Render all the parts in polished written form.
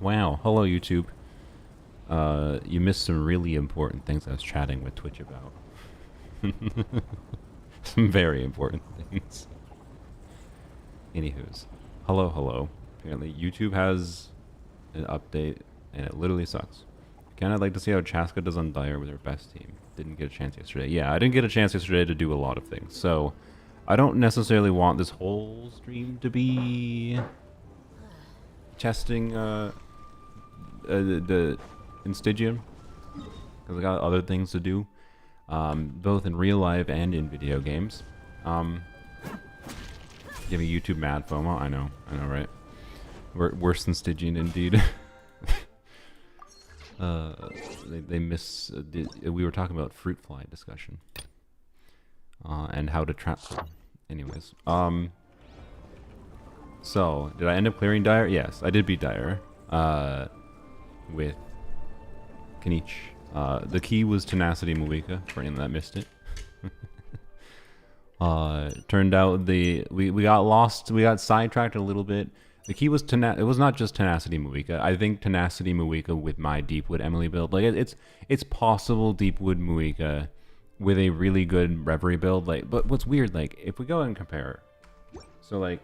Wow. Hello, YouTube. You missed some really important things I was chatting with Twitch about. Some very important things. Anywho's. Hello, hello. Apparently YouTube has an update, and it literally sucks. Again, I'd like to see how Chaska does on Dire with her best team. Didn't get a chance yesterday. Yeah, I didn't get a chance yesterday to do a lot of things, so I don't necessarily want this whole stream to be testing the in Stygian, because I got other things to do, both in real life and in video games. Giving YouTube mad FOMO. I know, right? Worse than Stygian, indeed. They miss. We were talking about fruit fly discussion, and how to trap them. Anyways, so did I end up clearing Dire? Yes, I did beat Dire. With Kanich. The key was Tenacity Muika, for anyone that missed it. Turned out we got lost, we got sidetracked a little bit. The key was it was not just Tenacity Muika. I think Tenacity Muika with my Deepwood Emily build, like it's possible Deepwood Muika with a really good Reverie build. Like, but what's weird, like if we go and compare, so like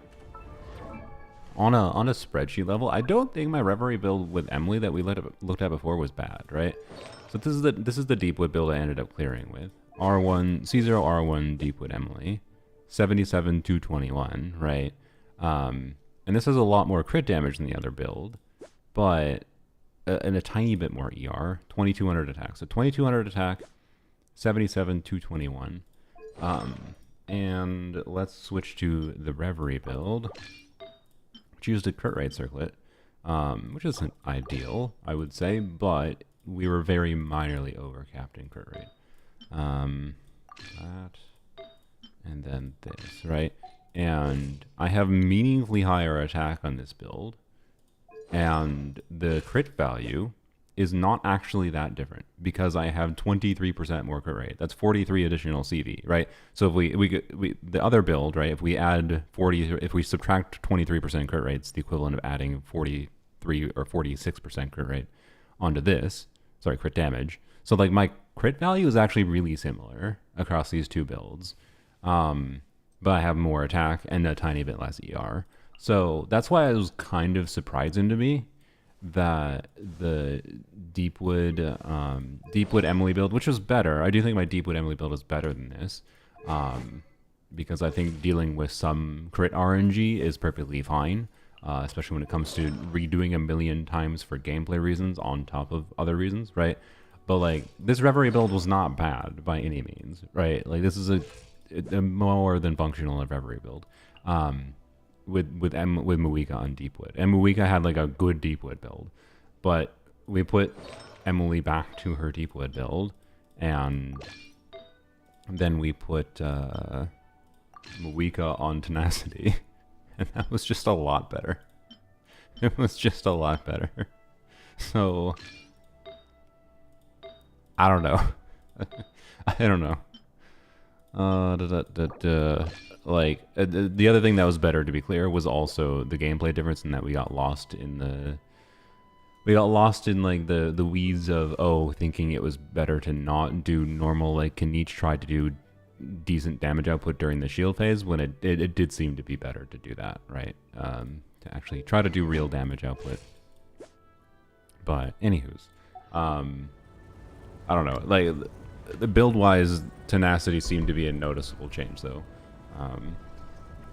on a spreadsheet level, I don't think my Reverie build with Emily that we looked at before was bad, right? So this is the Deepwood build I ended up clearing with R1 C0 R1 Deepwood Emily, 77 221, right? And this has a lot more crit damage than the other build, but and a tiny bit more ER, 2200 attack. So 2200 attack, 77 221. And let's switch to the Reverie build, which used a crit rate circlet, which isn't ideal, I would say, but we were very minorly overcapped in crit rate. That, and then this, right? And I have meaningfully higher attack on this build, and the crit value is not actually that different because I have 23% more crit rate. That's 43 additional CV, right? So if we the other build, right? If we add 40, if we subtract 23% crit rate, it's the equivalent of adding 43 or 46% crit rate onto this. Sorry, crit damage. So like my crit value is actually really similar across these two builds, but I have more attack and a tiny bit less ER. So that's why it was kind of surprising to me that the Deepwood Emily build, which was better. I do think my Deepwood Emily build is better than this, because I think dealing with some crit RNG is perfectly fine, especially when it comes to redoing a million times for gameplay reasons on top of other reasons, right? But like this Reverie build was not bad by any means, right? Like this is a more than functional Reverie build. With Muika on Deepwood. And Muika had like a good Deepwood build. But we put Emily back to her Deepwood build, and then we put Muika on Tenacity. And that was just a lot better. It was just a lot better. So I don't know. I don't know. Like the other thing that was better, to be clear, was also the gameplay difference in that we got lost in like the weeds of thinking it was better to not do normal, like Kanich tried to do decent damage output during the shield phase when it did seem to be better to do that, right? To actually try to do real damage output. But anywho's, I don't know, like the build wise, Tenacity seemed to be a noticeable change though.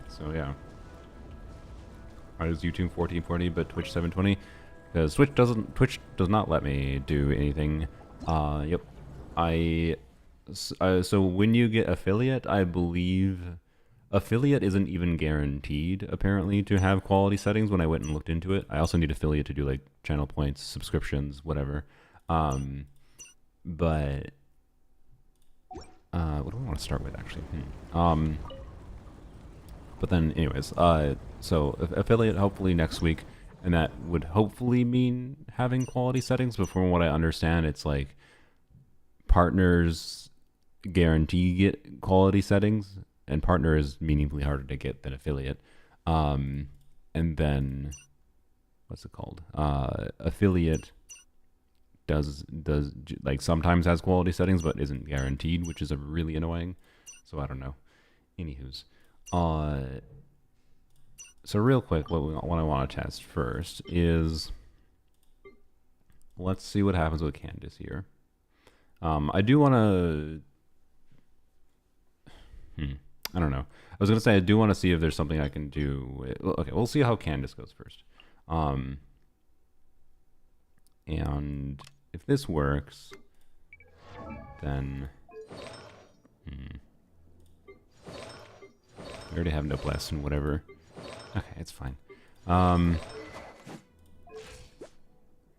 So yeah. Why is YouTube 1440 but Twitch 720? Because Twitch does not let me do anything. Yep. So when you get affiliate, I believe affiliate isn't even guaranteed apparently to have quality settings when I went and looked into it. I also need affiliate to do like channel points, subscriptions, whatever. But what do I want to start with actually? But then anyways, so affiliate hopefully next week, and that would hopefully mean having quality settings, but from what I understand, it's like partners guarantee get quality settings, and partner is meaningfully harder to get than affiliate. And then what's it called? Affiliate does like sometimes has quality settings but isn't guaranteed, which is a really annoying. So I don't know. Anywho's, so real quick, what I want to test first is, let's see what happens with Candace here. I do want to. I don't know. I was gonna say I do want to see if there's something I can do. Okay, we'll see how Candace goes first. And if this works, then we already have Noblesse and whatever. Okay, it's fine.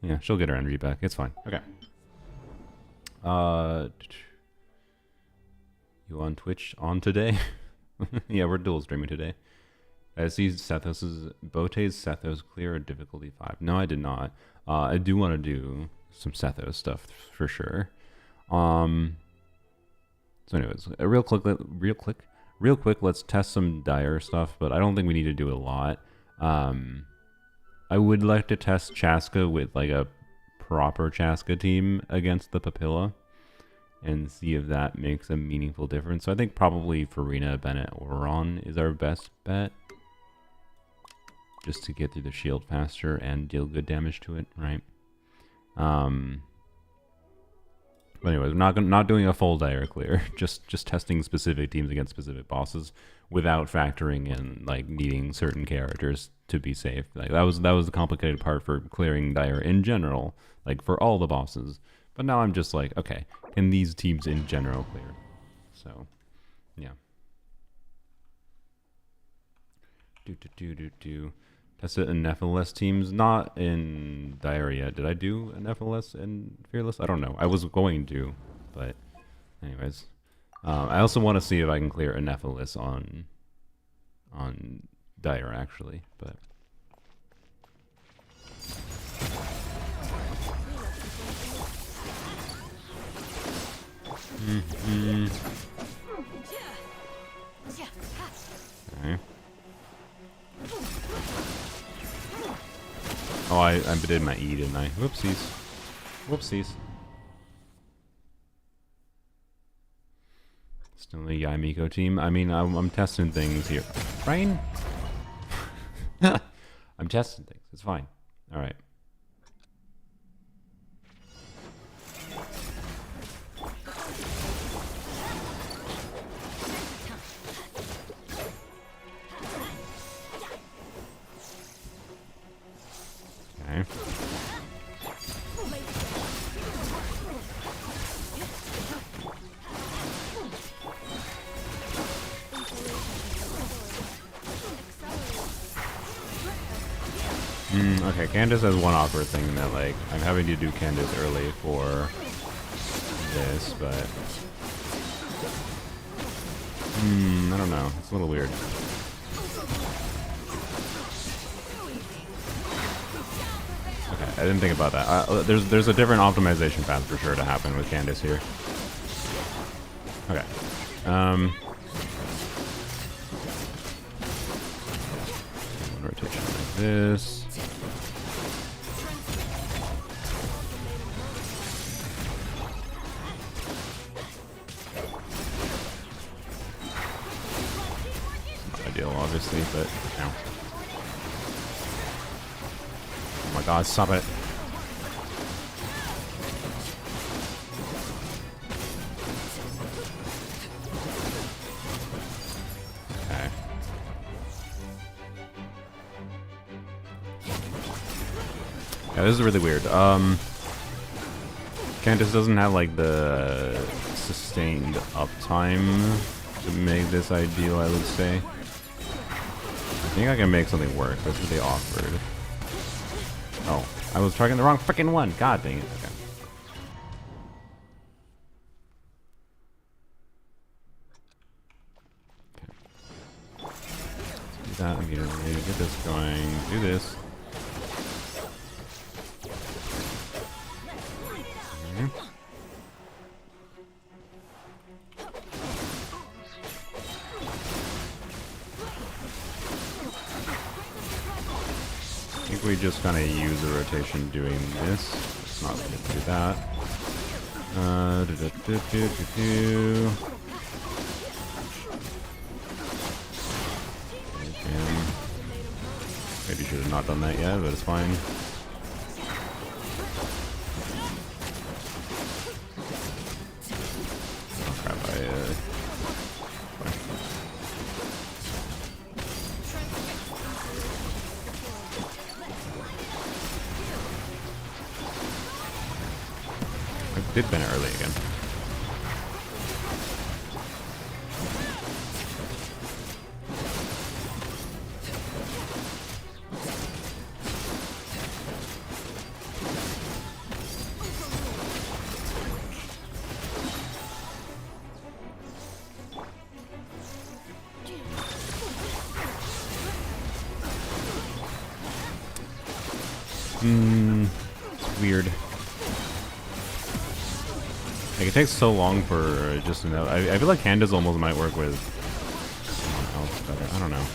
Yeah, she'll get her energy back. It's fine. Okay. You on Twitch on today? Yeah, we're dual streaming today. I see Sethos's Bote's Sethos clear or difficulty 5. No, I did not. I do want to do some Sethos stuff for sure. So anyways, real quick, let's test some dire stuff, but I don't think we need to do a lot. I would like to test Chaska with like a proper Chaska team against the Papilla and see if that makes a meaningful difference. So I think probably Furina, Bennett, or Ron is our best bet, just to get through the shield faster and deal good damage to it, right? But anyways, not doing a full dire clear, just testing specific teams against specific bosses without factoring in like needing certain characters to be safe. Like that was the complicated part for clearing dire in general, like for all the bosses. But now I'm just like, okay, can these teams in general clear? So, yeah. Tested in Neuvillette teams, not in dire yet. Did I do a Neuvillette and Fearless? I don't know. I was going to, but anyways. I also want to see if I can clear a Neuvillette on dire actually, but. Okay. Oh, I did my E, didn't I? Whoopsies. Still the Yaimiko team. I mean, I'm testing things here. Rain? I'm testing things. It's fine. All right. Okay. Okay, Candace has one awkward thing that, like, I'm having to do Candace early for this, but I don't know. It's a little weird. Okay, I didn't think about that. There's a different optimization path for sure to happen with Candace here. Okay. Rotation like this. Not ideal, obviously, but no. Oh my god, stop it. Okay. Yeah, this is really weird. Candace doesn't have like the sustained uptime to make this ideal, I would say. I think I can make something work. That's what they offered. Oh, I was targeting the wrong freaking one. God dang it. Okay. Let's do that immediately. Get this going. Do this. I think we just kind of use a rotation doing this. It's not going to do that. Maybe should have not done that yet, but it's fine. Oh crap, I did ban it early again. It's weird. Like, it takes so long for just to know. I feel like Candace almost might work with someone else better. I don't know.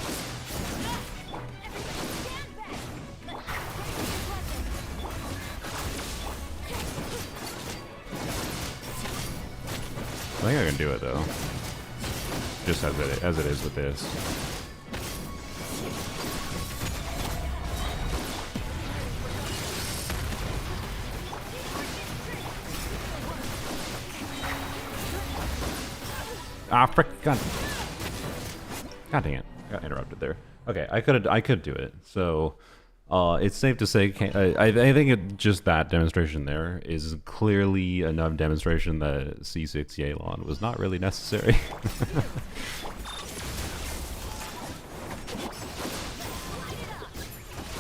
I think I can do it though. Just as it is with this. Ah, frick! God dang it! Got interrupted there. Okay, I could do it. So, it's safe to say, I think just that demonstration there is clearly enough demonstration that C6 Yelan was not really necessary.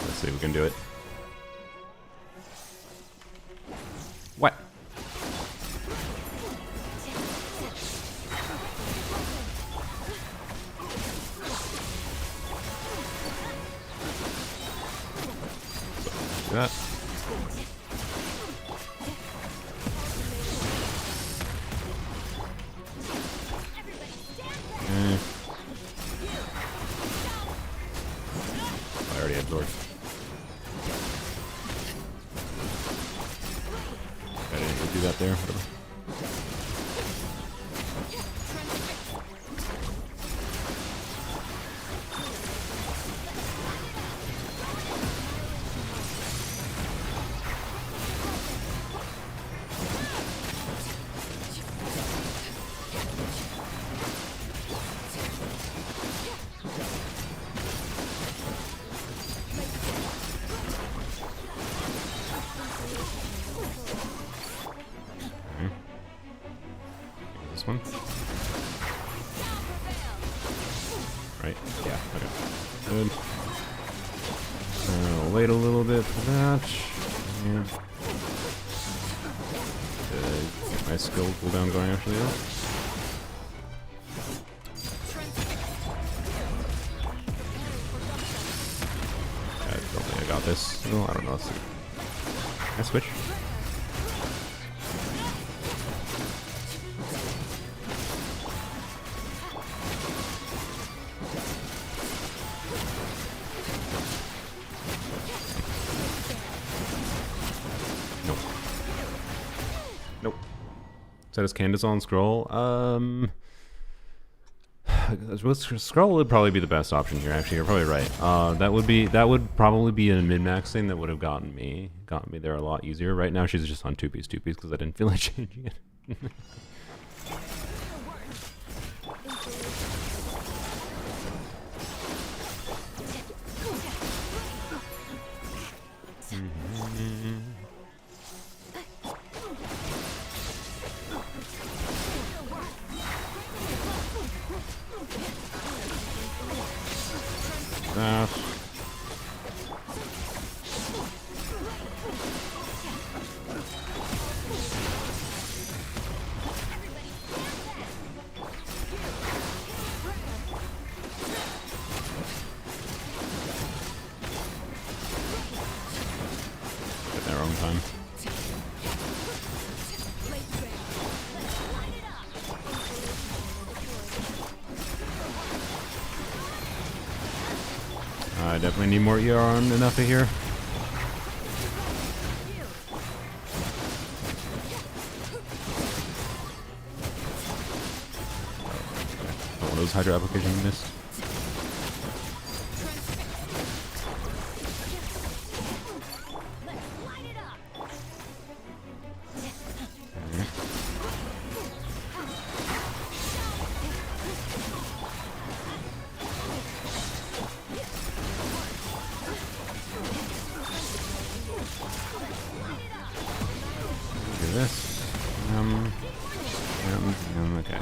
Let's see if we can do it. What? That. I already absorbed. I didn't do that there. Whatever. This one? Right? Yeah, okay. Good. I'll wait a little bit for that. And get my skill cooldown going actually though. I don't think I got this. Oh, I don't know. Let's see. Can I switch? Nope. So does Candace on scroll? Scroll would probably be the best option here. Actually, you're probably right. That would probably be a min-max thing that would have gotten me there a lot easier. Right now, she's just on 2-piece because I didn't feel like changing it. That. Get their own time. I definitely need more ER on enough of here. those Hydro applications missed. Okay.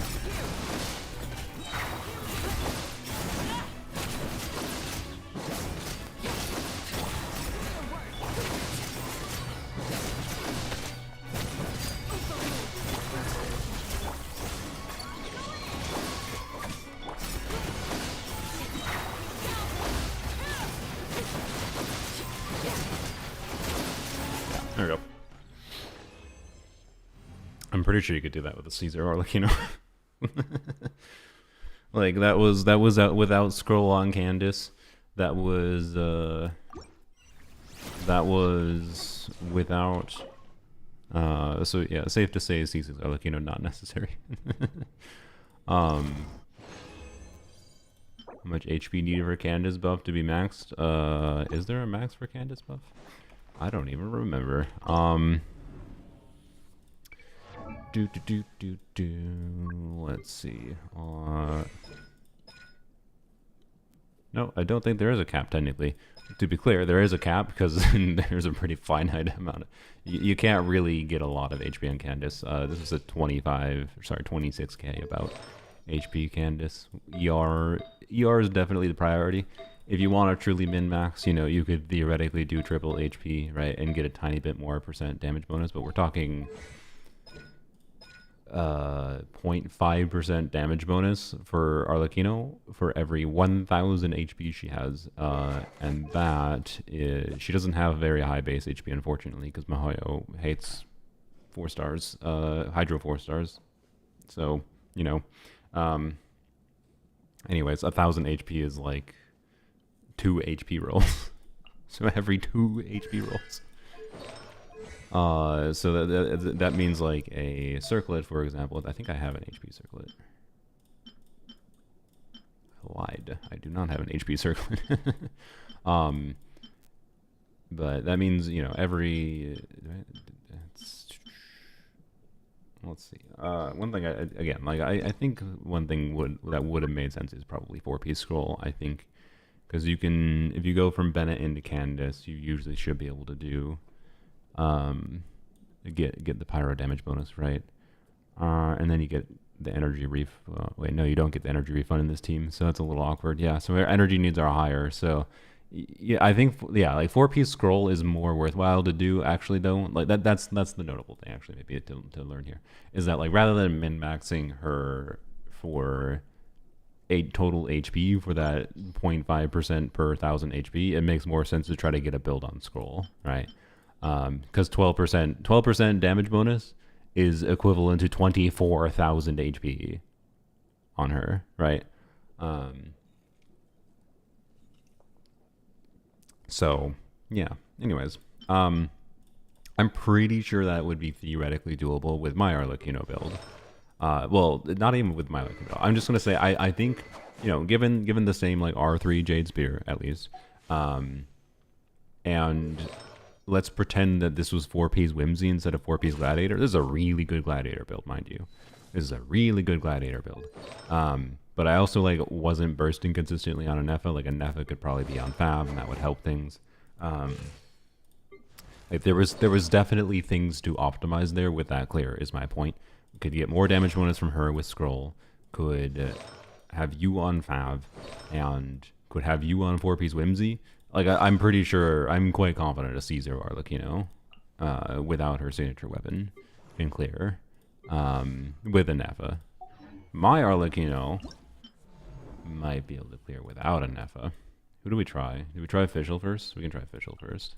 There we go. I'm pretty sure you could do that with a Caesar or like, you know. Like that was out without scroll on Candace. That was without so yeah, safe to say Caesars are like, you know, not necessary. How much HP needed for Candace buff to be maxed? Is there a max for Candace buff? I don't even remember. Let's see. No, I don't think there is a cap technically. To be clear, there is a cap because there's a pretty finite amount. You can't really get a lot of HP on Candace. This is a 26k about HP Candace. ER is definitely the priority. If you want to truly min-max, you know, you could theoretically do triple HP, right, and get a tiny bit more % damage bonus, but we're talking 0.5% damage bonus for Arlecchino for every 1000 HP she has, and that is, she doesn't have very high base HP, unfortunately, because Mihoyo hates 4 stars, Hydro 4 stars, so, you know, anyways, 1000 HP is like 2 HP rolls. So every 2 HP rolls. So that means like a circlet, for example. I think I have an HP circlet. I lied. I do not have an HP circlet. But that means, you know, every... let's see. One thing, I think one thing that would have made sense is probably 4-piece scroll, I think. Because you can, if you go from Bennett into Candace, you usually should be able to do, get the pyro damage bonus, right? And then you get the energy wait, no, you don't get the energy refund in this team, so that's a little awkward. Yeah, so our energy needs are higher, so yeah, I think, yeah, like 4-piece scroll is more worthwhile to do, actually, though. Like that's the notable thing, actually, maybe to learn here, is that like rather than min-maxing her for 8 total HP for that 0.5% per 1000 HP, it makes more sense to try to get a build on scroll, right? Because 12% damage bonus is equivalent to 24,000 HP on her, right? So yeah. Anyways, I'm pretty sure that would be theoretically doable with my Arlecchino build. Well, not even with my Arlecchino. I'm just gonna say I think, you know, given the same like R3 Jade Spear at least, and let's pretend that this was 4-piece Whimsy instead of 4-piece Gladiator. This is a really good Gladiator build, mind you. This is a really good Gladiator build. But I also like wasn't bursting consistently on a Nefa. Like a Nefa could probably be on Fab, and that would help things. Like there was definitely things to optimize there with that clear, is my point. Could get more damage bonus from her with Scroll. Could have you on Fab, and could have you on 4-piece Whimsy. Like I'm pretty sure, I'm quite confident a Caesar Arlecchino, without her signature weapon, can clear, with a Nefa. My Arlecchino might be able to clear without a Nefa. Who do we try? Do we try Official first? We can try Official first.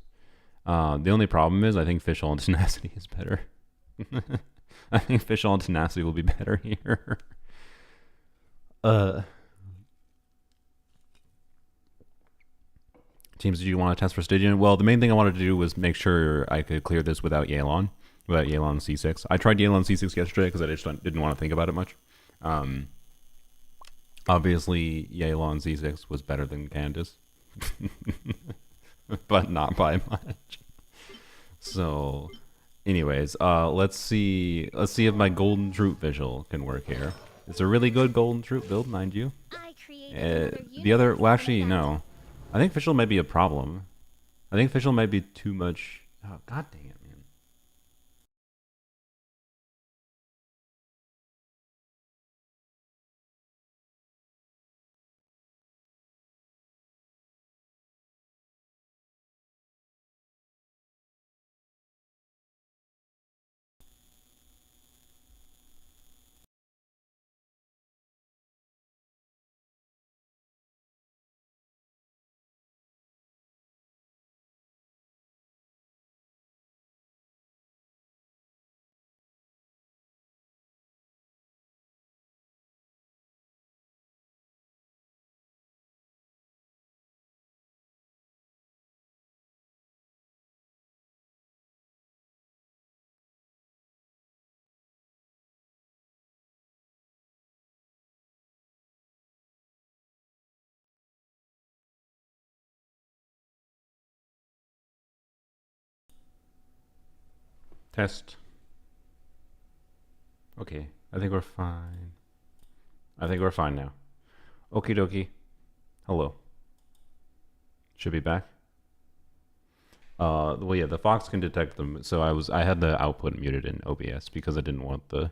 The only problem is I think Fish on Tenacity is better. I think Fish on Tenacity will be better here. Teams, did you want to test for Stygian? Well, the main thing I wanted to do was make sure I could clear this without Yelan C6. I tried Yelan C6 yesterday because I just didn't want to think about it much. Obviously, Yelan Z6 was better than Candace. But not by much. So, anyways, let's see if my golden troop visual can work here. It's a really good golden troop build, mind you. The other, well, actually, no. I think visual might be a problem. I think visual might be too much. Oh, god dang it, man. Test. Okay, I think we're fine. I think we're fine now. Okie dokie. Hello. Should be back. Well, yeah, the Fox can detect them. So I had the output muted in OBS because I didn't want the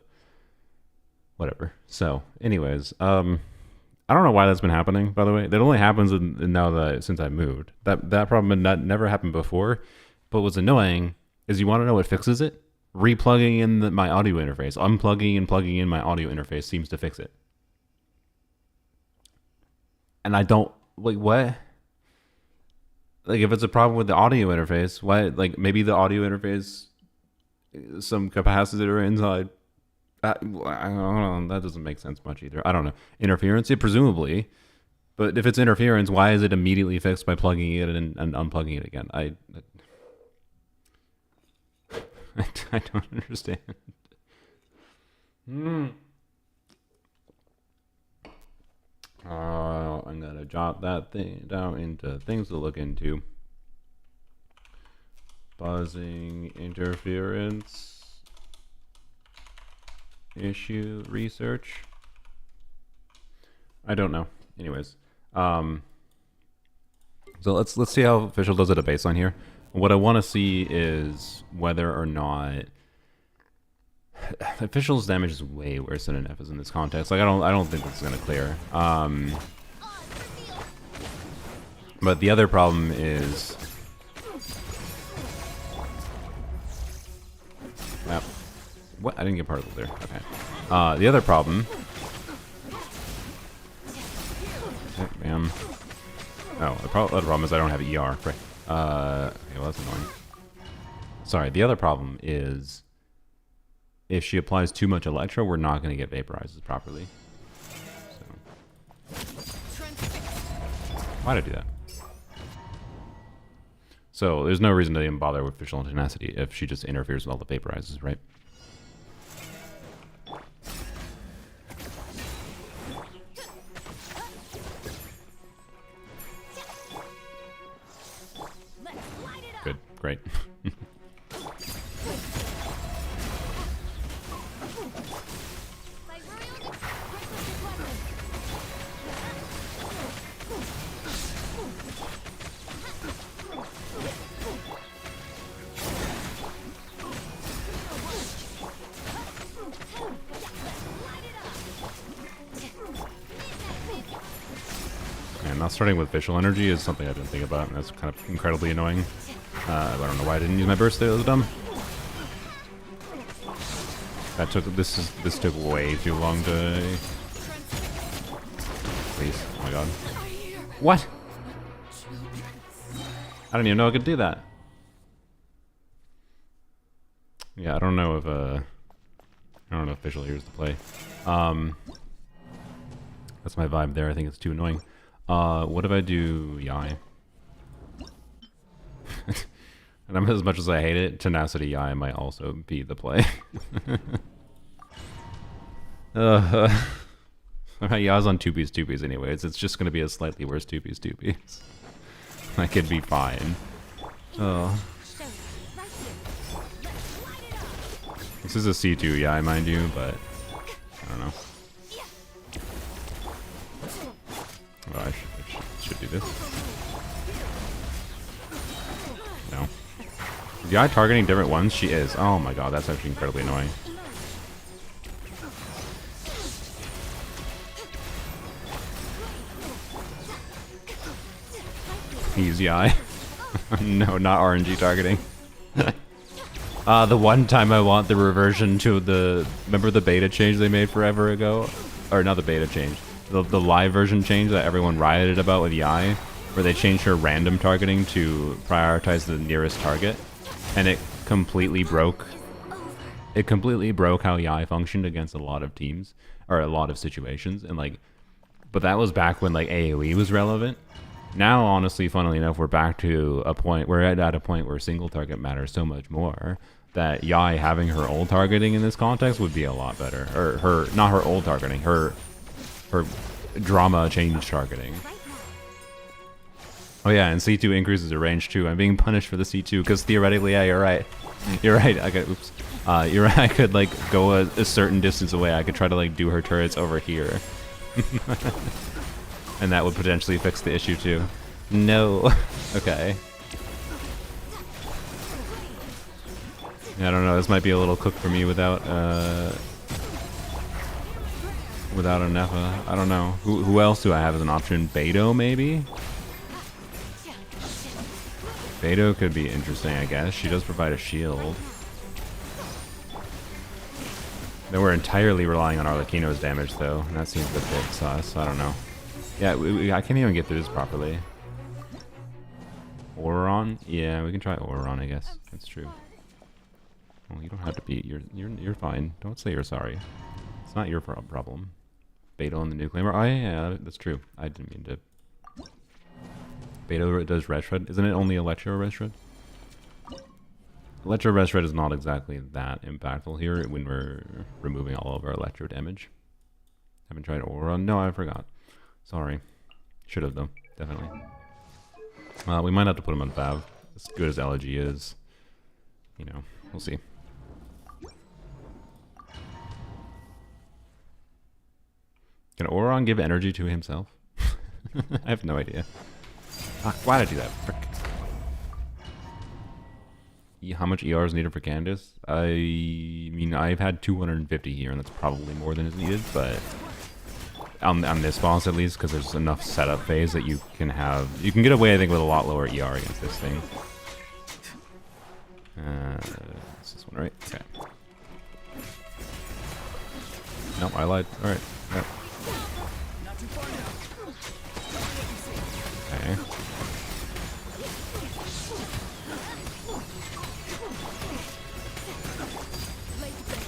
whatever. So, anyways, I don't know why that's been happening. By the way, that only happens now that since I moved. That problem had never happened before. But what's annoying is you want to know what fixes it. Replugging in my audio interface, unplugging and plugging in my audio interface seems to fix it. And I don't like what. Like if it's a problem with the audio interface, why? Like maybe the audio interface, some capacitor inside. I don't know. That doesn't make sense much either. I don't know. Interference, yeah, presumably. But if it's interference, why is it immediately fixed by plugging it in and unplugging it again? I don't understand. I'm gonna jot that thing down into things to look into. Buzzing interference issue research. I don't know. Anyways, so let's see how Official does at a baseline here. What I want to see is whether or not Official's damage is way worse than NF is in this context. Like I don't think this is gonna clear. But the other problem is what? I didn't get particle there. Okay. The other problem. Bam. Oh, the other problem is I don't have ER. Right. Okay, well that's annoying. Sorry. The other problem is if she applies too much Electro, we're not going to get vaporizes properly. So. Why'd I do that? So there's no reason to even bother with Official Tenacity if she just interferes with all the vaporizes, right? Good, great. Not starting with visual energy is something I didn't think about, and that's kind of incredibly annoying. I don't know why I didn't use my burst there. That was dumb. This took way too long to. Please, oh my god. What? I didn't even know I could do that. Yeah, I don't know if visual here's the play. That's my vibe there. I think it's too annoying. What if I do Yai? And as much as I hate it, Tenacity Yai might also be the play. Ya's on 2Ps anyways. It's just gonna be a slightly worse 2Ps. Like, it'd be fine. Oh. This is a C2 Yai, mind you, but I don't know. Oh, I should do this. No. Is Yai targeting different ones? She is. Oh my god, that's actually incredibly annoying. He's Yai. No, not RNG targeting. The one time I want the reversion to the... Remember the beta change they made forever ago? Or not the beta change. The live version change that everyone rioted about with Yai, where they changed her random targeting to prioritize the nearest target, and it completely broke. It completely broke how Yai functioned against a lot of teams, or a lot of situations, and like, but that was back when like AoE was relevant. Now, honestly, funnily enough, we're back to a point. We're at a point where single target matters so much more that Yai having her ult targeting in this context would be a lot better. Or her, not her ult targeting, her drama change targeting. Oh yeah, and C2 increases the range too. I'm being punished for the C2 because theoretically, yeah, you're right. You're right. I could, oops. You're right. I could like go a certain distance away. I could try to like do her turrets over here. And that would potentially fix the issue too. No. Okay. Yeah, I don't know. This might be a little cooked for me without a Nefa. I don't know. Who else do I have as an option? Beto maybe? Beto could be interesting, I guess. She does provide a shield. Then we're entirely relying on Arlecchino's damage though, and that seems a bit sus. I don't know. Yeah, I can't even get through this properly. Auron? Yeah, we can try Auron, I guess. That's true. Well, you don't have to be. You're fine. Don't say you're sorry. It's not your problem. Beto on the new claimer. Oh yeah, that's true. I didn't mean to. Beto does red shred. Isn't it only Electro red shred? Electro red shred is not exactly that impactful here when we're removing all of our electro damage. Haven't tried Auron. No, I forgot. Sorry. Should have though. Definitely. We might have to put him on Fav. As good as Elegy is. You know, we'll see. Can Auron give energy to himself? I have no idea. Why did I do that? Frick. How much ER is needed for Candace? I mean, I've had 250 here, and that's probably more than is needed, but on this boss at least, because there's enough setup phase that you can have. You can get away, I think, with a lot lower ER against this thing. It's this one, right? Okay. Nope, I lied. All right. Yep. Okay.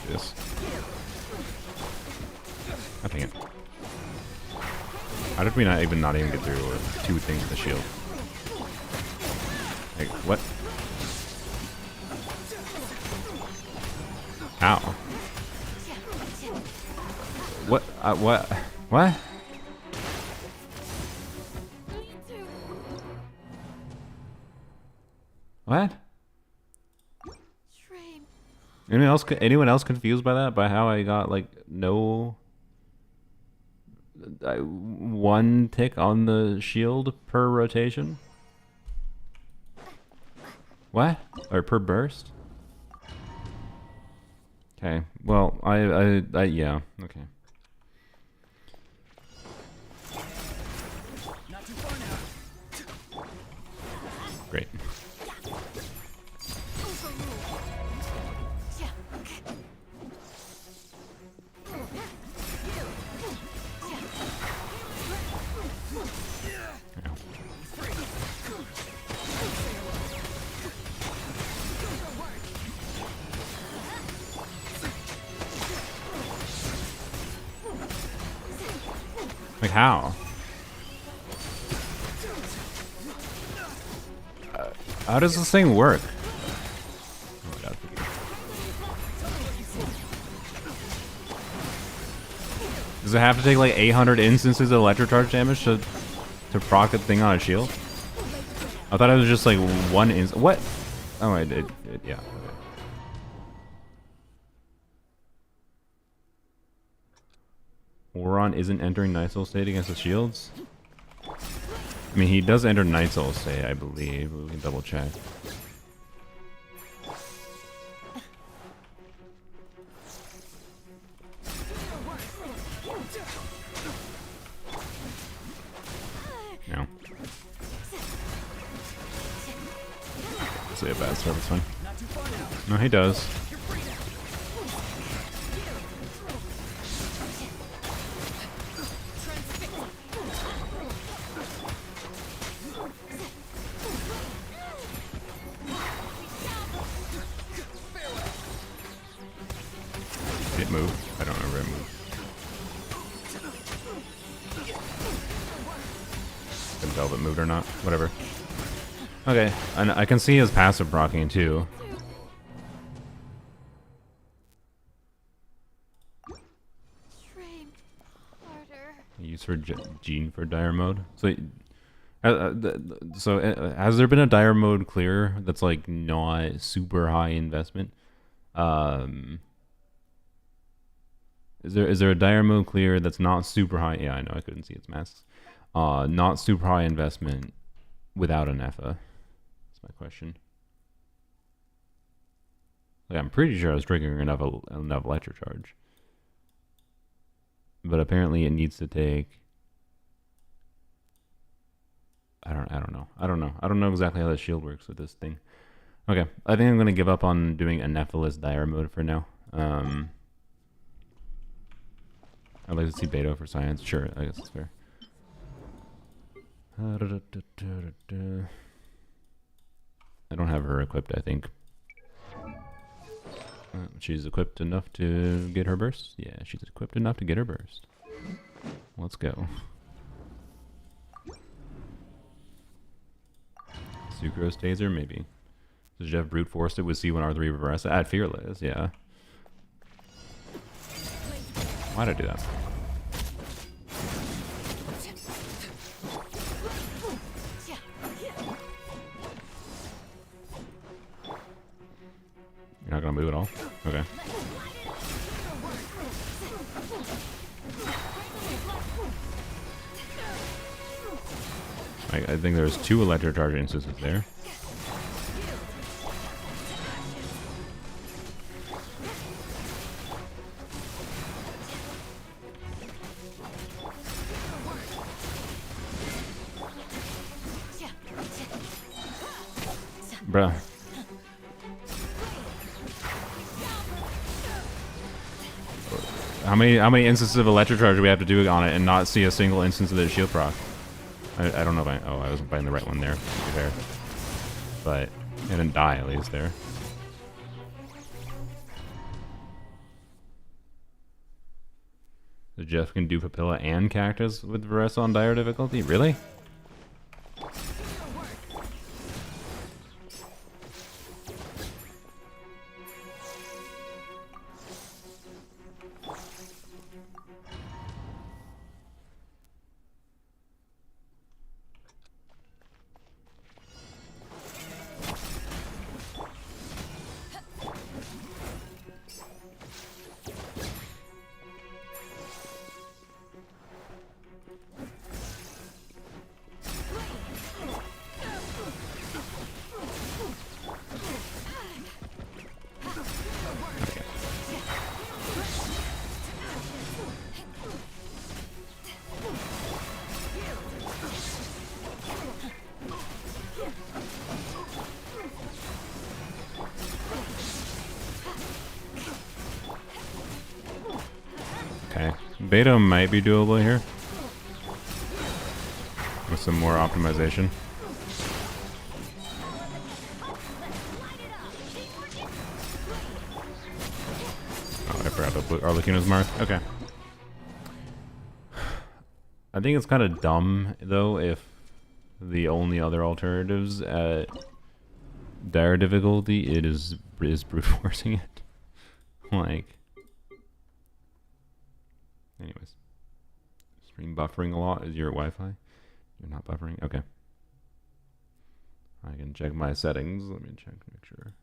This. I think it. How did we not even get through two things with the shield? Like, what? How? What? What? What? What? Anyone else confused by that? By how I got like no one tick on the shield per rotation? What? Or per burst? Okay. Well, I yeah. Okay. Great. Like how? How does this thing work? Oh my God. Does it have to take like 800 instances of electrocharge damage to proc the thing on a shield? I thought it was just like one what? Oh, yeah. Okay. Oron isn't entering Night Soul state against the shields? I mean, he does enter Night Soul state, I believe. We can double check. No. Say a bad start, it's fine. No, he does. It moved. I don't remember it moved. Couldn't tell if it moved or not. Whatever. Okay, and I can see his passive proccing too. Use for Gene for dire mode. So, has there been a dire mode clear that's like not super high investment? Is there a dire mode clear that's not super high? Yeah, I know I couldn't see its masks. Not super high investment without an EFA. That's my question. Like, I'm pretty sure I was triggering enough electrocharge. But apparently it needs to take. I don't know. I don't know exactly how the shield works with this thing. Okay, I think I'm gonna give up on doing a Nephilus dire mode for now. I'd like to see Beto for science. Sure, I guess it's fair. I don't have her equipped, I think. She's equipped enough to get her burst? Yeah, she's equipped enough to get her burst. Let's go. Sucrose taser, maybe. Does Jeff brute forced it with C1R3 reverse? At Fearless, yeah. Why'd I do that? You're not gonna move at all? Okay. I think there's 2 electrocharge instances there. Bruh. How many instances of electrocharge do we have to do on it and not see a single instance of the shield proc? I don't know if I wasn't buying the right one there, to be fair. But it didn't die at least there. So Jeff can do Papilla and Cactus with Varese on dire difficulty? Really? Beta might be doable here with some more optimization. Oh, I forgot the Arlecchino's mark. Okay. I think it's kind of dumb though if the only other alternatives at dire difficulty is brute forcing it. Like. Anyways, Stream buffering a lot. Is your Wi-Fi? You're not buffering? Okay. I can check my settings. Let me check, make sure.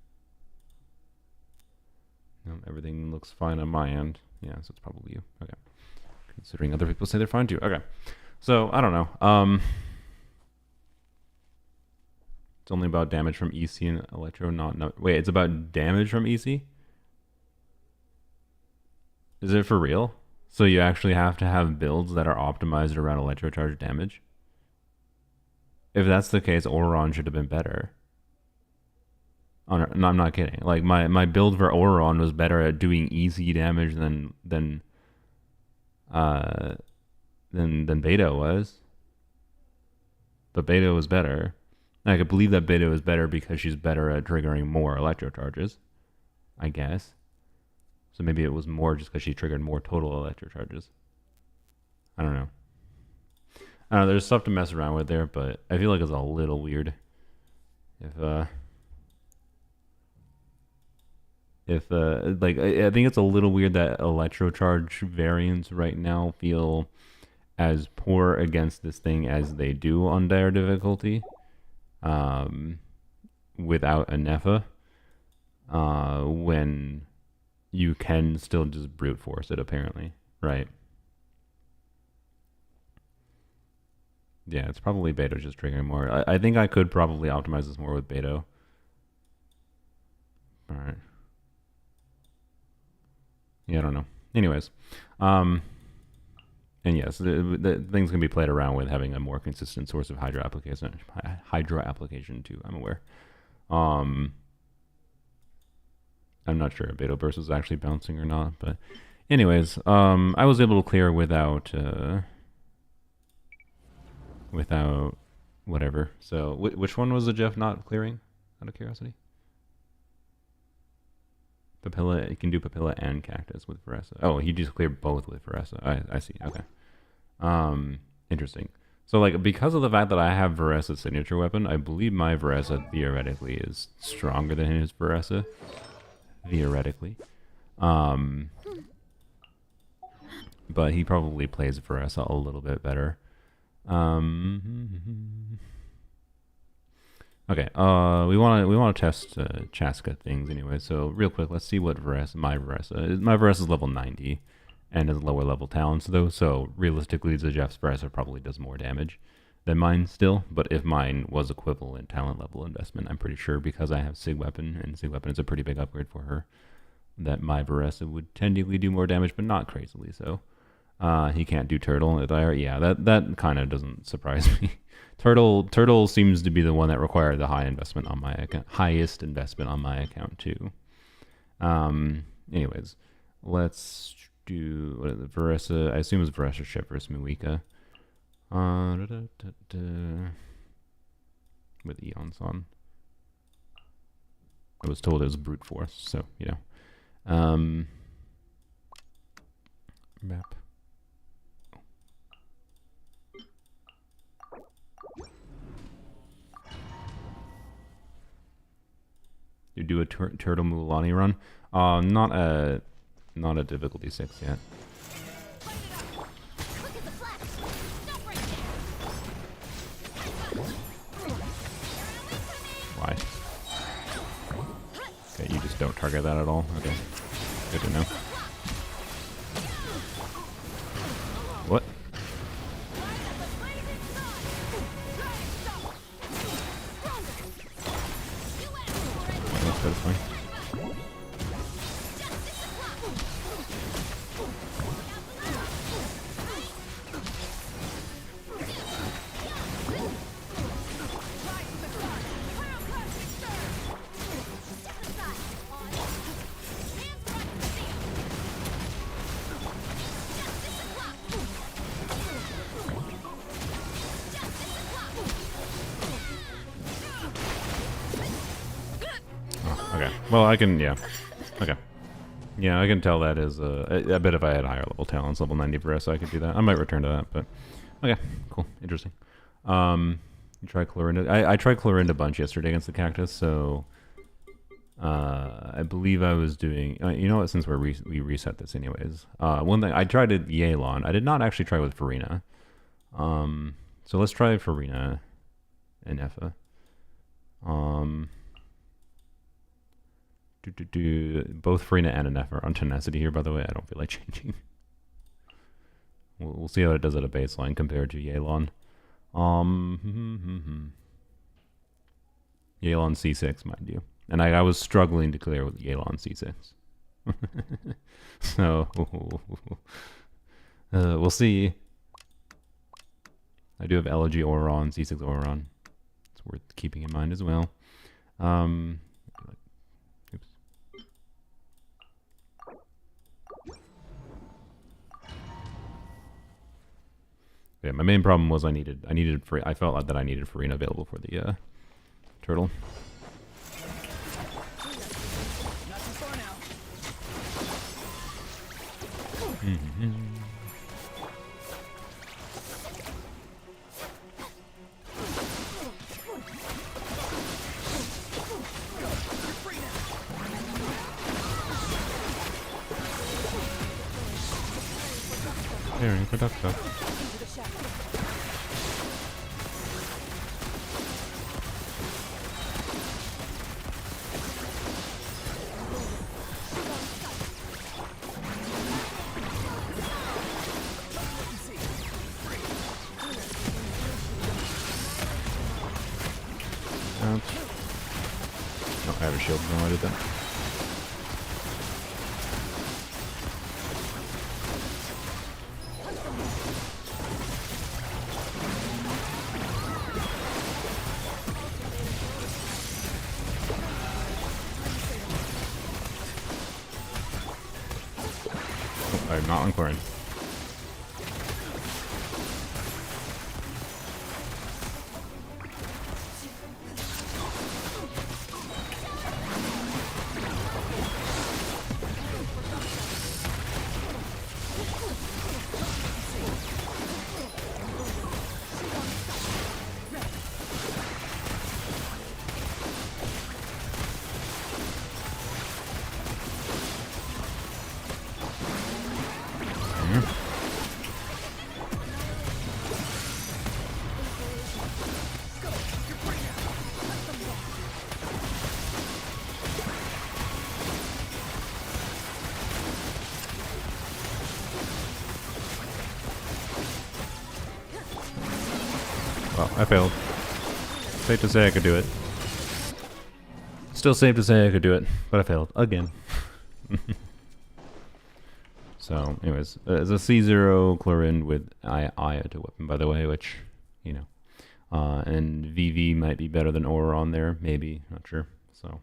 No, everything looks fine on my end. Yeah, so it's probably you. Okay. Considering other people say they're fine too. Okay. So, I don't know. It's only about damage from EC and Electro, no. Wait, it's about damage from EC? Is it for real? So you actually have to have builds that are optimized around Electro Charge damage? If that's the case, Auron should have been better. Oh, no, I'm not kidding. Like my build for Auron was better at doing easy damage than Beta was. But Beta was better. I could believe that Beta was better because she's better at triggering more Electro Charges, I guess. So maybe it was more just because she triggered more total Electro Charges. I don't know. I don't know, there's stuff to mess around with there, but I feel like it's a little weird. Like, I think it's a little weird that Electro Charge variants right now feel as poor against this thing as they do on Dire difficulty. Without a Nepha. When you can still just brute force it, apparently. Right. Yeah, it's probably Beto just triggering more. I think I could probably optimize this more with Beto. Alright. Yeah, I don't know. Anyways. And yes, the things can be played around with having a more consistent source of Hydra application too, I'm aware. I'm not sure if Beto Burst was actually bouncing or not, but anyways, I was able to clear without whatever. So which one was the Jeff not clearing, out of curiosity? Papilla, you can do Papilla and Cactus with Veresa. Oh, he just cleared both with Veresa. I see. Okay. Interesting. So, like, because of the fact that I have Veresa's signature weapon, I believe my Veresa theoretically is stronger than his Veresa. Theoretically. But he probably plays Veresa a little bit better. Okay, we want to test Chaska things anyway. So real quick, let's see what my Veresa is level 90 and has lower level talents though. So realistically, the Jeff's Veresa probably does more damage than mine still. But if mine was equivalent talent level investment, I'm pretty sure because I have Sig Weapon and Sig Weapon is a pretty big upgrade for her, that my Veresa would technically do more damage, but not crazily so. He can't do Turtle. Yeah, that kind of doesn't surprise me. Turtle seems to be the one that required the highest investment on my account too. Anyways, let's do what is it, Veresa. I assume it's Veresa ship versus Muika. With Eons on. I was told it was brute force, so you know. Map. You do a Turtle Mulan run? Not a difficulty 6 yet. Why? Okay, you just don't target that at all? Okay, good to know. What? That's fine. Well, I can, yeah. Okay. Yeah, I can tell that is, I bet if I had higher level talents, level 90 for us, I could do that. I might return to that, but, okay, cool, interesting. You try Clorinda. I tried Clorinda a bunch yesterday against the Cactus, so, I believe I was doing. You know what? Since we reset this anyways. One thing I tried at Yelan. I did not actually try with Furina. So let's try Furina and Effa. Both Furina and Effa are on tenacity here. By the way, I don't feel like changing. We'll see how it does at a baseline compared to Yelan. Yelan C6, mind you. And I was struggling to clear with Yelan C6. So, we'll see. I do have Elegy Auron, C6 Auron. It's worth keeping in mind as well. Oops. Yeah, my main problem was I felt that I needed Furina available for the turtle. Very productive. Oh, I have a shield. No, I did that. Oh, I'm not on Corin. Well, I failed. Safe to say I could do it. Still safe to say I could do it, but I failed again. So, anyways, it's a C0 Chlorine with Aya to weapon, by the way, which, you know. And VV might be better than Aura on there, maybe, not sure. So,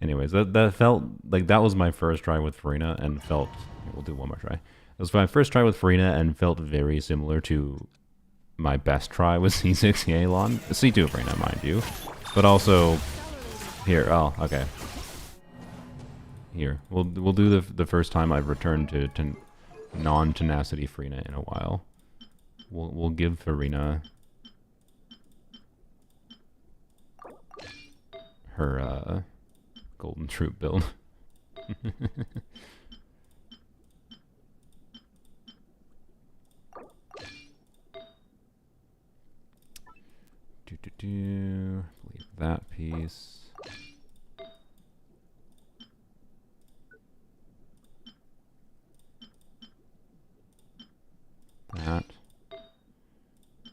anyways, that felt like that was my first try with Furina and felt. We'll do one more try. It was my first try with Furina and felt very similar to my best try with C6 Yelan. C2 Furina, mind you. But also, here, oh, okay. Here, we'll do the first time I've returned to non-tenacity Furina in a while. We'll give Furina her Golden Troop build. Leave that piece. That.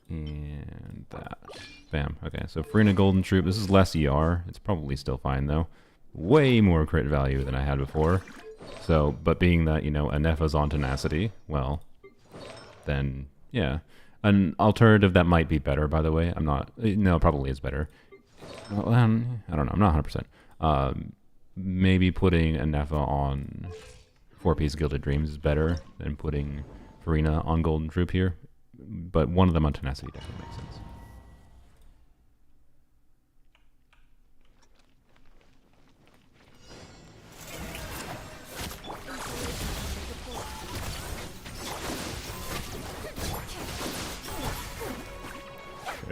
And that. Bam. Okay, so Furina Golden Troop. This is less ER. It's probably still fine, though. Way more crit value than I had before. So, but being that, you know, Anefa's on tenacity, well, then, yeah. An alternative that might be better, by the way. I'm not... No, it probably is better. Well, I don't know. I'm not 100%. Maybe putting Anefa on 4-piece Gilded Dreams is better than putting Furina on Golden Troop here. But one of them on tenacity definitely makes sense.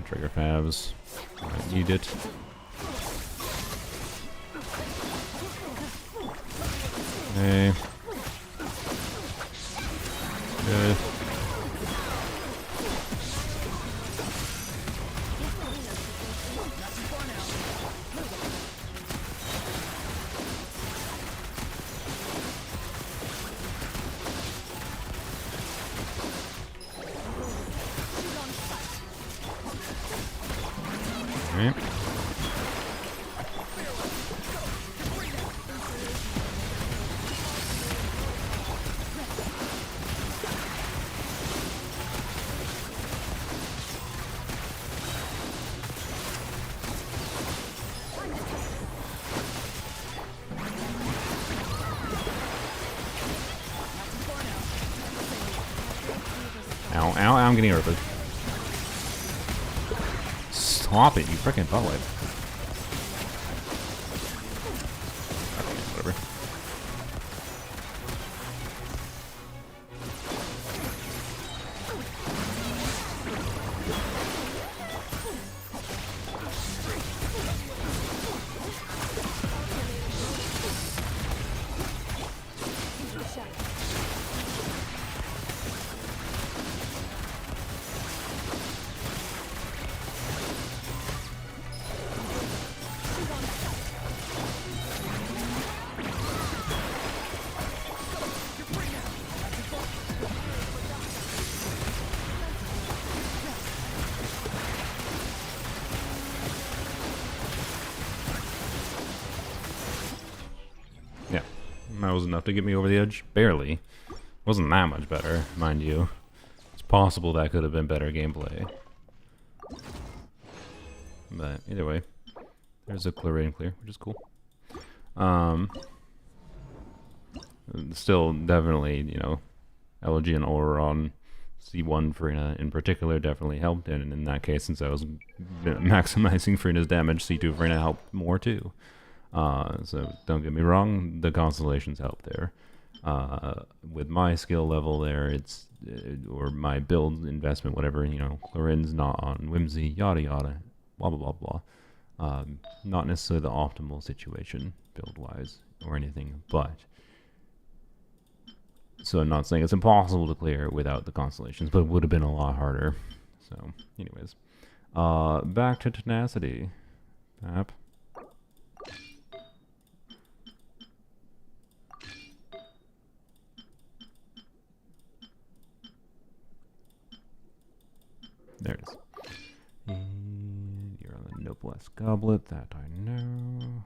Trigger Fabs. I need it. Okay. Good. Alright. Ow, ow, I'm getting hurt. Stop it, you freaking butt wipe. Okay, whatever. Yeah, that was enough to get me over the edge. Barely. Wasn't that much better, mind you. It's possible that could have been better gameplay. But either way, there's a clear clear, which is cool. Still definitely, you know, Elegy and Auron C1 Furina in particular definitely helped, and in that case, since I was maximizing Furina's damage, C2 Furina helped more too. So don't get me wrong, the constellations help there. With my skill level there, it's or my build investment, whatever, you know, Clarin's not on Whimsy, yada yada, blah blah blah blah. Not necessarily the optimal situation build wise or anything, but so I'm not saying it's impossible to clear without the constellations, but it would have been a lot harder. So, anyways, back to tenacity. Pap. There it is. And you're on the Noblesse Goblet, that I know.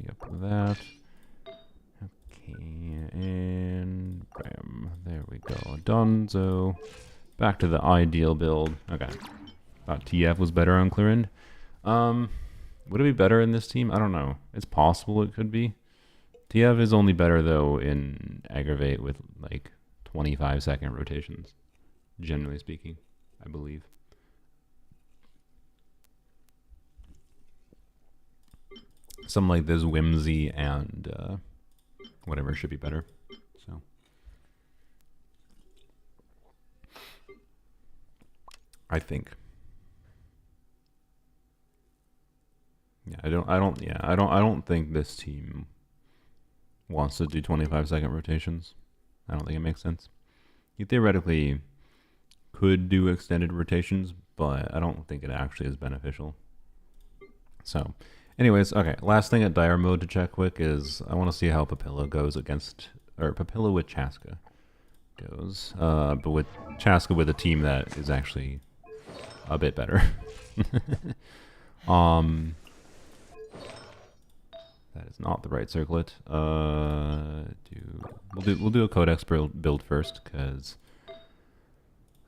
Yep, that. Okay, and bam. There we go. Donzo. Back to the ideal build. Okay. Thought TF was better on Clearind. Would it be better in this team? I don't know. It's possible it could be. TF is only better, though, in Aggravate with, like, 25-second rotations. Generally speaking, I believe. Something like this Whimsy and whatever should be better. So I think. Yeah, I don't think this team wants to do 25-second rotations. I don't think it makes sense. You theoretically could do extended rotations, but I don't think it actually is beneficial. So, anyways, okay, last thing at dire mode to check quick is I want to see how Papilla goes against, or Papilla with Chaska goes, but with Chaska with a team that is actually a bit better. That is not the right circlet. We'll do a Codex build first, because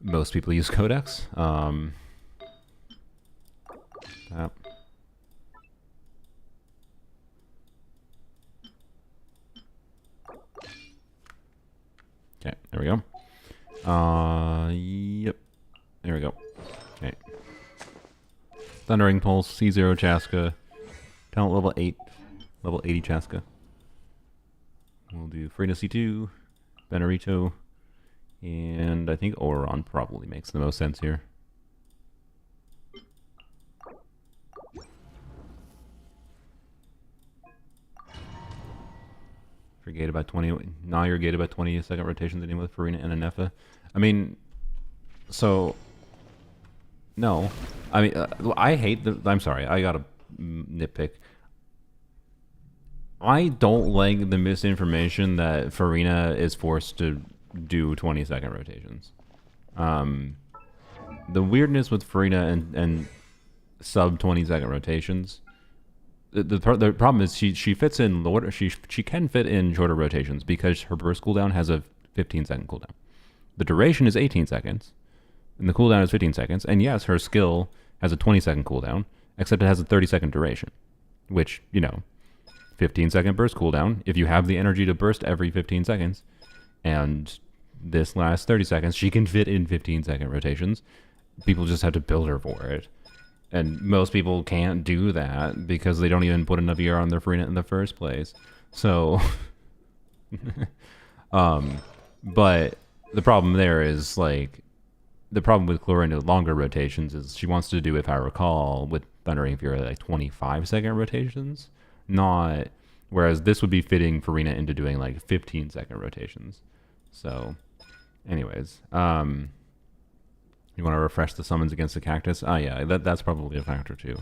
most people use Codex. That. Okay, there we go. Yep. There we go. Okay. Thundering Pulse, C0 Chaska. Talent level 8. Level 80 Chaska. We'll do Furina C2, Benarito, and I think Auron probably makes the most sense here. gated by 20. Now you're gated by 20-second rotations anyway with Furina and a Nefa. I mean, so no. I mean, I hate the. I'm sorry. I gotta nitpick. I don't like the misinformation that Furina is forced to do 20-second rotations. The weirdness with Furina and sub 20-second rotations. The problem is she fits in she can fit in shorter rotations because her burst cooldown has a 15-second cooldown. The duration is 18 seconds, and the cooldown is 15 seconds. And yes, her skill has a 20-second cooldown, except it has a 30-second duration, which 15-second burst cooldown. If you have the energy to burst every 15 seconds, and this lasts 30 seconds, she can fit in 15-second rotations. People just have to build her for it. And most people can't do that because they don't even put enough ER on their Furina in the first place. So, but the problem there is, like, the problem with Chlorina longer rotations is she wants to do, if I recall, with Thundering Fury, like 25-second rotations. Not, whereas this would be fitting Furina into doing like 15-second rotations. So, anyways, you want to refresh the summons against the cactus? Oh yeah, that's probably a factor too.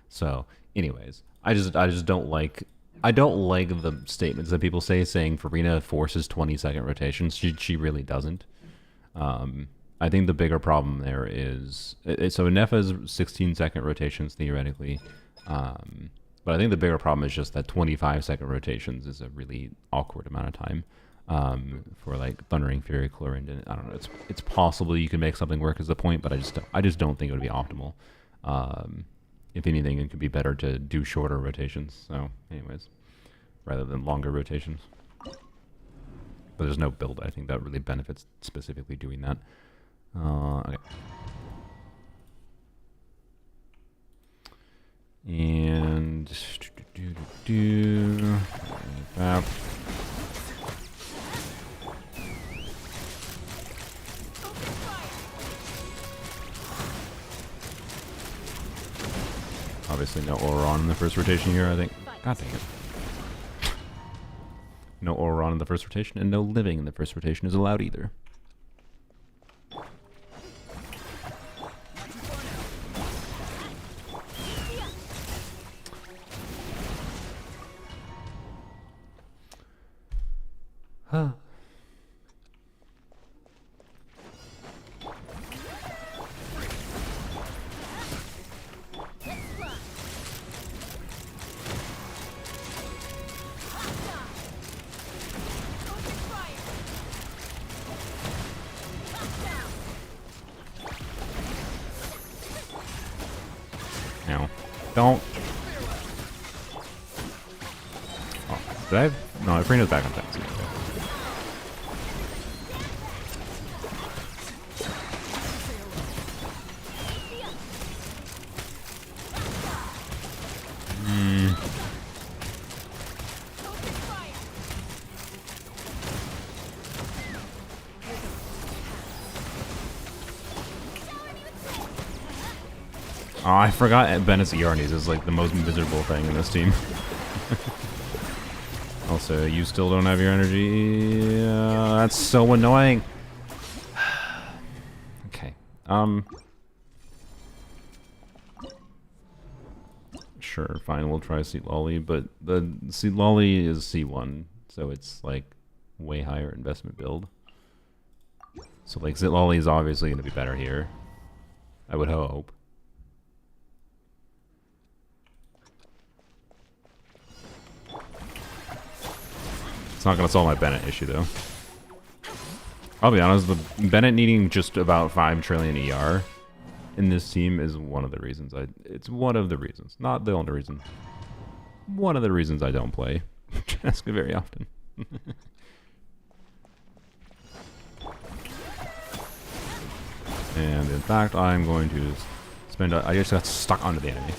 So, anyways, I just don't like the statements that people saying Furina forces 20-second rotations. She really doesn't. I think the bigger problem there is so Nefa's 16-second rotations theoretically. But I think the bigger problem is just that 25-second rotations is a really awkward amount of time for like Thundering Fury, Chlorindon. I don't know. It's possible you can make something work as the point, but I just don't think it would be optimal. If anything, it could be better to do shorter rotations. So, anyways, rather than longer rotations. But there's no build I think that really benefits specifically doing that. Okay. And that. Obviously no Auron in the first rotation here, I think. God dang it. No Auron in the first rotation, and no living in the first rotation is allowed either. Huh. Now, don't. Oh, did I have? No, Furina's back on taxi. Oh, I forgot Bennett's Yarnies is like the most miserable thing in this team. Also, you still don't have your energy. That's so annoying. Okay. Sure, fine. We'll try Seat Lolly, but the Seat Lolly is C1, so it's like way higher investment build. So like Seat Lolly is obviously going to be better here. I would hope. It's not going to solve my Bennett issue, though. I'll be honest, the Bennett needing just about 5 trillion ER in this team is one of the reasons it's one of the reasons. Not the only reason. One of the reasons I don't play Chaska very often. And in fact, I'm going to spend... I just got stuck onto the enemy.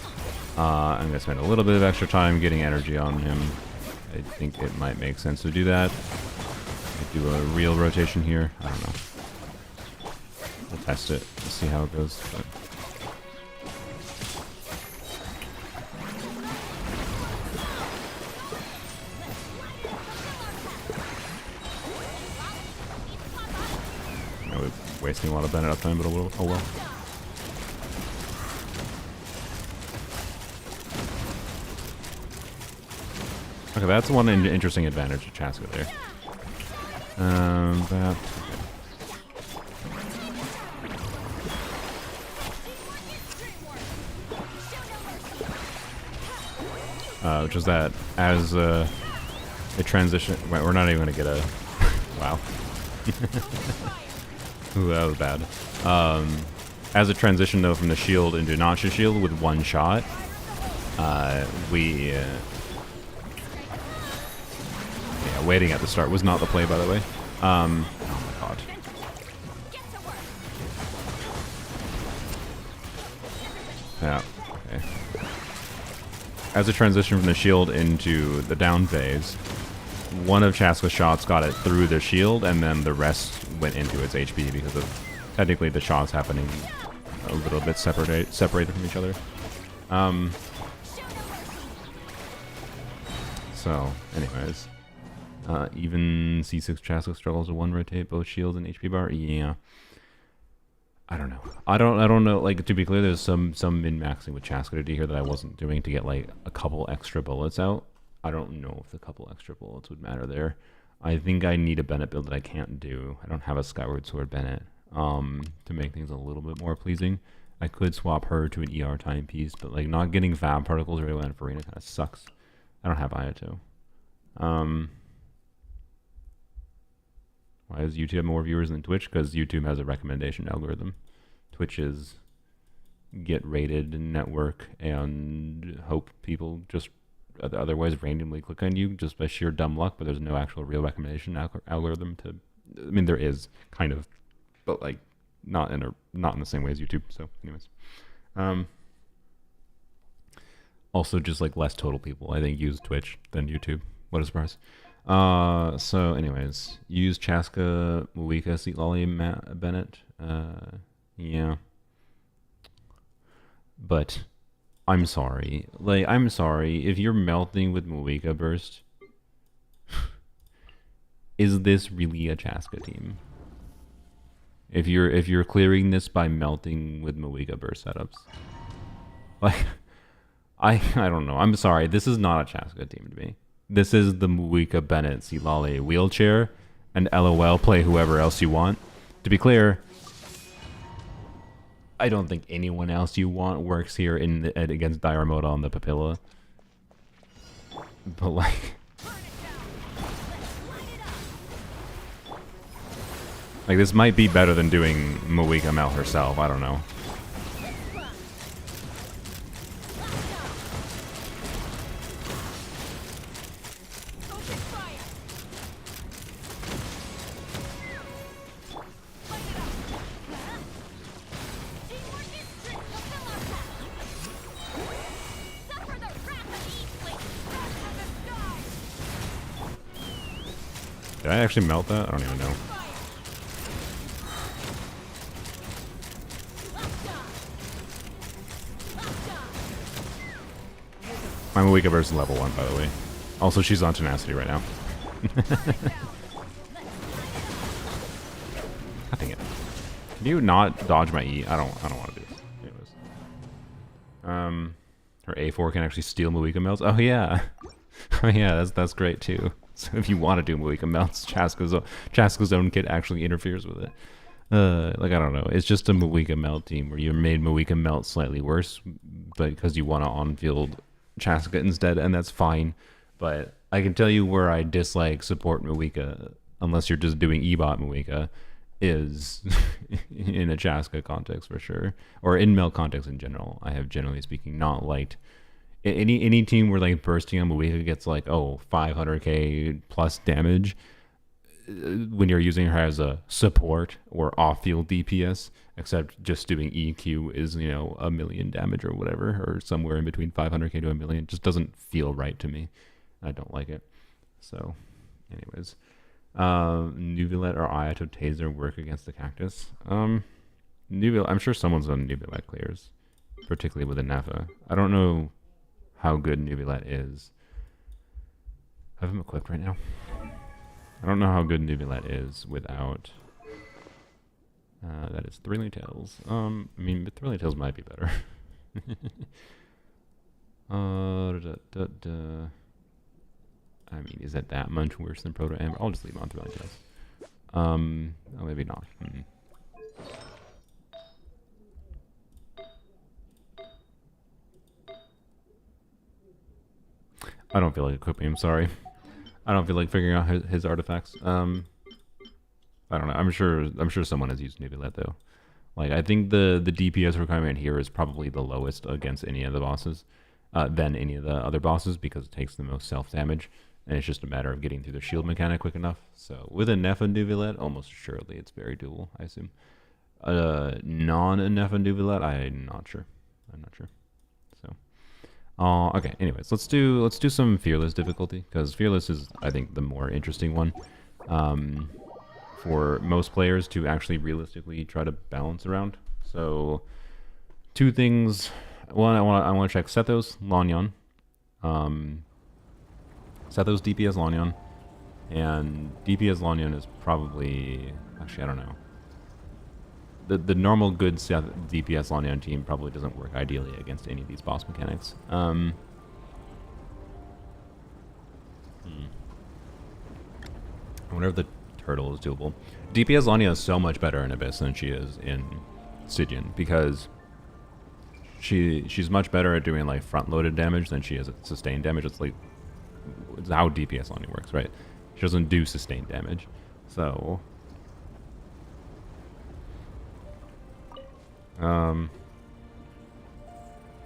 I'm going to spend a little bit of extra time getting energy on him. I think it might make sense to do that. Do a real rotation here. I don't know. We'll test it. Let's see how it goes. But Wasting a lot of Bennett uptime, but oh well. Okay, that's one interesting advantage of Chaska there. That... which is that as a transition... Wait, we're not even going to get a... Wow. Ooh, that was bad. As a transition, though, from the shield into Notch's shield with one shot, we... yeah, waiting at the start was not the play, by the way. Oh my god. Yeah, okay. As a transition from the shield into the down phase, one of Chaska's shots got it through the shield, and then the rest went into its HP because of technically the shots happening a little bit separated from each other. So, anyways, even C6 Chaska struggles to one rotate both shields and HP bar. Yeah, I don't know. I don't know. Like, to be clear, there's some min-maxing with Chaska to do here that I wasn't doing to get like a couple extra bullets out. I don't know if the couple extra bullets would matter there. I think I need a Bennett build that I can't do. I don't have a Skyward Sword Bennett to make things a little bit more pleasing. I could swap her to an ER timepiece, but like not getting fab particles right away on Furina kind of sucks. I don't have Ayato. Why does YouTube have more viewers than Twitch? Because YouTube has a recommendation algorithm. Twitch is get rated network and hope people just otherwise randomly click on you just by sheer dumb luck, but there's no actual real recommendation algorithm to... I mean, there is, kind of, but like not in the same way as YouTube. So anyways. Also just like less total people, I think, use Twitch than YouTube. What a surprise. So anyways, use Chaska, Muika, Seat Lolly, Bennett. Yeah. But I'm sorry. Like, I'm sorry. If you're melting with Muika Burst, is this really a Chaska team? If you're clearing this by melting with Muika Burst setups. Like, I don't know. I'm sorry. This is not a Chaska team to me. This is the Muika Bennett Silale wheelchair, and LOL play whoever else you want. To be clear, I don't think anyone else you want works here against Diarmoda on the Papilla. But like this might be better than doing Muika Mel herself. I don't know. Did I actually melt that? I don't even know. My Muika versus level 1, by the way. Also, she's on tenacity right now. God dang it. Can you not dodge my E? I don't want to do this. Anyways. Her A4 can actually steal Muika melts. Oh yeah. Oh yeah, that's great too. So if you want to do Muika melts, Chaska's own kit actually interferes with it. Like, I don't know. It's just a Muika melt team where you made Muika melt slightly worse, but because you want to on-field Chaska instead, and that's fine. But I can tell you where I dislike support Muika, unless you're just doing E-bot Muika, is in a Chaska context for sure, or in melt context in general. I have, generally speaking, not liked any team where like bursting on Muika gets like 500k plus damage when you're using her as a support or off-field DPS, except just doing EQ is, you know, 1 million damage or whatever, or somewhere in between 500k to 1 million. It just doesn't feel right to me. I don't like it. So anyways, Neuvillette or Ayato Taser work against the Cactus. Neuvillette, I'm sure someone's done Neuvillette clears, particularly with a Nefa. I don't know how good Neuvillette is. I have him equipped right now. I don't know how good Neuvillette is without That is Thrilling Tales. I mean, but Thrilling Tales might be better. I mean, is that much worse than Proto Amber? I'll just leave it on Thrilling Tales. Oh, maybe not. I don't feel like equipping him, sorry. I don't feel like figuring out his artifacts. I don't know. I'm sure someone has used Neuvillette though. Like, I think the DPS requirement here is probably the lowest against any of the bosses, than any of the other bosses, because it takes the most self-damage, and it's just a matter of getting through the shield mechanic quick enough. So with a Neff and Neuvillette, almost surely it's very doable, I assume. Non-Neff and Neuvillette, I'm not sure. So, okay. Anyways, let's do some Fearless difficulty, because Fearless is, I think, the more interesting one. For most players to actually realistically try to balance around. So, two things. One, I want to check Sethos Lanyon, Sethos DPS Lanyon, and DPS Lanyon is probably, actually I don't know. The normal good Seth DPS Lanyon team probably doesn't work ideally against any of these boss mechanics. I wonder if the turtle is doable. DPS Lania is so much better in Abyss than she is in Stygian, because she's much better at doing like front-loaded damage than she is at sustained damage. It's like, it's how DPS Lania works, right? She doesn't do sustained damage, so can't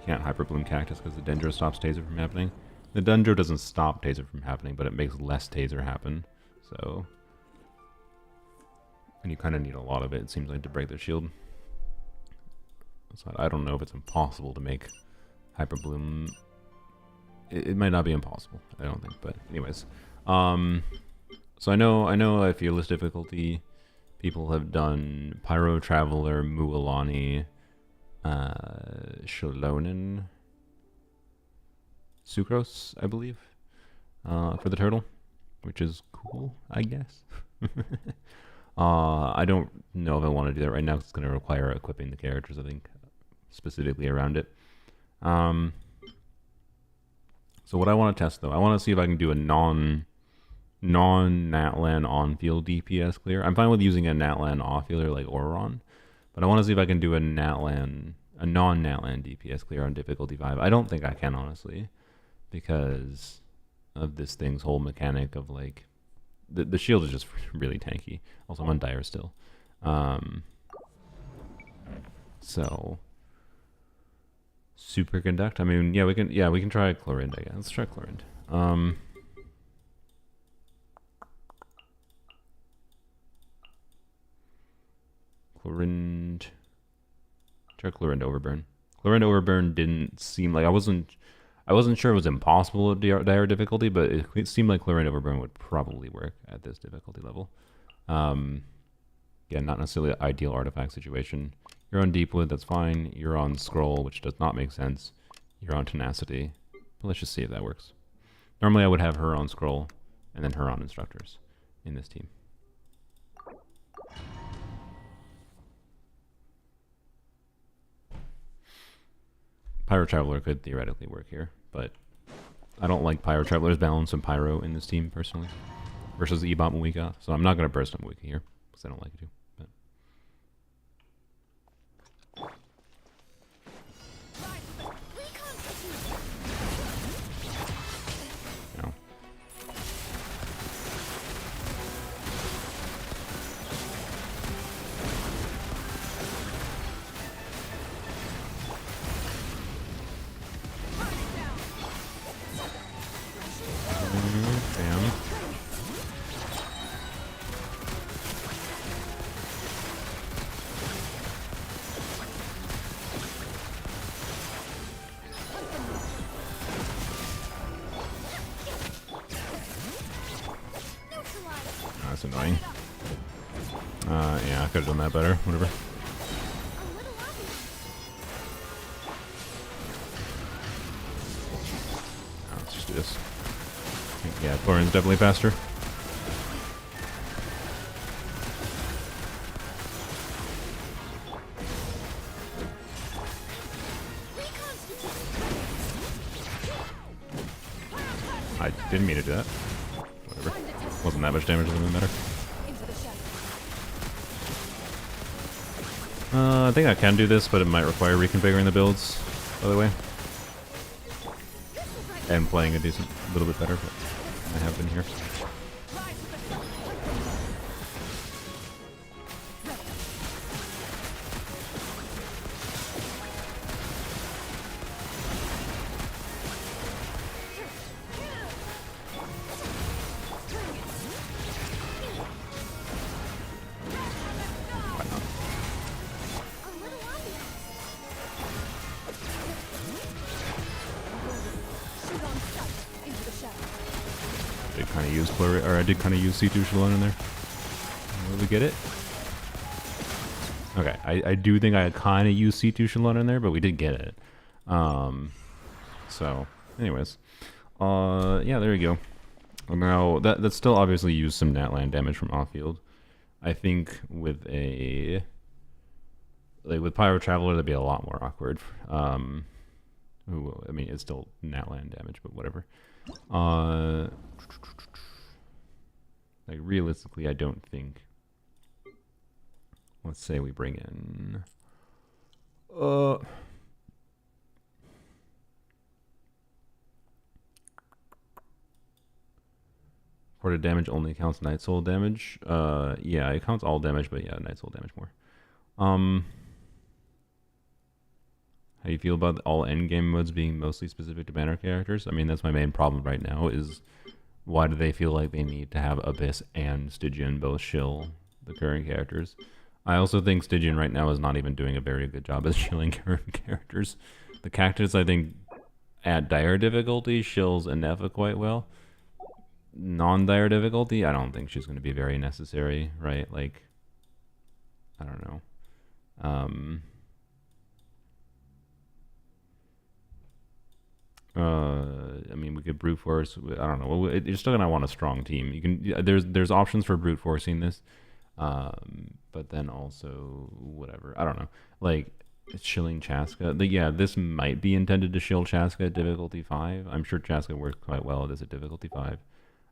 Hyperbloom Cactus because the Dendro stops Taser from happening. The Dendro doesn't stop Taser from happening, but it makes less Taser happen, so. And you kind of need a lot of it seems like, to break their shield. So I don't know if it's impossible to make Hyperbloom. It might not be impossible, I don't think, but anyways. So I know at Fearless difficulty, people have done Pyro Traveler, Mualani, Shalonin, Sucrose, I believe, for the turtle, which is cool, I guess. I don't know if I want to do that right now, 'cause it's going to require equipping the characters, I think, specifically around it. So what I want to test, though, I want to see if I can do a non-Natlan on-field DPS clear. I'm fine with using a Natlan off-fielder like Auron, but I want to see if I can do a non-Natlan DPS clear on difficulty 5. I don't think I can, honestly, because of this thing's whole mechanic of, like, the shield is just really tanky. Also, I'm on Dire still. So Superconduct. I mean, we can try Chlorind again. Let's try Chlorind. Chlorind. Try Chlorind Overburn. Chlorind Overburn didn't seem like, I wasn't sure it was impossible at dire difficulty, but it seemed like Chlorind Overburn would probably work at this difficulty level. Yeah, not necessarily an ideal artifact situation. You're on Deepwood, that's fine. You're on Scroll, which does not make sense. You're on Tenacity. But let's just see if that works. Normally I would have her on Scroll, and then her on Instructors in this team. Pyro Traveler could theoretically work here, but I don't like Pyro Traveler's balance and Pyro in this team, personally, versus the Ebot Moika, so I'm not going to burst on Moika here, because I don't like it to. But. No. Damn. That's annoying. Yeah, I could have done that better. Whatever. Let's just do this. Yeah, Chlorine's definitely faster. didn't mean to do that. Whatever. Wasn't that much damage, doesn't really matter. I think I can do this, but it might require reconfiguring the builds, by the way. And playing a little bit better, but I have been here. I did kind of use C2 Shalon in there. Will we get it? Okay, I do think I kind of used C2 Shalon in there, but we did get it. So, anyways. Yeah, there you go. Now, that still obviously used some Natland damage from off-field. I think with a... Like, with Pyro Traveler, that'd be a lot more awkward. I mean, it's still Natland damage, but whatever. Like, realistically, I don't think... Let's say we bring in... Ported damage only counts Night Soul damage. Yeah, it counts all damage, but yeah, Night Soul damage more. How do you feel about all endgame modes being mostly specific to banner characters? I mean, that's my main problem right now, is... Why do they feel like they need to have Abyss and Stygian both shill the current characters? I also think Stygian right now is not even doing a very good job at shilling current characters. The Cactus, I think, at dire difficulty, shills Inefa quite well. Non-dire difficulty, I don't think she's going to be very necessary, right? Like, I don't know. I mean, we could brute force. I don't know. You're still gonna want a strong team. You can. There's options for brute forcing this, but then also whatever. I don't know. Like shilling Chaska. Yeah, this might be intended to shill Chaska at difficulty 5. I'm sure Chaska works quite well at this at difficulty 5.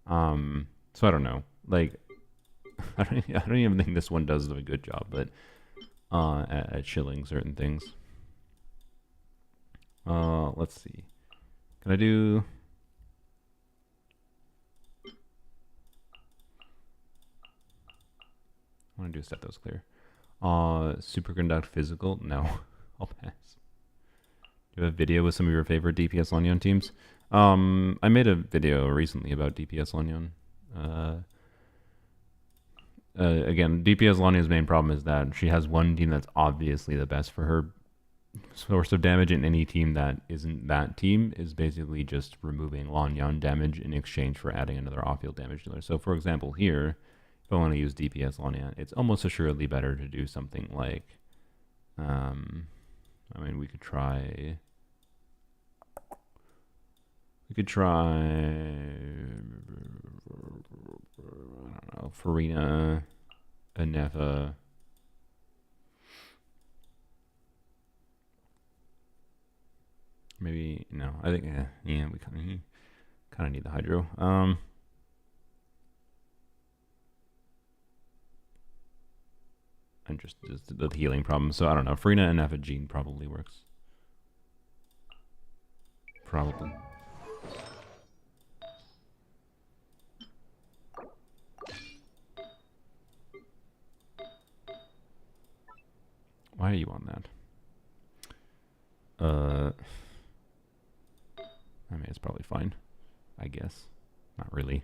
So I don't know. Like, I don't even think this one does a good job, but at shilling certain things. Let's see. Can I do... I want to do set those clear. Superconduct physical? No. I'll pass. Do you have a video with some of your favorite DPS Lanyon teams? I made a video recently about DPS Lanyon. Again, DPS Lanyon's main problem is that she has one team that's obviously the best for her source of damage, and any team that isn't that team is basically just removing Lanyon damage in exchange for adding another off-field damage dealer. So, for example, here, if I want to use DPS Lanyon, it's almost assuredly better to do something like, I mean, we could try, I don't know, Furina, Anefa. Maybe, no, I think, yeah, we kind of need the Hydro. And just the healing problem. So, I don't know, Furina and Anefa Jean probably works. Probably. Why are you on that? I mean, it's probably fine, I guess. Not really.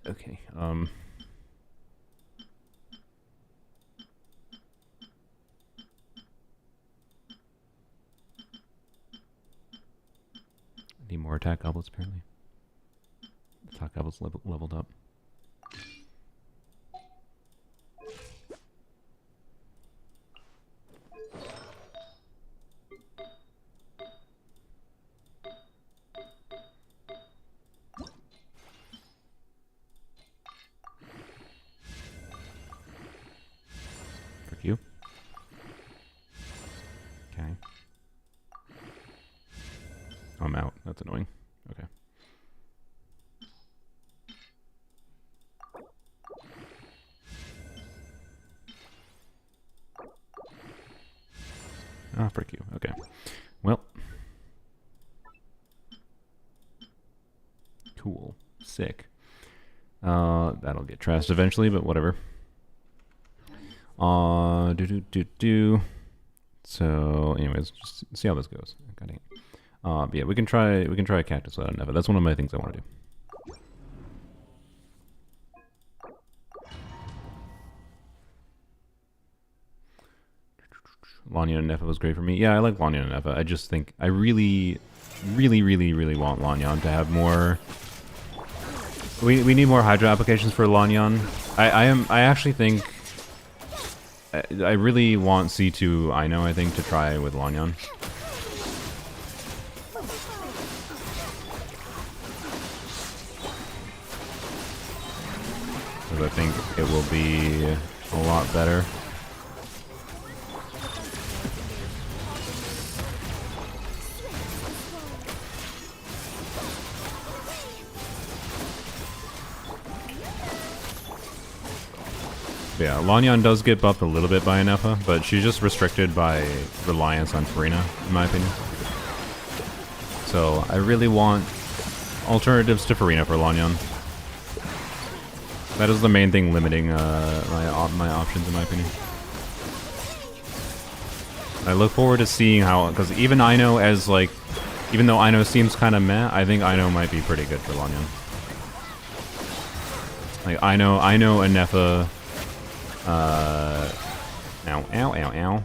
Okay, need more attack goblets, apparently. Attack goblets leveled up. That's annoying. Okay. Ah, frick you. Okay. Well. Cool. Sick. That'll get trashed eventually, but whatever. So, anyways, just see how this goes. God dang it. But yeah, we can try a cactus without Neva. That's one of my things I want to do. Lanya and Neva was great for me. Yeah, I like Lanya and Neva. I just think I really want Lanyan to have more. We need more Hydra applications for Lanyan. I actually think I really want C2 Ino, I think, to try with Lanyan. Because I think it will be a lot better. Yeah, Lanyan does get buffed a little bit by Anefa, but she's just restricted by reliance on Furina, in my opinion. So I really want alternatives to Furina for Lanyan. That is the main thing limiting my options, in my opinion. I look forward to seeing how, because even Ino as like, even though Ino seems kind of meh, I think Ino might be pretty good for Lanyan. Like Ino, Anefa. Ow. Yeah,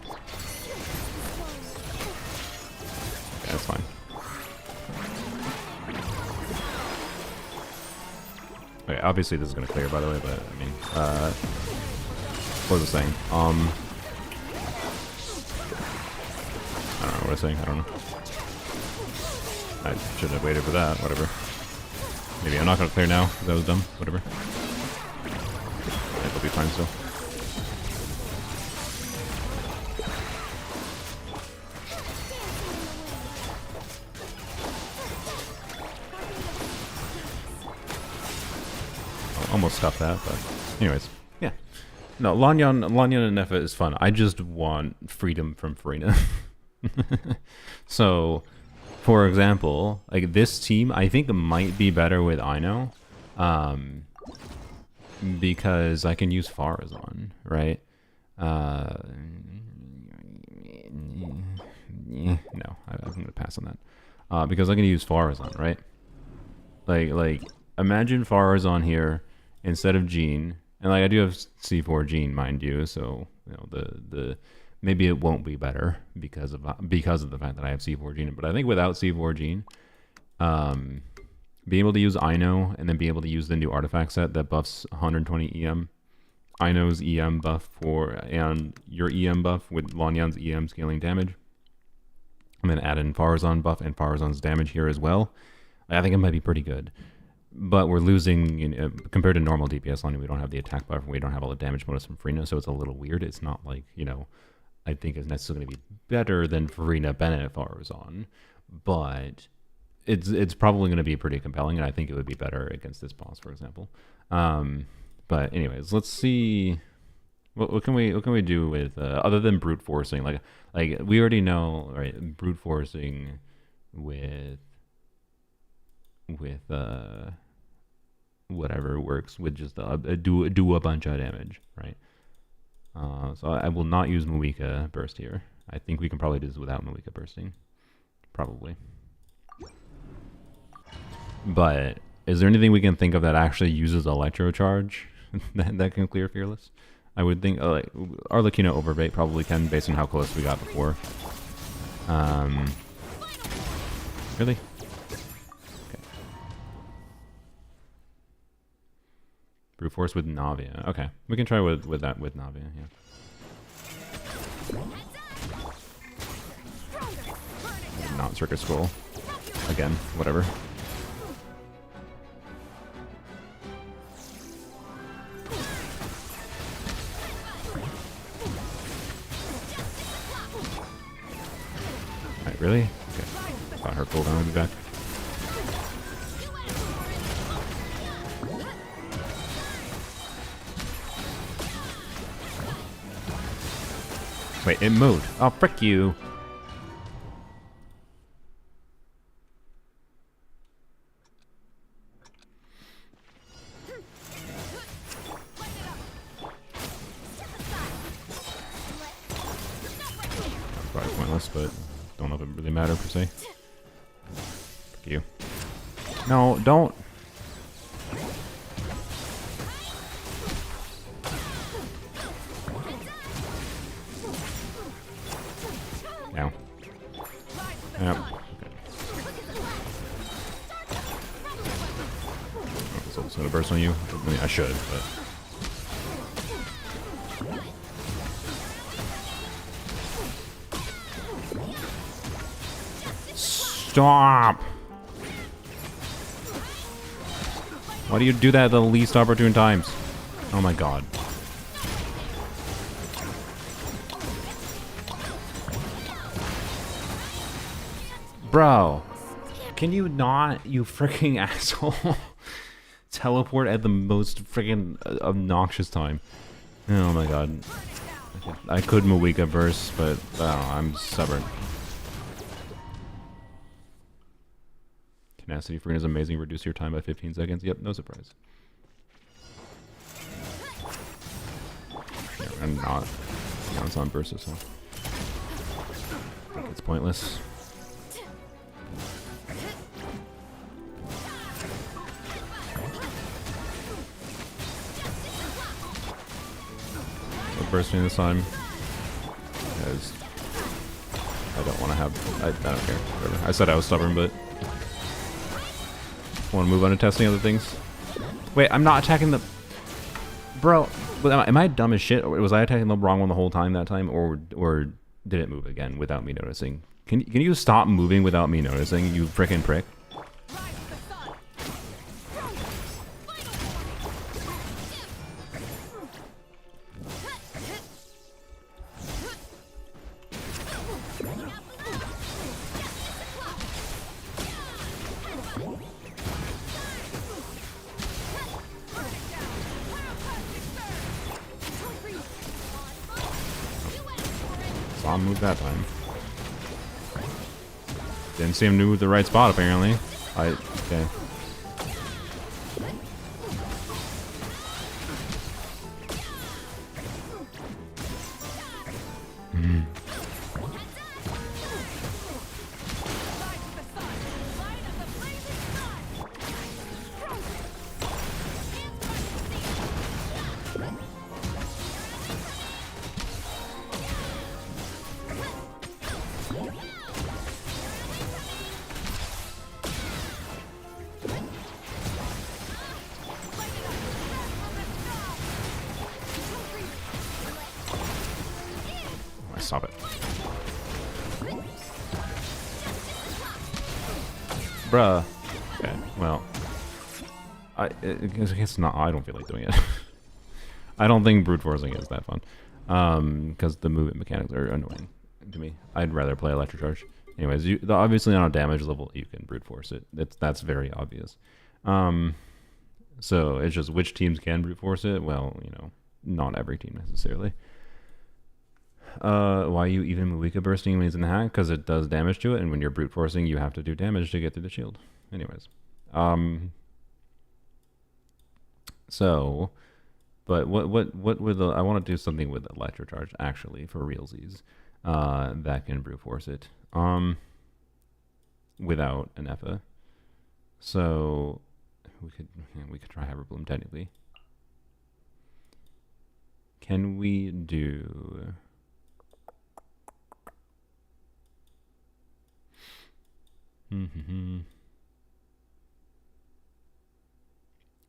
that's fine. Okay, obviously this is gonna clear, by the way, but I mean, what was I saying? I don't know what I was saying. I don't know. I should have waited for that. Whatever. Maybe I'm not gonna clear now. That was dumb. Whatever. It'll be fine still. Almost stopped that, but anyways, yeah. No, Lanyan and Nefa is fun. I just want freedom from Furina. So, for example, like this team, I think might be better with Ino, because I can use Farazan, right? No, I'm gonna pass on that. Because I can use Farazan, right? Like imagine Farazan here instead of Jean, and like I do have C4 Jean, mind you, so you know the maybe it won't be better because of the fact that I have C4 Jean, but I think without C4 Jean, being able to use Ino and then be able to use the new artifact set that buffs 120 EM, Ino's EM buff and your EM buff with Lanyan's EM scaling damage, and then add in Farazan buff and Farazan's damage here as well. I think it might be pretty good. But we're losing, you know, compared to normal DPS Lanyan, we don't have the attack buff, we don't have all the damage bonus from Furina, so it's a little weird. It's not like, you know, I think it's necessarily going to be better than Furina Bennett Farazan, but it's probably going to be pretty compelling, and I think it would be better against this boss, for example. But anyways, let's see what can we do with other than brute forcing. Like we already know, right? Brute forcing with whatever works with just do a bunch of damage, right? So I will not use Moika Burst here. I think we can probably do this without Moika Bursting, probably. But is there anything we can think of that actually uses Electro Charge that can clear Fearless? I would think like Arlecchino Overbait probably can, based on how close we got before. Really? Brute Force with Navia. Okay, we can try with that with Navia. Yeah. Not Circuit Scroll. Again, whatever. Alright, really? Okay. Thought her cooldown would be back. Wait, it moved. Oh, frick you. Probably pointless, but don't know if it really matters per se. Frick you. No, don't. Now. Yep. Okay. So it's gonna burst on you. I mean, I should, but. Stop! Why do you do that at the least opportune times? Oh my god. Bro, can you not, you freaking asshole, teleport at the most freaking obnoxious time? Oh my god. I could Mawika burst, but I'm stubborn. Tenacity Furina is amazing. Reduce your time by 15 seconds. Yep, no surprise. Yeah, I'm not. Yeah, it's on burst, so it's pointless. Bursting this time because I don't want to have. I don't care. Whatever. I said I was stubborn, but want to move on to testing other things. Wait, I'm not attacking the. Bro, am I dumb as shit? Or was I attacking the wrong one the whole time that time, or did it move again without me noticing? Can you stop moving without me noticing? You frickin' prick. Saw him move that time. Didn't see him move the right spot apparently. Okay. Stop it. Bruh. Okay, well. I guess not. I don't feel like doing it. I don't think brute forcing is that fun. Because the movement mechanics are annoying to me. I'd rather play electric charge. Anyways, obviously on a damage level, you can brute force it. That's very obvious. So it's just which teams can brute force it? Well, you know, not every team necessarily. Why you even Mawika bursting when he's in the hack? Because it does damage to it, and when you're brute forcing, you have to do damage to get through the shield. Anyways, so, but what with the, I want to do something with electrocharge actually for realsies, that can brute force it, without an Effa. So we could try Hyper Bloom technically. Can we do? An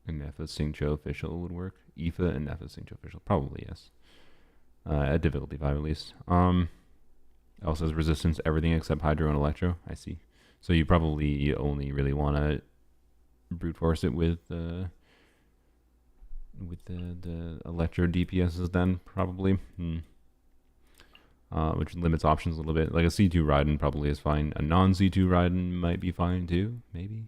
Effa Singcho official would work. Aoife and Effa Singcho official, probably yes. At difficulty 5 at least. Also has resistance to everything except Hydro and Electro. I see. So you probably only really want to brute force it with the Electro DPSs then probably. Which limits options a little bit. Like a C2 Raiden probably is fine. A non-C2 Raiden might be fine too, maybe.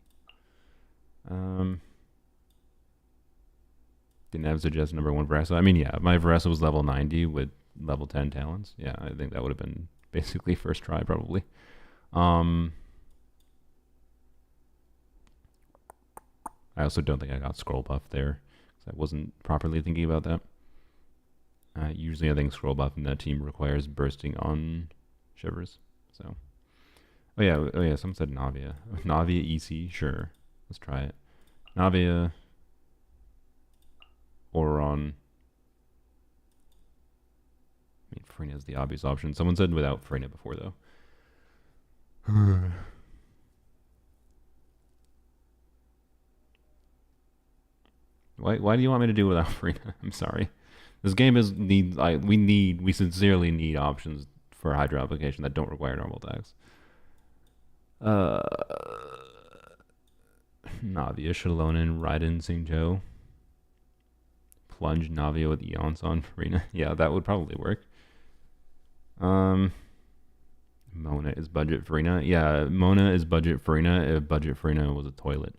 Didn't have suggest number 1 Veressa. I mean, yeah, my Veressa was level 90 with level 10 talents. Yeah, I think that would have been basically first try probably. I also don't think I got scroll buff there because I wasn't properly thinking about that. Usually I think scroll buff in that team requires bursting on shivers. So, oh yeah, someone said Navia. Navia EC, sure. Let's try it. Navia, Oron. I mean, Furina is the obvious option. Someone said without Furina before, though. Why do you want me to do without Furina? I'm sorry. This game we sincerely need options for Hydra application that don't require normal attacks. Navia, Shalonin, Raiden, Xingqiu. Plunge Navia with Eons on Furina. Yeah, that would probably work. Mona is budget Furina. Yeah, Mona is budget Furina if budget Furina was a toilet.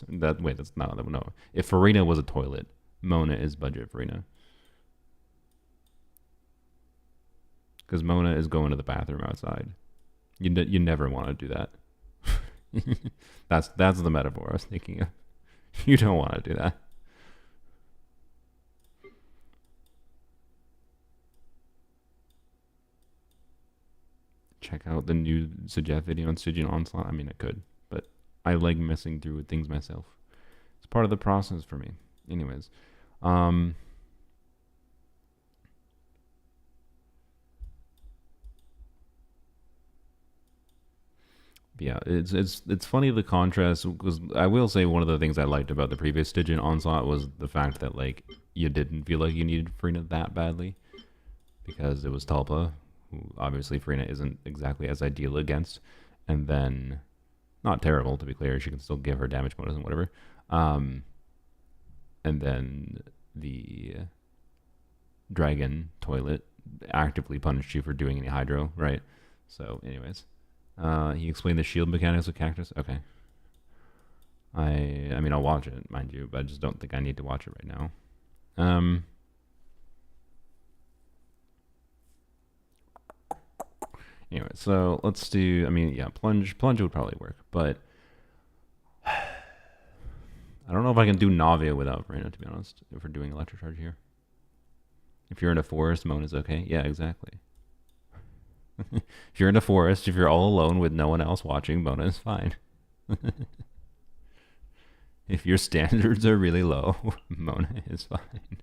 That's not no. If Furina was a toilet, Mona is budget Furina. Because Mona is going to the bathroom outside. You never want to do that. That's the metaphor I was thinking of. You don't want to do that. Check out the new Suggest video on Stygian Onslaught. I mean, I could, but I like messing through with things myself. It's part of the process for me. Anyways, yeah, it's funny the contrast, because I will say one of the things I liked about the previous Stygian Onslaught was the fact that like you didn't feel like you needed Furina that badly because it was Talpa, who obviously Furina isn't exactly as ideal against, and then not terrible to be clear, she can still give her damage bonus and whatever, and then the dragon toilet actively punished you for doing any hydro, right? So anyways. He explained the shield mechanics of Cactus. Okay. I mean, I'll watch it, mind you, but I just don't think I need to watch it right now. Anyway, so let's do, I mean, yeah, plunge would probably work, but I don't know if I can do Navia without Furina, to be honest, if we're doing Electrocharge here. If you're in a forest, Mona's okay. Yeah, exactly. If you're in a forest, if you're all alone with no one else watching, Mona is fine. If your standards are really low, Mona is fine.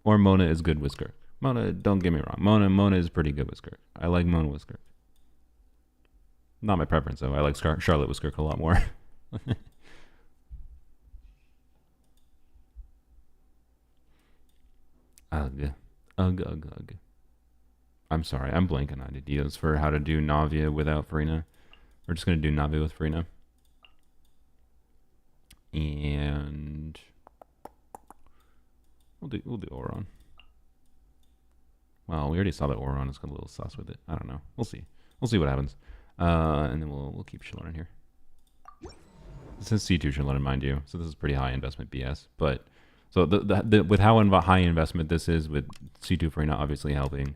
Or Mona is good with Skirk. Mona, don't get me wrong. Mona is pretty good with Skirk. I like Mona with Skirk. Not my preference, though. I like Charlotte with Skirk a lot more. Ugh. I'm sorry, I'm blanking on ideas for how to do Navia without Furina. We're just going to do Navia with Furina. And we'll do Oron. Well, we already saw that Oron is a little sus with it. I don't know. We'll see. We'll see what happens. And then we'll keep Shalonin here. This is C2 Shalonin, mind you. So this is pretty high investment BS. But so with how high investment this is, with C2 Furina obviously helping,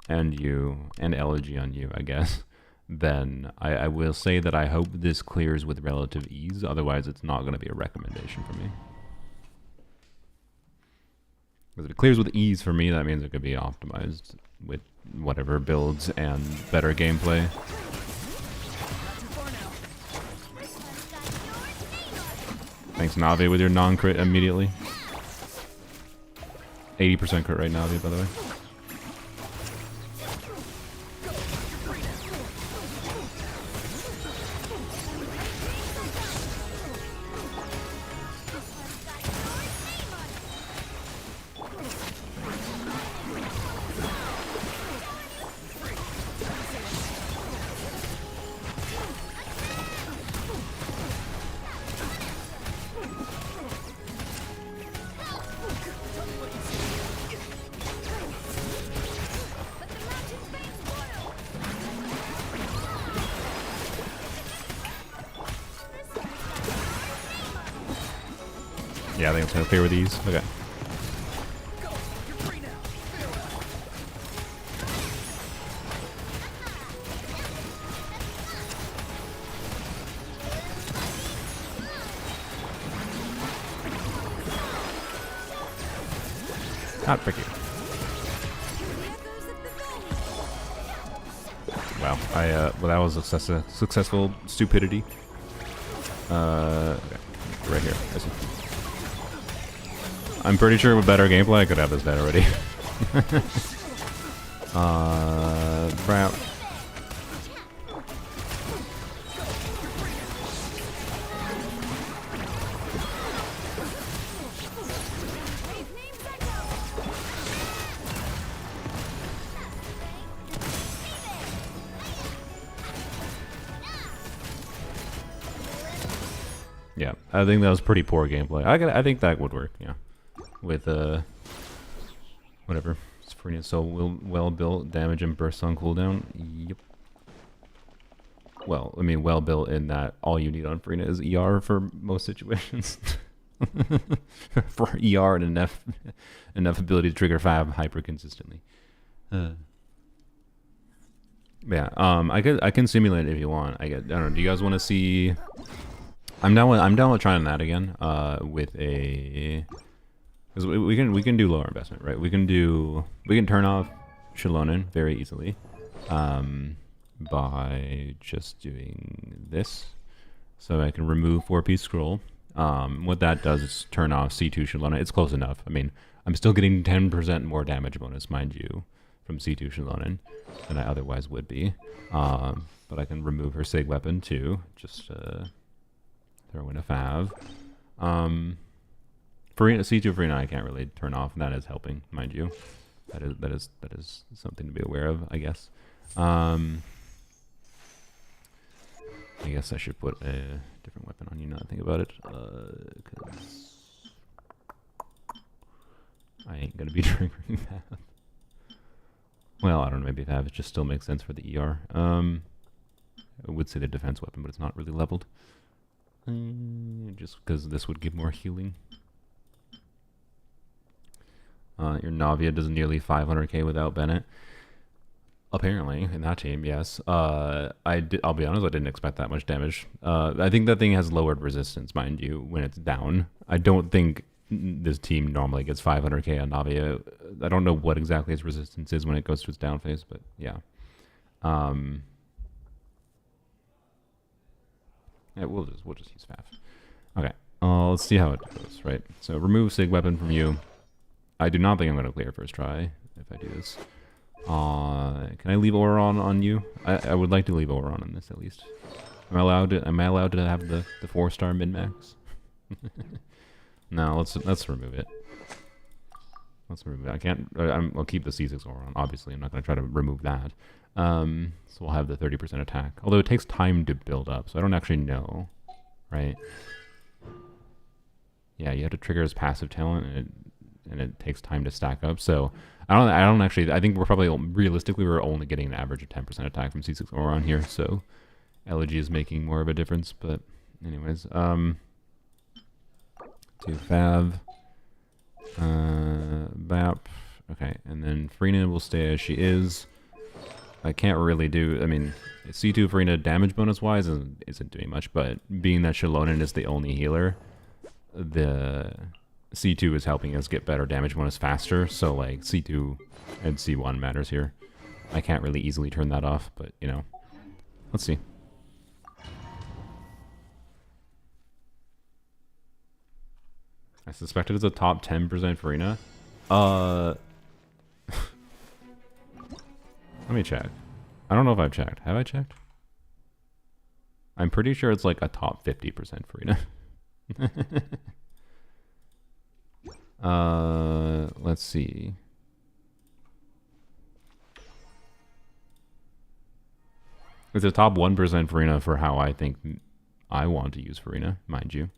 and you, and Elegy on you, I guess, then I will say that I hope this clears with relative ease. Otherwise, it's not going to be a recommendation for me. Because if it clears with ease for me, that means it could be optimized with whatever builds and better gameplay. Thanks, Navi, with your non-crit immediately. 80% crit right now, Navi, by the way. Yeah, I think it's gonna clear with these. Okay. Not picky. Wow, well, that was successful stupidity. Okay. Right here. I see. I'm pretty sure with better gameplay I could have this dead already. Crap. Yeah, I think that was pretty poor gameplay. I think that would work, yeah. With, whatever. It's Furina, so well built, damage and burst on cooldown. Yep. Well, I mean, well built in that all you need on Furina is ER for most situations. For ER and enough ability to trigger Fab hyper consistently. Yeah, I can simulate it if you want. I don't know. Do you guys want to see? I'm down with trying that again. With a, because we can do lower investment, right? We can turn off Shalonen very easily, by just doing this. So I can remove 4-piece scroll. What that does is turn off C2 Shalonen. It's close enough. I mean, I'm still getting 10% more damage bonus, mind you, from C2 Shalonen than I otherwise would be. But I can remove her Sig weapon too. Just throw in a Fav. Furina, C2 Furina I can't really turn off, and that is helping, mind you. That is something to be aware of, I guess. I guess I should put a different weapon on you now that I think about it. 'Cause I ain't gonna be triggering Fav. Well, I don't know, maybe Fav just still makes sense for the ER. I would say the defense weapon, but it's not really leveled. Just because this would give more healing. Your Navia does nearly 500k without Bennett. Apparently, in that team, yes. I'll be honest, I didn't expect that much damage. I think that thing has lowered resistance, mind you, when it's down. I don't think this team normally gets 500k on Navia. I don't know what exactly its resistance is when it goes to its down phase, but yeah. Yeah, we'll just use Faf. Okay, let's see how it goes, right? So remove Sig weapon from you. I do not think I'm going to clear first try if I do this. Can I leave Auron on you? I would like to leave Auron on this at least. Am I allowed to have the 4-star min-max? No, let's remove it. Let's remove it. I can't. I'll keep the C6 Auron. Obviously, I'm not going to try to remove that. So we'll have the 30% attack. Although it takes time to build up, so I don't actually know, right? Yeah, you have to trigger his passive talent, and it takes time to stack up. So I don't actually. I think we're probably realistically we're only getting an average of 10% attack from C6 Auron here. So Elegy is making more of a difference. But anyways, to Fav, Bap. Okay, and then Furina will stay as she is. I can't really do, I mean, C2 Furina damage bonus wise isn't doing much, but being that Shalonen is the only healer, the C2 is helping us get better damage bonus faster, so like C2 and C1 matters here. I can't really easily turn that off, but you know, let's see. I suspect it is a top 10% Furina. Let me check. I don't know if I've checked. Have I checked? I'm pretty sure it's like a top 50% Furina. Let's see. It's a top 1% Furina for how I think I want to use Furina, mind you.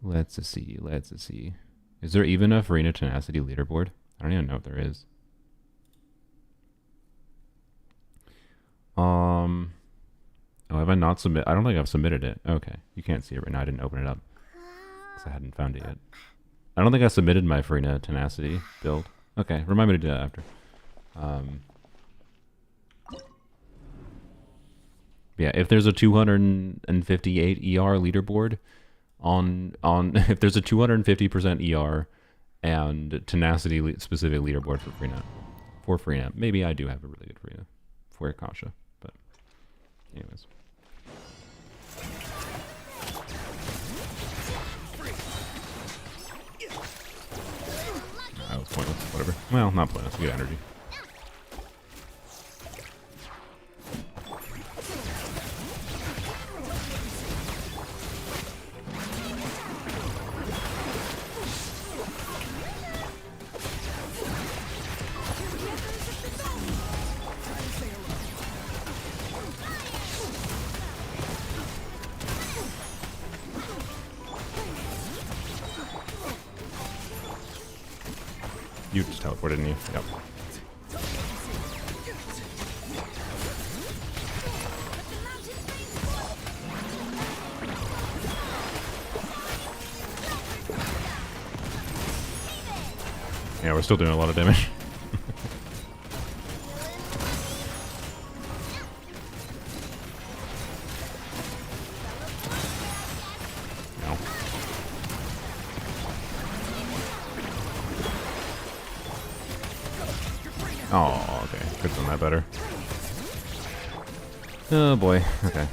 Let's see. Is there even a Furina Tenacity leaderboard? I don't even know if there is. Oh, I Have I not submit? I don't think I've submitted it. Okay, you can't see it right now. I didn't open it up because I hadn't found it yet. I don't think I submitted my Furina tenacity build. Okay, remind me to do that after. Yeah, if there's a 258 ER leaderboard on if there's a 250% ER and tenacity specific leaderboard for Furina, maybe I do have a really good Furina for Akasha, but anyways. That was pointless, whatever. Well, not pointless, good energy. You just teleported, didn't you? Yep. Yeah, we're still doing a lot of damage. No. Oh, okay. Could have done that better. Oh boy. Okay.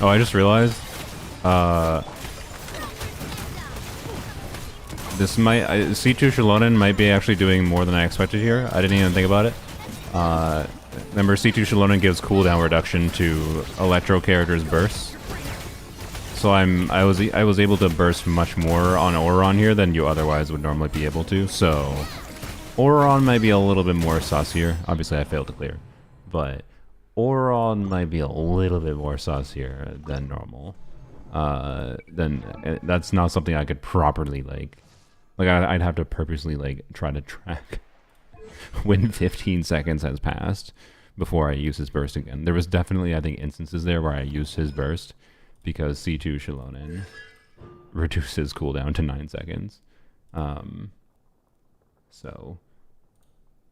Oh, I just realized, this might, C2 Shalonen might be actually doing more than I expected here. I didn't even think about it. Remember, C2 Shalonen gives cooldown reduction to Electro characters' bursts. So I was able to burst much more on Auron here than you otherwise would normally be able to. So Auron might be a little bit more sus here. Obviously, I failed to clear, but Auron might be a little bit more sus here than normal. Then that's not something I could properly like I'd have to purposely like try to track when 15 seconds has passed before I use his burst again. There was definitely, I think, instances there where I used his burst because C2 Shalonen reduces cooldown to 9 seconds. So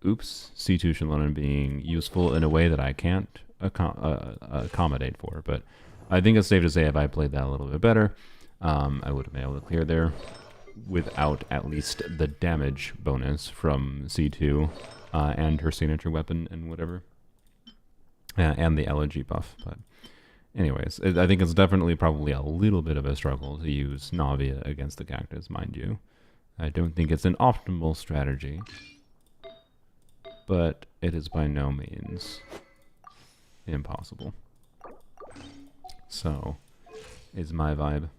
oops, C2 Shalonen being useful in a way that I can't accommodate for, but I think it's safe to say if I played that a little bit better, I would have been able to clear there without at least the damage bonus from C2 and her signature weapon and whatever, and the elegy buff. But anyways, I think it's definitely probably a little bit of a struggle to use Navia against the Cactus, mind you. I don't think it's an optimal strategy, but it is by no means impossible. So, is my vibe.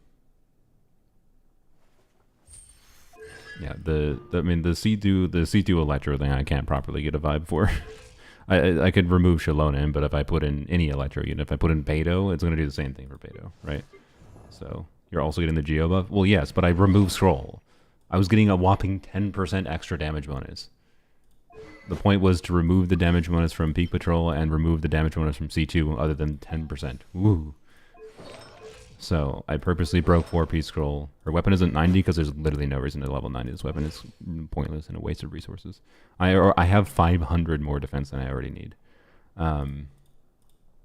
Yeah, the C2 Electro thing I can't properly get a vibe for. I could remove Shalonen, but if I put in any Electro unit, if I put in Beto, it's going to do the same thing for Beto, right? So, you're also getting the Geo buff? Well, yes, but I removed Scroll. I was getting a whopping 10% extra damage bonus. The point was to remove the damage bonus from Peak Patrol and remove the damage bonus from C2 other than 10%. Woo! So I purposely broke 4-piece Scroll. Her weapon isn't 90 because there's literally no reason to level 90 this weapon. It's pointless and a waste of resources. I have 500 more defense than I already need.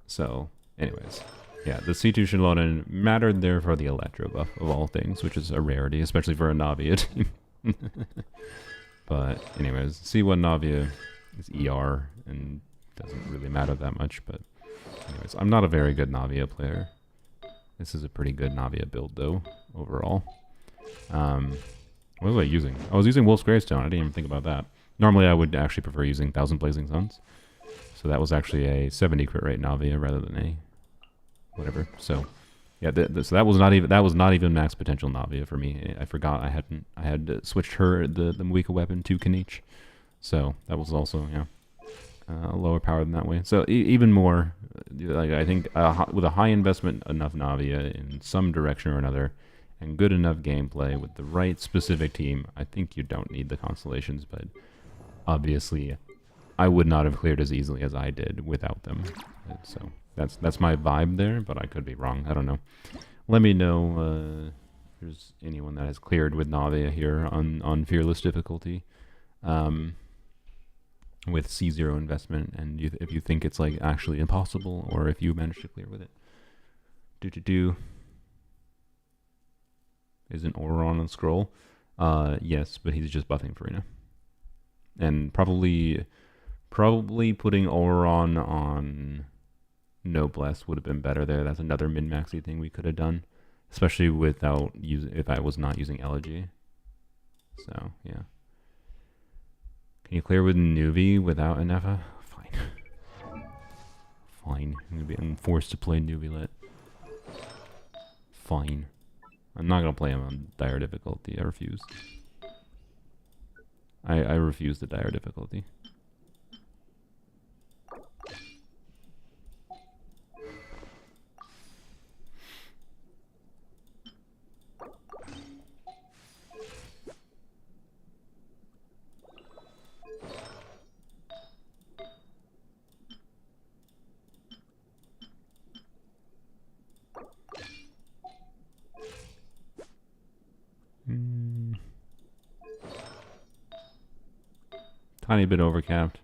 So, anyways. Yeah, the C2 Shalonen mattered there for the Electro buff, of all things, which is a rarity, especially for a Navia team. But, anyways, C1 Navia is ER and doesn't really matter that much. But, anyways, I'm not a very good Navia player. This is a pretty good Navia build, though, overall. What was I using? I was using Wolf's Gravestone. I didn't even think about that. Normally, I would actually prefer using 1,000 Blazing Suns. So that was actually a 70 crit rate Navia rather than a whatever. So yeah, so that was not even max potential Navia for me. I forgot I had switched her the Muika weapon to Kanich. So that was also, yeah, lower power than that way. So even more, like I think with a high investment enough Navia in some direction or another, and good enough gameplay with the right specific team, I think you don't need the constellations. But obviously, I would not have cleared as easily as I did without them. So that's my vibe there, but I could be wrong. I don't know. Let me know if there's anyone that has cleared with Navia here on Fearless difficulty. With C0 investment, and if you think it's like actually impossible, or if you manage to clear with it. Isn't Auron on scroll? Yes, but he's just buffing Furina. And probably putting Auron on Noblesse would have been better there. That's another min-maxy thing we could have done, especially without if I was not using Elegy. So yeah. Can you clear with Neuvy without Anefa? Fine. Fine. I'm forced to play Neuvillette. Fine. I'm not gonna play him on dire difficulty. I refuse. I refuse the dire difficulty. Tiny bit overcapped.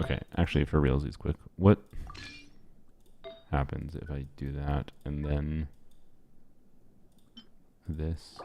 Okay, actually, for realsies, quick. What happens if I do that and then this?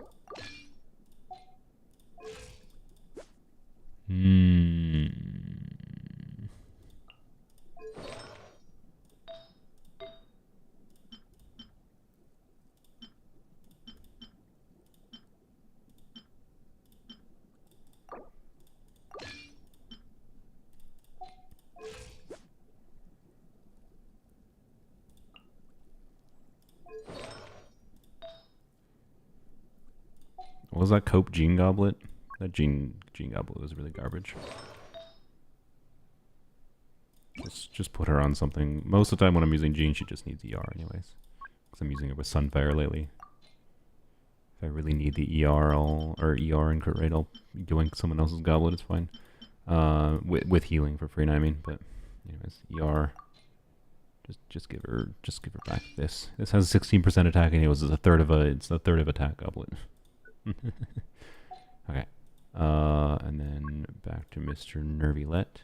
What was that Cope Gene Goblet? That Gene Goblet was really garbage. Just put her on something. Most of the time when I'm using Gene, she just needs ER anyways. Because I'm using it with Sunfire lately. If I really need the ER, or ER and crit rate, I'll doink someone else's Goblet, it's fine. With healing for free, I mean. But anyways, ER. Just give her back this. This has 16% attack, and it's a third of attack Goblet. Okay. And then back to Mr. Neuvillette.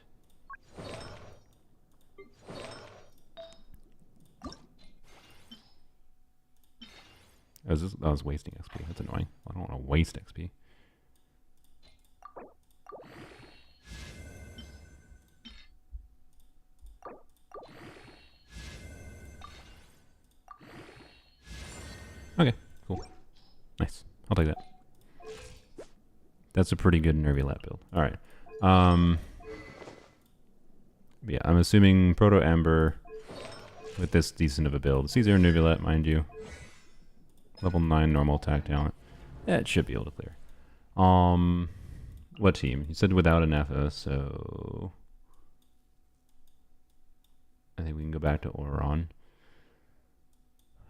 I was wasting XP. That's annoying. I don't want to waste XP. Okay, cool. Nice. I'll take that. That's a pretty good Neuvillette build. Alright. Yeah, I'm assuming Proto Ember with this decent of a build. C0 Neuvillette, mind you. Level 9 normal attack talent. Yeah, it should be able to clear. What team? You said without an Anefa, so I think we can go back to Auron.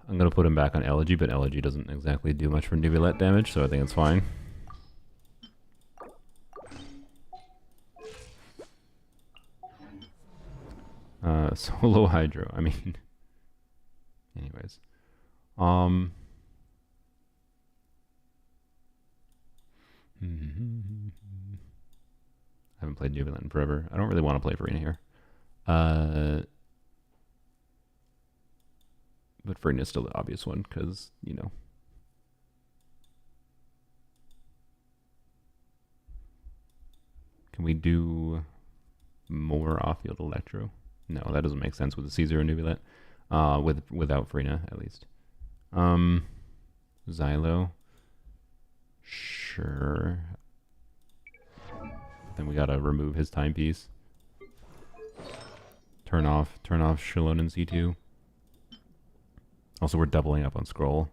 I'm gonna put him back on Elegy, but Elegy doesn't exactly do much for Neuvillette damage, so I think it's fine. Solo Hydro. I mean, anyways. I haven't played Neuvillette in forever. I don't really want to play Furina here. But Furina is still the obvious one, because, you know. Can we do more off-field Electro? No, that doesn't make sense with the C0 Neuvillette. Without Furina, at least. Xylo. Sure. then we gotta remove his timepiece. Turn off Shallonen C2. Also, we're doubling up on scroll.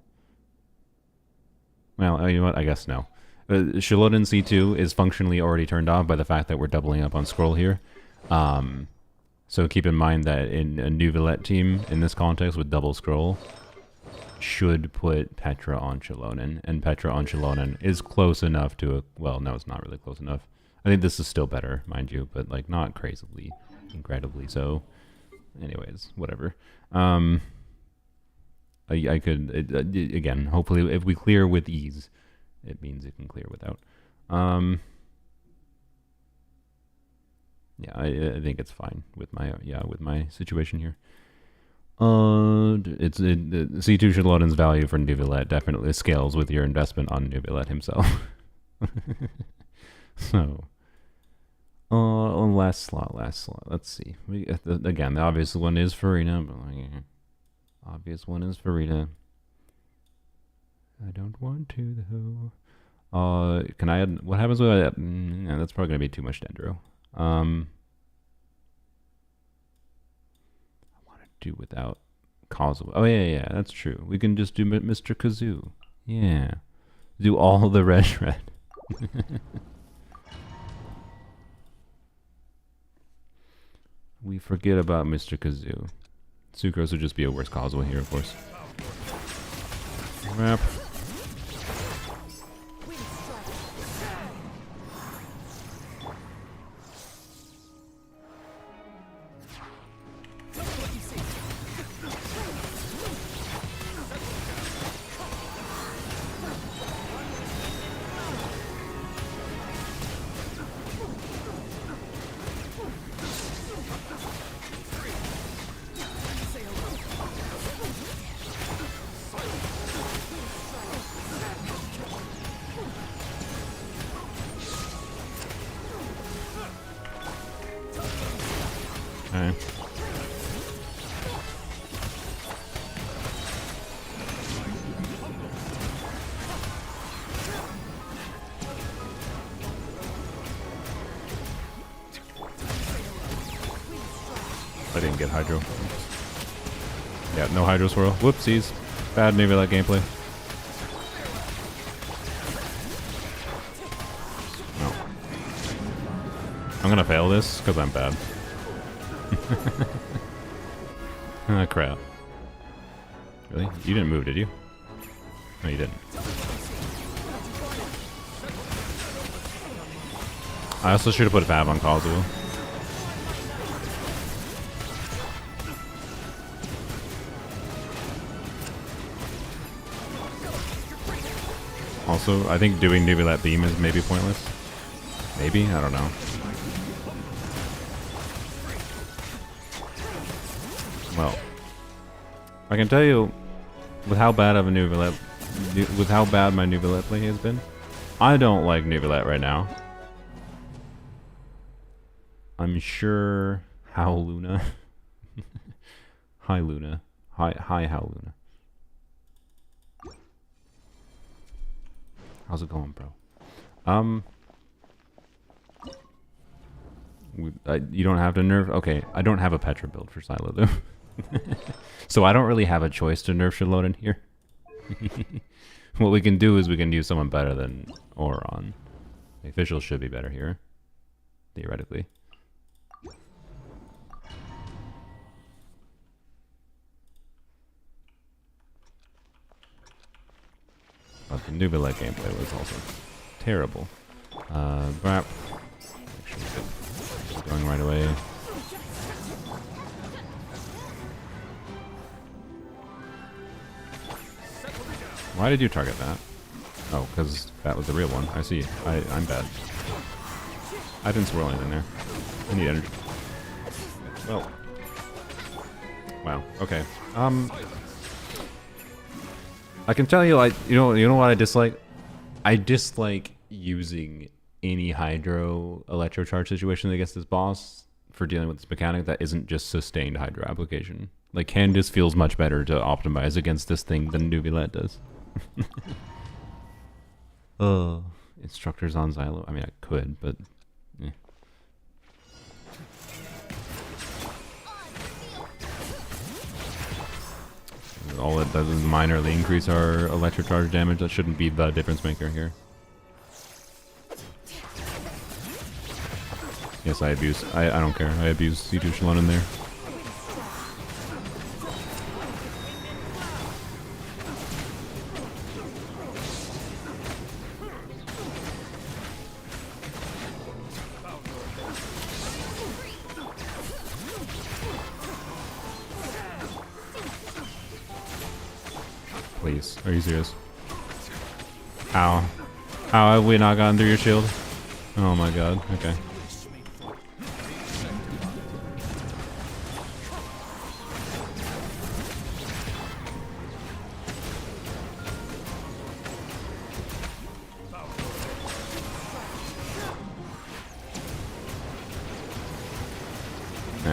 Well, you know what? I guess no. Shallonen C2 is functionally already turned off by the fact that we're doubling up on scroll here. So keep in mind that in a Neuvillette team, in this context with double scroll, should put Petra on Shallonen. And Petra on Shallonen is close enough to a... Well, no, it's not really close enough. I think this is still better, mind you, but like not crazily, incredibly so. Anyways, whatever. I could, again, hopefully if we clear with ease, it means it can clear without. Yeah, I think it's fine with my, with my situation here. It's C2 Shalonen's value for Neuvillette definitely scales with your investment on Neuvillette himself. So, last slot. Let's see. Again, the obvious one is Furina, but like, obvious one is Furina. I don't want to though. Can I add? What happens with that? Yeah, that's probably gonna be too much dendro. I want to do without causal. Oh yeah, that's true. We can just do Mr. Kazoo. Yeah, do all the red. We forget about Mr. Kazoo. Sucrose would just be a worse causal here, of course. Wrap. Okay. I didn't get Hydro. Yeah, no Hydro Swirl. Whoopsies. Bad Neuvillette gameplay. No. I'm gonna fail this because I'm bad. Ah, crap. Really? You didn't move, did you? No, you didn't. I also should have put Fab on Kazuo. Also, I think doing Neuvillette Beam is maybe pointless. Maybe? I don't know. Well, I can tell you, with how bad of a Neuvillette, with how bad my Neuvillette play has been, I don't like Neuvillette right now. I'm sure Howluna. Hi Luna. Hi Howluna. How's it going, bro? You don't have to nerf. Okay, I don't have a Petra build for Silo though. So I don't really have a choice to nerf Shallonen here. What we can do is we can use someone better than Oron. The officials should be better here, theoretically. But the Neuvillette gameplay was also terrible. Brap. Make sure we get going right away. Why did you target that? Oh, because that was the real one. I see. I'm bad. I didn't swirl anything there. I need energy. Well. Wow. Okay. I can tell you, you know what I dislike? I dislike using any Hydro Electrocharge situation against this boss for dealing with this mechanic that isn't just sustained Hydro application. Like, Candace feels much better to optimize against this thing than Neuvillette does. Instructors on Xylo. I mean, I could, but Yeah. All it does is minorly increase our electric charge damage. That shouldn't be the difference maker here. Yes, I abuse. I don't care. I abuse C2 Shalon in there. Please. Are you serious? Ow. How have we not gotten through your shield? Oh my god. Okay.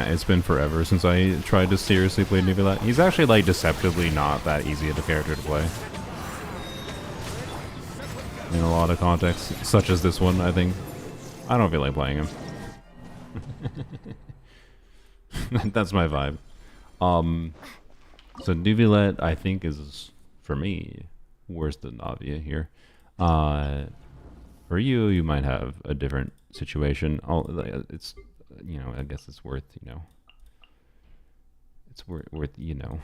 It's been forever since I tried to seriously play Neuvillette. He's actually, like, deceptively not that easy of a character to play. In a lot of contexts, such as this one, I think. I don't feel like playing him. That's my vibe. So Neuvillette, I think, is, for me, worse than Navia here. For you, you might have a different situation. It's... You know, I guess it's worth, you know, it's worth, you know,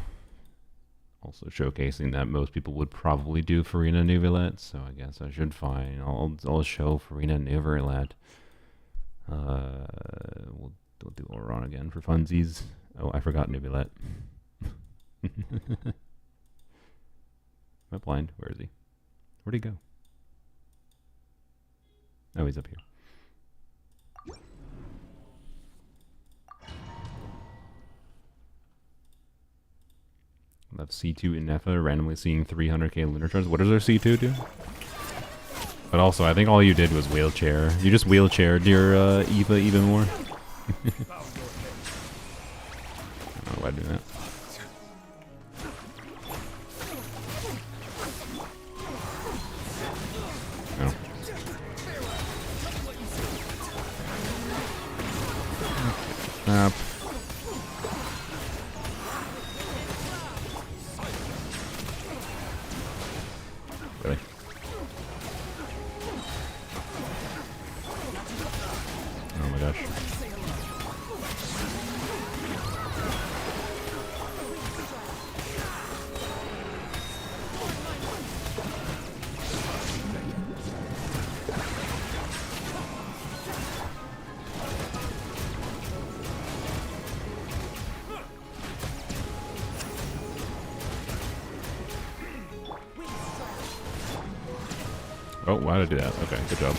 also showcasing that most people would probably do Furina Neuvillette, so I guess I should find, I'll show Furina Neuvillette. We'll do Oron again for funsies. Oh, I forgot Neuvillette. Am I blind? Where is he? Where'd he go? Oh, he's up here. Left C2 in Nefa, randomly seeing 300k lunar charge. What does our C2 do? But also, I think all you did was wheelchair. You just wheelchaired your Eva even more. I don't know why I do that. No. Really? Oh my gosh. Oh, why did I do that? Okay, good job.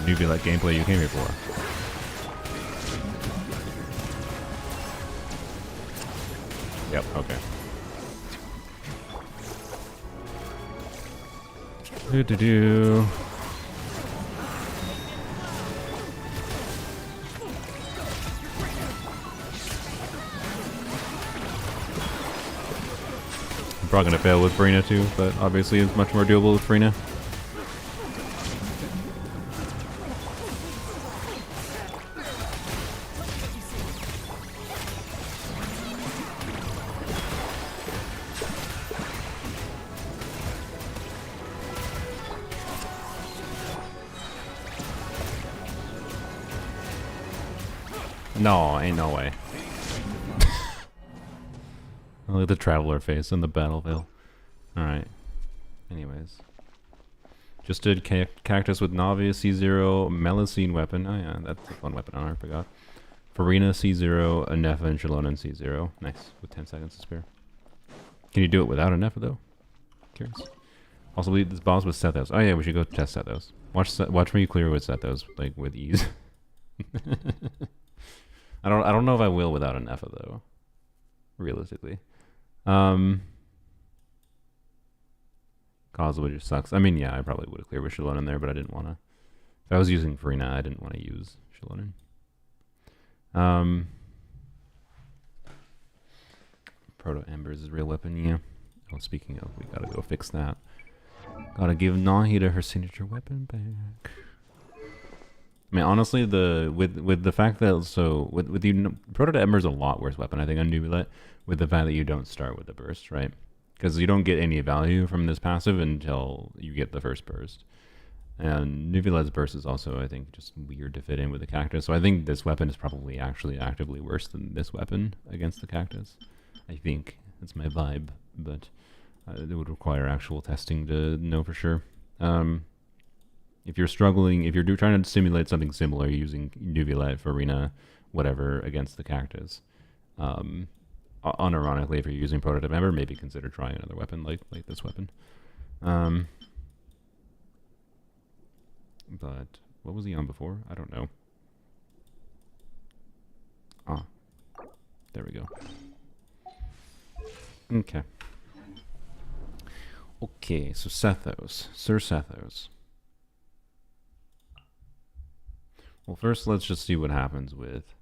Neuvillette gameplay you came here for. Yep, okay. Do. Probably gonna fail with Furina too, but obviously it's much more doable with Furina. No, ain't no way. Look at the traveler face in the battlefield. Alright. Anyways. Just did Cactus with Navia, C0, Melusine weapon. Oh yeah, that's a fun weapon. I forgot. Furina, C0, a Nefa, and Shalona, C0. Nice. With 10 seconds to spare. Can you do it without a Nefa though? Curious. Also, this boss with Sethos. Oh yeah, we should go test Sethos. Watch me clear with Sethos, like with ease. I don't know if I will without a Nefa though. Realistically. Causeway just sucks. I mean, yeah, I probably would have cleared with Shalon in there, but I didn't want to. If I was using Furina, I didn't want to use Shalon. Proto Embers is real weapon, yeah. Oh, speaking of, we gotta go fix that. Gotta give Nahida her signature weapon back. I mean, honestly, with the fact that with you, Prototype Ember's a lot worse weapon, I think, on Neuvillette, with the fact that you don't start with the burst, right? Because you don't get any value from this passive until you get the first burst. And Neuvillette's burst is also, I think, just weird to fit in with the cactus. So I think this weapon is probably actually actively worse than this weapon against the cactus. I think. That's my vibe, but it would require actual testing to know for sure. If you're struggling, if you're trying to simulate something similar using Neuvillette, Furina, whatever, against the cactus, unironically, if you're using Prototype Ember, maybe consider trying another weapon like this weapon. But what was he on before? I don't know. Ah, there we go. Okay. Okay, so Sethos, Sir Sethos. Well, first let's just see what happens with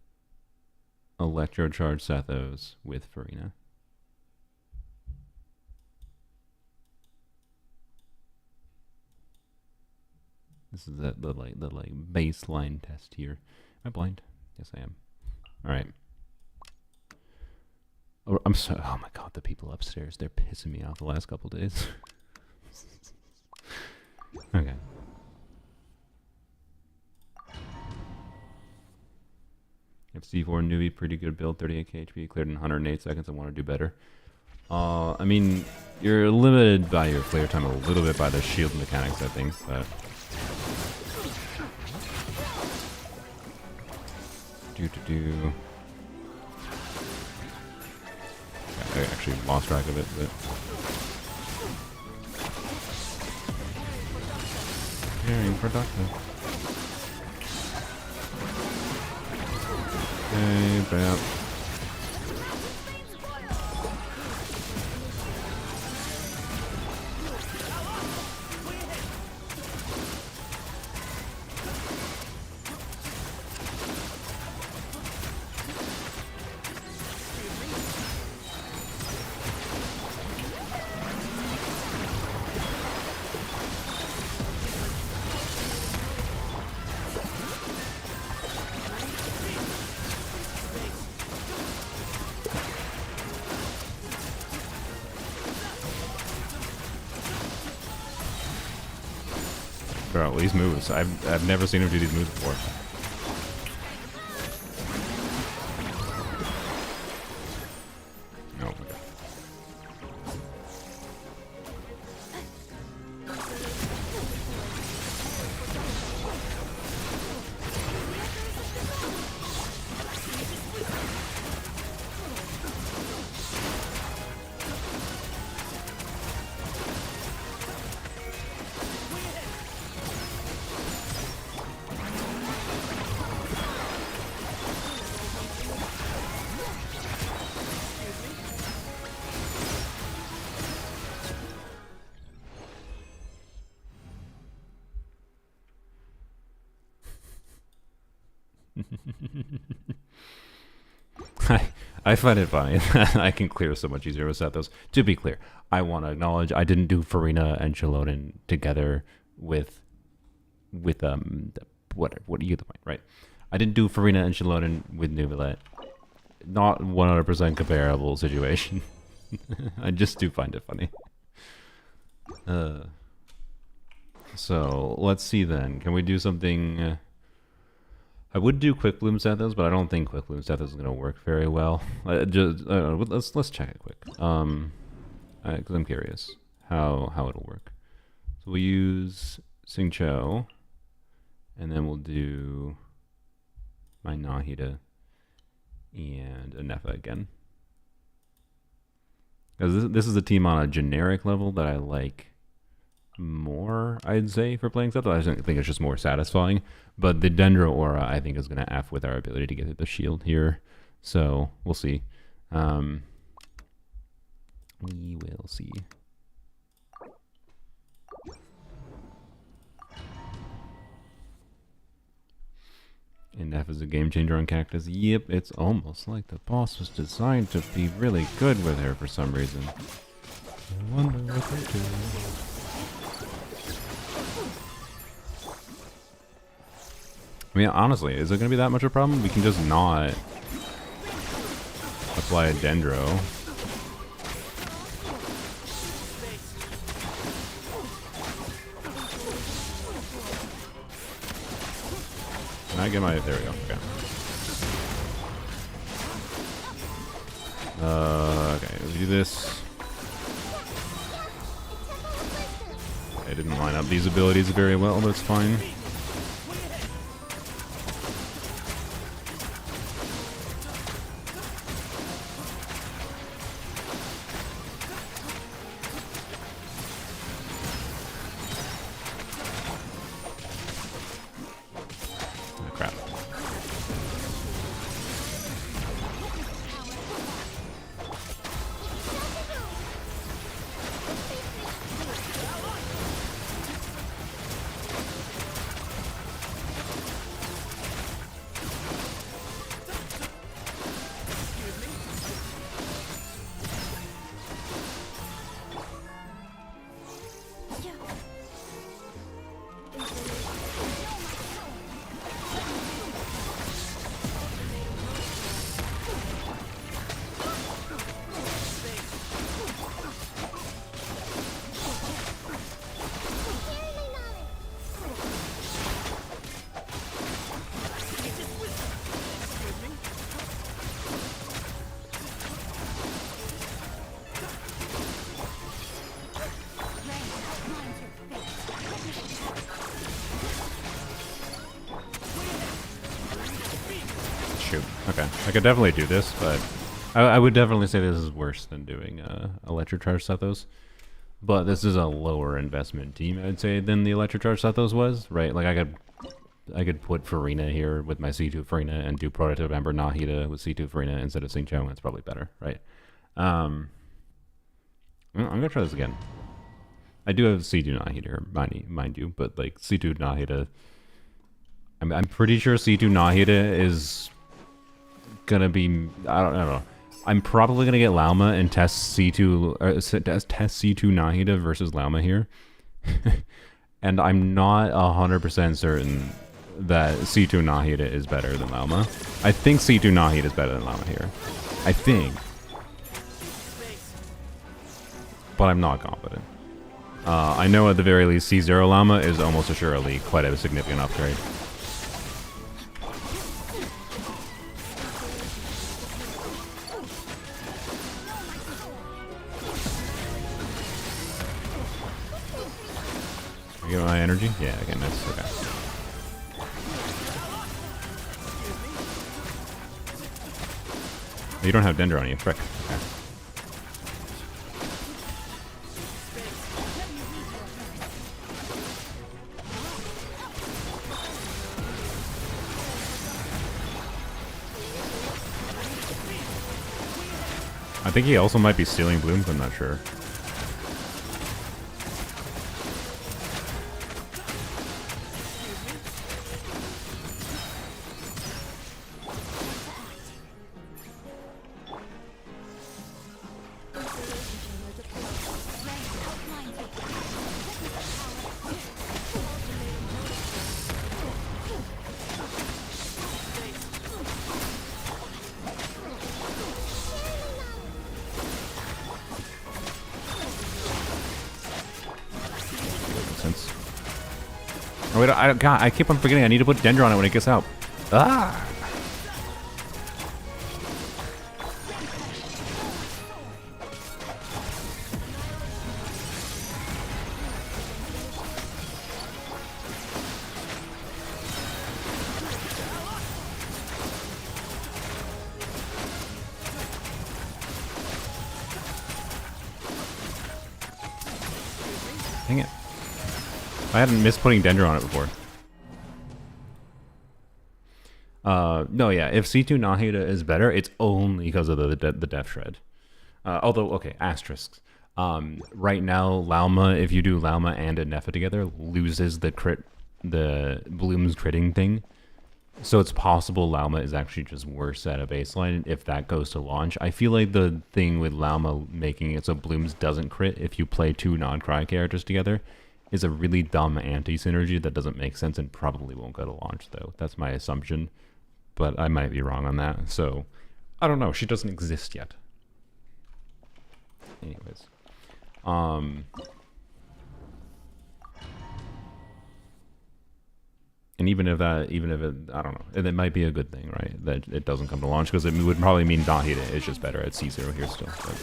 Electrocharge Sethos with Furina. This is the baseline test here. Am I blind? Yes, I am. All right. Oh, I'm sorry. Oh my god, the people upstairs, they're pissing me off the last couple days. Okay. FC4 Neuvie, pretty good build, 38k HP, cleared in 108 seconds. I want to do better. I mean, you're limited by your clear time a little bit by the shield mechanics, I think, but... I actually lost track of it, but... Very productive. Okay, bad. Bro, these moves. I've never seen him do these moves before. Oh my god. I find it funny that I can clear so much easier with Sethos. To be clear, I want to acknowledge I didn't do Furina and Shelonin together with what are you the point, right? I didn't do Furina and Shelonin with Neuvillette. Not 100% comparable situation. I just do find it funny. So let's see then. Can we do something? I would do Quick Bloom Sethos, but I don't think Quick Bloom Sethos is going to work very well. Let's check it quick. Because I'm curious how it'll work. So we'll use Sing Cho, and then we'll do my Nahida and Anefa again. Because this is a team on a generic level that I like more, I'd say, for playing Sethos. I think it's just more satisfying. But the Dendro Aura, I think, is going to F with our ability to get the shield here. So, we'll see. We will see. And F is a game changer on Cactus. Yep, it's almost like the boss was designed to be really good with her for some reason. I wonder what they do. I mean, honestly, is it going to be that much of a problem? We can just not apply a Dendro. Can I get my... There we go. Okay. Okay, let's do this. I didn't line up these abilities very well, but it's fine. Oh, crap. Shoot. Okay. I could definitely do this, but I would definitely say this is worse than doing Electrocharge Sethos. But this is a lower investment team, I'd say, than the Electrocharge Sethos was, right? Like, I could put Furina here with my C2 Furina and do Prototype Ember Nahida with C2 Furina instead of Xingqiu, and it's probably better, right? I'm going to try this again. I do have C2 Nahida, mind you, but, like, C2 Nahida... I'm pretty sure C2 Nahida is gonna be... I don't know. I'm probably gonna get Lauma and test C2... test C2 Nahida versus Lauma here. And I'm not 100% certain that C2 Nahida is better than Lauma. I think C2 Nahida is better than Lauma here. I think. But I'm not confident. I know at the very least C0 Llama is almost assuredly quite a significant upgrade. I get my energy? Yeah, okay, nice. Okay. Oh, you don't have Dendro on you, frick. Okay. I think he also might be stealing blooms, I'm not sure. Oh, wait, God, I keep on forgetting I need to put Dendro on it when it gets out. Ah! Dang it. I hadn't missed putting Dendro on it before. No, yeah, if C2 Nahida is better, it's only because of the Death Shred. Although, okay, asterisks. Right now, Lauma, if you do Lauma and a Nepha together, loses the Bloom's critting thing. So it's possible Lauma is actually just worse at a baseline if that goes to launch. I feel like the thing with Lauma making it so Blooms doesn't crit if you play two non-cry characters together is a really dumb anti-synergy that doesn't make sense and probably won't go to launch, though. That's my assumption, but I might be wrong on that. So, I don't know. She doesn't exist yet. Anyways. And even if it, I don't know, it might be a good thing, right? That it doesn't come to launch, because it would probably mean Dahida is just better at C0 here still. But.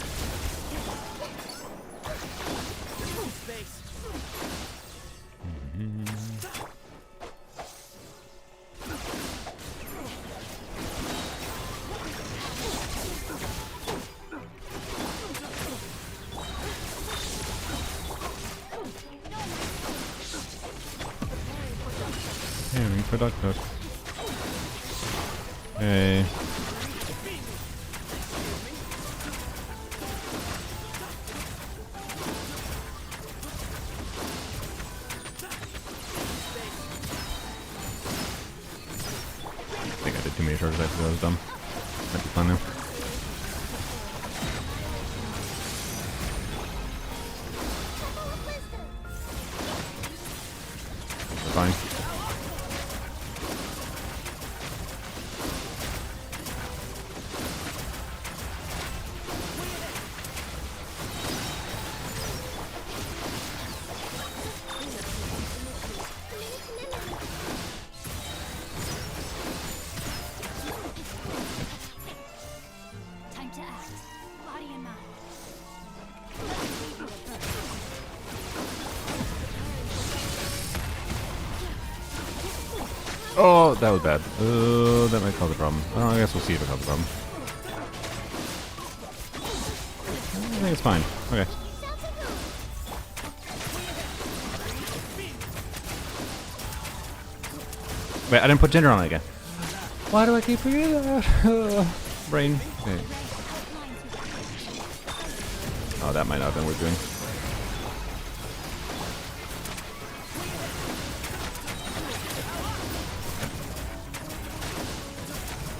Productive. Hey. I think I did too many charges. I think that was dumb. Might be fun now. Fine. Oh, that was bad. That might cause a problem. Oh, I guess we'll see if it causes a problem. I think it's fine. Okay. Wait, I didn't put gender on it again. Why do I keep forgetting that? Brain. Okay. Oh, that might not have been worth doing.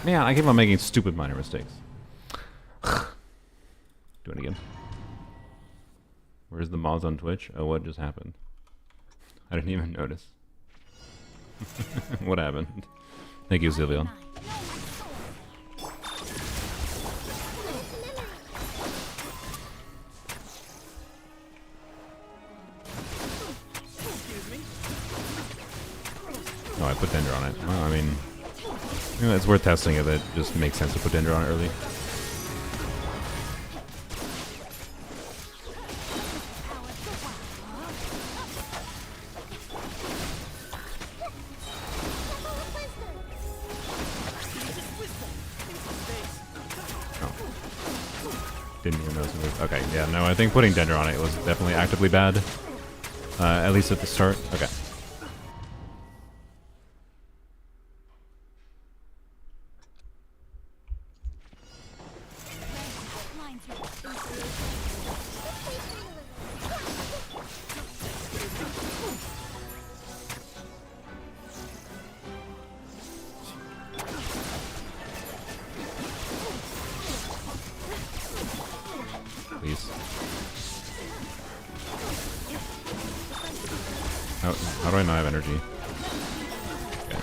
Man, I keep on making stupid minor mistakes. Do it again. Where's the mods on Twitch? Oh, what just happened? I didn't even notice. What happened? Thank you, Sylvian. Oh, I put Dender on it. Well, I mean... You know, it's worth testing if it just makes sense to put Dender on it early. Oh. Didn't even notice it was... Okay, yeah, no, I think putting Dender on it was definitely actively bad. At least at the start. Okay. How do I not have energy? Okay.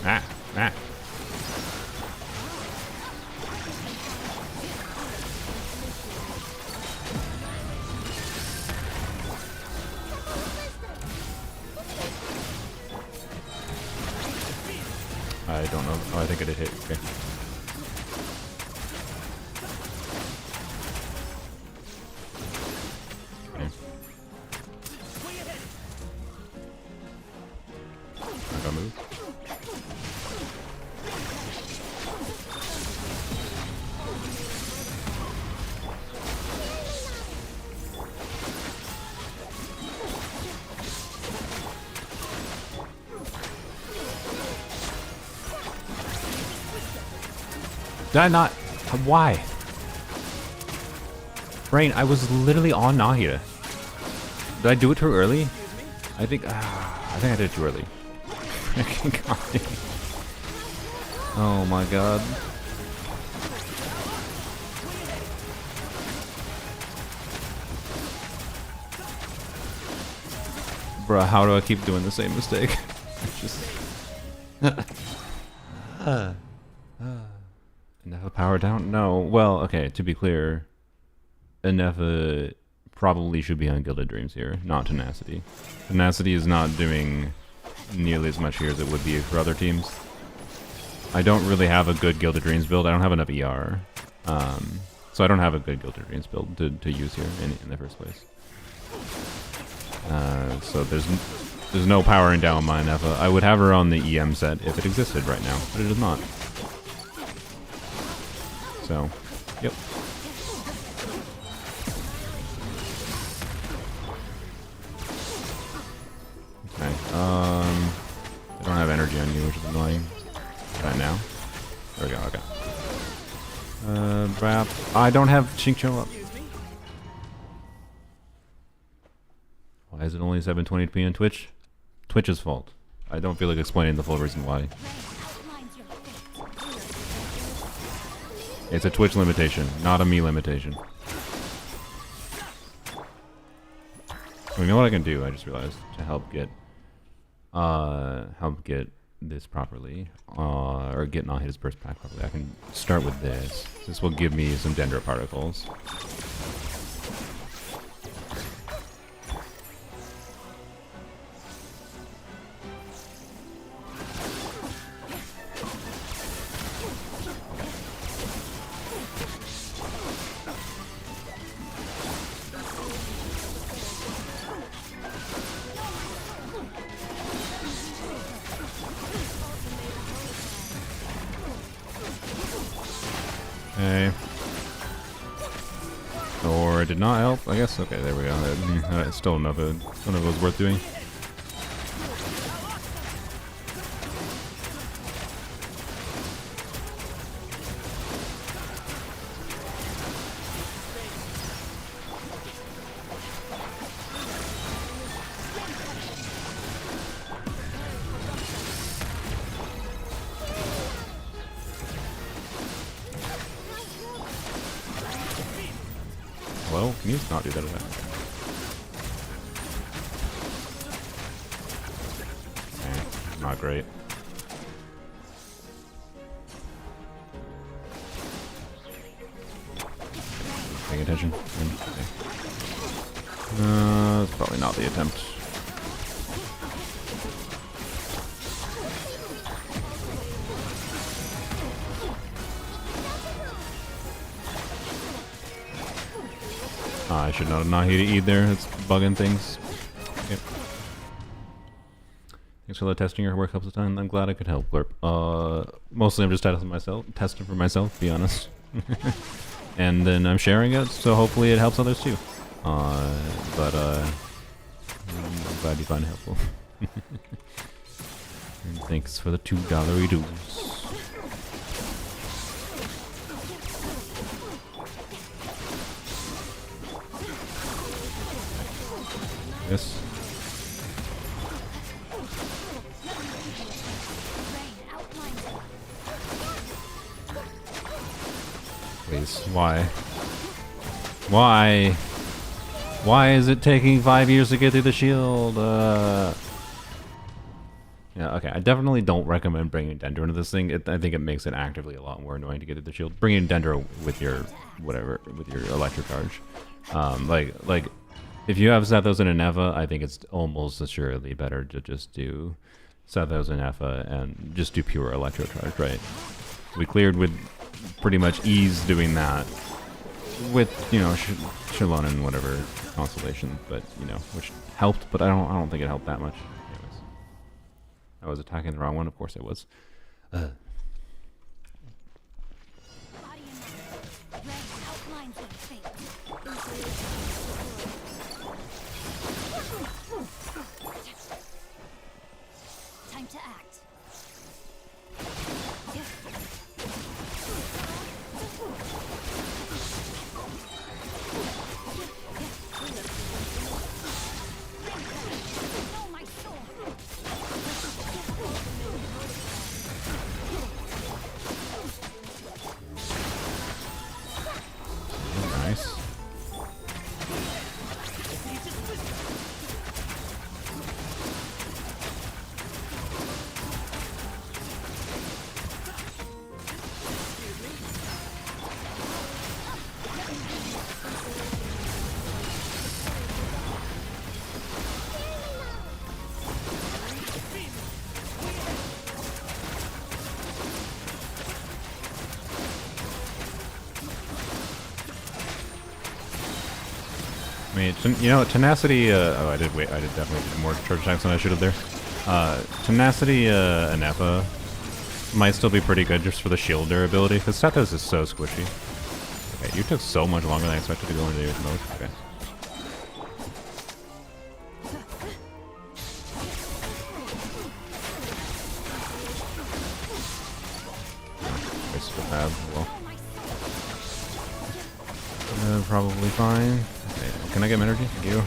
Ah. I don't know. Oh, I think it did hit. Okay. Okay. I got moved. Did I not? Why? Brain, I was literally on Nahida. Did I do it too early? I think I did it too early. Freaking god. Oh my god. Bruh, how do I keep doing the same mistake? Just Nefa power down? No. Well, okay, to be clear, Nefa probably should be on Gilded Dreams here, not Tenacity. Tenacity is not doing nearly as much here as it would be for other teams. I don't really have a good Gilded Dreams build. I don't have enough ER. So I don't have a good Gilded Dreams build to use here in the first place. So there's no powering down my Nefa. I would have her on the EM set if it existed right now, but it does not. So, yep. Okay, I don't have energy on you, which is annoying. Right now. There we go, okay. Brap. I don't have Xingqiu up. Why is it only 720p on Twitch? Twitch's fault. I don't feel like explaining the full reason why. It's a Twitch limitation, not a me limitation. You know what I can do? I just realized to help get this properly, or get not hit his burst pack properly. I can start with this. This will give me some Dendro particles. Okay. Or it did not help, I guess. Okay, there we go. Still another one of those worth doing. Well, can you just not do that attack? Not great. Paying attention. Okay. That's probably not the attempt. I should not hit it either. It's bugging things. Yep. Thanks for testing your work helps a ton. I'm glad I could help. Mostly I'm just testing for myself, to be honest. And then I'm sharing it, so hopefully it helps others too. I'm glad you find it helpful. And thanks for the $2 dues. Yes. Please, why? Why? Why is it taking 5 years to get through the shield? Yeah, okay. I definitely don't recommend bringing Dendro into this thing. I think it makes it actively a lot more annoying to get through the shield. Bring in Dendro with your whatever, with your electric charge. Like. If you have Sethos and Nefa, I think it's almost assuredly better to just do Sethos and Nefa and just do pure electro charge, right? We cleared with pretty much ease doing that with, you know, Shalon and whatever constellation, but, you know, which helped, but I don't think it helped that much. Anyways, I was attacking the wrong one, of course I was. I mean, you know, tenacity. Oh, I did. Wait, I did definitely do more charge attacks than I should have there. Tenacity Anepa might still be pretty good just for the shield durability, because Sethos is so squishy. Okay, you took so much longer than I expected to go into your mode. Okay. Well, probably fine. Okay, can I get energy? Thank you.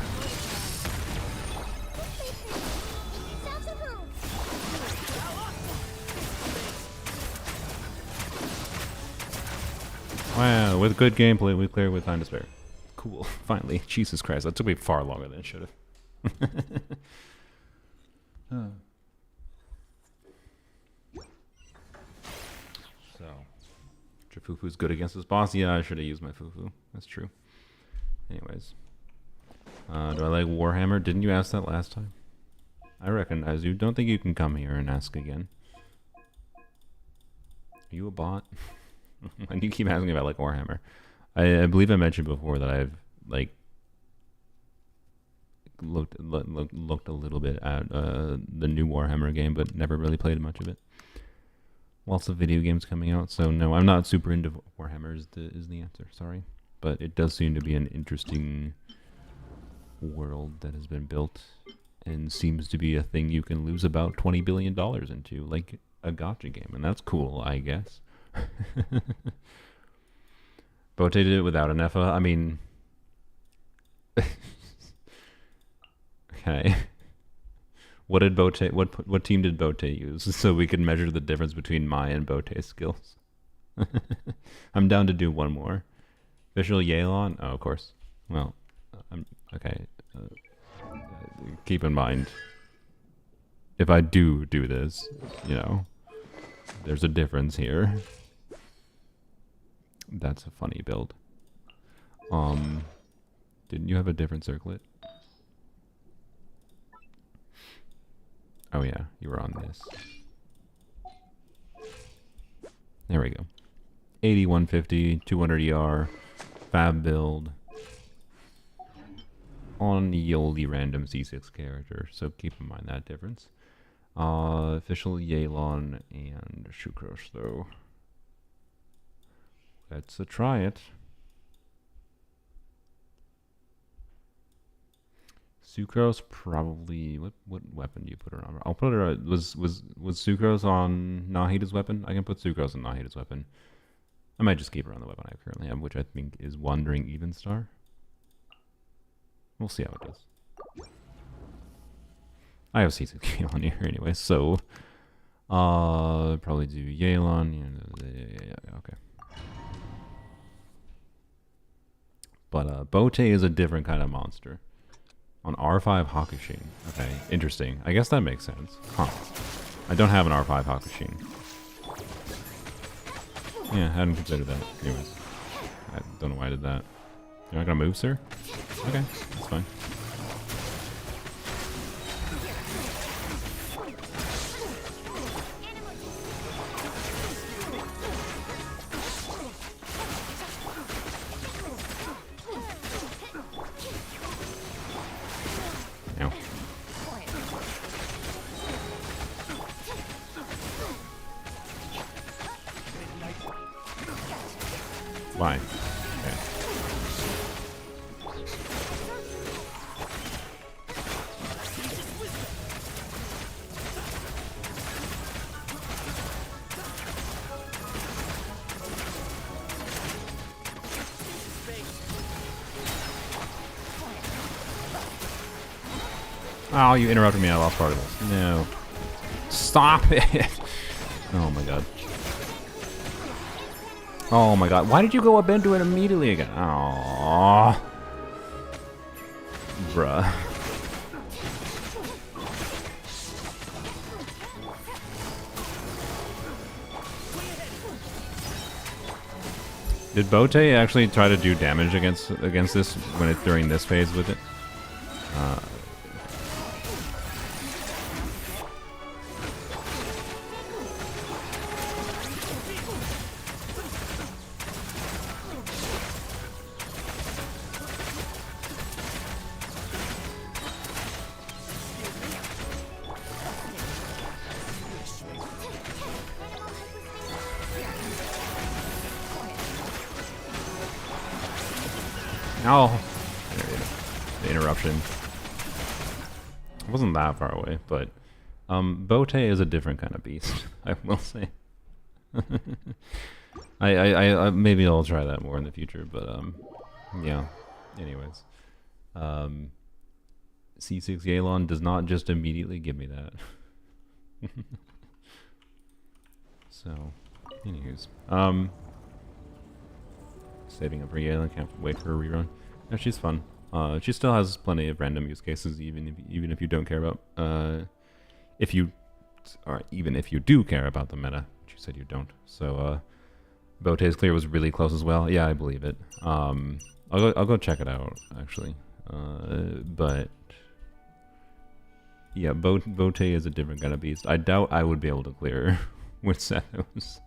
Wow, with good gameplay, we clear with time to spare. Cool, finally. Jesus Christ, that took me far longer than it should have. Oh. So, Jafufu's good against this boss? Yeah, I should have used my Fufu. That's true. Anyways. Do I like Warhammer? Didn't you ask that last time? I recognize you. Don't think you can come here and ask again. Are you a bot? Why do you keep asking about like Warhammer? I believe I mentioned before that I've like looked a little bit at the new Warhammer game, but never really played much of it. Lots of video games coming out, so no, I'm not super into Warhammer. Is the answer? Sorry, but it does seem to be an interesting world that has been built, and seems to be a thing you can lose about $20 billion into, like a gacha game, and that's cool, I guess. Bote did it without an Effa. I mean, okay. What did Bote? What team did Bote use so we can measure the difference between my and Bote's skills? I'm down to do one more. Official Yelan? Oh, of course. Well, I'm okay. Keep in mind, if I do this, you know, there's a difference here. That's a funny build. Didn't you have a different circlet? Oh yeah, you were on this. There we go. 8150, 200 ER, fab build. On the Yoli random C6 character, so keep in mind that difference. Official Yelan and Sucrose though. Let's try it. Sucrose probably. What weapon do you put her on? I'll put her. Was Sucrose on Nahida's weapon? I can put Sucrose on Nahida's weapon. I might just keep her on the weapon I currently have, which I think is Wandering Evenstar. We'll see how it does. I have C6 on here anyway, so probably do Yelan. Yeah, okay. But Bote is a different kind of monster. On R5 Hakushin. Okay, interesting. I guess that makes sense. Huh. I don't have an R5 Hakushin. Yeah, I hadn't considered that. Anyways. I don't know why I did that. You're not gonna move, sir? Okay, that's fine. Why? Okay. Oh, you interrupted me. I lost particles. No. Stop it. Oh my god. Oh my god. Why did you go up into it immediately again? Aww. Bruh. Did Bote actually try to do damage against this when it's during this phase with it? Oh, the interruption. It wasn't that far away, but Bote is a different kind of beast, I will say. I maybe I'll try that more in the future, but yeah. Anyways, C6 Yelan does not just immediately give me that. So, anyways, saving up for Yelan, can't wait for a rerun. No, she's fun. She still has plenty of random use cases, even if you don't care about even if you do care about the meta. Which you said you don't. So, Bote's clear was really close as well. Yeah, I believe it. I'll go check it out actually. But yeah, Bote is a different kind of beast. I doubt I would be able to clear with Senos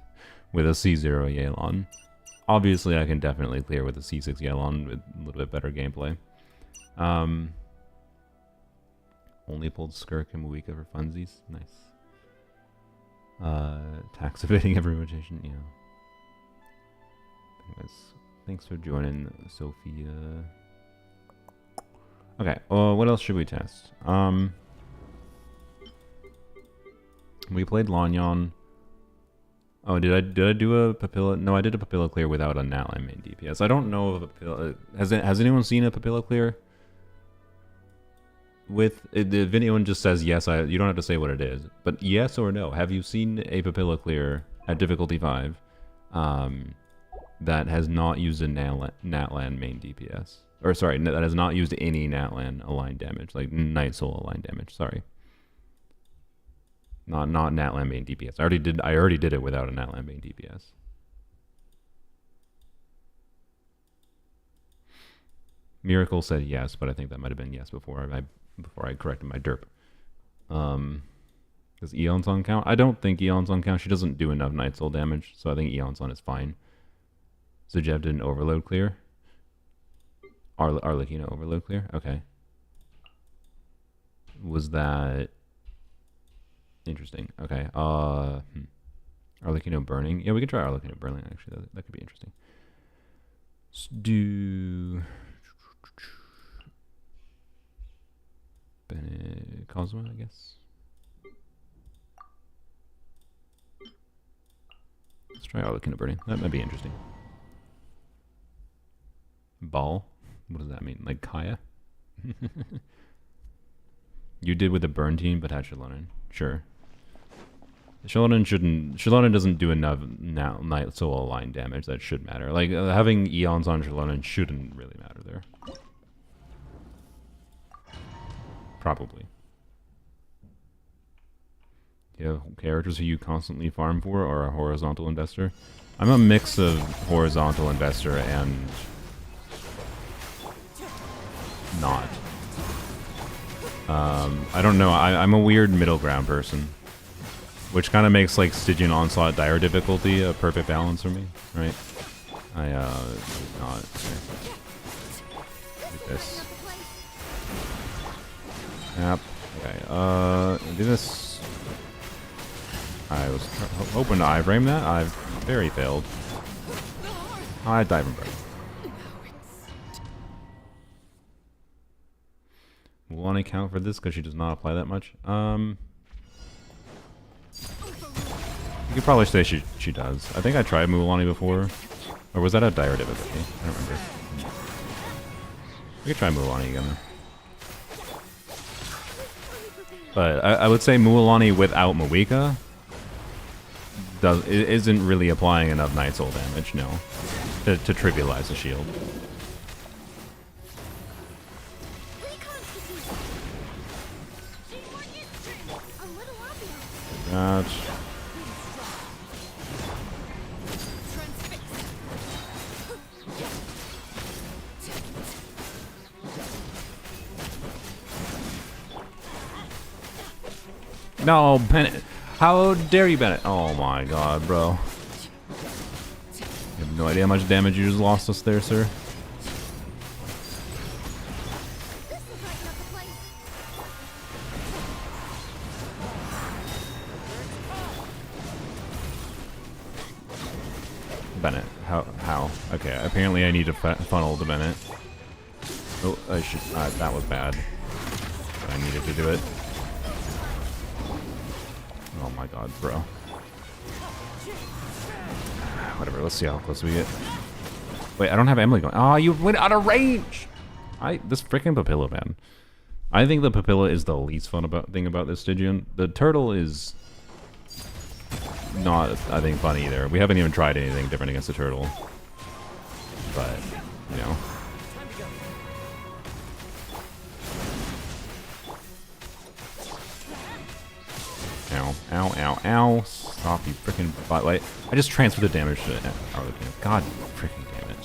with a C0 Yelan. Obviously, I can definitely clear with a C6 Yelan with a little bit better gameplay. Only pulled Skirk and Muika for funsies. Nice. Tax evading every rotation, yeah. Anyways, thanks for joining, Sophia. Okay, what else should we test? We played Lanyon. Oh, did I do a Papilla? No, I did a Papilla clear without a Natlan main DPS. I don't know if a Papilla... Has anyone seen a Papilla clear? With the video just says yes. You don't have to say what it is, but yes or no. Have you seen a Papilla clear at difficulty 5 that has not used a Natlan main DPS? Or sorry, that has not used any Natlan aligned damage, like Night Soul aligned damage. Sorry, not Natlan main DPS. I already did it without a Natlan main DPS. Miracle said yes, but I think that might have been yes before I corrected my derp. Does Eon's on count? I don't think Eon's on count. She doesn't do enough Night Soul damage, so I think Eon's on is fine. Zejev did an overload clear. Arlecchino overload clear? Okay. Was that interesting? Okay. Arlecchino burning? Yeah, we could try Arlecchino burning, actually. That could be interesting. Let's do... Cosmo, I guess. Let's try Arlecchino burning. That might be interesting. Ball? What does that mean? Like Kaya? You did with the burn team, but had Shallonen. Sure. Shallonen doesn't do enough Night Soul aligned damage that should matter. Like, having Eons on Shallonen shouldn't really matter there. Probably. Do you have characters who you constantly farm for, or a horizontal investor? I'm a mix of horizontal investor and not. I don't know. I'm a weird middle ground person, which kind of makes like Stygian Onslaught Dire difficulty a perfect balance for me, right? Not. Okay. Do this. Yep. Okay. Do this. I was hoping to iframe that. I've very failed. I dive and break. Will Lonnie count for this because she does not apply that much? You could probably say she does. I think I tried Mulan before. Or was that a Dire difficulty? I don't remember. We could try Mulan again though. But I would say Mulan without Mawika isn't really applying enough Night Soul damage, no. To trivialize the shield. That. No, Bennett. How dare you, Bennett? Oh my god, bro. You have no idea how much damage you just lost us there, sir. Bennett. How? Okay, apparently I need to funnel to Bennett. Oh, I should. That was bad. But I needed to do it. Oh my god, bro. Whatever, let's see how close we get. Wait, I don't have Emily going. Oh, you went out of range! This freaking Papilla, man. I think the Papilla is the least fun thing about this Stygian. The turtle is not, I think, fun either. We haven't even tried anything different against the turtle. But, you know. Ow, ow, ow, ow. Stop, you freaking bot. Wait, I just transferred the damage to Arlequino. God freaking damn it.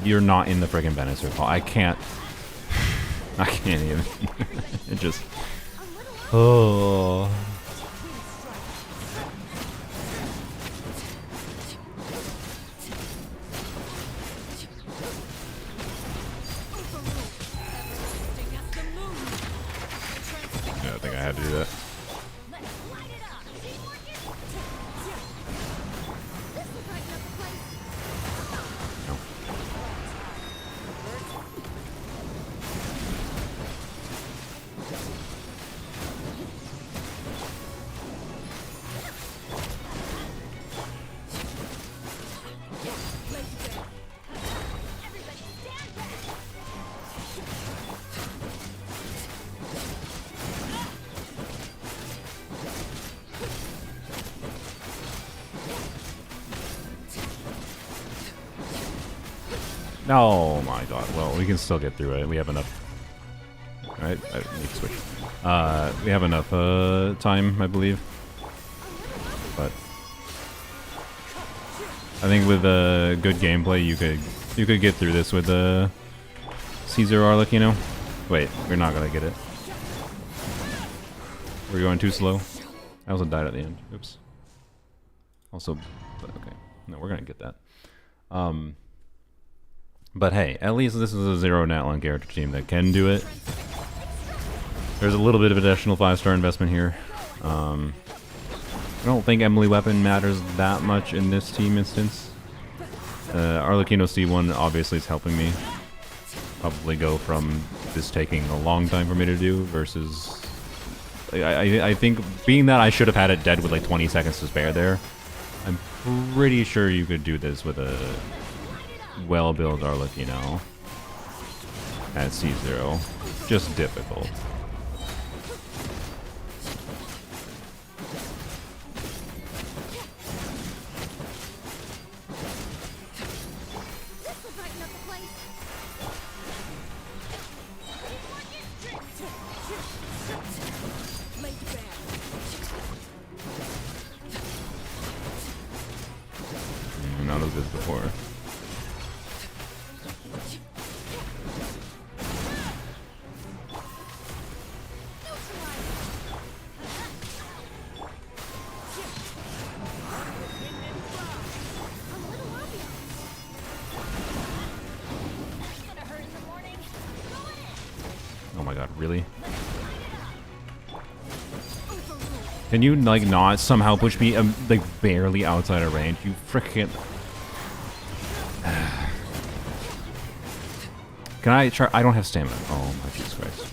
You're not in the friggin' Banister Paul. I can't even. It just. Oh. Yeah, I think I had to do that. Oh my god. Well, we can still get through it. We have enough. Alright, I need to switch. We have enough time, I believe. But I think with good gameplay, you could get through this with Caesar Arlequino. Wait, we're not gonna get it. We're going too slow. I also died at the end. Oops. Also, but okay. No, we're gonna get that. But hey, at least this is a 0 Natlan character team that can do it. There's a little bit of additional 5-star investment here. I don't think Emily Weapon matters that much in this team instance. Arlequino C1 obviously is helping me. Probably go from this taking a long time for me to do versus... I think being that I should have had it dead with like 20 seconds to spare there, I'm pretty sure you could do this with a well-built Arlequino at C0. Just difficult. Not as good before. Oh my god, really? Can you, like, not somehow push me, like, barely outside of range? You frickin'... Can I try? I don't have stamina. Oh my Jesus Christ.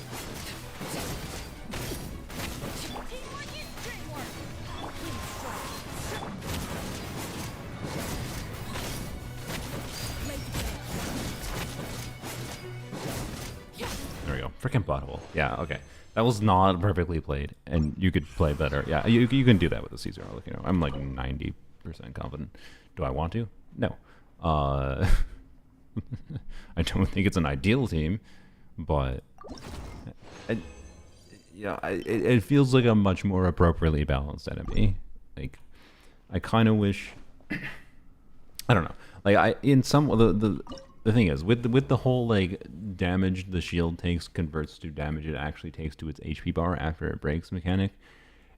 There we go. Frickin' butthole. Yeah, okay. That was not perfectly played, and you could play better. Yeah, you can do that with the Caesar Arlequino. I'm like 90% confident. Do I want to? No. I don't think it's an ideal team, but it feels like a much more appropriately balanced enemy. Like, I kind of wish. I don't know. Like, the thing is with the whole like damage the shield takes converts to damage it actually takes to its HP bar after it breaks mechanic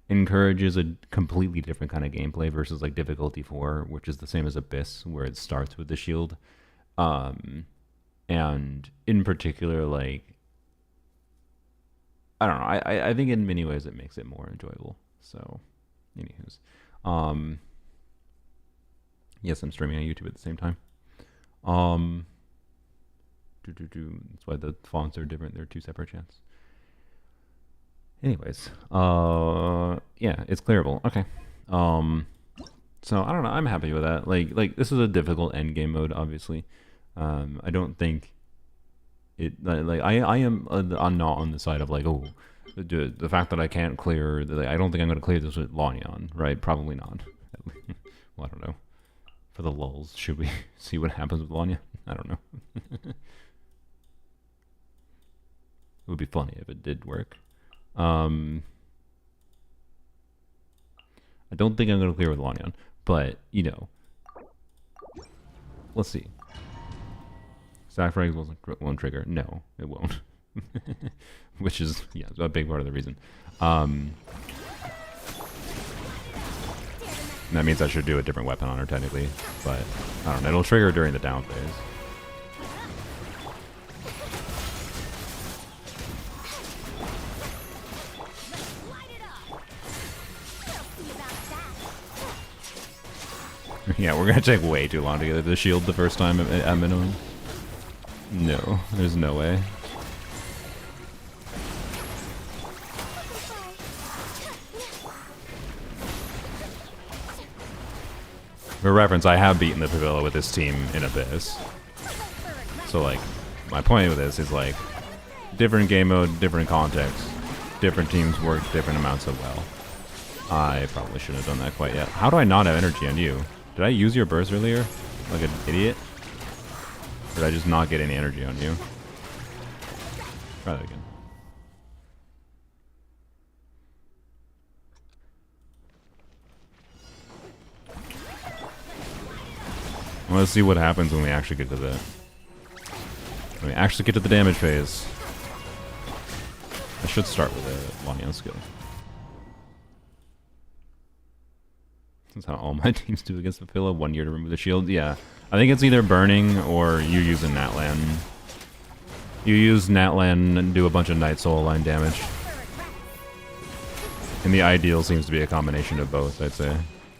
encourages a completely different kind of gameplay versus like difficulty 4, which is the same as Abyss, where it starts with the shield. And in particular, like, I don't know. I think in many ways it makes it more enjoyable. So, anywho's, yes, I'm streaming on YouTube at the same time. That's why the fonts are different. They're two separate channels. Anyways, yeah, it's clearable. Okay. So I don't know. I'm happy with that. Like this is a difficult endgame mode, obviously. I don't think it like I am I'm not on the side of like, oh, the fact that I can't clear. I don't think I'm going to clear this with Lanyan, right? Probably not. Well, I don't know. For the lulz, should we see what happens with Lanyan? I don't know. It would be funny if it did work. I don't think I'm going to clear with Lanyan, but, you know, let's see. Stack frags won't trigger. No, it won't. Which is, yeah, a big part of the reason. That means I should do a different weapon on her, technically, but I don't know. It'll trigger during the down phase. Yeah, we're gonna take way too long to get the shield the first time at minimum. No, there's no way. For reference, I have beaten the Pavilla with this team in Abyss. So, like, my point with this is, like, different game mode, different context. Different teams work different amounts of well. I probably shouldn't have done that quite yet. How do I not have energy on you? Did I use your burst earlier? Like an idiot? Or did I just not get any energy on you? Try that again. Let's see what happens when we actually get to the... When we actually get to the damage phase. I should start with a Lanyan skill. That's how all my teams do against the Pavilla. 1 year to remove the shield. Yeah. I think it's either burning or you use a Natlan. You use Natlan and do a bunch of Night Soul line damage. And the ideal seems to be a combination of both, I'd say.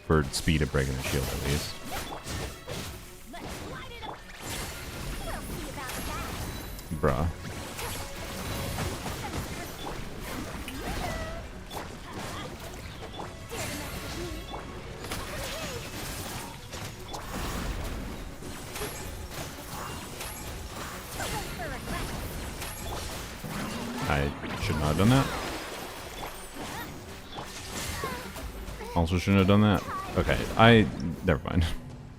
For speed of breaking the shield, at least. Bruh. I should not have done that. Also shouldn't have done that. Okay, never mind.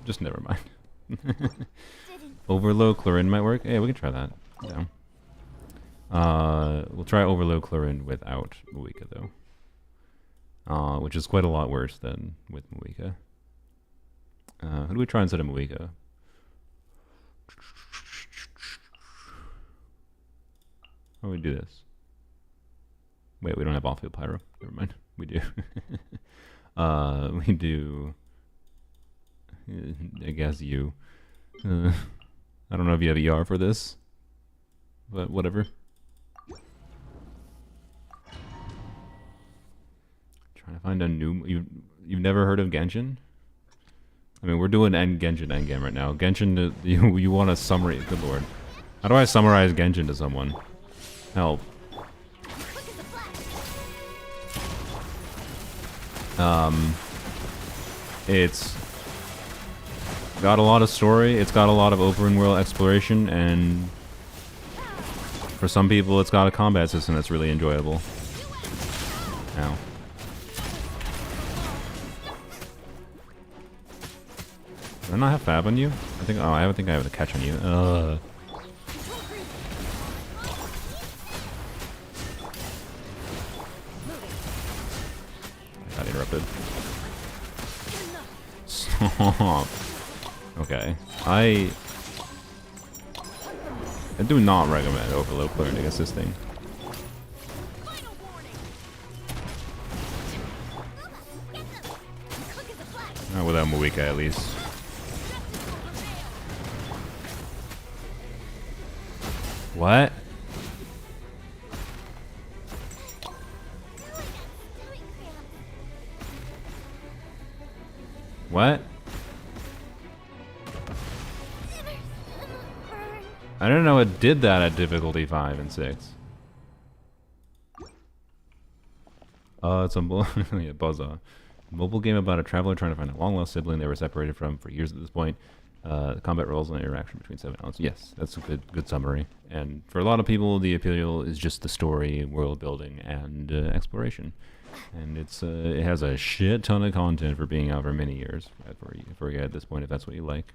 Just never mind. Overload Chlorine might work. Yeah, we can try that. Yeah. We'll try Overload Chlorine without Moika, though. Which is quite a lot worse than with Moika. Who do we try instead of Moika? How do we do this? Wait, we don't have off-field pyro. Never mind. We do. We do... I guess you. I don't know if you have ER for this. But whatever. Trying to find a new... You've never heard of Genshin? I mean, we're doing Genshin Endgame right now. Genshin, you want a summary... Good lord. How do I summarize Genshin to someone? Help. It's got a lot of story, it's got a lot of open world exploration, and for some people it's got a combat system that's really enjoyable. Ow. Do I not have Fab on you? I think, oh, I don't think I have the catch on you. I got interrupted. Stop. Okay. I do not recommend Overload Clearing against this thing. Not without Moika, at least. What? What? I don't know it did that at difficulty 5 and 6. It's a yeah, buzzer. Mobile game about a traveler trying to find a long-lost sibling they were separated from for years at this point. Combat roles and interaction between 7 elements. Yes, that's a good summary. And for a lot of people, the appeal is just the story, world building, and exploration. And it has a shit ton of content for being out for many years for you at this point, if that's what you like.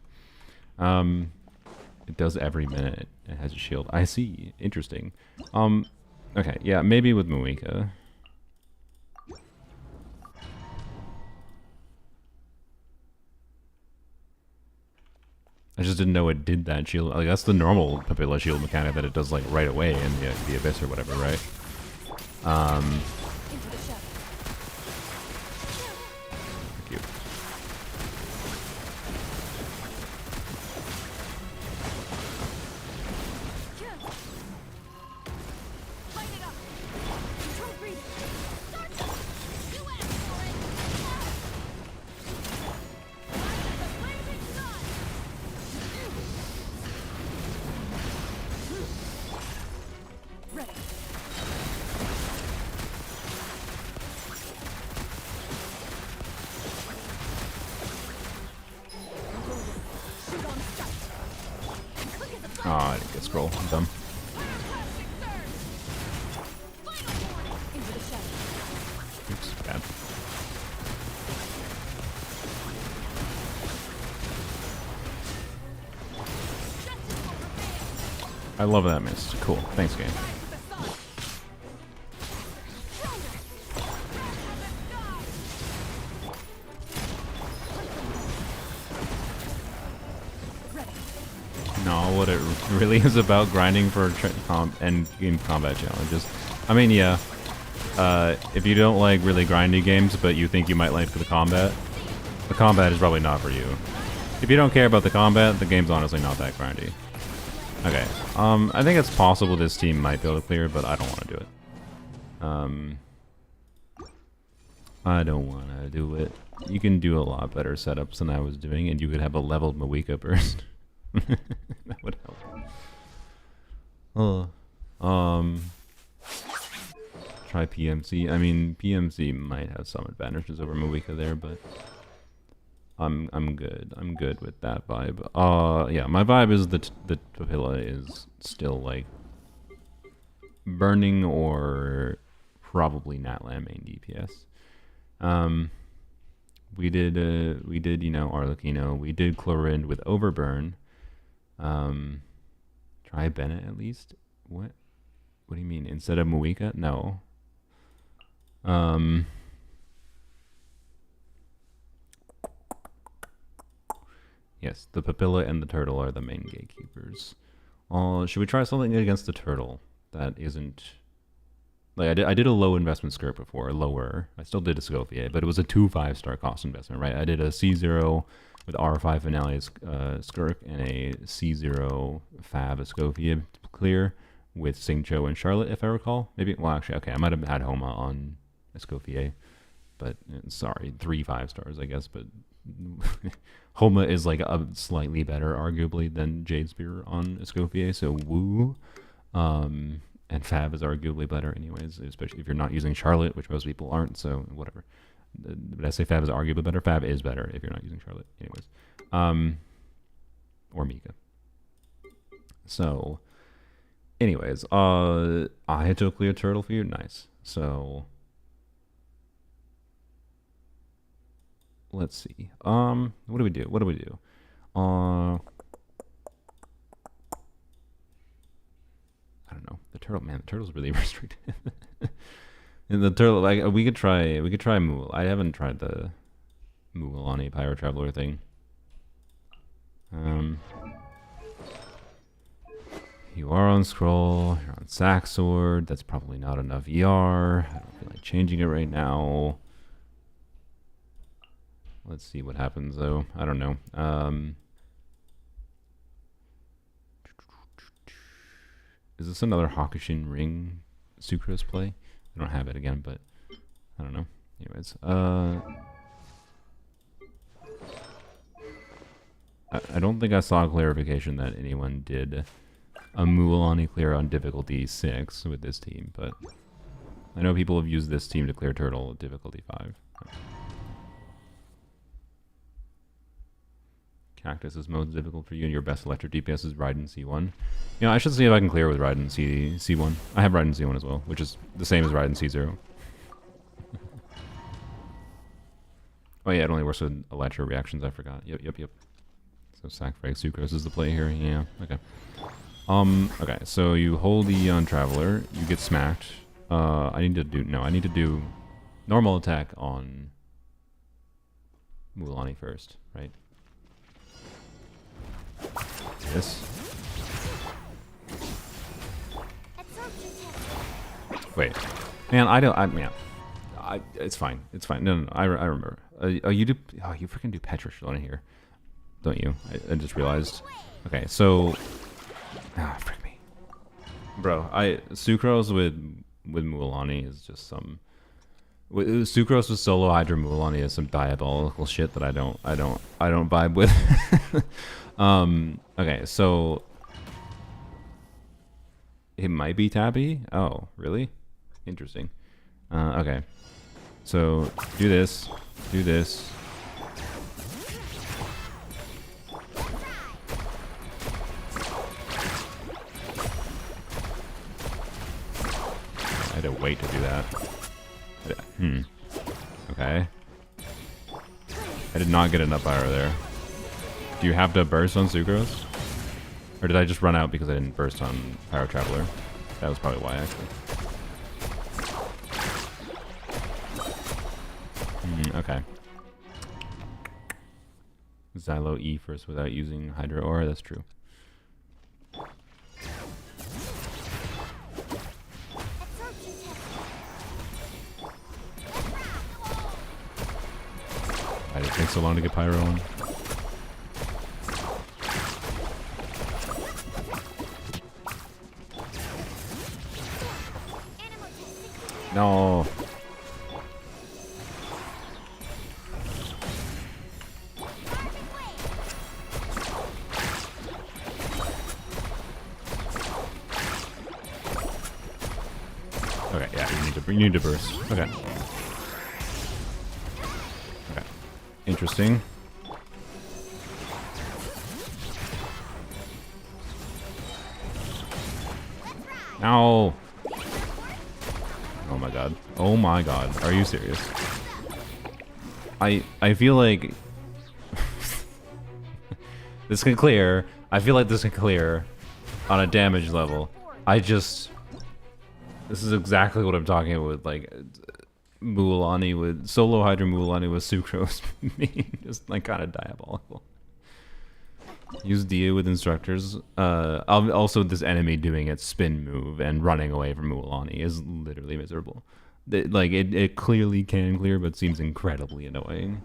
It does every minute. It has a shield. I see. Interesting. Okay, yeah, maybe with Moika. I just didn't know it did that shield. Like, that's the normal Papilla shield mechanic that it does, like, right away in the Abyss or whatever, right? Cute. Oh, I didn't get scroll. I'm dumb. Oops, bad. I love that miss. Cool. Thanks, game. No, what it really is about grinding for end-game combat challenges. I mean, yeah. If you don't like really grindy games, but you think you might like the combat is probably not for you. If you don't care about the combat, the game's honestly not that grindy. Okay. I think it's possible this team might be able to clear, but I don't want to do it. I don't want to do it. You can do a lot better setups than I was doing, and you could have a leveled Moika burst. That would help. Try PMC. I mean, PMC might have some advantages over Moika there, but I'm good. I'm good with that vibe. Yeah, my vibe is the Papilla is still like burning or probably Natlan main DPS. We did you know, Arlecchino. We did Chlorind with Overburn. Try Bennett at least. What do you mean? Instead of Moika? No. Yes, the Papilla and the Turtle are the main gatekeepers. Should we try something against the Turtle that isn't... Like, I did a low investment skirt before, lower. I still did a Scofier, but it was a 2 5-star cost investment, right? I did a C0 with R5 Finale Skirk and a C0 Fab Escoffier clear with Singcho and Charlotte, if I recall. Maybe, well, actually, okay, I might have had Homa on Escoffier, but sorry, 3 5-stars, I guess, but Homa is like a slightly better, arguably, than Jade Spear on Escoffier, so woo. And Fab is arguably better anyways, especially if you're not using Charlotte, which most people aren't, so whatever. But I say Fab is arguably better. Fab is better if you're not using Charlotte anyways. Or Mika. So, anyways, I had to clear Turtle for you. Nice. So, let's see. What do we do? I don't know. The turtle's really restricted. And the turtle, like, we could try Mool. I haven't tried the Mool on a Pyro Traveler thing. You are on Scroll. You're on Sack Sword. That's probably not enough ER. I don't feel like changing it right now. Let's see what happens though. I don't know. Is this another Hakushin Ring Sucrose play? I don't have it again, but I don't know. Anyways, I don't think I saw a clarification that anyone did a Mualani clear on difficulty 6 with this team, but I know people have used this team to clear Turtle at difficulty 5. Cactus is most difficult for you, and your best electric DPS is Raiden C1. You know, I should see if I can clear with Raiden C1. I have Raiden C1 as well, which is the same as Raiden C0. Oh yeah, it only works with electro reactions, I forgot. Yep. So Sacrifice Sucrose is the play here, yeah, okay. Okay, so you hold E on Traveler, you get smacked. I need to do normal attack on Mualani first, right? This. Wait, man, it's fine. No, I remember. You freaking do Petrish on here, don't you? I just realized. Okay, so, frick me, bro. Sucrose with Mualani is just some. Sucrose with solo Hydra Mualani is some diabolical shit that I don't vibe with. Okay, so it might be Tabby. Oh, really? Interesting. Okay, so do this. I had to wait to do that. Okay. I did not get an up arrow there. Do you have to burst on Sucrose? Or did I just run out because I didn't burst on Pyro Traveler? That was probably why, actually. Okay. Xylo E first without using Hydra Aura, that's true. Why did it take so long to get Pyro on? No. Okay, yeah, you need to burst. Okay. Okay. Interesting. No. Oh my god. Are you serious? I feel like this can clear. I feel like this can clear on a damage level. This is exactly what I'm talking about with like Mualani with solo Hydra Mualani with Sucrose being just like kind of diabolical. Use Dia with instructors. Also, this enemy doing its spin move and running away from Mualani is literally miserable. It clearly can clear, but seems incredibly annoying.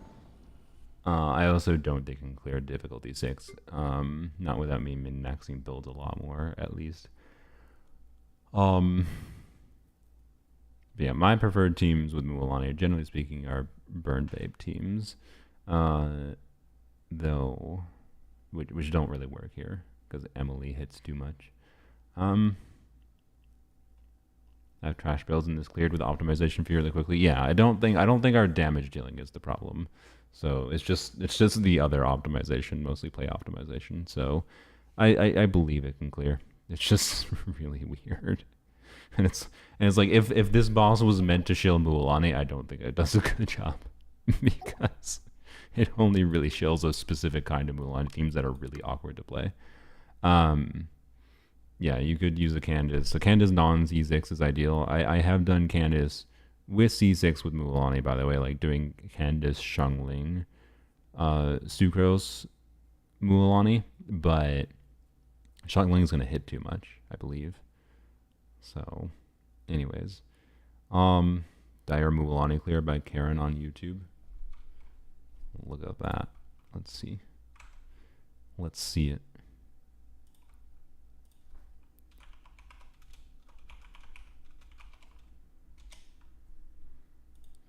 I also don't think it can clear difficulty 6. Not without me min-maxing builds a lot more, at least. Yeah, my preferred teams with Mualani, generally speaking, are Burn Babe teams. Though, which don't really work here, because Emily hits too much. I have trash builds and this cleared with optimization fairly quickly. Yeah, I don't think our damage dealing is the problem. So it's just the other optimization, mostly play optimization. So I believe it can clear. It's just really weird. And it's like if this boss was meant to shill Mualani, I don't think it does a good job. Because it only really shills a specific kind of Mualani teams that are really awkward to play. Yeah, you could use a Candace. So Candace non-C6 is ideal. I have done Candace with C6 with Mualani, by the way, like doing Candace, Shungling, Sucrose, Mualani, but Shungling's going to hit too much, I believe. So, anyways. Dire Mualani clear by Karen on YouTube. Look at that. Let's see. Let's see it.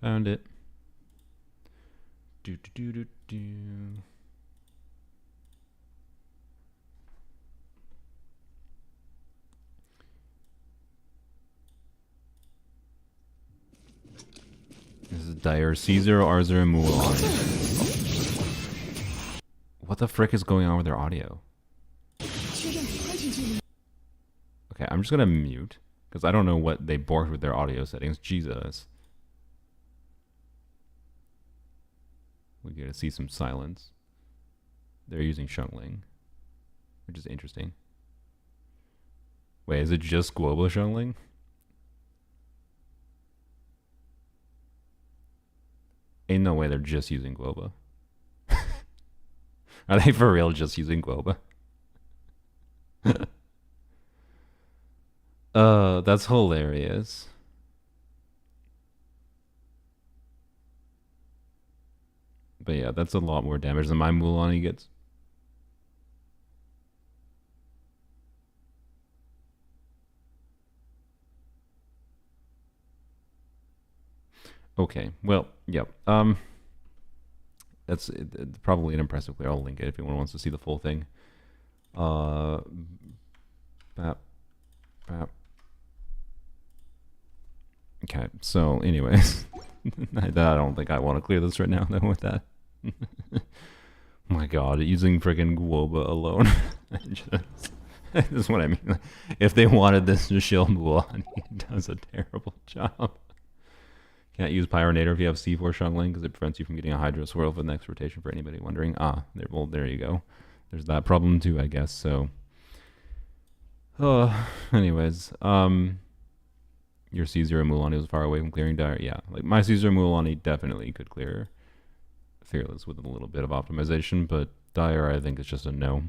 Found it. Do do do do do. This is Dire Caesar, Arzer, and Mulan. What the frick is going on with their audio? Okay, I'm just gonna mute because I don't know what they borked with their audio settings. Jesus. We get to see some silence. They're using Shungling, which is interesting. Wait, is it just global Shungling? Ain't no way they're just using Globa. Are they for real just using Globa? That's hilarious. But yeah, that's a lot more damage than my Mulan gets. Okay, well, yep. That's probably an impressive clear. I'll link it if anyone wants to see the full thing. Bap, bap. Okay, so anyways, I don't think I want to clear this right now though with that. My god, using friggin' Guoba alone. That's what I mean. If they wanted this to shield Mulan, he does a terrible job. Can't use Pyronator if you have C4 Shungling because it prevents you from getting a Hydro Swirl for the next rotation, for anybody wondering. Well, there you go. There's that problem too, I guess, so. Anyways, your Caesar and Mulan was far away from clearing Dire. Yeah, like my Caesar and Mulan definitely could clear Fearless with a little bit of optimization, but Dire I think is just a no.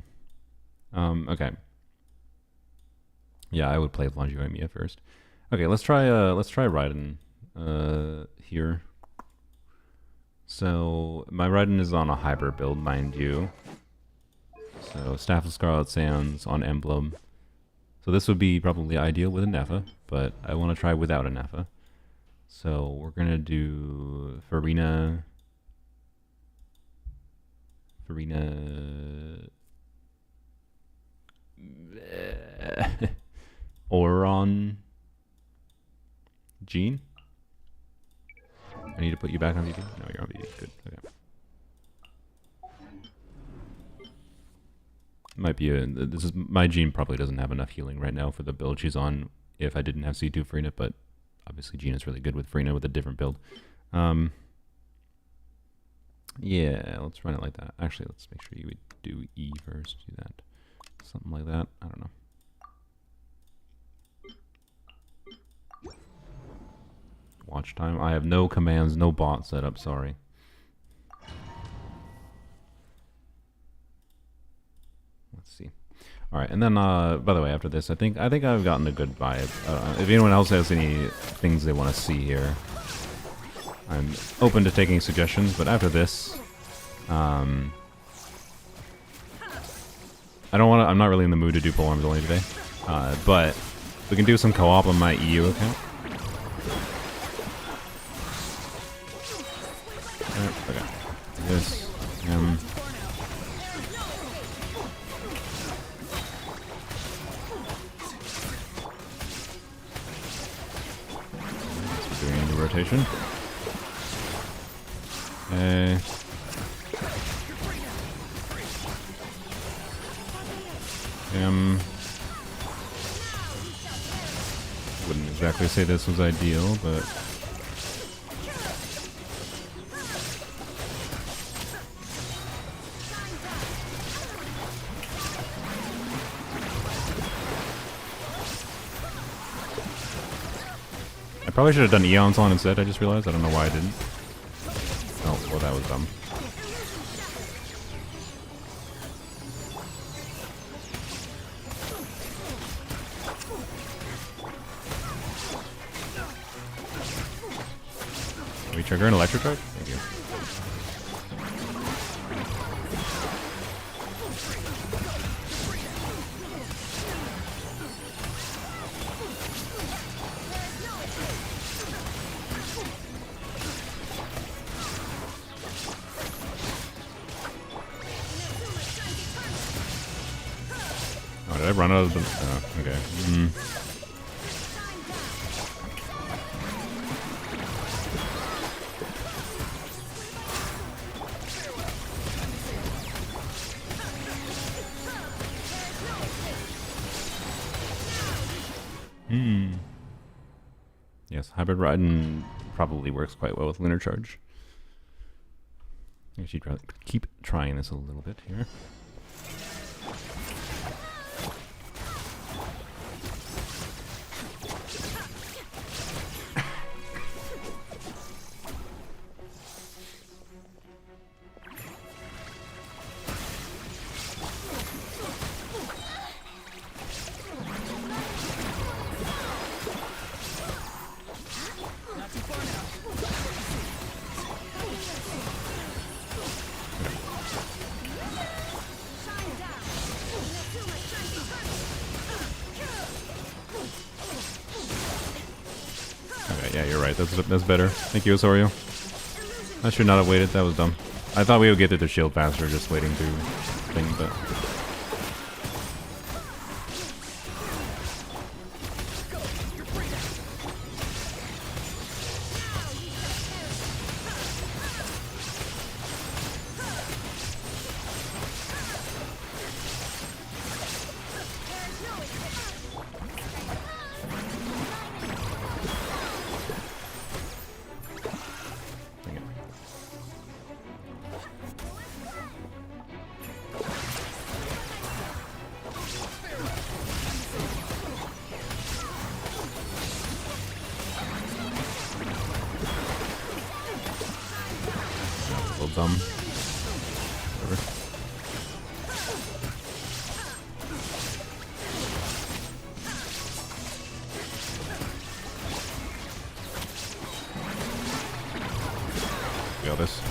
Okay. Yeah, I would play Flangeoy Mia first. Okay, let's try Raiden here. So my Raiden is on a hybrid build, mind you. So Staff of Scarlet Sands on Emblem. So this would be probably ideal with a Nefa, but I want to try without a Nefa. So we're gonna do Furina, Oron, Jean. I need to put you back on VD? No, you're on VD. Good. Okay. Might be this is my Jean probably doesn't have enough healing right now for the build she's on if I didn't have C2 Furina, but obviously Jean is really good with Furina with a different build. Yeah, let's run it like that. Actually, let's make sure you do E first. Do that. Something like that. I don't know. Watch time. I have no commands, no bot setup, sorry. Let's see. Alright, and then by the way, after this, I think I've gotten a good vibe. If anyone else has any things they want to see here, I'm open to taking suggestions, but after this, I'm not really in the mood to do polearms only today. But we can do some co-op on my EU account. Okay. This. Doing the rotation. Okay. Wouldn't exactly say this was ideal, but I probably should have done Eons on instead, I just realized. I don't know why I didn't. Oh, well that was dumb. Can we trigger an electric charge? Thank you. I run out of the... okay. Yes, Hybrid Raiden probably works quite well with Lunar Charge. I should keep trying this a little bit here. Okay, yeah, you're right. That's better. Thank you, Osorio. I should not have waited. That was dumb. I thought we would get through the shield faster just waiting to thing, but... dumb. Whatever. Got this.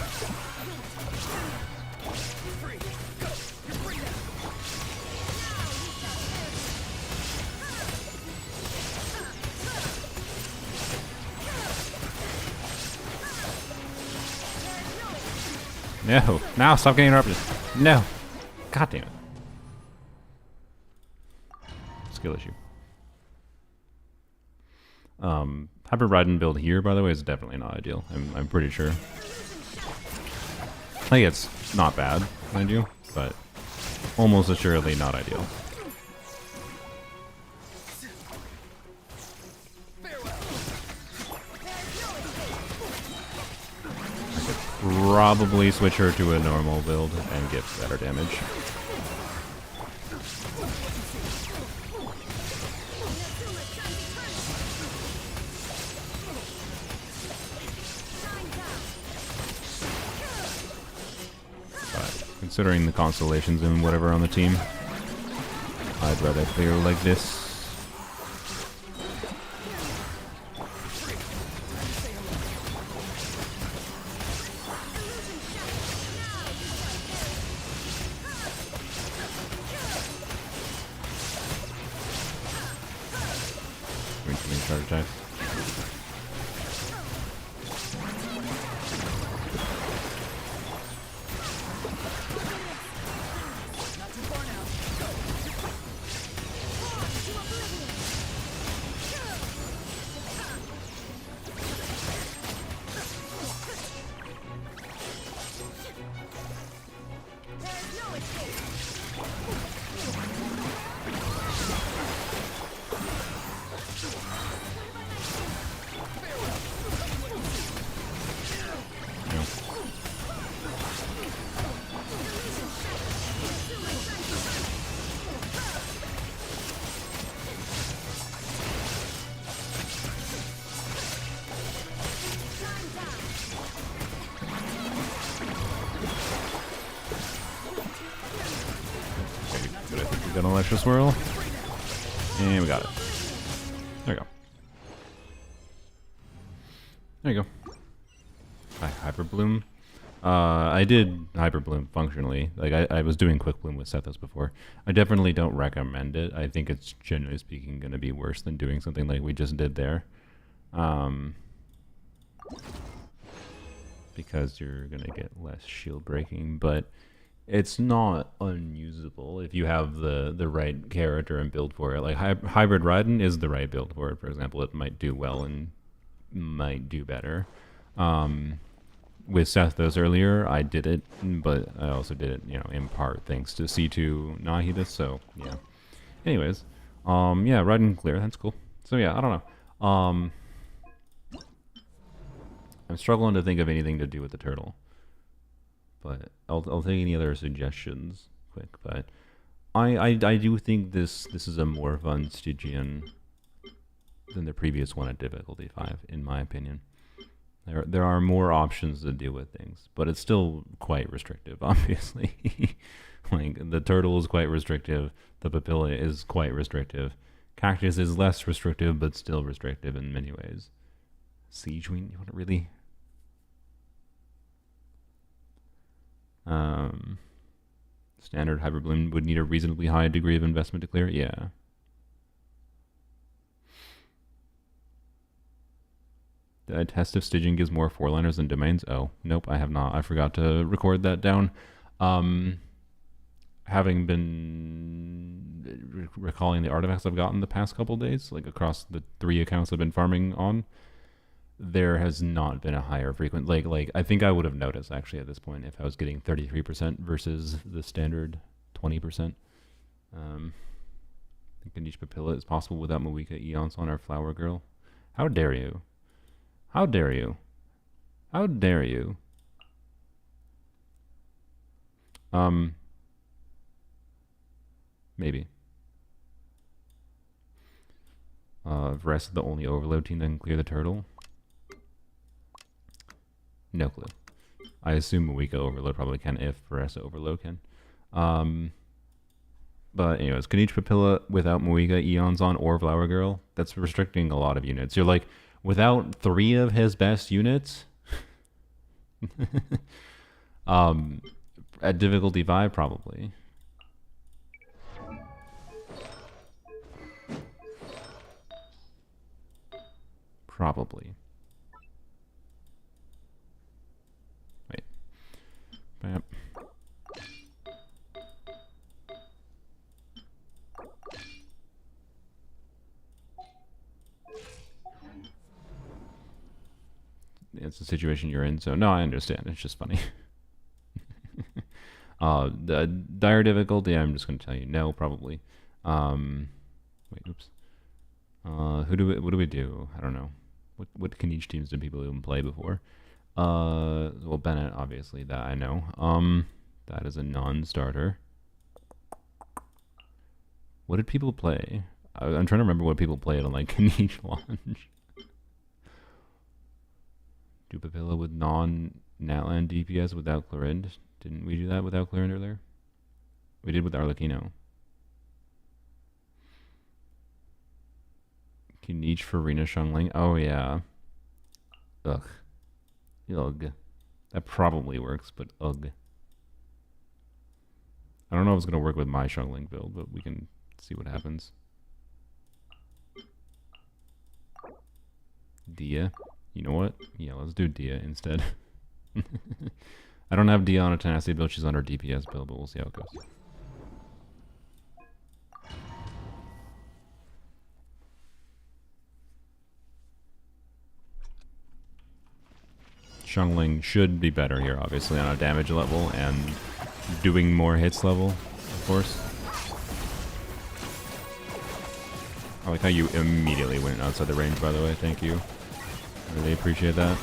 No. Now stop getting interrupted. No. God damn it. Skill issue. Hybrid Raiden build here, by the way, is definitely not ideal. I'm pretty sure. I think it's not bad, mind you, but almost assuredly not ideal. Probably switch her to a normal build and get better damage. But considering the constellations and whatever on the team, I'd rather clear like this. Charge attack. Got an Electro Swirl. And we got it. There we go. There you go. Hyper Bloom. I did Hyper Bloom functionally. Like I was doing Quick Bloom with Sethos before. I definitely don't recommend it. I think it's generally speaking going to be worse than doing something like we just did there. Because you're going to get less shield breaking, but It's not unusable if you have the right character and build for it. Like hybrid Raiden is the right build for it. For example, it might do well and might do better. With Sethos earlier, I did it, but I also did it, in part thanks to C2 Nahida. So yeah. Anyways, yeah, Raiden clear. That's cool. So yeah, I don't know. I'm struggling to think of anything to do with the turtle. But I'll take any other suggestions quick. But I do think this is a more fun Stygian than the previous one at difficulty 5, in my opinion. There are more options to deal with things, but it's still quite restrictive, obviously. Like the turtle is quite restrictive, the papilla is quite restrictive. Cactus is less restrictive, but still restrictive in many ways. Siege Wing, you want to really? Standard Hybrid Bloom would need a reasonably high degree of investment to clear. Yeah. Did I test if Stygian gives more 4-liners than domains? Oh, nope, I have not. I forgot to record that down. Having been recalling the artifacts I've gotten the past couple days, like across the 3 accounts I've been farming on, there has not been a higher frequent. Like I think I would have noticed actually at this point if I was getting 33% versus the standard 20%. I think in each papilla is possible without Moika Eons on our flower girl. How dare you? How dare you? How dare you? Maybe. Vress is the only overload team that can clear the turtle. No clue. I assume Moika Overload probably can if Vress Overload can. But anyways, can each papilla without Moika Eons on or Flower Girl? That's restricting a lot of units. You're like, without 3 of his best units? At difficulty 5, probably. Probably. Wait. Bam. It's the situation you're in, so no, I understand. It's just funny. The dire difficulty, I'm just going to tell you no, probably. Wait, oops. What do we do? I don't know. What can each teams do people even play before? Well, Bennett, obviously, that I know. That is a non-starter. What did people play? I'm trying to remember what people played on like each launch. Do Papilla with non-Natland DPS without Clorind? Didn't we do that without Clorind earlier? We did with Arlecchino. Can each Furina Shungling? Oh yeah. Ugh. Ugh. That probably works, but ugh. I don't know if it's going to work with my Shungling build, but we can see what happens. Dia. You know what? Yeah, let's do Dia instead. I don't have Dia on a tenacity build. She's on her DPS build, but we'll see how it goes. Shungling should be better here, obviously, on a damage level and doing more hits level, of course. I like how you immediately went outside the range, by the way. Thank you. Really appreciate that.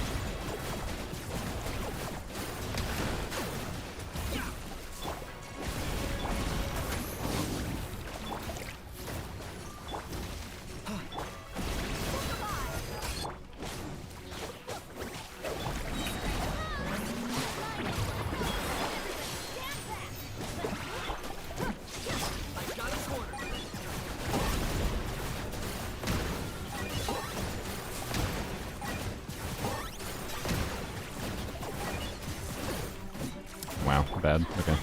Wow, bad. Okay.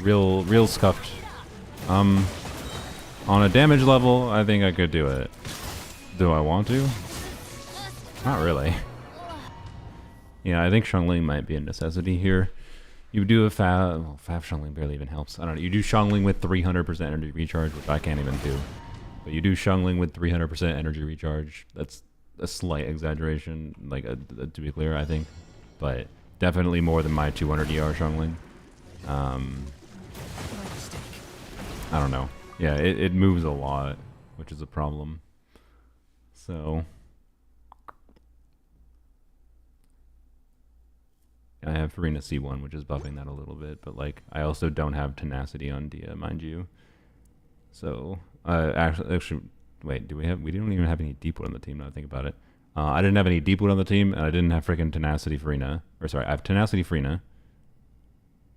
real scuffed. On a damage level, I think I could do it. Do I want to? Not really. Yeah, I think Xiangling might be a necessity here. You do a Fav Xiangling barely even helps. I don't know. You do Xiangling with 300% energy recharge, which I can't even do. But you do Xiangling with 300% energy recharge. That's a slight exaggeration, like to be clear, I think. But definitely more than my 200 ER Xiangling. I don't know. Yeah, it moves a lot, which is a problem. So I have Furina C1, which is buffing that a little bit, but like I also don't have tenacity on Dia, mind you. So actually, wait, we don't even have any Deepwood on the team. Now I think about it, I didn't have any Deepwood on the team, and I didn't have freaking tenacity Furina. Or sorry, I have tenacity Furina,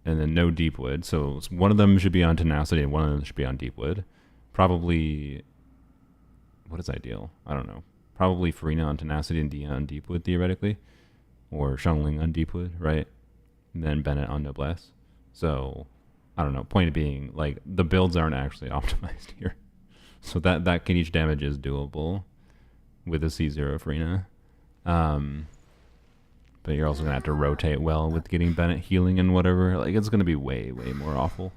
and then no Deepwood. So one of them should be on tenacity, and one of them should be on Deepwood. Probably, what is ideal? I don't know. Probably Furina on tenacity and Dia on Deepwood theoretically. Or Xiangling on Deepwood, right? And then Bennett on Noblesse. So, I don't know. Point being, like, the builds aren't actually optimized here. So that Candace damage is doable with a C0 Furina. But you're also going to have to rotate well with getting Bennett healing and whatever. Like, it's going to be way, way more awful.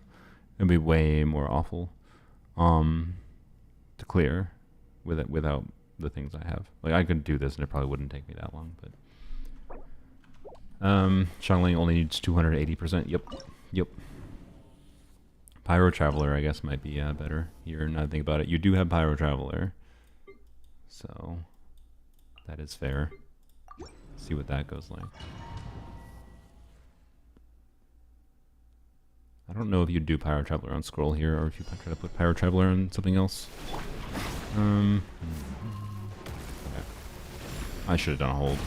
It'll be way more awful to clear without the things I have. Like, I could do this and it probably wouldn't take me that long, but... Xiangling only needs 280%. Yep. Pyro Traveler, I guess, might be better here. Now that I think about it, you do have Pyro Traveler, so that is fair. See what that goes like. I don't know if you'd do Pyro Traveler on Scroll here, or if you try to put Pyro Traveler on something else. Okay. I should have done a hold.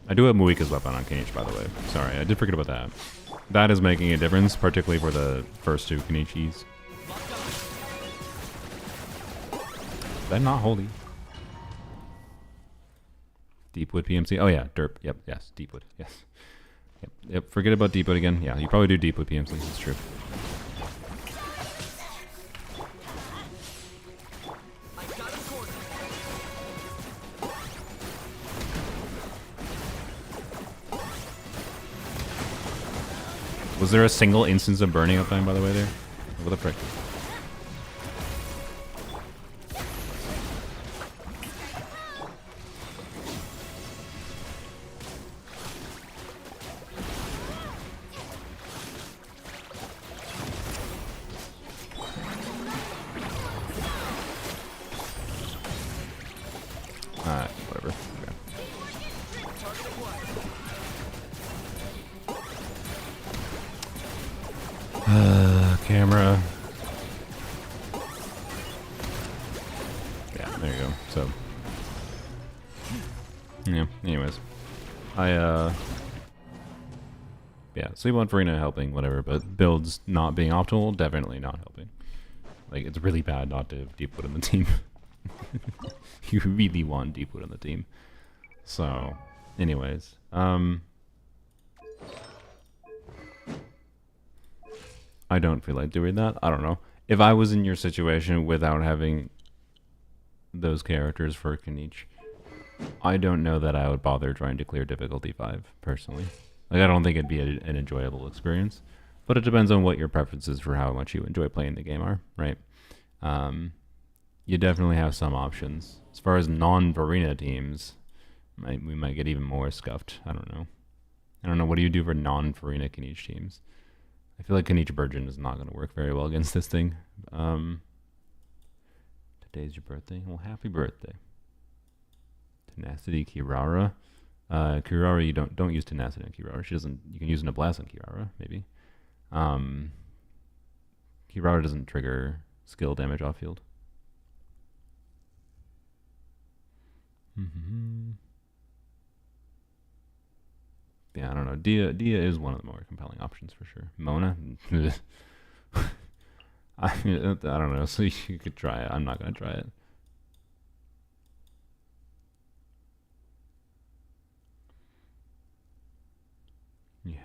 I do have Muika's weapon on Kenichi, by the way. Sorry, I did forget about that. That is making a difference, particularly for the first two Kenichis. Is that not holy? Deepwood PMC? Oh yeah, derp. Yep, yes, Deepwood. Yes. Yep, forget about Deepwood again. Yeah, you probably do Deepwood PMC, that's true. Was there a single instance of burning uptime, by the way, there? What the frick? Whatever. Okay. Camera. Yeah, there you go. So, yeah, anyways. Yeah, Sleep on Furina helping, whatever, but builds not being optimal, definitely not helping. Like, it's really bad not to have Deepwood on the team. You really want Deepwood on the team. So, anyways. I don't feel like doing that. I don't know. If I was in your situation without having those characters for Kenichi, I don't know that I would bother trying to clear difficulty 5, personally. Like, I don't think it'd be an enjoyable experience. But it depends on what your preferences for how much you enjoy playing the game are, right? You definitely have some options. As far as non-Furina teams, we might get even more scuffed. I don't know. What do you do for non-Furina Kenichi teams? I feel like Kenichi Burgeon is not going to work very well against this thing. Today's your birthday. Well, happy birthday. Tenacity Kirara. Kirara, you don't use tenacity on Kirara. She doesn't. You can use Noblesse on Kirara, maybe. Kirara doesn't trigger skill damage off field. Yeah, I don't know. Dia is one of the more compelling options for sure. Mona, I don't know. So you could try it. I'm not gonna try it.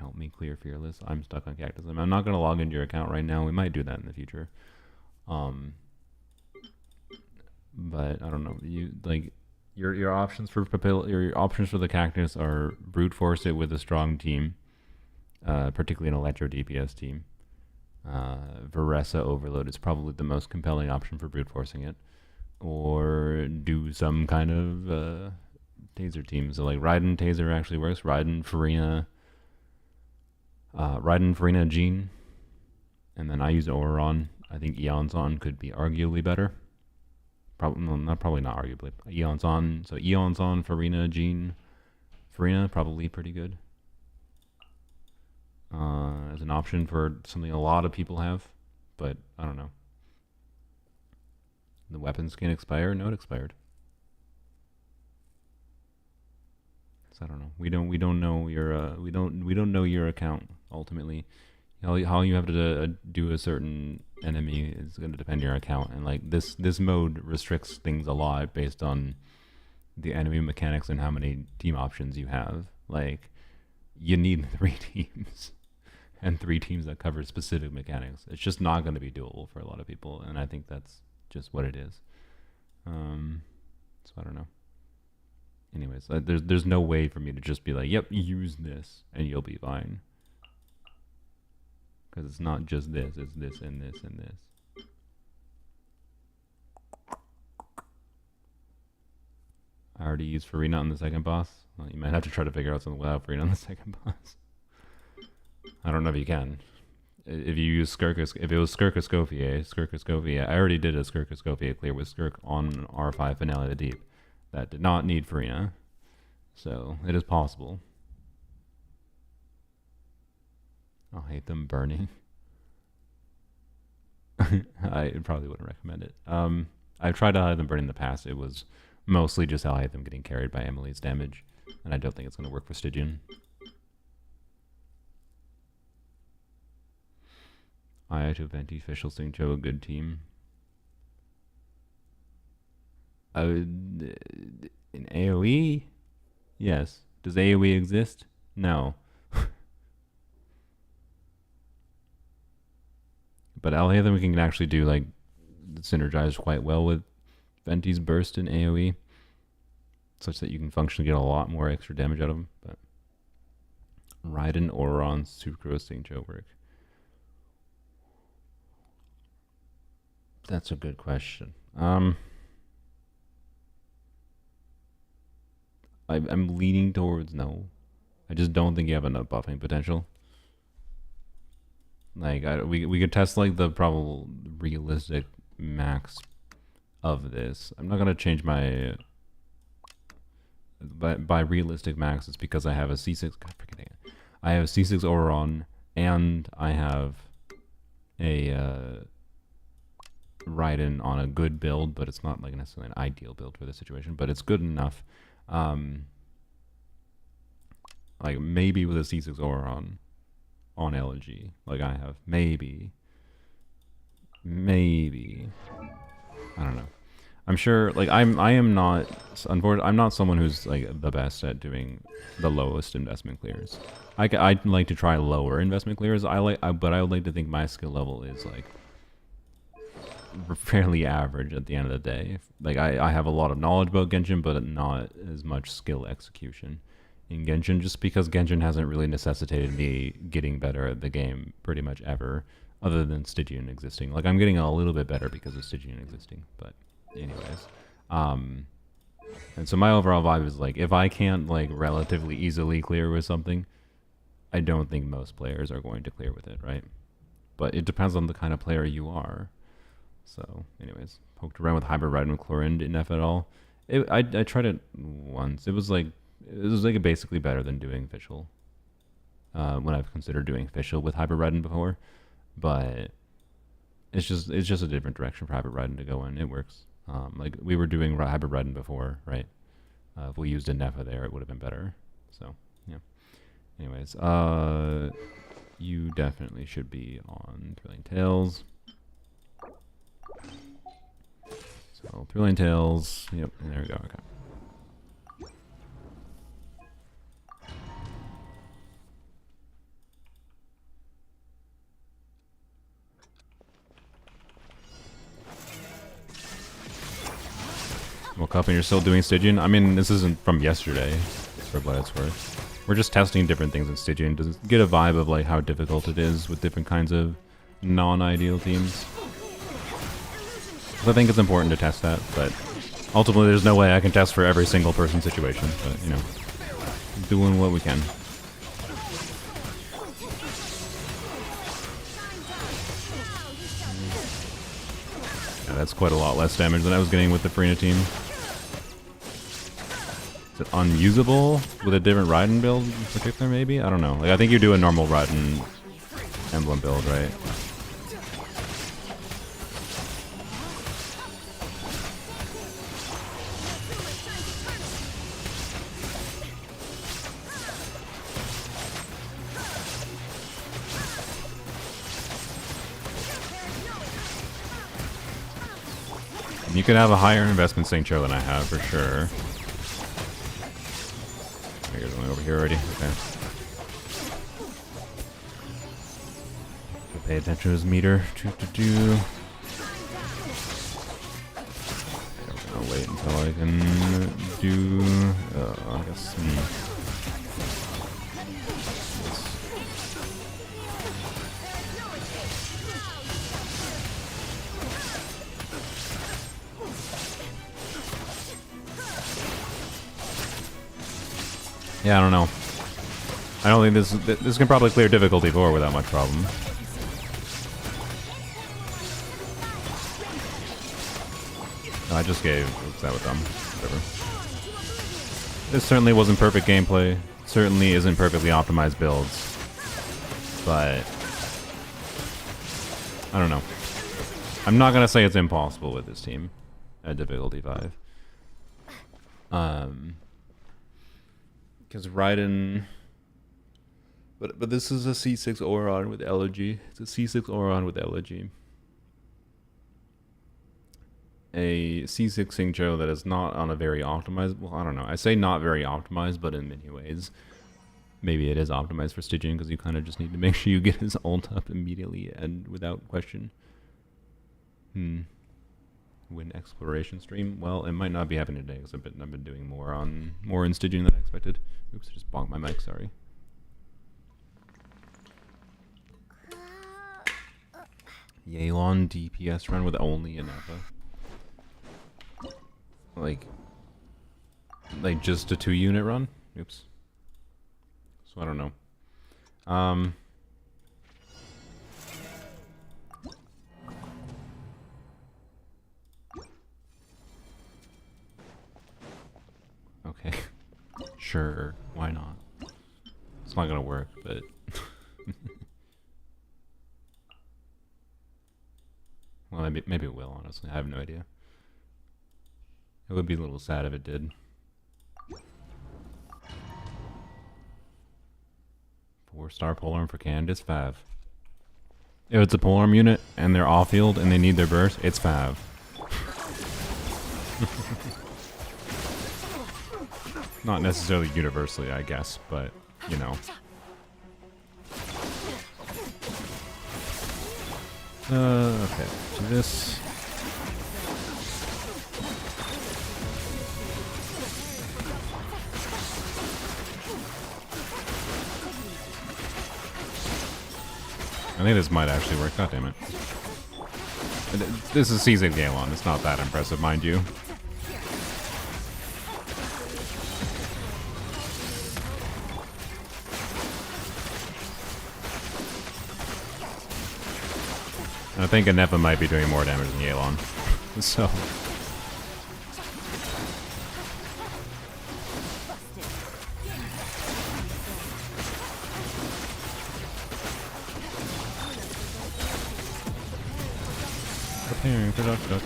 help me clear Fearless. I'm stuck on Cactus. I'm not going to log into your account right now. We might do that in the future. But I don't know. You like your options for your options for the Cactus are brute force it with a strong team, particularly an Electro DPS team. Veresa Overload is probably the most compelling option for brute forcing it, or do some kind of taser team. So like Raiden Taser actually works. Raiden Furina, Jean, and then I use Auron. I think Eon's On could be arguably better. Probably not arguably. Eon's On. So Eon's On, Furina, Jean. Furina probably pretty good. As an option for something a lot of people have, but I don't know. The weapons can expire. No, it expired. So I don't know. We don't know your we don't know your account ultimately. How you have to do a certain enemy is going to depend on your account, and like this mode restricts things a lot based on the enemy mechanics and how many team options you have. Like you need 3 teams. And 3 teams that cover specific mechanics. It's just not going to be doable for a lot of people, and I think that's just what it is. So I don't know. Anyways, there's no way for me to just be like, yep, use this, and you'll be fine. Because it's not just this, it's this and this and this. I already used Furina on the second boss. Well, you might have to try to figure out something without Furina on the second boss. I don't know if you can. If you use Skirkus, if it was Skirkuscopia, I already did a Skirkuscopia clear with Skirk on R5 Finale of the Deep. That did not need Furina. So, it is possible. I'll hate them burning. I probably wouldn't recommend it. I've tried to hide them burning in the past. It was mostly just how I hate them getting carried by Emily's damage. And I don't think it's going to work for Stygian. I to Venti, Fischl, Singcho, a good team. I would, in AoE? Yes. Does AoE exist? No. But Alhaitham can actually do like synergize quite well with Venti's burst in AoE, such that you can functionally get a lot more extra damage out of him. But Raiden, Auron, Sucro, Singcho work. That's a good question. I'm leaning towards no. I just don't think you have enough buffing potential. Like we could test like the probable realistic max of this. I'm not gonna change my. By realistic max, it's because I have a C6. God freaking dang it! I have a C6 Auron, and I have a. Raiden on a good build, but it's not like necessarily an ideal build for this situation, but it's good enough. Like maybe with a C6 Auron on LG, like I have, maybe, I don't know. I'm sure, like I am not, unfortunately, I'm not someone who's like the best at doing the lowest investment clears. I'd like to try lower investment clears. But I would like to think my skill level is like fairly average at the end of the day. Like I have a lot of knowledge about Genshin, but not as much skill execution in Genshin, just because Genshin hasn't really necessitated me getting better at the game pretty much ever, other than Stygian existing. Like I'm getting a little bit better because of Stygian existing, but anyways. And so my overall vibe is like, if I can't like relatively easily clear with something, I don't think most players are going to clear with it, right? But it depends on the kind of player you are. So, anyways, poked around with Hybrid Raiden with Chlorine, didn't F at all. I tried it once. It was like basically better than doing Fischl. When I've considered doing Fischl with Hybrid Raiden before, but it's just a different direction for Hybrid Raiden to go in. It works. Like we were doing Hybrid Raiden before, right? If we used a Nefa there, it would have been better. So yeah. Anyways, you definitely should be on Thrilling Tales. So Thrilling Tales, yep, and there we go. Okay. Woke up and you're still doing Stygian? I mean, this isn't from yesterday, for what it's worth. We're just testing different things in Stygian to get a vibe of like how difficult it is with different kinds of non-ideal teams. I think it's important to test that, but ultimately there's no way I can test for every single person situation, but you know, doing what we can. Yeah, that's quite a lot less damage than I was getting with the Furina team. Is it unusable with a different Raiden build in particular, maybe? I don't know. Like, I think you do a normal Raiden emblem build, right? You could have a higher investment Sanctuary than I have, for sure. There's one over here already. Okay. So pay attention to his meter. I'll wait until I can do... I guess... Yeah, I don't know. I don't think this can probably clear difficulty 4 without much problem. No, I just gave that with them. Whatever. This certainly wasn't perfect gameplay. Certainly isn't perfectly optimized builds. But I don't know. I'm not gonna say it's impossible with this team at difficulty 5. Because Raiden... But this is a C6 Auron with elegy. It's a C6 Auron with elegy. A C6 Xingqiu that is not on a very optimized... Well, I don't know. I say not very optimized, but in many ways. Maybe it is optimized for Stygian, because you kind of just need to make sure you get his ult up immediately and without question. Win exploration stream. Well, it might not be happening today because I've been doing more in Stygian than I expected. Oops, I just bonked my mic. Sorry. Yelan DPS run with only an Eppa. Like just a 2-unit run. Oops. So I don't know. Okay. Sure, why not? It's not gonna work, but... well, maybe it will, honestly. I have no idea. It would be a little sad if it did. 4-star polearm for Candace, 5. If it's a polearm unit, and they're off-field, and they need their burst, it's 5. Not necessarily universally, I guess, but, you know. Okay, do this. I think this might actually work. God damn it. This is Season Galon. It's not that impressive, mind you. I think a Nepha might be doing more damage than Yelan. So... preparing for duck.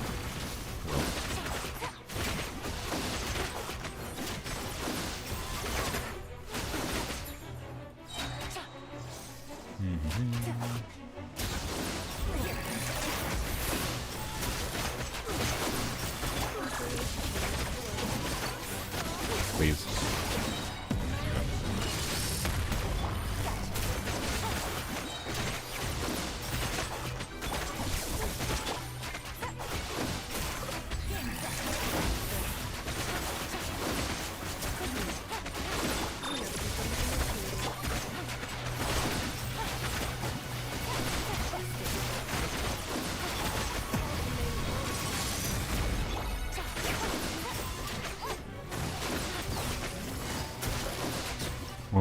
Please.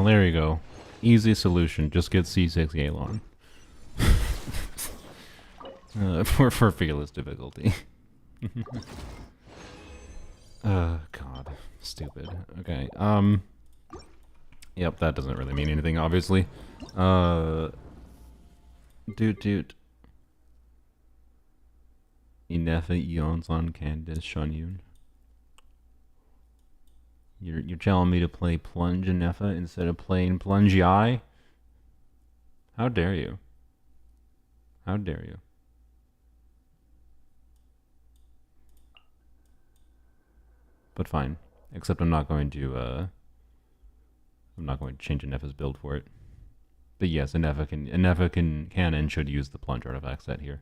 Well, there you go. Easy solution. Just get C6 Yelan. For fearless difficulty. God. Stupid. Okay, Yep, that doesn't really mean anything, obviously. Dude. Inefa, Eons on Candace, Shunyun. You're telling me to play Plunge Inefa instead of playing Plunge Eye? How dare you? How dare you? But fine. Except I'm not going to change Inefa's build for it. But yes, Inefa can and should use the Plunge artifact set here.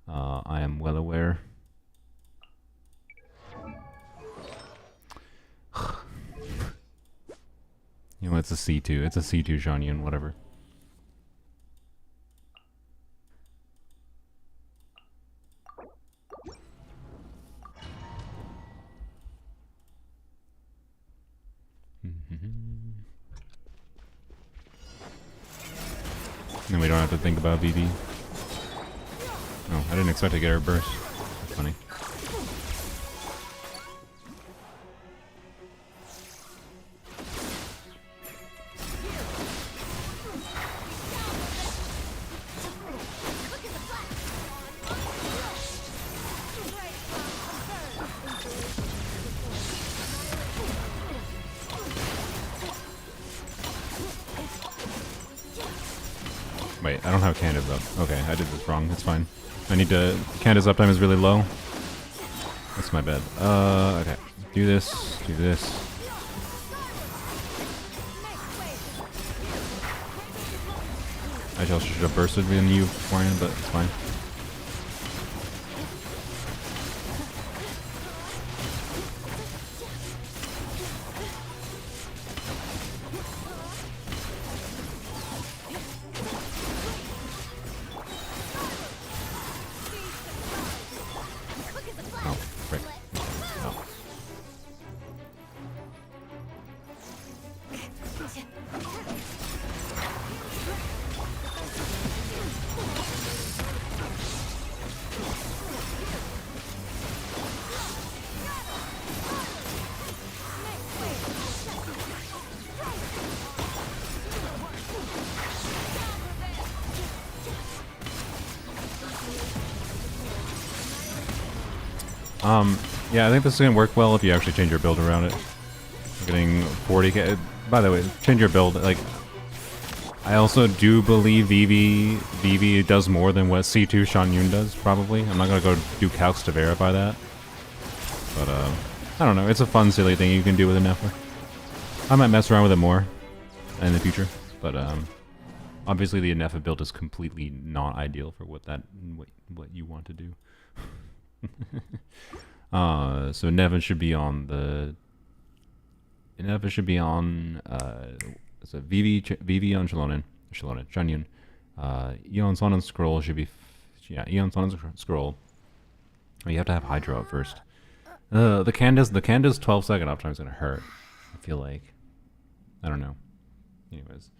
I am well aware. You know, it's a C2. It's a C2 Shanyan, whatever. And we don't have to think about BB. Oh, I didn't expect to get her burst. That's funny. Wait, I don't have Candace up. Okay, I did this wrong. It's fine. I need to... Candace uptime is really low. That's my bad. Okay. Do this. Do this. I should have bursted in you beforehand, but it's fine. Yeah, I think this is gonna work well if you actually change your build around it. I'm getting 40k. By the way, change your build. Like, I also do believe Vivi does more than what C2 Shanyun does. Probably. I'm not gonna go do calcs to verify that. But I don't know. It's a fun, silly thing you can do with a Nefer. I might mess around with it more in the future. But obviously the Nefer build is completely not ideal for what you want to do. So Nevin should be on the... Nevin should be on... so Vivi on Shalonen, Shanyun. Eon Son and Scroll should be... Yeah, Eon Son and Scroll. Oh, you have to have Hydra up first. The Candace 12-second uptime is gonna hurt. I feel like. I don't know. Anyways.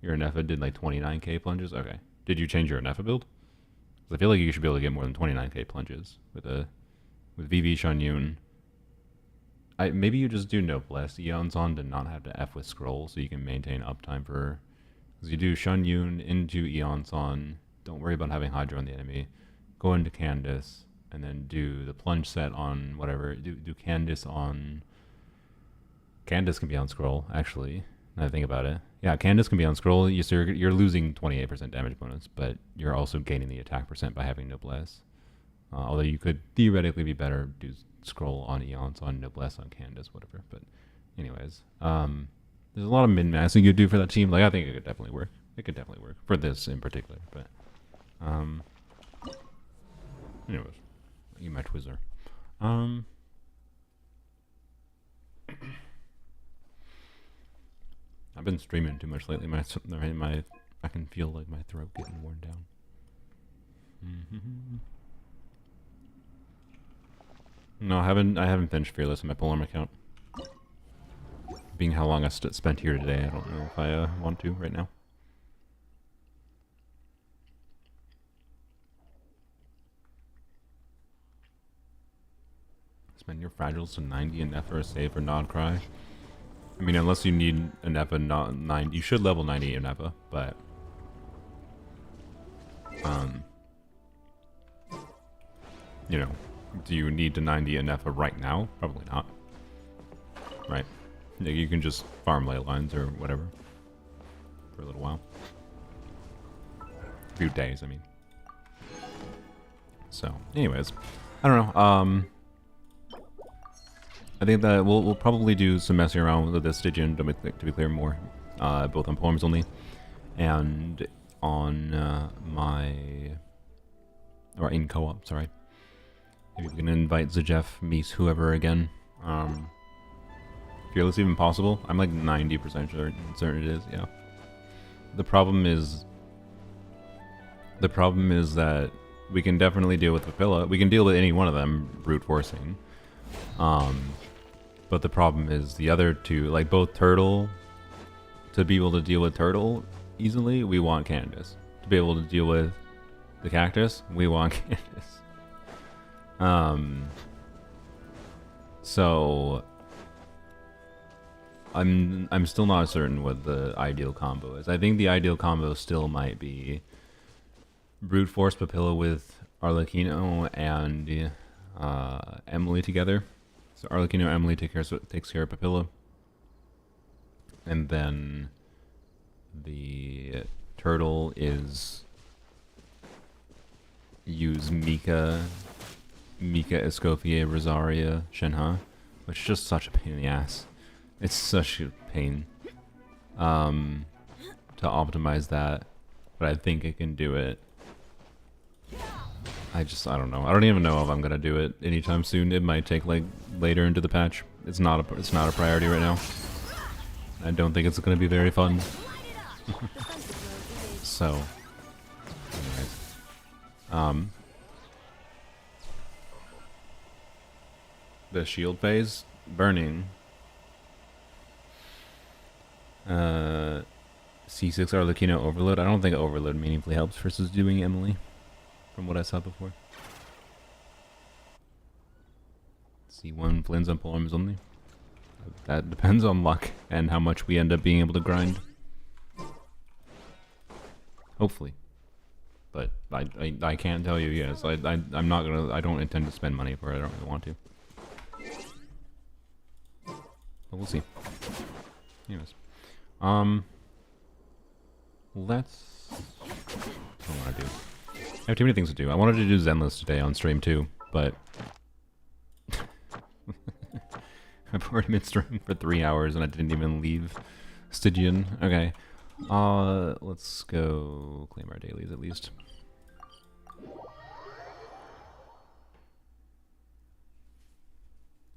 Your Nefa did like 29k plunges? Okay. Did you change your Nefa build? I feel like you should be able to get more than 29k plunges with VV Shanyun. Maybe you just do Noblesse Eons on to not have to F with Scroll so you can maintain uptime for... Because you do Shanyun into Eons on, don't worry about having Hydra on the enemy, go into Candace, and then do the plunge set on whatever, do Candace on... Candace can be on Scroll, actually, now I think about it. Yeah, Candace can be on Scroll, you're losing 28% damage bonus, but you're also gaining the attack percent by having Noblesse. Although you could theoretically be better, do Scroll on Eons, on Noblesse, on Candace, whatever. But anyways, there's a lot of min-maxing you do for that team. Like, I think it could definitely work. It could definitely work for this in particular. But anyways, you my Twizzler. I've been streaming too much lately. I can feel like my throat getting worn down. No, I haven't finished Fearless on my Polearm account. Being how long I spent here today, I don't know if I want to right now. Spend your fragiles to 90 and F for a save or not cry. I mean, unless you need an EPA not 90, you should level 90 in EPA, but you know, do you need to 90 an EPA right now? Probably not. Right? You can just farm ley lines or whatever for a little while. A few days, I mean. So, anyways, I don't know. I think that we'll probably do some messing around with this Stygian to be clear more, both on poems only, and on or in co-op. Sorry. Maybe we can invite Zajeff, Mies, whoever again. Fearless even possible? I'm like 90% certain it is. Yeah. The problem is that we can definitely deal with Papilla. We can deal with any one of them brute forcing. But the problem is the other two, like both Turtle, to be able to deal with Turtle easily, we want Candace. To be able to deal with the Cactus, we want Candace. So I'm still not certain what the ideal combo is. I think the ideal combo still might be brute force Papilla with Arlecchino and Emily together. So Arlecchino, Emily takes care of Papilla, and then the Turtle is use Mika, Escoffier, Rosaria, Shenhe, which is just such a pain in the ass. It's such a pain to optimize that, but I think I can do it. I don't know. I don't even know if I'm gonna do it anytime soon. It might take like later into the patch. It's not a priority right now. I don't think it's gonna be very fun. So, anyways, the shield phase burning. C6 Arlecchino overload. I don't think overload meaningfully helps versus doing Emily, from what I saw before. C1 Flynn's on poems only. That depends on luck and how much we end up being able to grind. Hopefully. But I can't tell you yes. I'm not gonna. I don't intend to spend money for it. I don't really want to. But we'll see. Anyways. Let's... What do I want to do? I have too many things to do. I wanted to do Zenless today on stream too, but... I've already been streaming for 3 hours and I didn't even leave Stygian. Okay. Let's go claim our dailies at least.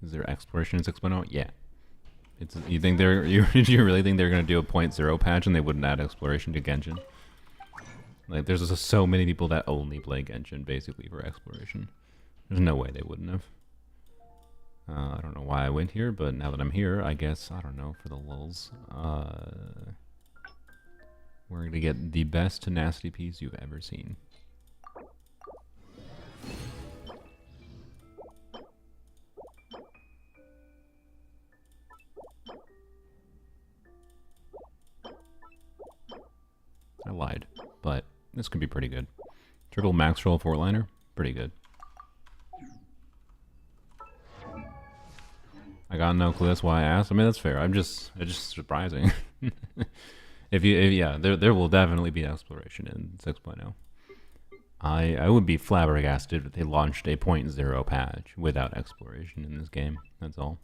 Is there exploration in 6.0? Yeah. It's, you think they're you really think they're gonna do a 0.0 patch and they wouldn't add exploration to Genshin? Like there's just so many people that only play Genshin basically for exploration. There's no way they wouldn't have. I don't know why I went here, but now that I'm here, I guess I don't know for the lulz. We're gonna get the best tenacity piece you've ever seen. I lied, but this could be pretty good. Triple max roll 4-liner, pretty good. I got no clue. That's why I asked. I mean, that's fair. It's just surprising. Yeah, there will definitely be exploration in 6.0. I would be flabbergasted if they launched a 0.0 patch without exploration in this game. That's all.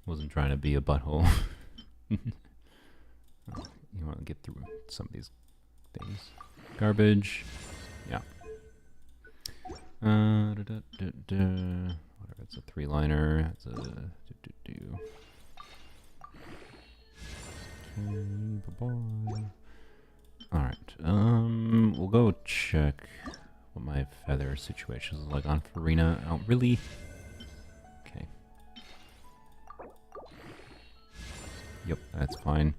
Wasn't trying to be a butthole. You want to get through some of these things. Garbage. Yeah. Whatever. It's a 3-liner. It's a Okay, bye-bye. Alright. We'll go check what my feather situation is like on Furina. Oh, really? Okay. Yep, that's fine.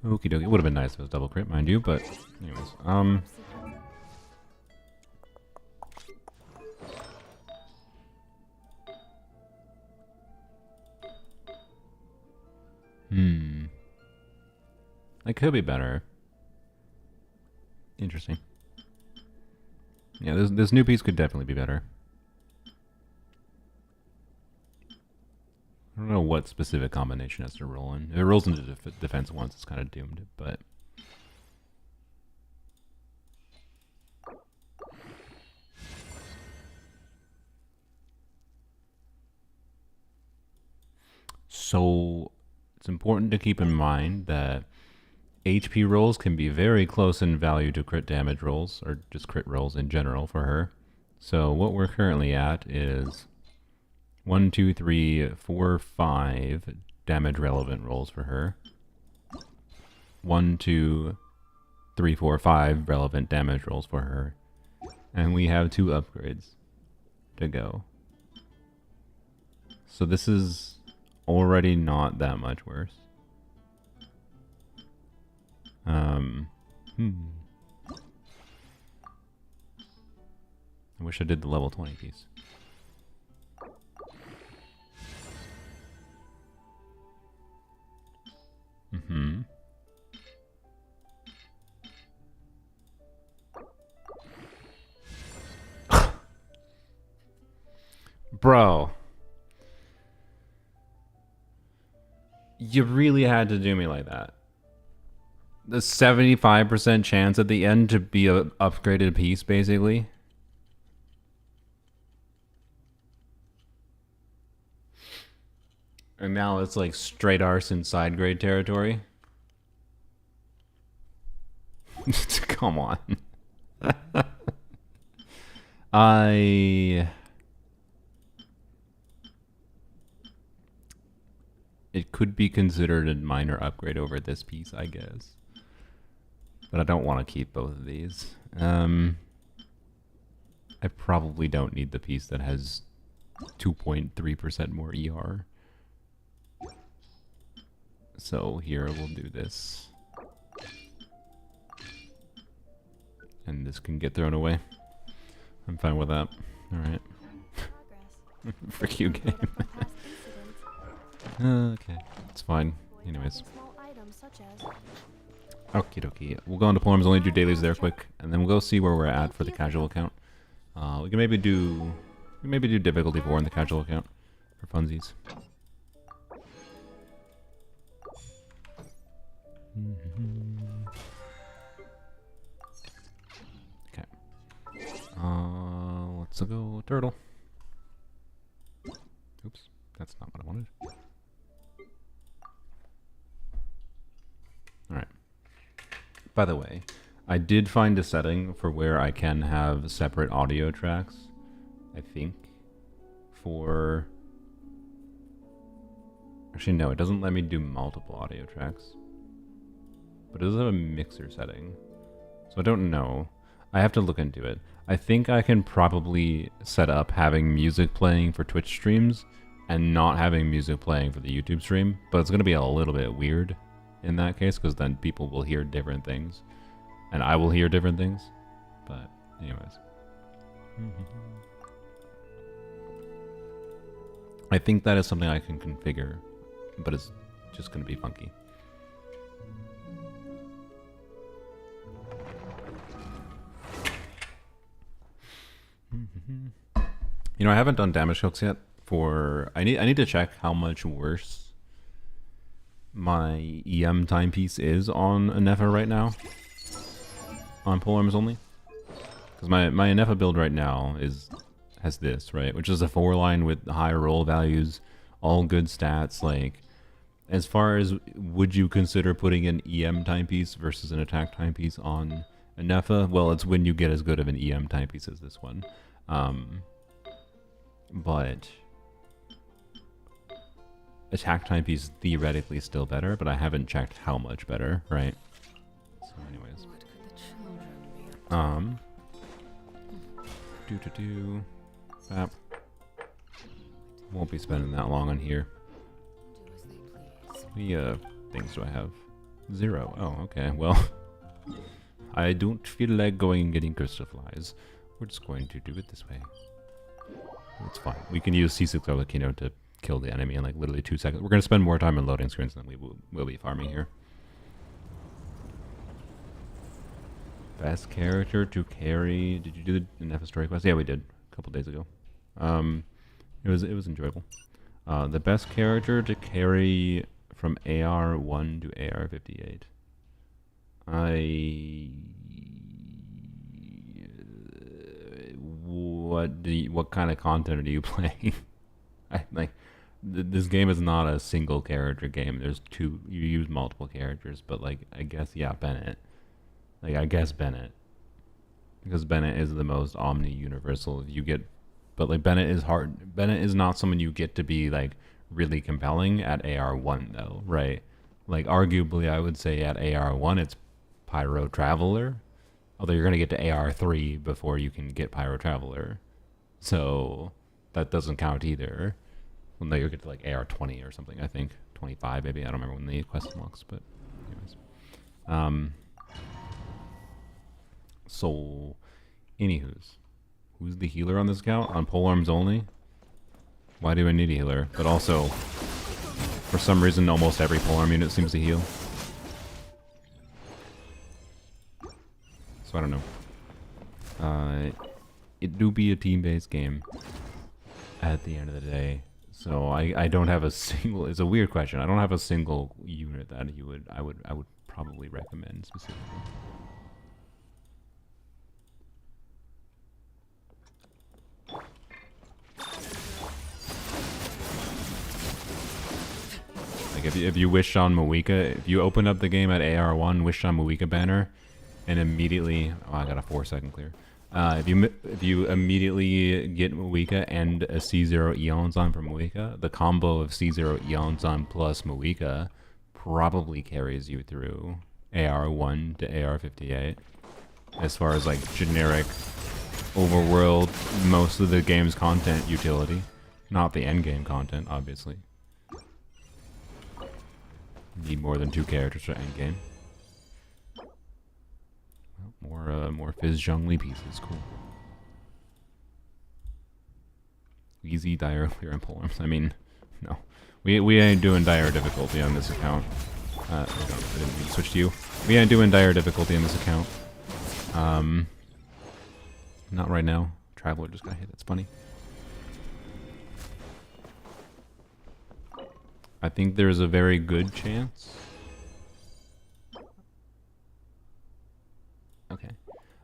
Okie dokie. It would have been nice if it was double crit, mind you, but anyways. It could be better. Interesting. Yeah, this new piece could definitely be better. I don't know what specific combination has to roll in. If it rolls into defense once, it's kind of doomed, but... So, it's important to keep in mind that HP rolls can be very close in value to crit damage rolls, or just crit rolls in general for her. So what we're currently at is 1, 2, 3, 4, 5 damage relevant rolls for her. 1, 2, 3, 4, 5 relevant damage rolls for her. And we have 2 upgrades to go. So this is already not that much worse. I wish I did the level 20 piece. Bro. You really had to do me like that. The 75% chance at the end to be an upgraded piece, basically. And now it's like straight arse in side grade territory. Come on. It could be considered a minor upgrade over this piece, I guess. But I don't want to keep both of these. I probably don't need the piece that has 2.3% more ER. So here we'll do this. And this can get thrown away. I'm fine with that. Alright. Frick you, game. Okay, it's fine. Anyways. Okie dokie. We'll go into Polearms, only do dailies there quick, and then we'll go see where we're at for the casual account. We can maybe do difficulty 4 in the casual account for funsies. Okay. Let's go turtle. Oops, that's not what I wanted. Alright. By the way, I did find a setting for where I can have separate audio tracks, I think, for... Actually, no, it doesn't let me do multiple audio tracks. But it does have a mixer setting. So I don't know. I have to look into it. I think I can probably set up having music playing for Twitch streams and not having music playing for the YouTube stream, but it's going to be a little bit weird in that case, because then people will hear different things. And I will hear different things. But, anyways. I think that is something I can configure, but it's just going to be funky. You know, I haven't done damage hooks yet for... I need to check how much worse my EM timepiece is on Anefa right now. On Polearms only. Because my Anefa build right now has this, right? Which is a 4-line with high roll values, all good stats. Like, as far as would you consider putting an EM timepiece versus an attack timepiece on Anefa? Well, it's when you get as good of an EM timepiece as this one. But attack timepiece is theoretically still better, but I haven't checked how much better, right? So anyways. Bap. Won't be spending that long on here. How many things do I have? 0. Oh, okay. Well, I don't feel like going and getting crystal flies. We're just going to do it this way. It's fine. We can use C6 Arlecchino to kill the enemy in like literally 2 seconds. We're going to spend more time in loading screens than we will be farming here. Best character to carry. Did you do the Nepha story quest? Yeah, we did a couple days ago. It was enjoyable. The best character to carry from AR1 to AR58. What kind of content are you playing? This game is not a single character game. There's two. You use multiple characters, but like I guess Bennett. Like I guess Bennett, because Bennett is the most omni-universal. You get, but like Bennett is hard. Bennett is not someone you get to be like really compelling at AR1 though, right? Like arguably, I would say at AR1 it's Pyro Traveler, although you're gonna get to AR3 before you can get Pyro Traveler, so that doesn't count either. Well, no, you'll get to like AR20 or something. I think 25 maybe. I don't remember when the quest unlocks, but anyways. So, anywho's, who's the healer on this account? On polearms only? Why do I need a healer? But also, for some reason, almost every polearm unit seems to heal. So I don't know. It do be a team-based game at the end of the day. So I don't have a single. It's a weird question. I don't have a single unit that I would probably recommend specifically. Like if you wish on Moika, if you open up the game at AR1, wish on Moika banner, and immediately, oh, I got a 4-second clear. If you immediately get Moika and a C0 Eons on from Moika, the combo of C0 Eons on plus Moika probably carries you through AR1 to AR58. As far as like generic overworld, most of the game's content utility, not the endgame content, obviously. Need more than 2 characters for endgame. Well, more Fizz Zhongli pieces, cool. Easy dire clear and polearms. I mean, no, we ain't doing dire difficulty on this account. I didn't mean to switch to you. We ain't doing dire difficulty on this account. Not right now. Traveler just got hit. That's funny. I think there's a very good chance. Okay.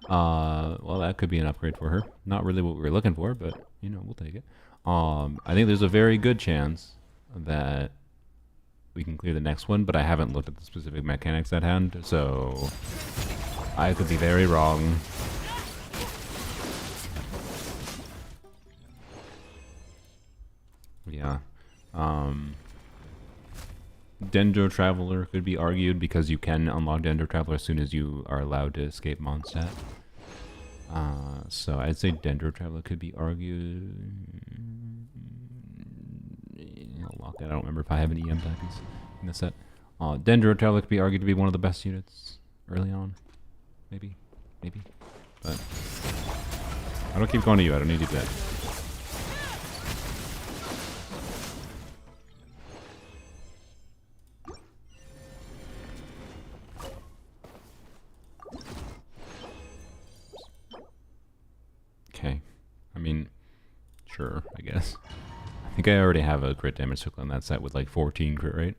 Well, that could be an upgrade for her. Not really what we were looking for, but, you know, we'll take it. I think there's a very good chance that we can clear the next one, but I haven't looked at the specific mechanics at hand, so I could be very wrong. Yeah. Dendro Traveler could be argued because you can unlock Dendro Traveler as soon as you are allowed to escape Mondstadt. So I'd say Dendro Traveler could be argued. I'll lock it. I don't remember if I have any EM types in the set. Dendro Traveler could be argued to be one of the best units early on. Maybe. But I don't keep going to you. I don't need you dead. Okay. I mean, sure, I guess. I think I already have a crit damage circle on that set with like 14 crit rate,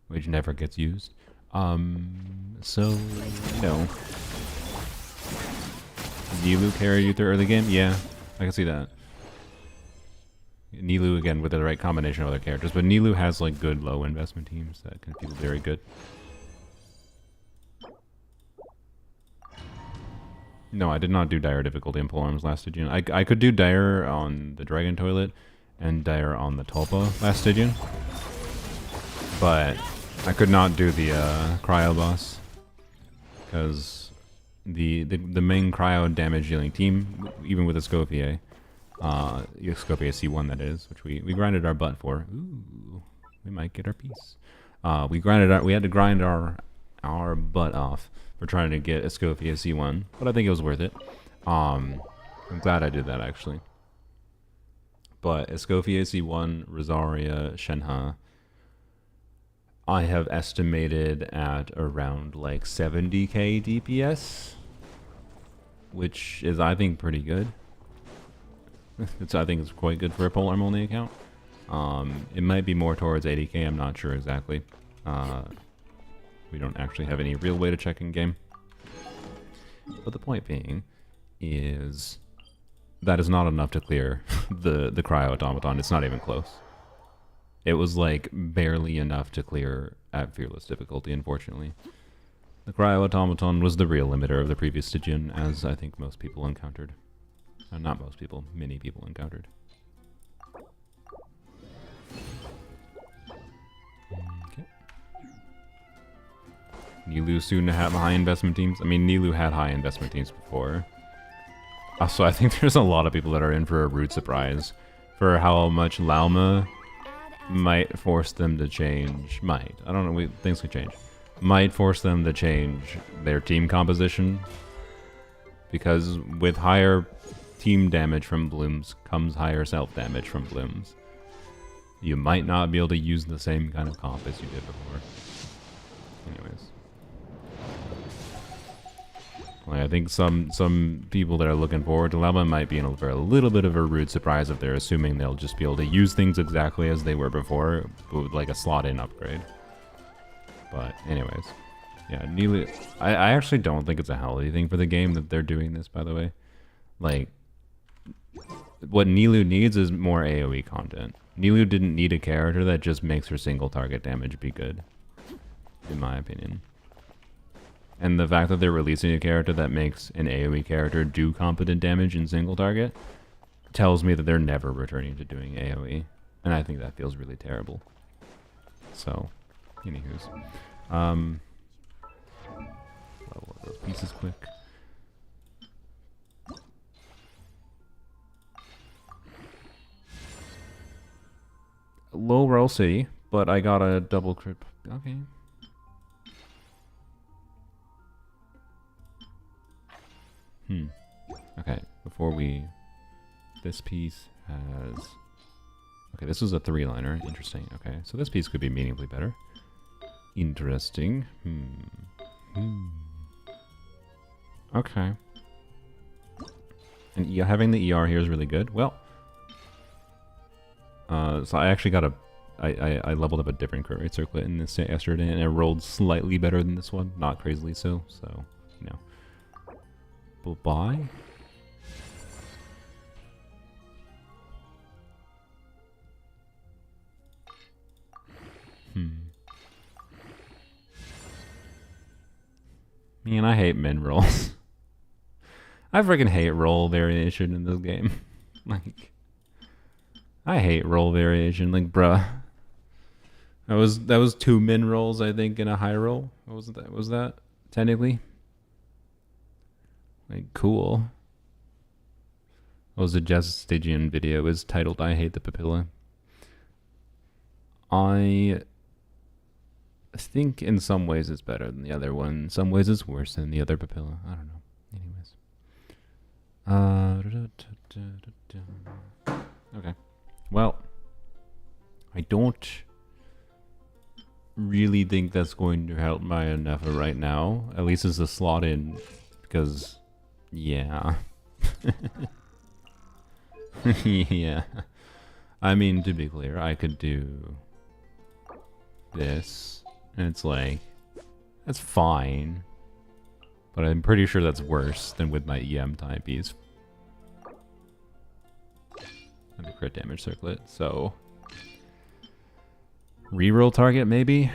which never gets used. So, you know. Nilu carried you through early game? Yeah, I can see that. Nilu, again, with the right combination of other characters, but Nilu has like good low investment teams that can feel very good. No, I did not do dire difficulty in polearms last Stygian. I could do dire on the Dragon Toilet and dire on the Tulpa last Stygian, but I could not do the cryo boss because the main cryo damage dealing team, even with a Scopier, Scopier C1 that is, which we grinded our butt for. Ooh, we might get our piece. We had to grind our butt off for trying to get Escofia C1, but I think it was worth it. I'm glad I did that actually. But Escofia C1, Rosaria, Shenhe, I have estimated at around like 70k DPS, which is I think pretty good. I think it's quite good for a polearm only account. It might be more towards 80k, I'm not sure exactly. We don't actually have any real way to check in game. But the point being is that is not enough to clear the cryo automaton. It's not even close. It was like barely enough to clear at fearless difficulty, unfortunately. The cryo automaton was the real limiter of the previous Stygian, as I think most people encountered. Not most people, many people encountered. Okay. Nilou soon to have high investment teams. I mean, Nilou had high investment teams before. So I think there's a lot of people that are in for a rude surprise for how much Lauma might force them to change. Might. I don't know. Things could change. Might force them to change their team composition. Because with higher team damage from blooms comes higher self-damage from blooms. You might not be able to use the same kind of comp as you did before. Anyways. Like, I think some people that are looking forward to Lauma might be in for a little bit of a rude surprise if they're assuming they'll just be able to use things exactly as they were before, but with like a slot-in upgrade. But anyways. Yeah, Nilou, I actually don't think it's a healthy thing for the game that they're doing this, by the way. Like, what Nilou needs is more AoE content. Nilou didn't need a character that just makes her single target damage be good, in my opinion. And the fact that they're releasing a character that makes an AoE character do competent damage in single target tells me that they're never returning to doing AoE. And I think that feels really terrible. So, anywho's. Level those pieces quick. Low roll city, but I got a double crit. Okay. Okay, before we... This piece has... Okay, this was a 3-liner. Interesting. Okay, so this piece could be meaningfully better. Interesting. Okay. And having the ER here is really good. Well... so I actually got a... I leveled up a different crit rate circlet in this yesterday, and it rolled slightly better than this one. Not crazily so, you know. Bye. Man, I hate min rolls. I freaking hate roll variation in this game. Like, I hate roll variation. Like, bruh. That was 2 min rolls, I think, in a high roll. What was that? Was that technically? Like, cool. What was the Just Stygian video? It was titled "I Hate the Papilla." I think in some ways it's better than the other one. In some ways it's worse than the other papilla. I don't know. Anyways. Okay. Well, I don't really think that's going to help my Nefa right now. At least as a slot in, because, yeah. Yeah. I mean, to be clear, I could do this, and it's like, that's fine, but I'm pretty sure that's worse than with my EM type piece. And the crit damage circlet, so reroll target maybe?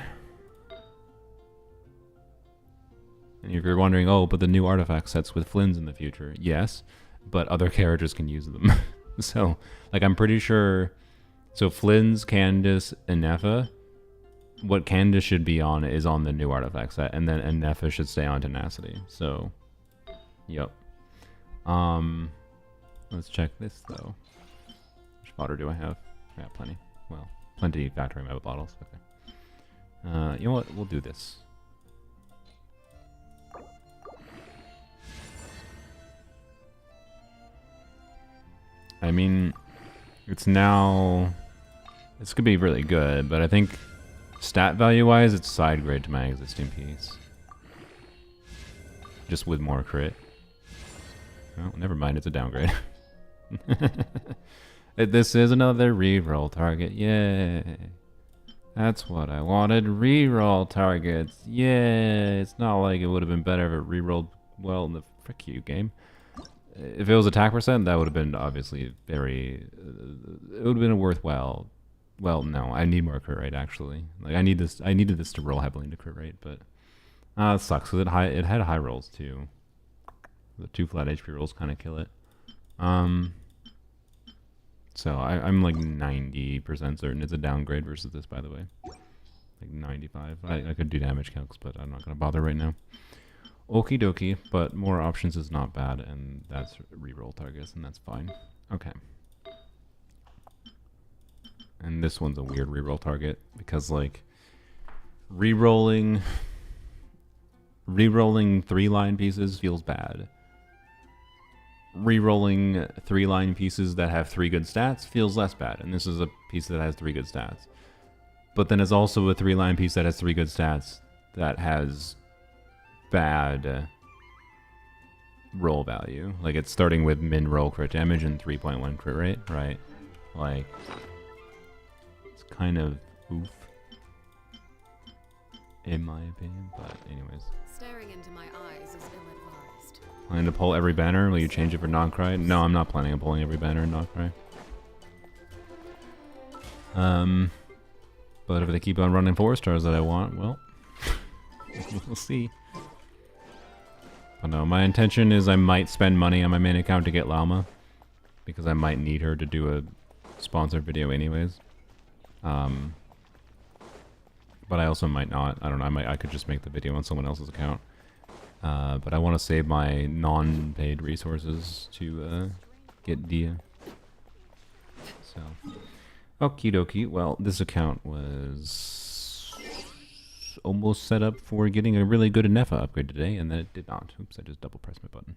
And if you're wondering, oh, but the new artifact sets with Flynn's in the future. Yes, but other characters can use them. So, like, I'm pretty sure, so Flynn's, Candace, and Nefa, what Candace should be on is on the new artifact set, and then Nefa should stay on Tenacity. So, yep. Let's check this though. Which fodder do I have? I got plenty. Well, plenty factory meta bottles. Okay. You know what? We'll do this. I mean, it's now... This could be really good, but I think stat value-wise, it's side grade to my existing piece. Just with more crit. Oh, never mind, it's a downgrade. This is another reroll target, yay. That's what I wanted, reroll targets, yay. It's not like it would have been better if it rerolled well in the frick you game. If it was attack percent, that would have been obviously very... it would have been a worthwhile... Well, no, I need more crit rate, actually. Like, I needed this to roll heavily into crit rate, but... it sucks, because it had high rolls, too. The 2 flat HP rolls kind of kill it. So I'm like 90% certain it's a downgrade versus this, by the way. Like 95. I could do damage calcs, but I'm not going to bother right now. Okie dokie, but more options is not bad, and that's reroll targets, and that's fine. Okay. And this one's a weird reroll target, because like rerolling 3-line pieces feels bad. Rerolling 3-line pieces that have 3 good stats feels less bad, and this is a piece that has 3 good stats. But then it's also a 3-line piece that has 3 good stats that has bad roll value. Like, it's starting with min roll crit damage and 3.1 crit rate, right? Like, it's kind of oof, in my opinion, but anyways. Staring into my eyes is ill-advised. Planning to pull every banner? Will you change it for non-cry? No, I'm not planning on pulling every banner in non-cry. But if they keep on running 4-stars that I want, well, we'll see. But no, my intention is I might spend money on my main account to get Llama, because I might need her to do a sponsored video anyways. But I also might not. I don't know. I could just make the video on someone else's account. But I want to save my non-paid resources to get Dia. So, okie dokie. Well, this account was almost set up for getting a really good Nefa upgrade today, and then it did not. Oops, I just double pressed my button.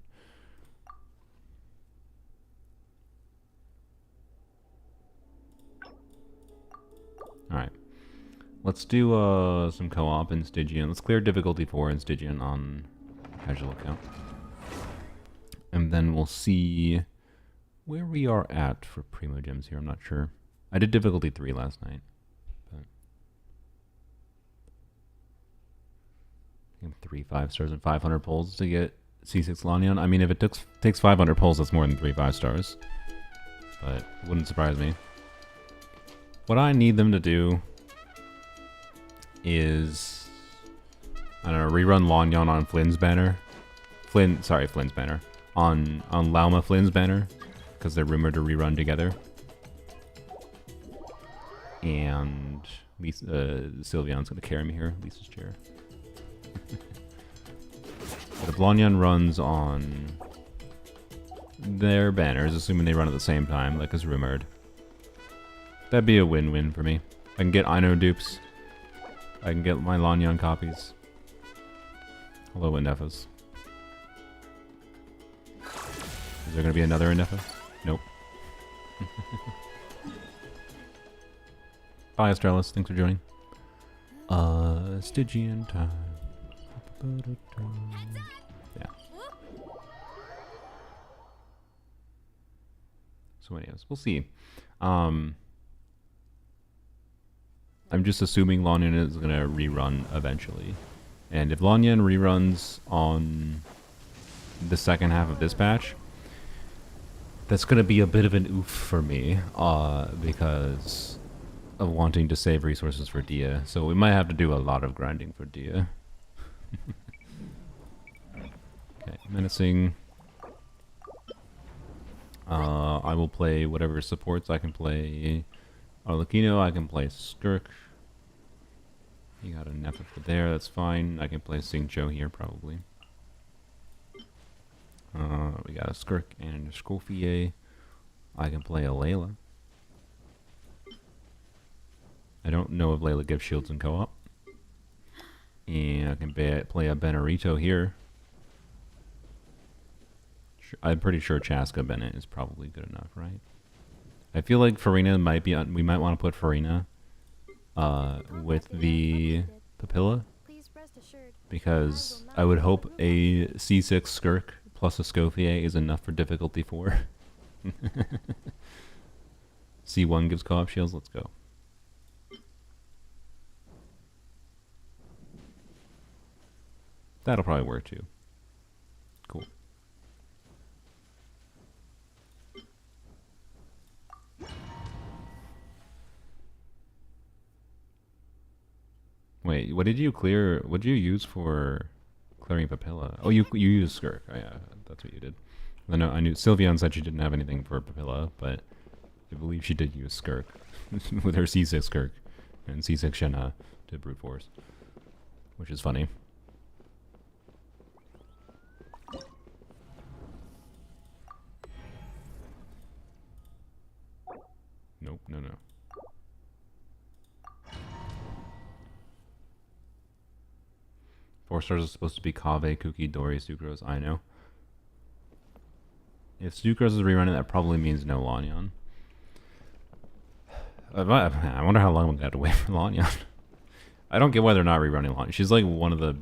Alright. Let's do some co-op in Stygian. Let's clear difficulty 4 in Stygian on casual account. And then we'll see where we are at for Primo Gems here. I'm not sure. I did difficulty 3 last night. But I think 3 5-stars and 500 pulls to get C6 Lanyon. I mean, if it takes 500 pulls, that's more than 3 5-stars. But it wouldn't surprise me. What I need them to do is, I don't know, rerun Lanyon on Flynn's banner. Flynn's banner. On Lauma Flynn's banner, because they're rumored to rerun together. And Sylveon's going to carry me here, Lisa's chair. But if Lanyon runs on their banners, assuming they run at the same time, like is rumored, that'd be a win-win for me. I can get Ino dupes. I can get my Lanyon copies. Hello, Nefas. Is there going to be another Nefa? Nope. Bye, Astralis. Thanks for joining. Stygian time. Yeah. So anyways, we'll see. I'm just assuming Lanyon is going to rerun eventually. And if Lanyon reruns on the second half of this patch, that's going to be a bit of an oof for me, because of wanting to save resources for Dia. So we might have to do a lot of grinding for Dia. Okay, Menacing. I will play whatever supports. I can play Arlecchino, I can play Skirk. You got a Nefa for there, that's fine. I can play Xingqiu here, probably. We got a Skirk and a Scrofier. I can play a Layla. I don't know if Layla gives shields in co-op. Furina can play a Benarito here. I'm pretty sure Chaska Bennett is probably good enough, right? I feel like Furina might be. We might want to put Furina with the Papilla, because I would hope a C6 Skirk plus a Scofier is enough for difficulty 4. C1 gives co-op shields. Let's go. That'll probably work too. Cool. Wait, what did you clear? What did you use for clearing Papilla? Oh, you used Skirk. Oh, yeah, that's what you did. I know. I knew Sylveon said she didn't have anything for Papilla, but I believe she did use Skirk with her C6 Skirk and C6 Shenna to brute force, which is funny. Nope, no. 4 stars is supposed to be Kaveh, Kuki, Dori, Sucrose. I know. If Sucrose is rerunning, that probably means no Lanyon. I wonder how long we'll have to wait for Lanyon. I don't get why they're not rerunning Lanyon. She's like one of the...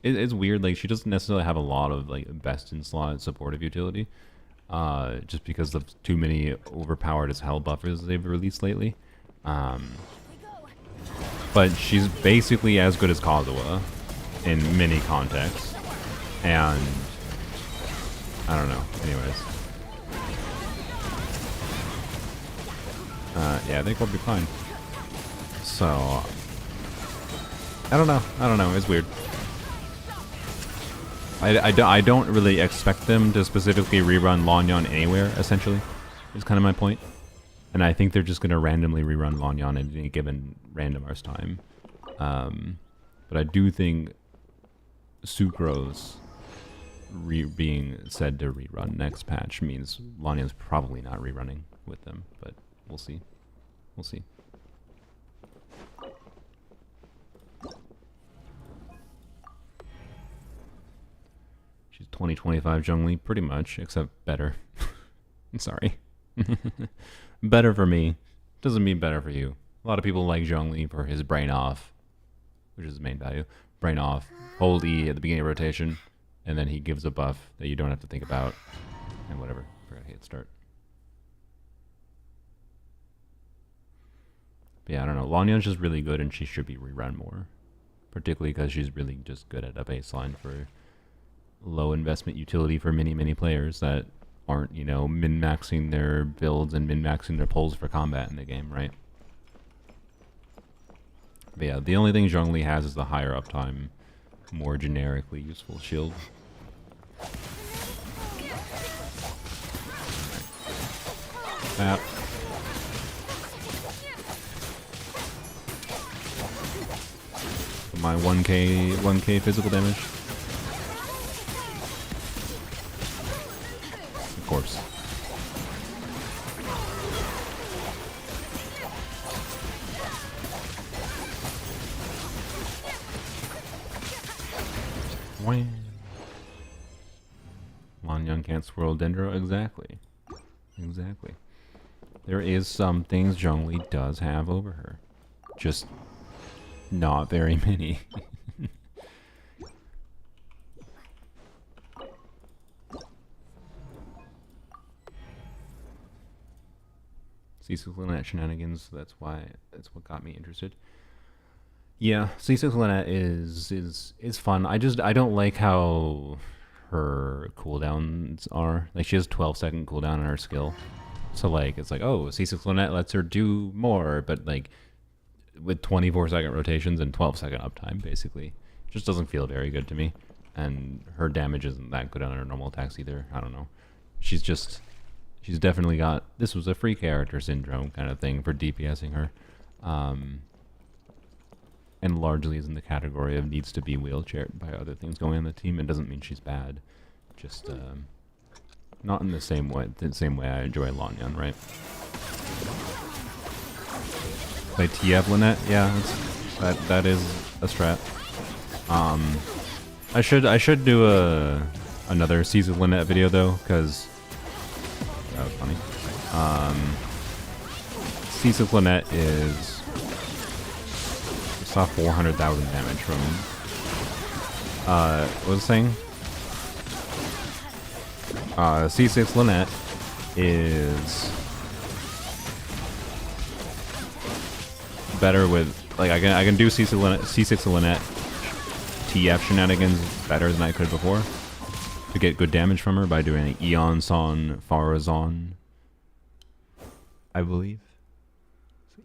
It's weird, like she doesn't necessarily have a lot of like best in slot supportive utility. Just because of too many overpowered as hell buffers they've released lately. But she's basically as good as Kazuha in many contexts. And I don't know. Anyways. Yeah, I think we'll be fine. So I don't know. It's weird. I don't really expect them to specifically rerun Lanyon anywhere, essentially, is kind of my point. And I think they're just going to randomly rerun Lanyon at any given randomized time. But I do think Sucrose being said to rerun next patch means Lanyon's probably not rerunning with them, but we'll see. We'll see. She's 2025 Zhongli, pretty much, except better. I'm sorry. Better for me. Doesn't mean better for you. A lot of people like Zhongli for his brain off, which is his main value. Brain off, hold E at the beginning of rotation, and then he gives a buff that you don't have to think about, and whatever. Forgot to hit start. But yeah, I don't know. Lanyon's just really good, and she should be rerun more. Particularly because she's really just good at a baseline for low investment utility for many players that aren't, you know, min-maxing their builds and min-maxing their pulls for combat in the game, right? But yeah, the only thing Zhongli has is the higher uptime, more generically useful shield. That. My 1k physical damage. Of course. Lanyon can't swirl Dendro. Exactly. Exactly. There is some things Zhongli does have over her. Just not very many. C6 Lynette shenanigans, that's what got me interested. Yeah, C6 Lynette is fun. I don't like how her cooldowns are. Like, she has 12-second cooldown on her skill. So, like, it's like, oh, C6 Lynette lets her do more, but, like, with 24-second rotations and 12-second uptime, basically. It just doesn't feel very good to me. And her damage isn't that good on her normal attacks either. I don't know. She's definitely got, this was a free character syndrome kind of thing for DPSing her. And largely is in the category of needs to be wheelchaired by other things going on the team. It doesn't mean she's bad. Just not in the same way I enjoy Lanyon, right? Play TF Lynette? Yeah, that is a strat. I should do another Caesar Lynette video though, because that was funny. Caesar Lynette is saw 400,000 damage from what was I saying? C6 Lynette is better with like I can do C6 Lynette TF shenanigans better than I could before to get good damage from her by doing Eon Son Farazon, I believe.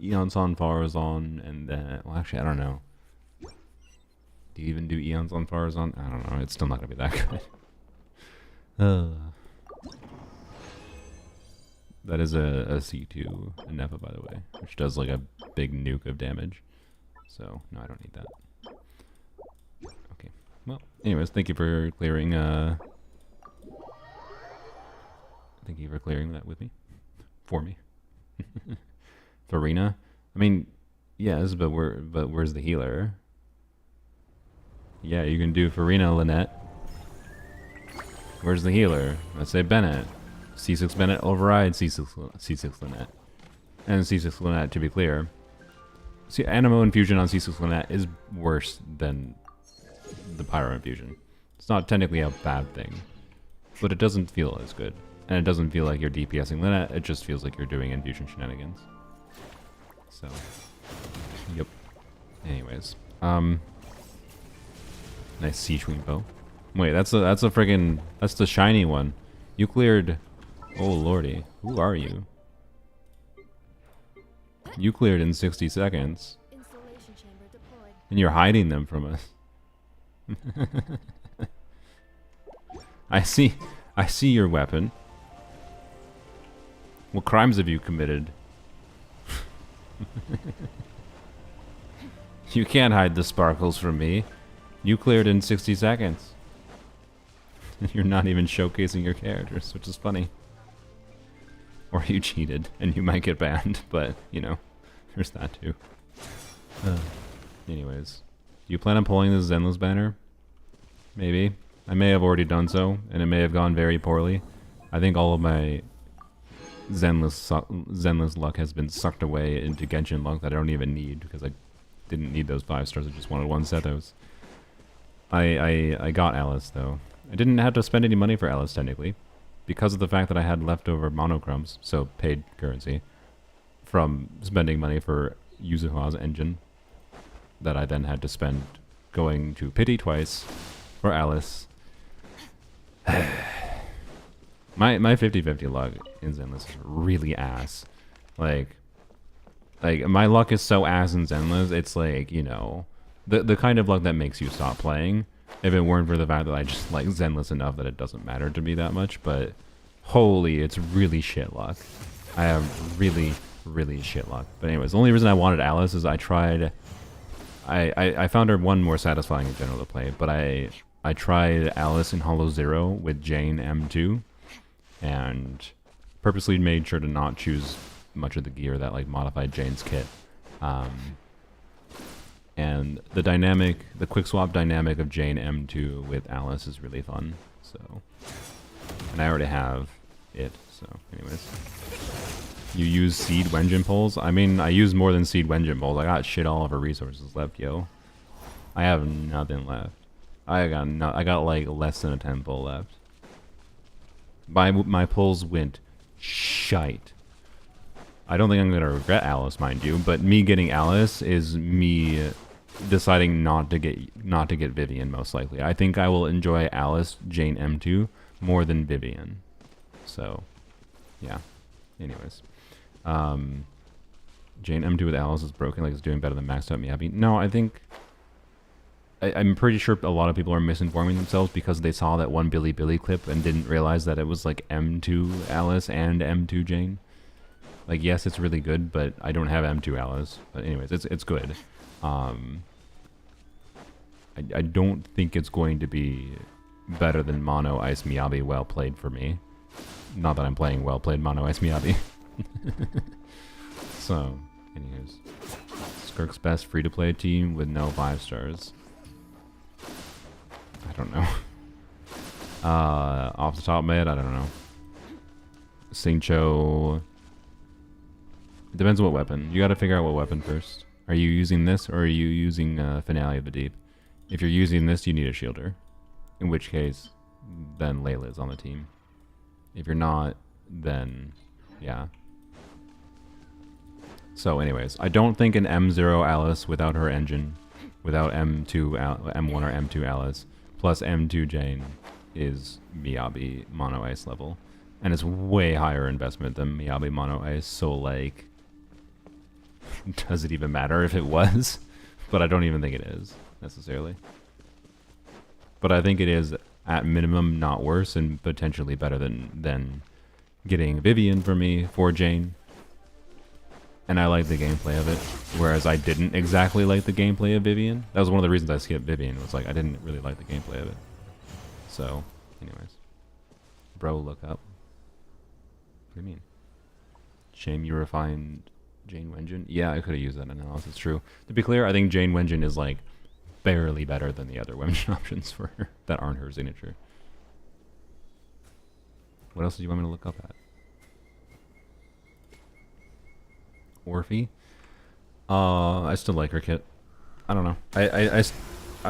Eon Son Farazon, and then well actually I don't know. Do you even do Eons on Farazon? I don't know. It's still not gonna be that good. That is a C2 Nefa, by the way, which does like a big nuke of damage. So no, I don't need that. Okay. Well, anyways, thank you for clearing. Thank you for clearing that with me, for me. Furina. I mean, yes, but where's the healer? Yeah, you can do Furina Lynette. Where's the healer? Let's say Bennett. C6 Bennett override C6 Lynette. And C6 Lynette, to be clear. See, Animo Infusion on C6 Lynette is worse than the Pyro Infusion. It's not technically a bad thing, but it doesn't feel as good. And it doesn't feel like you're DPSing Lynette, it just feels like you're doing infusion shenanigans. So, yep. Anyways, nice C-Swing bow. Wait, that's the friggin', that's the shiny one. You cleared, oh lordy, who are you? You cleared in 60 seconds. And you're hiding them from us. I see your weapon. What crimes have you committed? You can't hide the sparkles from me. You cleared in 60 seconds. You're not even showcasing your characters, which is funny. Or you cheated, and you might get banned, but, you know, there's that too. Anyways. Do you plan on pulling this Zenless banner? Maybe. I may have already done so, and it may have gone very poorly. I think all of my Zenless luck has been sucked away into Genshin luck that I don't even need, because I didn't need those 5 stars, I just wanted 1 Sethos. I got Alice, though. I didn't have to spend any money for Alice, technically, because of the fact that I had leftover monochrome, so paid currency, from spending money for Yuzuha's engine, that I then had to spend going to Pity twice for Alice. My 50-50 luck in Zenless is really ass. Like my luck is so ass in Zenless, it's like, you know, the kind of luck that makes you stop playing. If it weren't for the fact that I just like Zenless enough that it doesn't matter to me that much, but holy, it's really shit luck. I have really, really shit luck. But anyways, the only reason I wanted Alice is I tried... I found her one more satisfying in general to play, but I tried Alice in Hollow Zero with Jane M2, and purposely made sure to not choose much of the gear that like modified Jane's kit. And the quick swap dynamic of Jane M2 with Alice is really fun. So, and I already have it. So, anyways, you use Seed Wenjin pulls. I mean, I use more than Seed Wenjin pulls. I got shit all over resources left, yo. I have nothing left. I got like less than a 10 pull left. My pulls went shite. I don't think I'm gonna regret Alice, mind you, but me getting Alice is me deciding not to get Vivian, most likely. I think I will enjoy Alice Jane M2 more than Vivian. So, yeah. Anyways, Jane M2 with Alice is broken, like it's doing better than maxed out Miyabi. No, I think I'm pretty sure a lot of people are misinforming themselves because they saw that one Billy clip and didn't realize that it was like M2 Alice and M2 Jane. Like, yes, it's really good, but I don't have M2 Alice. But anyways, it's good. I don't think it's going to be better than Mono Ice Miyabi well played for me. Not that I'm playing well played Mono Ice Miyabi. So, anyways. Skirk's best free-to-play team with no 5 stars. I don't know. Off the top of my head, I don't know. Singcho. It depends on what weapon. You gotta figure out what weapon first. Are you using this or are you using Finale of the Deep? If you're using this, you need a shielder. In which case, then Layla's on the team. If you're not, then yeah. So anyways, I don't think an M0 Alice without her engine, without M1 or M2 Alice, plus M2 Jane is Miyabi Mono Ice level. And it's way higher investment than Miyabi Mono Ice, so like, does it even matter if it was? But I don't even think it is, necessarily. But I think it is, at minimum, not worse and potentially better than getting Vivian for me for Jane. And I like the gameplay of it, whereas I didn't exactly like the gameplay of Vivian. That was one of the reasons I skipped Vivian, was like, I didn't really like the gameplay of it. So, anyways. Bro, look up. What do you mean? Shame you refined Jane Wenjin? Yeah, I could have used that analysis, true. To be clear, I think Jane Wenjin is like barely better than the other Wenjin options for her that aren't her signature. What else do you want me to look up at? Orphe? I still like her kit. I don't know. I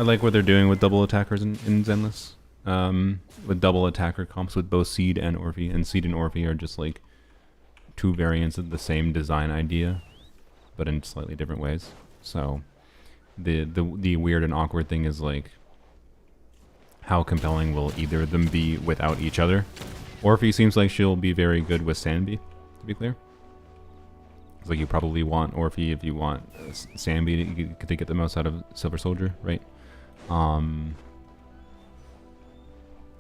like what they're doing with double attackers in Zenless. With double attacker comps with both Seed and Orphe. And Seed and Orphe are just like two variants of the same design idea, but in slightly different ways. So the weird and awkward thing is like, how compelling will either of them be without each other? Orphe seems like she'll be very good with Sanby, to be clear. It's like you probably want Orphe if you want Sanby to get the most out of Silver Soldier, right? And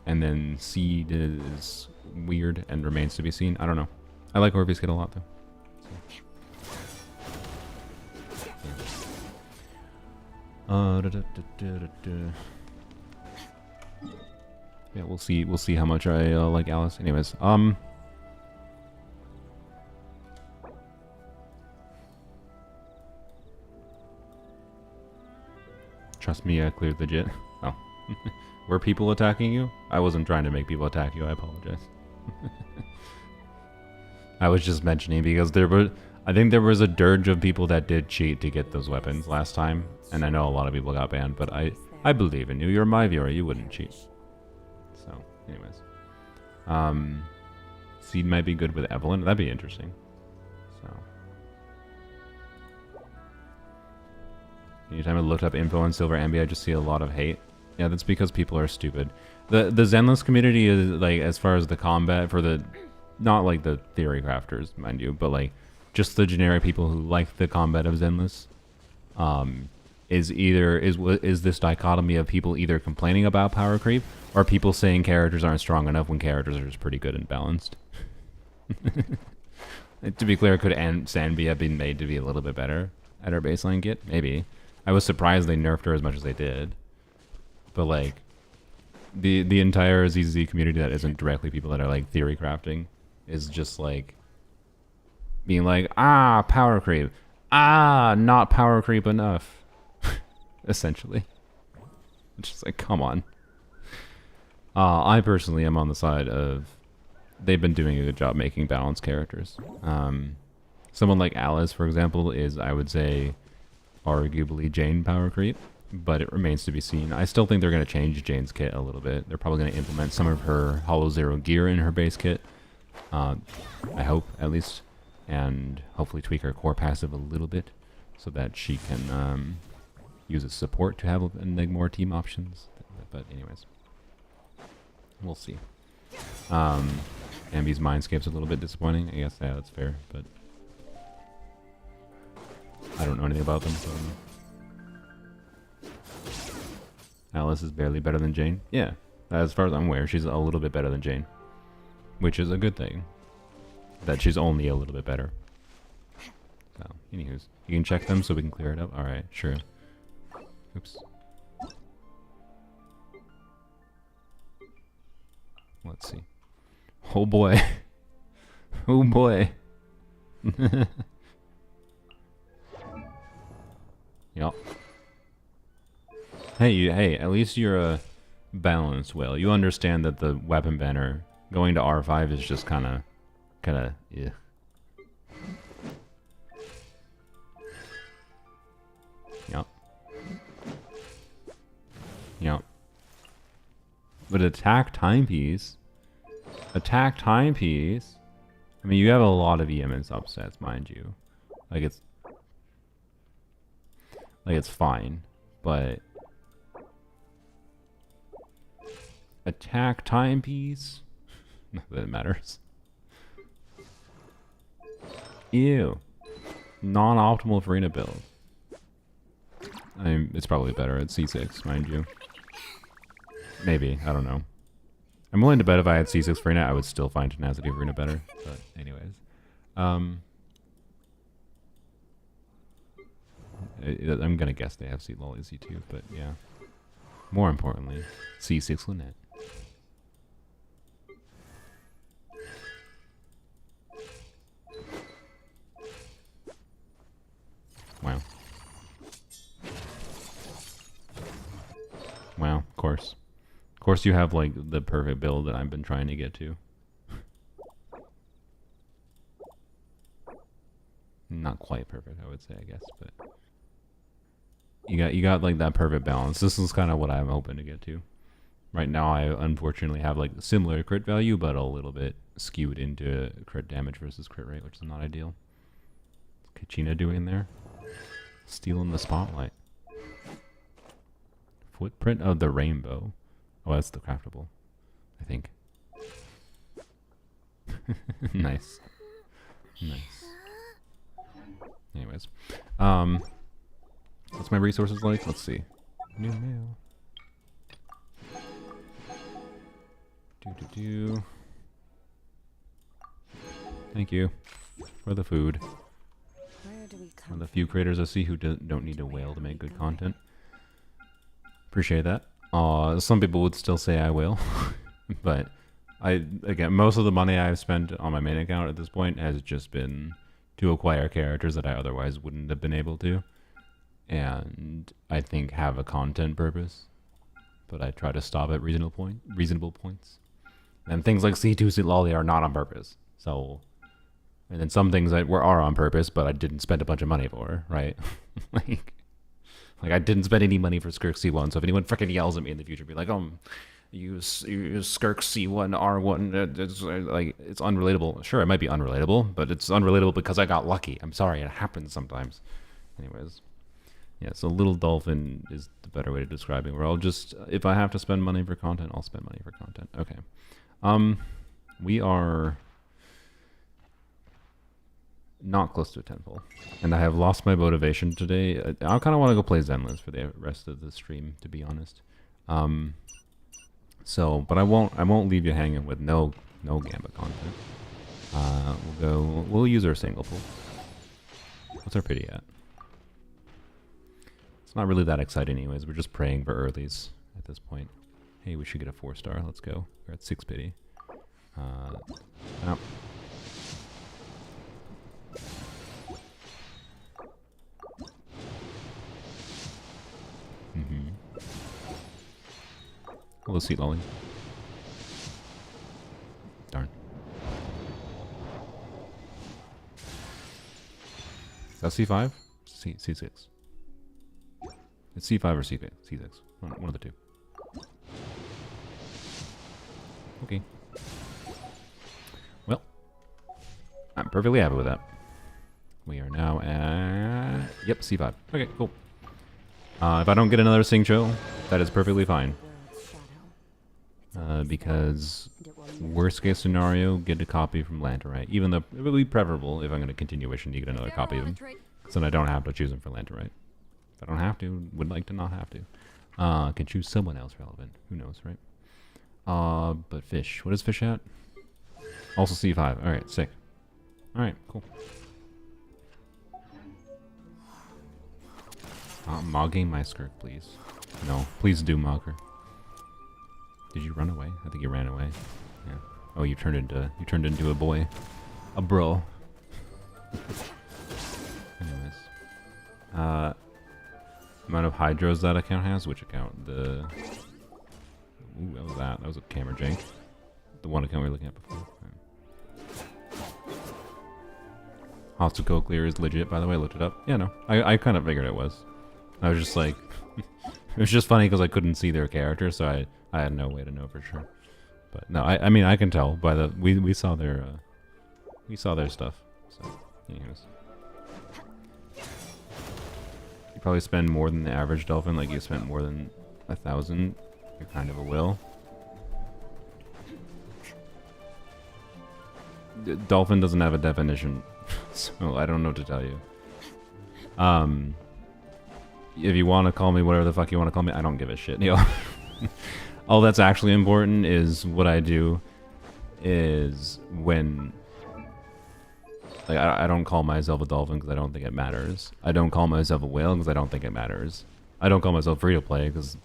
then Seed is weird and remains to be seen. I don't know. I like Orphe's kit a lot, though. Yeah, we'll see. We'll see how much I like Alice. Anyways, trust me, I cleared legit. Oh, were people attacking you? I wasn't trying to make people attack you. I apologize. I was just mentioning because I think there was a dirge of people that did cheat to get those weapons last time, and I know a lot of people got banned, but I believe in you. You're my viewer. You wouldn't cheat. So, anyways, Seed might be good with Evelyn. That'd be interesting. So, anytime I looked up info on Silver Ambi, I just see a lot of hate. Yeah, that's because people are stupid. The Zenless community is like, as far as the combat for the, not like the theory crafters, mind you, but like just the generic people who like the combat of Zenless, is this dichotomy of people either complaining about power creep or people saying characters aren't strong enough when characters are just pretty good and balanced. To be clear, could Sanby have been made to be a little bit better at her baseline kit? Maybe. I was surprised they nerfed her as much as they did. But like, the entire ZZ community that isn't directly people that are like theory crafting is just like being like, power creep. Not power creep enough. Essentially. It's just like, come on. I personally am on the side of they've been doing a good job making balanced characters. Someone like Alice, for example, is, I would say, arguably Jane power creep, but it remains to be seen. I still think they're going to change Jane's kit a little bit. They're probably going to implement some of her Hollow Zero gear in her base kit. I hope, at least. And hopefully tweak her core passive a little bit so that she can use its support to have more team options. But anyways, we'll see. Ambi's Mindscape's a little bit disappointing. I guess, yeah, that's fair, but I don't know anything about them, so I don't know. Alice is barely better than Jane. Yeah, as far as I'm aware, she's a little bit better than Jane, which is a good thing. That she's only a little bit better. So, anywho's, you can check them so we can clear it up. All right, sure. Oops. Let's see. Oh boy. Oh boy. Yup. Hey, at least you're balanced well. You understand that the weapon banner going to R5 is just kind of, yeah. Yep. Yep. But attack timepiece. Attack timepiece. I mean, you have a lot of EM and subsets, mind you. Like it's fine, but attack timepiece. Not that it matters. Ew. Non-optimal Furina build. I mean, it's probably better at C6, mind you. Maybe, I don't know. I'm willing to bet if I had C6 Furina, I would still find Tenacity Furina better. But anyways. I'm gonna guess they have C Lolly C2, but yeah. More importantly, C6 Lynette. Wow. Wow, of course. Of course you have, like, the perfect build that I've been trying to get to. Not quite perfect, I would say, I guess, but... You got, like, that perfect balance. This is kind of what I'm hoping to get to. Right now, I unfortunately have, like, similar crit value, but a little bit skewed into crit damage versus crit rate, which is not ideal. What's Kachina doing there? Stealing the spotlight. Footprint of the rainbow. Oh, that's the craftable, I think. Nice. Nice. Anyways. What's my resources like? Let's see. New mail. Thank you for the food. One of the few creators I see who don't need a whale to make good content. Appreciate that. Some people would still say I will, but again, most of the money I've spent on my main account at this point has just been to acquire characters that I otherwise wouldn't have been able to, and I think have a content purpose, but I try to stop at reasonable points. And things like C2 Lolly are not on purpose. So, and then some things that are on purpose, but I didn't spend a bunch of money for, right? Like I didn't spend any money for Skirk C1, so if anyone freaking yells at me in the future, be like, you Skirk C1 R1, it's like, it's unrelatable. Sure, it might be unrelatable, but it's unrelatable because I got lucky. I'm sorry, it happens sometimes. Anyways, yeah, so Little Dolphin is the better way to describe it, where I'll just, if I have to spend money for content, I'll spend money for content. Okay. We are not close to a 10-pull, and I have lost my motivation today. I kind of want to go play Zenless for the rest of the stream, to be honest. So, but I won't leave you hanging with no Gambit content. We'll use our single pull. What's our pity at? It's not really that exciting anyways. We're just praying for earlies at this point. Hey, we should get a 4-star. Let's go. We're at 6 pity. Oh. We'll see Lolly. Darn. Is that C5? C6. It's C5 or C6. One of the two. Okay. Well, I'm perfectly happy with that. We are now at... Yep, C5. Okay, cool. If I don't get another Sing Cho, that is perfectly fine. Because worst case scenario, get a copy from Lanterite. Even though it would be preferable if I'm going to continue wishing to get another copy of him. So then I don't have to choose him for Lanterite. If I don't have to, would like to not have to. Can choose someone else relevant. Who knows, right? But Fish. What is Fish at? Also C5. Alright, sick. Alright, cool. Mogging my Skirk, please. No, please do Mogger. Did you run away? I think you ran away. Yeah. Oh, you turned into a boy. A bro. Anyways. Amount of hydros that account has? Which account? The Ooh, that was that. That was a camera jank. The one account we were looking at before. Obstacle clear is legit, by the way. I looked it up. Yeah, no. I kind of figured it was. I was just like... it was just funny because I couldn't see their character, so I had no way to know for sure. But no, I mean, I can tell by the... We saw their... we saw their stuff. So, anyways. You probably spend more than the average dolphin. Like, you spent more than 1,000. You're kind of a will. Dolphin doesn't have a definition, so I don't know what to tell you. If you want to call me whatever the fuck you want to call me, I don't give a shit. You know? All that's actually important is what I do is when... Like, I don't call myself a dolphin because I don't think it matters. I don't call myself a whale because I don't think it matters. I don't call myself free to play because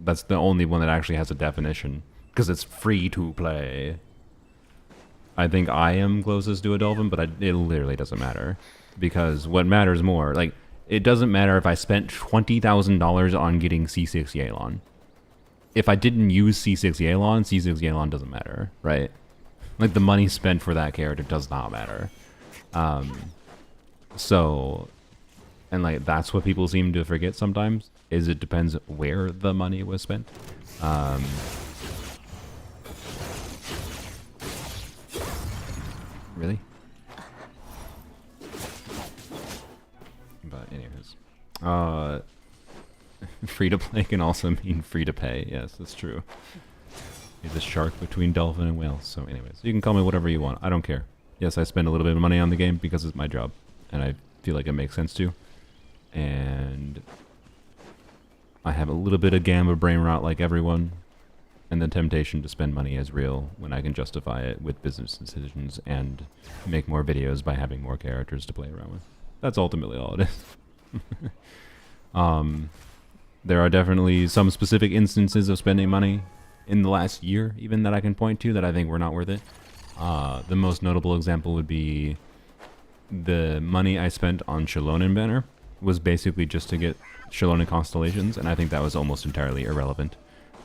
that's the only one that actually has a definition. Because it's free to play. I think I am closest to a dolphin, but it literally doesn't matter. Because what matters more, like, it doesn't matter if I spent $20,000 on getting C6 Yelan. If I didn't use C6 Yelan, C6 Yelan doesn't matter, right? Like, the money spent for that character does not matter. So, and like, that's what people seem to forget sometimes, is it depends where the money was spent. Really? But anyways, free to play can also mean free to pay. Yes, that's true. He's a shark between dolphin and whale. So anyways, you can call me whatever you want. I don't care. Yes, I spend a little bit of money on the game because it's my job, and I feel like it makes sense to. And I have a little bit of gamma brain rot like everyone, and the temptation to spend money is real when I can justify it with business decisions and make more videos by having more characters to play around with. That's ultimately all it is. There are definitely some specific instances of spending money in the last year, even, that I can point to that I think were not worth it. The most notable example would be the money I spent on Shalonen banner was basically just to get Shalonen constellations, and I think that was almost entirely irrelevant.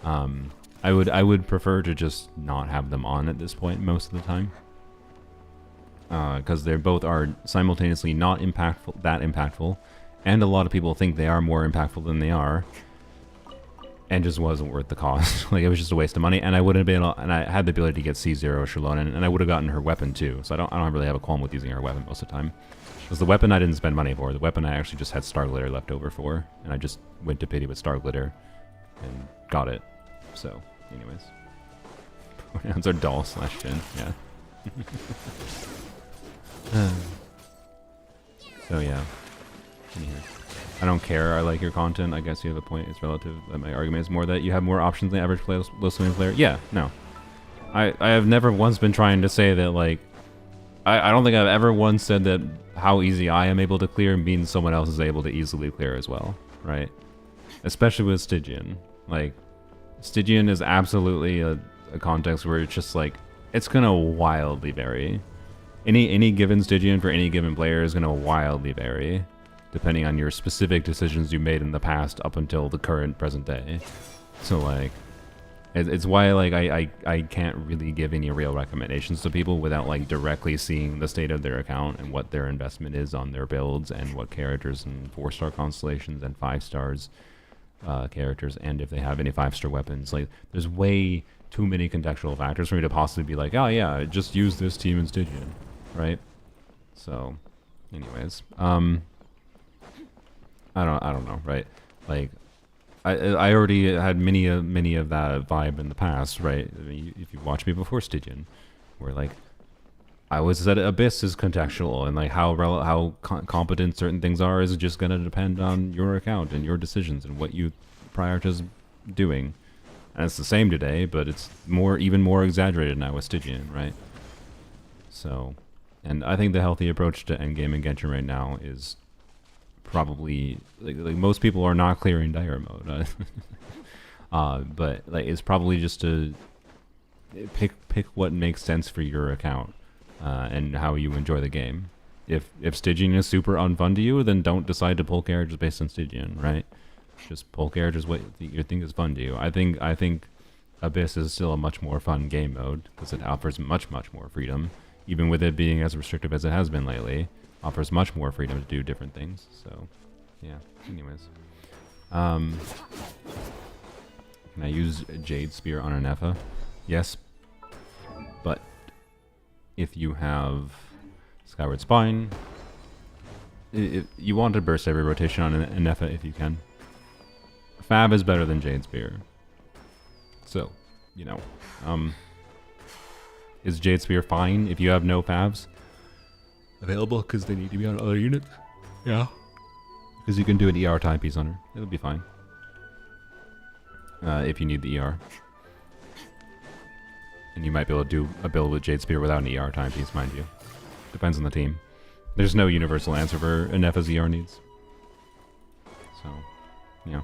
I would prefer to just not have them on at this point most of the time, because they both are simultaneously not that impactful, and a lot of people think they are more impactful than they are. And just wasn't worth the cost. Like, it was just a waste of money, and I wouldn't have been able, and I had the ability to get C0 Shalonen, and I would have gotten her weapon too. So I don't really have a qualm with using her weapon most of the time. Because the weapon I didn't spend money for. The weapon I actually just had Star Glitter left over for, and I just went to pity with Star Glitter and got it. So, anyways, pronouns are doll/fin. Yeah. So yeah. I don't care. I like your content. I guess you have a point. It's relative. My argument is more that you have more options than the average low swimming player. Yeah, no. I have never once been trying to say that, like, I don't think I've ever once said that how easy I am able to clear means someone else is able to easily clear as well, right? Especially with Stygian. Like, Stygian is absolutely a context where it's just like, it's gonna wildly vary. Any given Stygian for any given player is gonna wildly vary, depending on your specific decisions you made in the past up until the current present day. So like, it's why like I can't really give any real recommendations to people without like directly seeing the state of their account and what their investment is on their builds and what characters and 4-star constellations and 5 stars characters, and if they have any 5-star weapons. Like, there's way too many contextual factors for me to possibly be like, oh yeah, just use this team in Stygian, right? So anyways, I don't know, right? Like, I already had many of that vibe in the past, right? I mean, if you watch me before Stygian, where like I was at Abyss is contextual, and like how competent certain things are is just gonna depend on your account and your decisions and what you prioritize doing. And it's the same today, but it's even more exaggerated now with Stygian, right? So, and I think the healthy approach to Endgame and Genshin right now is probably like most people are not clearing dire mode, but like it's probably just to pick what makes sense for your account and how you enjoy the game. If Stygian is super unfun to you, then don't decide to pull characters based on Stygian, right? Just pull characters what you think is fun to you. I think Abyss is still a much more fun game mode because it offers much more freedom, even with it being as restrictive as it has been lately. Offers much more freedom to do different things. So, yeah. Anyways, can I use Jade Spear on an Effa? Yes, but if you have Skyward Spine, you want to burst every rotation on an Effa if you can. Fab is better than Jade Spear. So, you know, is Jade Spear fine if you have no Fabs available because they need to be on other units? Yeah. Because you can do an ER timepiece on her. It'll be fine. If you need the ER. And you might be able to do a build with Jade Spear without an ER timepiece, mind you. Depends on the team. There's no universal answer for Nefa's ER needs. So, yeah.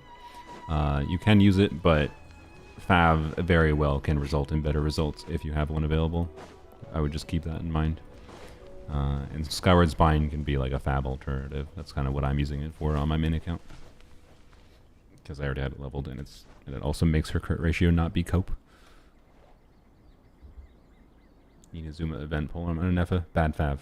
You can use it, but Fav very well can result in better results if you have one available. I would just keep that in mind. And Skyward Spine can be like a Fab alternative. That's kind of what I'm using it for on my main account. Because I already had it leveled, and it also makes her crit ratio not be cope. Inazuma event pull on an Nefa. Bad Fav.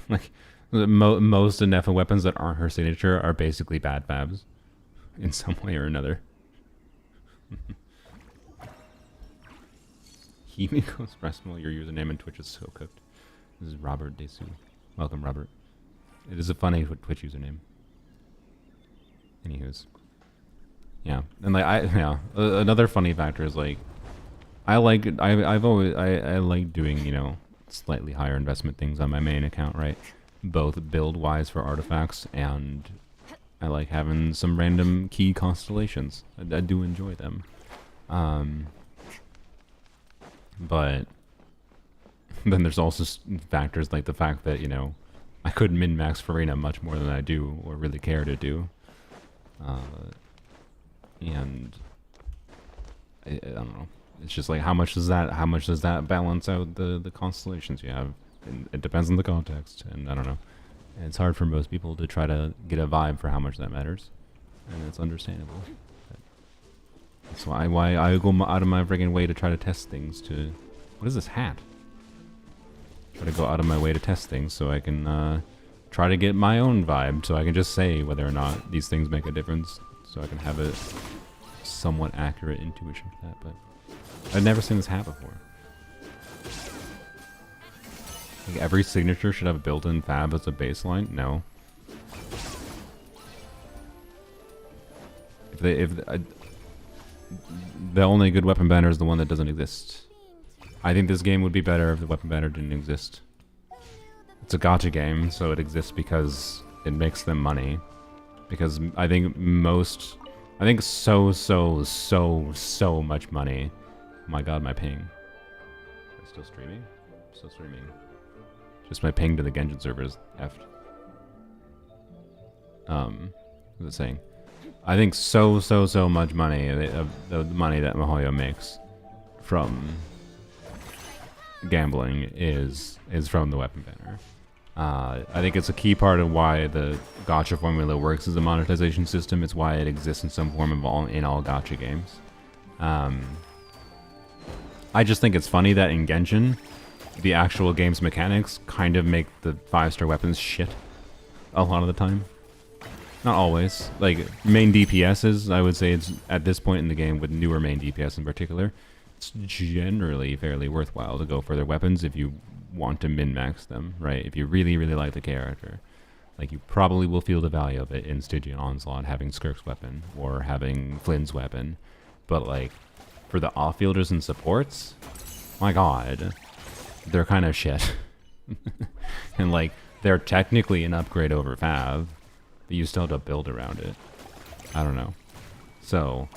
Like most Nefa weapons that aren't her signature are basically bad Fabs in some way or another. Himiko's Breastmole, your username on Twitch is so cooked. This is Robert Desu. Welcome, Robert. It is a funny Twitch username. Anywho's. Yeah. And like another funny factor is like I like doing, you know, slightly higher investment things on my main account, right? Both build wise for artifacts, and I like having some random key constellations. I do enjoy them. But then there's also factors like the fact that, you know, I could min-max Furina much more than I do or really care to do. And I don't know. It's just like how much does that balance out the constellations you have? And it depends on the context, and I don't know. And it's hard for most people to try to get a vibe for how much that matters, and it's understandable. That's why I go out of my friggin' way to try to test things. What is this hat? Try to go out of my way to test things so I can try to get my own vibe, so I can just say whether or not these things make a difference, so I can have a somewhat accurate intuition for that. But I've never seen this hat before. Like every signature should have a built-in Fab as a baseline? No. The only good weapon banner is the one that doesn't exist. I think this game would be better if the weapon banner didn't exist. It's a gacha game, so it exists because it makes them money. Because I think so much money. Oh my god, my ping. Am I still streaming? I'm still streaming. Just my ping to the Genshin server is effed. What was it saying? I think so much money, the money that MiHoYo makes from gambling is from the weapon banner. I think it's a key part of why the gacha formula works as a monetization system. It's why it exists in some form in all gacha games. I just think it's funny that in Genshin, the actual game's mechanics kind of make the 5-star weapons shit a lot of the time. Not always. Like, main DPSs, I would say it's at this point in the game, with newer main DPS in particular, it's generally fairly worthwhile to go for their weapons if you want to min-max them, right? If you really like the character. Like, you probably will feel the value of it in Stygian Onslaught, having Skirk's weapon, or having Flynn's weapon. But, like, for the off-fielders and supports, my god, they're kind of shit. And, like, they're technically an upgrade over Fav, but you still have to build around it. I don't know. So,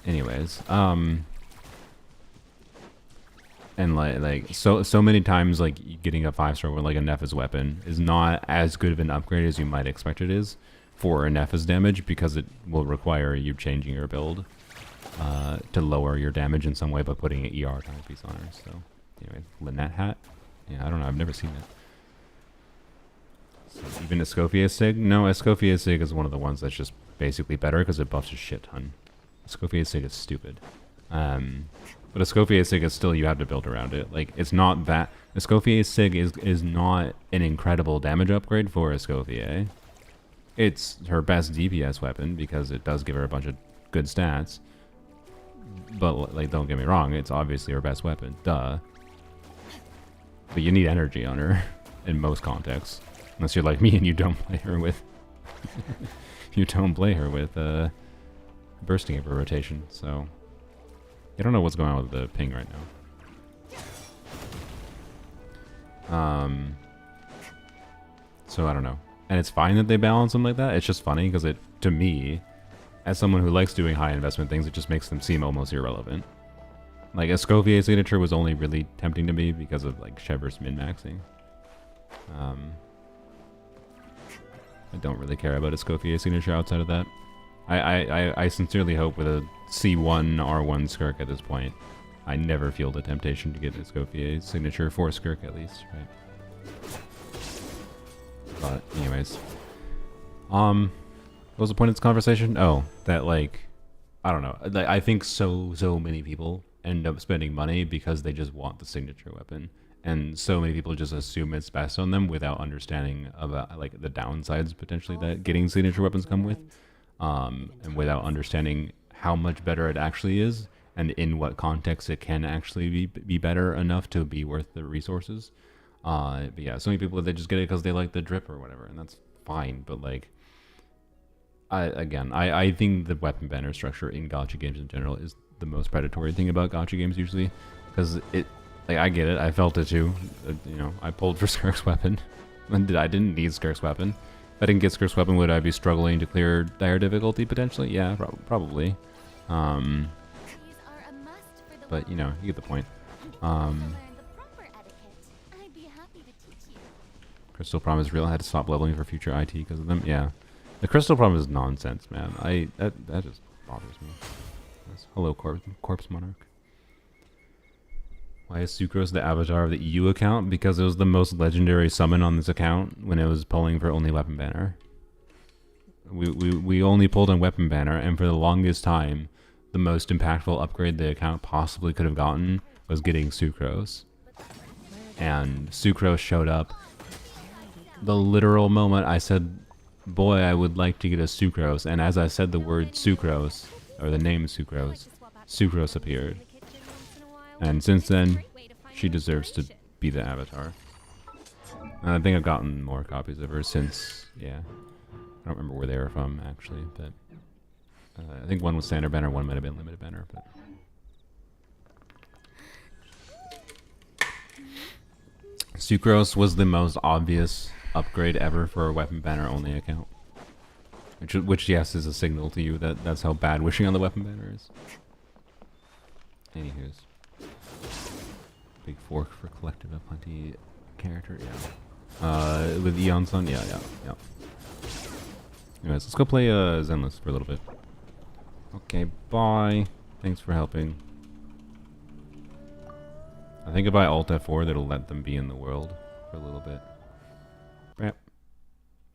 anyways, and so many times, like, getting a 5-star with like a Nefa's weapon is not as good of an upgrade as you might expect it is for a Nefa's damage, because it will require you changing your build to lower your damage in some way by putting an ER timepiece on her. So, anyway, Lynette hat. Yeah, I don't know. I've never seen it. So even Escoffier Sig? No, Escoffier Sig is one of the ones that's just basically better because it buffs a shit ton. Escoffier Sig is stupid. But Escoffier Sig is still, you have to build around it. Like, it's not that... Escoffier Sig is not an incredible damage upgrade for Escoffier. It's her best DPS weapon because it does give her a bunch of good stats. But, like, don't get me wrong, it's obviously her best weapon. Duh. But you need energy on her in most contexts. Unless you're like me and you don't play her with... you don't play her with, bursting of her rotation, so... I don't know what's going on with the ping right now. So I don't know. And it's fine that they balance them like that. It's just funny because it, to me, as someone who likes doing high investment things, it just makes them seem almost irrelevant. Like, Escoffier's signature was only really tempting to me because of, like, Shever's min-maxing. I don't really care about Escoffier's signature outside of that. I sincerely hope with a C1 R1 Skirk at this point, I never feel the temptation to get Escoffier's signature for Skirk at least, right? But anyways, what was the point of this conversation? Oh, that, like, I don't know. I think so many people end up spending money because they just want the signature weapon, and so many people just assume it's best on them without understanding about, like, the downsides potentially that getting signature weapons come with. And without understanding how much better it actually is, and in what context it can actually be better enough to be worth the resources. But yeah, so many people, they just get it because they like the drip or whatever, and that's fine. But like, I think the weapon banner structure in gacha games in general is the most predatory thing about gacha games usually, because it, like, I get it, I felt it too. You know, I pulled for Skirk's weapon, and I didn't need Skirk's weapon. If I didn't get Skirk's weapon, would I be struggling to clear dire difficulty potentially? Yeah, probably. But you know, you get the point. Crystal problem is real. I had to stop leveling for future IT because of them. Yeah, the crystal problem is nonsense, man. That just bothers me. Hello, corpse monarch. Why is Sucrose the avatar of the EU account? Because it was the most legendary summon on this account when it was pulling for only weapon banner. We only pulled on weapon banner, and for the longest time, the most impactful upgrade the account possibly could have gotten was getting Sucrose. And Sucrose showed up the literal moment I said, boy, I would like to get a Sucrose. And as I said the word Sucrose, or the name Sucrose, Sucrose appeared. And since then, she deserves to be the avatar. And I think I've gotten more copies of her since, yeah. I don't remember where they were from, actually, but... I think one was standard banner, one might have been limited banner, but... Sucrose was the most obvious upgrade ever for a weapon banner only account. Which yes, is a signal to you that that's how bad wishing on the weapon banner is. Anywho's. Big fork for collective of plenty character, yeah. With Eon Sun, yeah. Anyways, let's go play Zenless for a little bit. Okay, bye. Thanks for helping. I think if I alt F4, that'll let them be in the world for a little bit. Yep.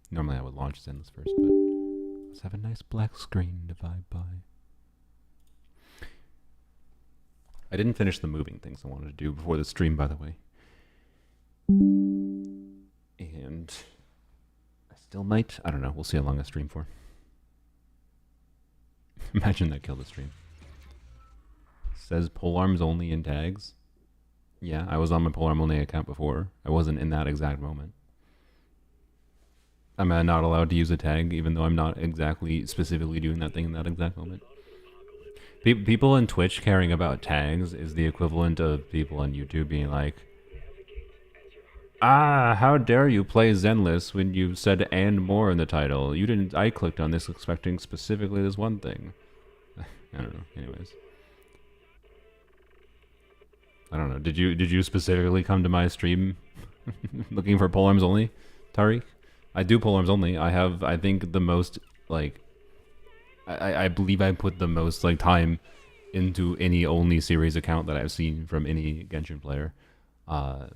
Normally I would launch Zenless first, but let's have a nice black screen to vibe by. I didn't finish the moving things I wanted to do before the stream, by the way. And I still might. I don't know. We'll see how long I stream for. Imagine that killed the stream. Says polearms only in tags. Yeah, I was on my polearm only account before. I wasn't in that exact moment. Am I not allowed to use a tag even though I'm not exactly specifically doing that thing in that exact moment? People in Twitch caring about tags is the equivalent of people on YouTube being like, ah, how dare you play Zenless when you said and more in the title? You didn't. I clicked on this expecting specifically this one thing. I don't know. Anyways. I don't know. Did you specifically come to my stream looking for polearms only, Tariq? I do polearms only. I have, I think, the most, like, I believe I put the most, like, time into any only series account that I've seen from any Genshin player.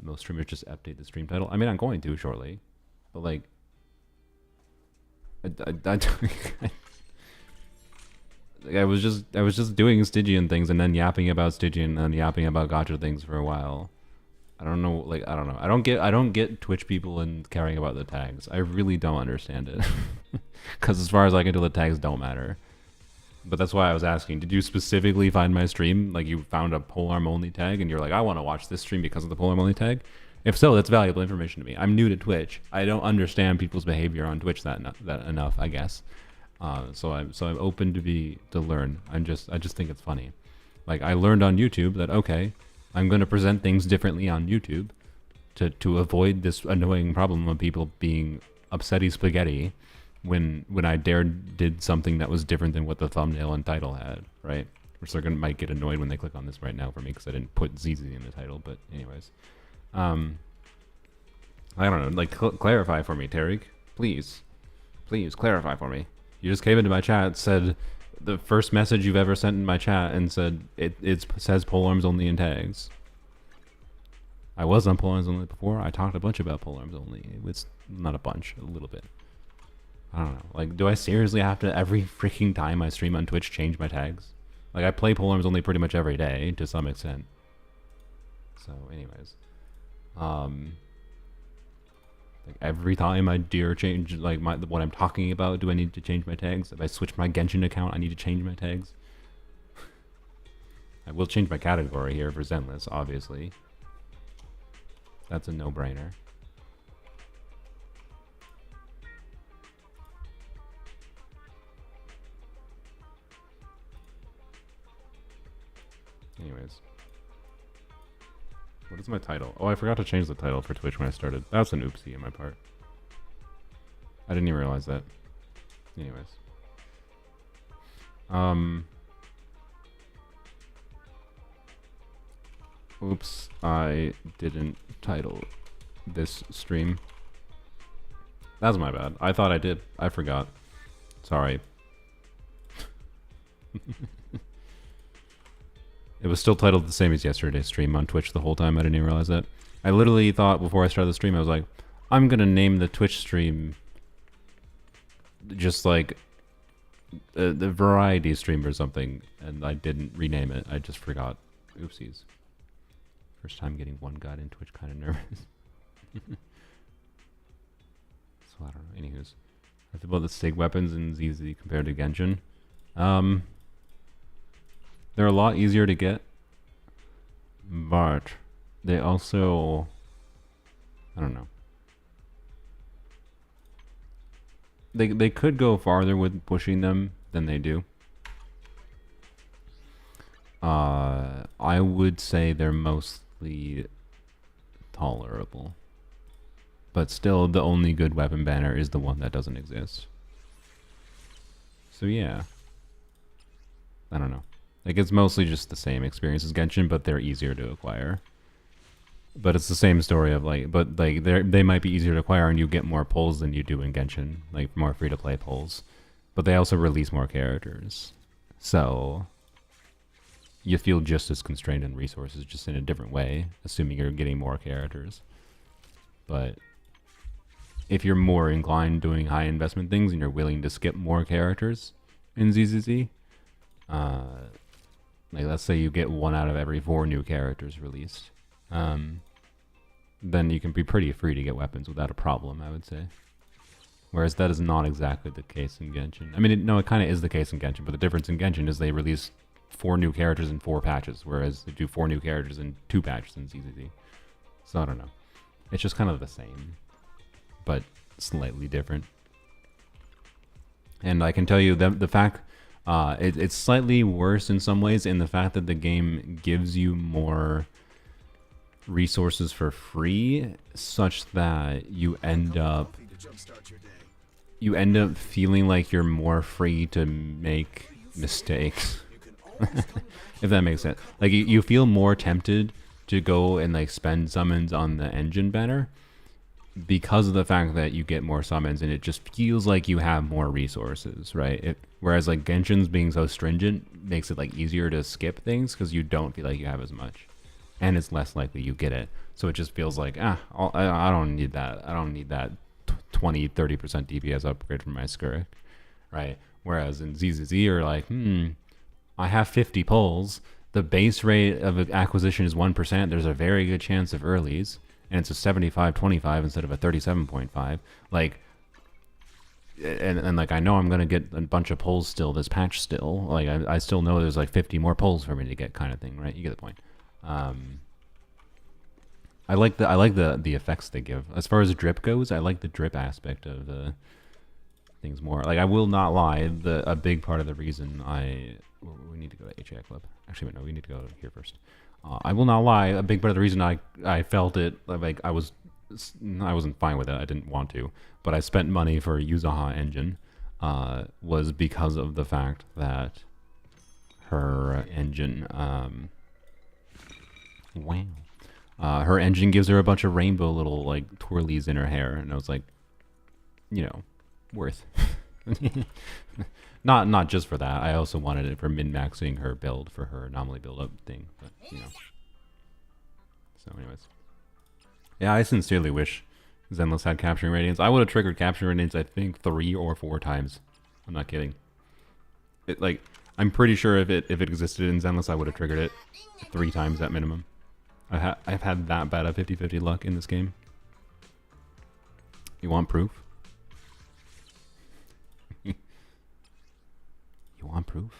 Most streamers just update the stream title. I mean, I'm going to shortly, but, like, I was just doing Stygian things and then yapping about Stygian and then yapping about gotcha things for a while. I don't know, like I don't know. I don't get Twitch people and caring about the tags. I really don't understand it. Because as far as I can tell, the tags don't matter. But that's why I was asking. Did you specifically find my stream? Like you found a polearm only tag and you're like, I want to watch this stream because of the polearm only tag? If so, that's valuable information to me. I'm new to Twitch. I don't understand people's behavior on Twitch that enough, I guess. So I'm open to learn. I just think it's funny. Like I learned on YouTube that okay, I'm going to present things differently on YouTube to avoid this annoying problem of people being upsetty spaghetti when I did something that was different than what the thumbnail and title had, right? Which they're might get annoyed when they click on this right now for me because I didn't put ZZ in the title. But anyways, I don't know. Like clarify for me, Tariq, please clarify for me. You just came into my chat, said the first message you've ever sent in my chat, and said it says polearms only in tags. I was on polearms only before. I talked a bunch about polearms only. It was not a bunch, a little bit. I don't know. Like, do I seriously have to every freaking time I stream on Twitch change my tags? Like, I play polearms only pretty much every day to some extent. So, anyways, like every time I dare change like what I'm talking about, do I need to change my tags? If I switch my Genshin account, I need to change my tags. I will change my category here for Zenless, obviously. That's a no-brainer. Anyways. What is my title? Oh, I forgot to change the title for Twitch when I started. That's an oopsie on my part. I didn't even realize that. Anyways. Oops, I didn't title this stream. That's my bad. I thought I did. I forgot. Sorry. It was still titled the same as yesterday's stream on Twitch the whole time. I didn't even realize that. I literally thought before I started the stream, I was like, I'm going to name the Twitch stream just like the variety stream or something. And I didn't rename it. I just forgot. Oopsies. First time getting one guide in Twitch, kind of nervous. So I don't know. Anywho's. I think about the SIG weapons in ZZ compared to Genshin. They're a lot easier to get, but they also, I don't know. They could go farther with pushing them than they do. I would say they're mostly tolerable, but still the only good weapon banner is the one that doesn't exist. So yeah, I don't know. Like, it's mostly just the same experience as Genshin, but they're easier to acquire. But it's the same story of, like, but, like, they might be easier to acquire and you get more pulls than you do in Genshin. Like, more free-to-play pulls. But they also release more characters. So, you feel just as constrained in resources, just in a different way, assuming you're getting more characters. But if you're more inclined doing high investment things and you're willing to skip more characters in ZZZ, like let's say you get 1 out of every 4 new characters released, then you can be pretty free to get weapons without a problem, I would say. Whereas that is not exactly the case in Genshin. I mean, it kind of is the case in Genshin, but the difference in Genshin is they release 4 new characters in 4 patches, whereas they do 4 new characters in 2 patches in ZZZ. So I don't know. It's just kind of the same, but slightly different. And I can tell you that the fact... it's slightly worse in some ways in the fact that the game gives you more resources for free, such that you end up feeling like you're more free to make mistakes. If that makes sense. Like you feel more tempted to go and like spend summons on the engine banner because of the fact that you get more summons and it just feels like you have more resources, right? Whereas like Genshin's being so stringent makes it like easier to skip things because you don't feel like you have as much, and it's less likely you get it. So it just feels like I don't need that. I don't need that 20-30% DPS upgrade from my Skirk, right? Whereas in ZZZ, you're like, I have 50 pulls. The base rate of acquisition is 1%. There's a very good chance of earlies, and it's a 75-25 instead of a 37.5. Like, and like I know I'm gonna get a bunch of pulls still this patch still. Like I still know there's like 50 more pulls for me to get, kind of thing, right? You get the point. I like the effects they give. As far as drip goes, I like the drip aspect of the things more. Like I will not lie, a big part of the reason we need to go to HA Club. Actually, wait, no, we need to go here first. I will not lie, a big part of the reason I felt it like I wasn't fine with it. I didn't want to, but I spent money for Yuzaha engine was because of the fact that her engine her engine gives her a bunch of rainbow little like twirlies in her hair, and I was like, worth. Not just for that. I also wanted it for min-maxing her build for her anomaly build-up thing, but So anyways. Yeah, I sincerely wish Zenless had capturing radiance. I would have triggered capturing radiance, I think, 3 or 4 times. I'm not kidding. I'm pretty sure if it existed in Zenless, I would have triggered it 3 times at minimum. I've had that bad of 50-50 luck in this game. You want proof? You want proof?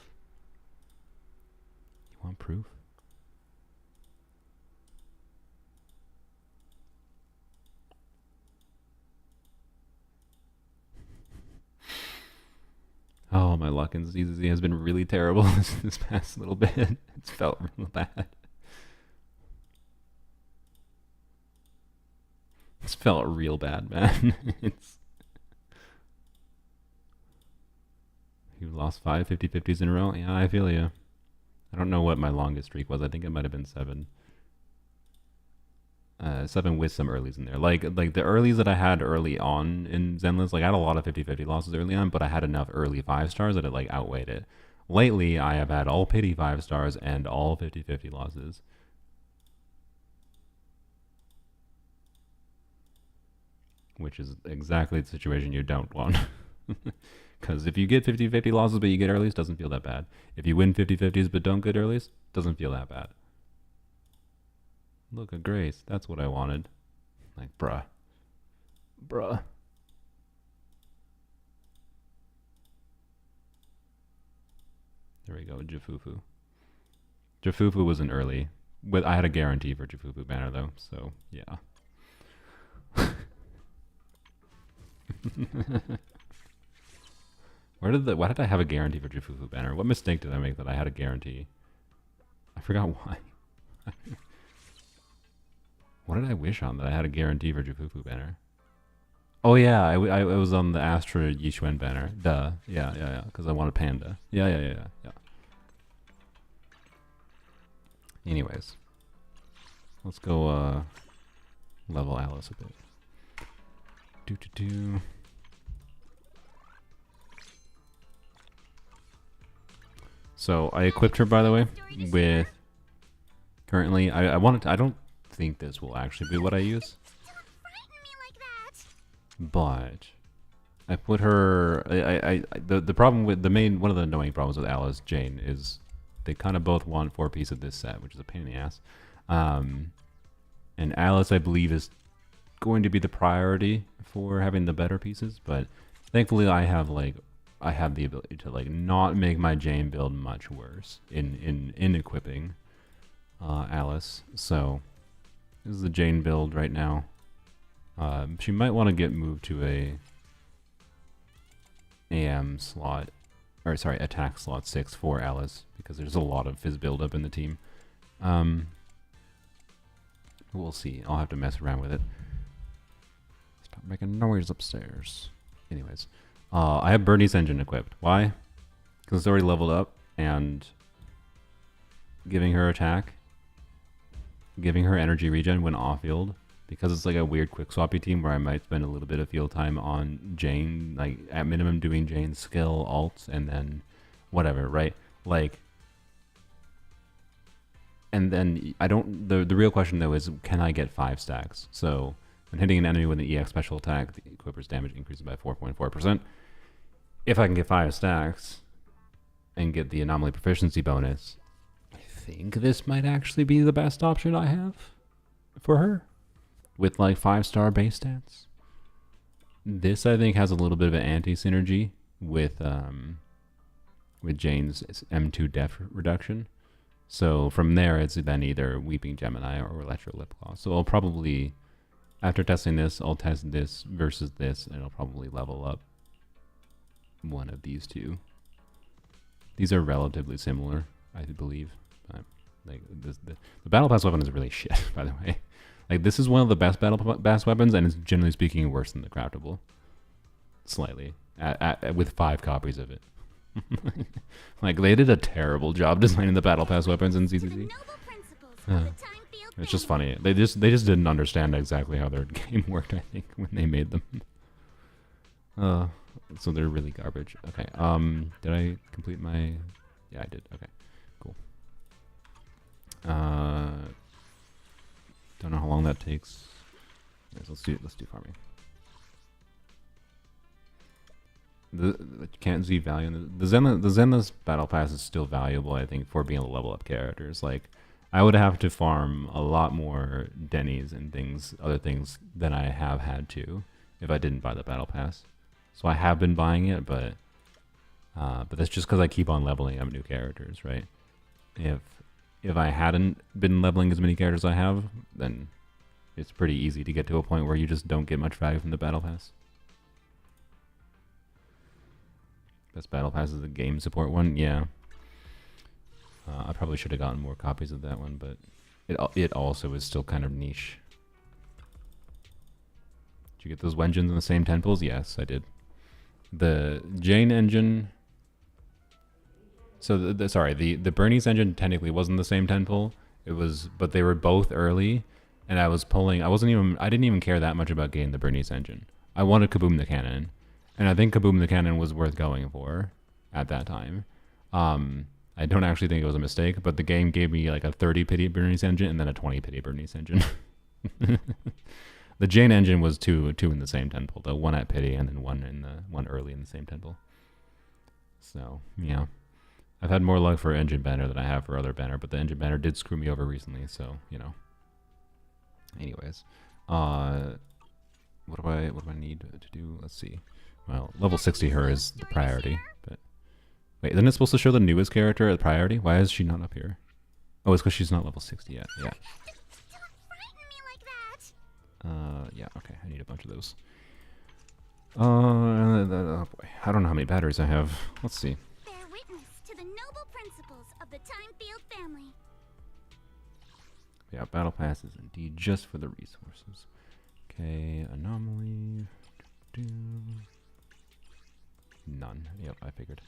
You want proof? Oh, my luck in ZZZ has been really terrible this past little bit. It's felt real bad. It's felt real bad, man. You lost 5 50-50s in a row? Yeah, I feel you. I don't know what my longest streak was. I think it might have been 7. 7 with some earlies in there. Like the earlies that I had early on in Zenless, like I had a lot of 50-50 losses early on, but I had enough early 5 stars that it like outweighed it. Lately, I have had all pity 5 stars and all 50-50 losses. Which is exactly the situation you don't want. Because if you get 50-50 losses but you get earlies, doesn't feel that bad. If you win 50-50s but don't get earlies, doesn't feel that bad. Look at Grace. That's what I wanted. Like, bruh. Bruh. There we go, Jafufu. Jafufu was an early. I had a guarantee for Jafufu banner though, so yeah. Why did I have a guarantee for Jafufu banner? What mistake did I make that I had a guarantee? I forgot why. What did I wish on that I had a guarantee for Jafufu banner? Oh yeah, I was on the Astra Yixuan banner. Duh. Yeah. Because I wanted Panda. Yeah. Anyways. Let's go level Alice a bit. So I equipped her, by the way, with currently I don't think this will actually be what I use, but I put her. The problem with one of the annoying problems with Alice Jane is they kind of both want 4 pieces of this set, which is a pain in the ass. And Alice, I believe, is going to be the priority for having the better pieces, but thankfully I have the ability to like not make my Jane build much worse in equipping Alice. So this is the Jane build right now. She might want to get moved to a AM slot, or sorry, attack slot 6 for Alice, because there's a lot of fizz build up in the team. We'll see. I'll have to mess around with it. Stop making noise upstairs. Anyways, I have Bernie's engine equipped. Why? Because it's already leveled up, and giving her attack, giving her energy regen when off field, because it's like a weird quick swappy team where I might spend a little bit of field time on Jane, like at minimum doing Jane's skill alts and then whatever, right? Like, and then I don't, the real question though is, can I get 5 stacks? So When hitting an enemy with an EX special attack, the equipper's damage increases by 4.4%. If I can get 5 stacks and get the anomaly proficiency bonus, I think this might actually be the best option I have for her. With like 5-star base stats. This I think has a little bit of an anti-synergy with Jane's M2 def reduction. So from there it's then either Weeping Gemini or Electro Lipgloss. So I'll probably, after testing this, I'll test this versus this, and I'll probably level up one of these two. These are relatively similar, I believe. Like the Battle Pass weapon is really shit, by the way. Like this is one of the best Battle Pass weapons, and it's generally speaking worse than the craftable. Slightly. With 5 copies of it. Like they did a terrible job designing the Battle Pass weapons in CCC. It's just funny. They just didn't understand exactly how their game worked, I think, when they made them. So they're really garbage. Okay. Did I complete my? Yeah, I did. Okay. Cool. Don't know how long that takes. Yes, let's do farming. The can't see value in the Zenless Battle Pass is still valuable, I think, for being able to level up characters. Like, I would have to farm a lot more Denny's and other things than I have had to if I didn't buy the Battle Pass. So I have been buying it, but that's just because I keep on leveling up new characters, right? If I hadn't been leveling as many characters as I have, then it's pretty easy to get to a point where you just don't get much value from the Battle Pass. Best Battle Pass is the game support one, yeah. I probably should have gotten more copies of that one, but it also is still kind of niche. Did you get those Wenjins in the same temples? Yes, I did. The Jane engine. So the Bernice engine technically wasn't the same temple. It was, but they were both early, and I didn't even care that much about getting the Bernice engine. I wanted Kaboom the Cannon. And I think Kaboom the Cannon was worth going for at that time. I don't actually think it was a mistake, but the game gave me like a 30 pity Bernice engine and then a 20 pity Bernice engine. The Jane engine was two in the same temple, though, one at pity and then one early in the same temple. So yeah, I've had more luck for engine banner than I have for other banner, but the engine banner did screw me over recently. So you know. Anyways, what do I need to do? Let's see. Well, level 60 her is the priority, but wait, isn't it supposed to show the newest character at priority? Why is she not up here? Oh, it's because she's not level 60 yet. Yeah. Yeah. Okay, I need a bunch of those. Oh boy, I don't know how many batteries I have. Let's see. Bear witness to the noble principles of the Timefield family. Yeah, Battle Pass is indeed just for the resources. Okay, anomaly. None. Yep, I figured.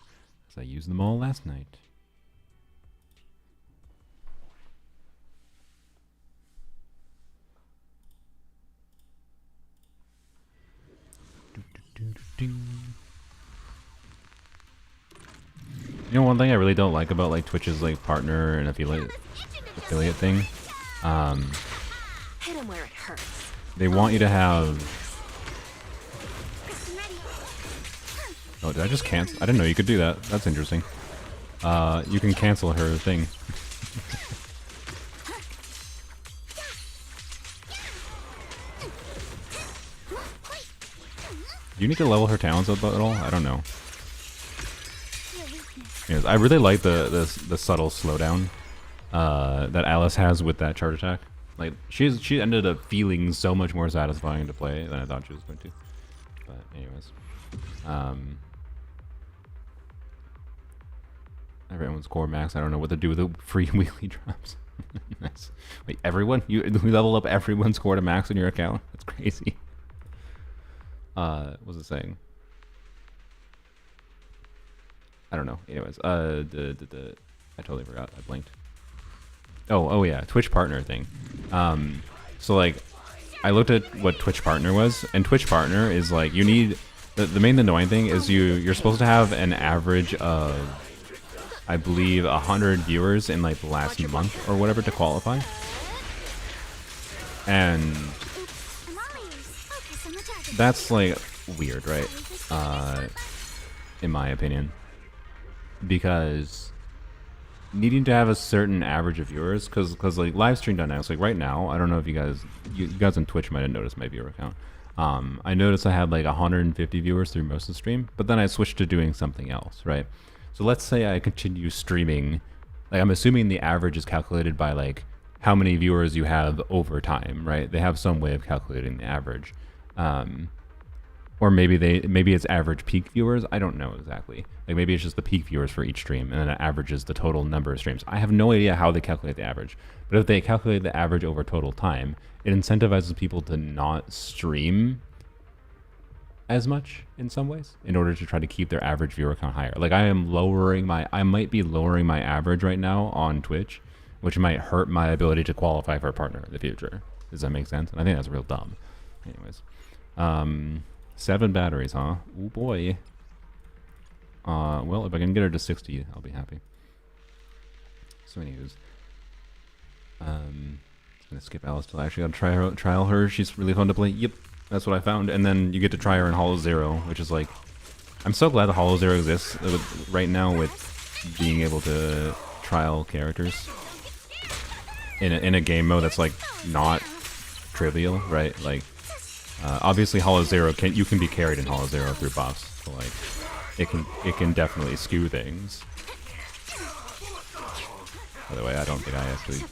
Because I used them all last night. You know, one thing I really don't like about like Twitch's like partner and affiliate thing, Hit him where it hurts. they want you to have. Oh, did I just cancel? I didn't know you could do that. That's interesting. You can cancel her thing. Do you need to level her talents up at all? I don't know. Anyways, I really like the subtle slowdown that Alice has with that charge attack. Like she ended up feeling so much more satisfying to play than I thought she was going to. But anyways, everyone's core max. I don't know what to do with the free weekly drops. Nice. Wait, everyone? You level up everyone's core to max in your account? That's crazy. What was it saying? I don't know. Anyways, I totally forgot. I blinked. Oh yeah, Twitch partner thing. So like, I looked at what Twitch partner was, and Twitch partner is like you need the main annoying thing is you're supposed to have an average of, I believe, 100 viewers in like the last month or whatever to qualify. And that's like weird, right? In my opinion, because needing to have a certain average of viewers, because like live stream dynamics, like right now, I don't know if you guys on Twitch might have noticed my viewer count. I noticed I had like 150 viewers through most of the stream, but then I switched to doing something else, right? So let's say I continue streaming, like I'm assuming the average is calculated by like how many viewers you have over time, right? They have some way of calculating the average. Or maybe it's average peak viewers. I don't know exactly. Like maybe it's just the peak viewers for each stream, and then it averages the total number of streams. I have no idea how they calculate the average. But if they calculate the average over total time, it incentivizes people to not stream as much in some ways in order to try to keep their average viewer count higher. Like I might be lowering my average right now on Twitch, which might hurt my ability to qualify for a partner in the future. Does that make sense? And I think that's real dumb. Anyways. 7 batteries, huh? Oh boy. Well, if I can get her to 60, I'll be happy. So anyways. Gonna skip Alice till I actually gotta trial her. She's really fun to play. Yep, that's what I found. And then you get to try her in Hollow Zero, which is like... I'm so glad the Hollow Zero exists right now with being able to trial characters in a game mode that's like not trivial, right? Like... obviously, Hollow Zero you can be carried in Hollow Zero through buffs, so like it can definitely skew things. By the way, I don't think I actually.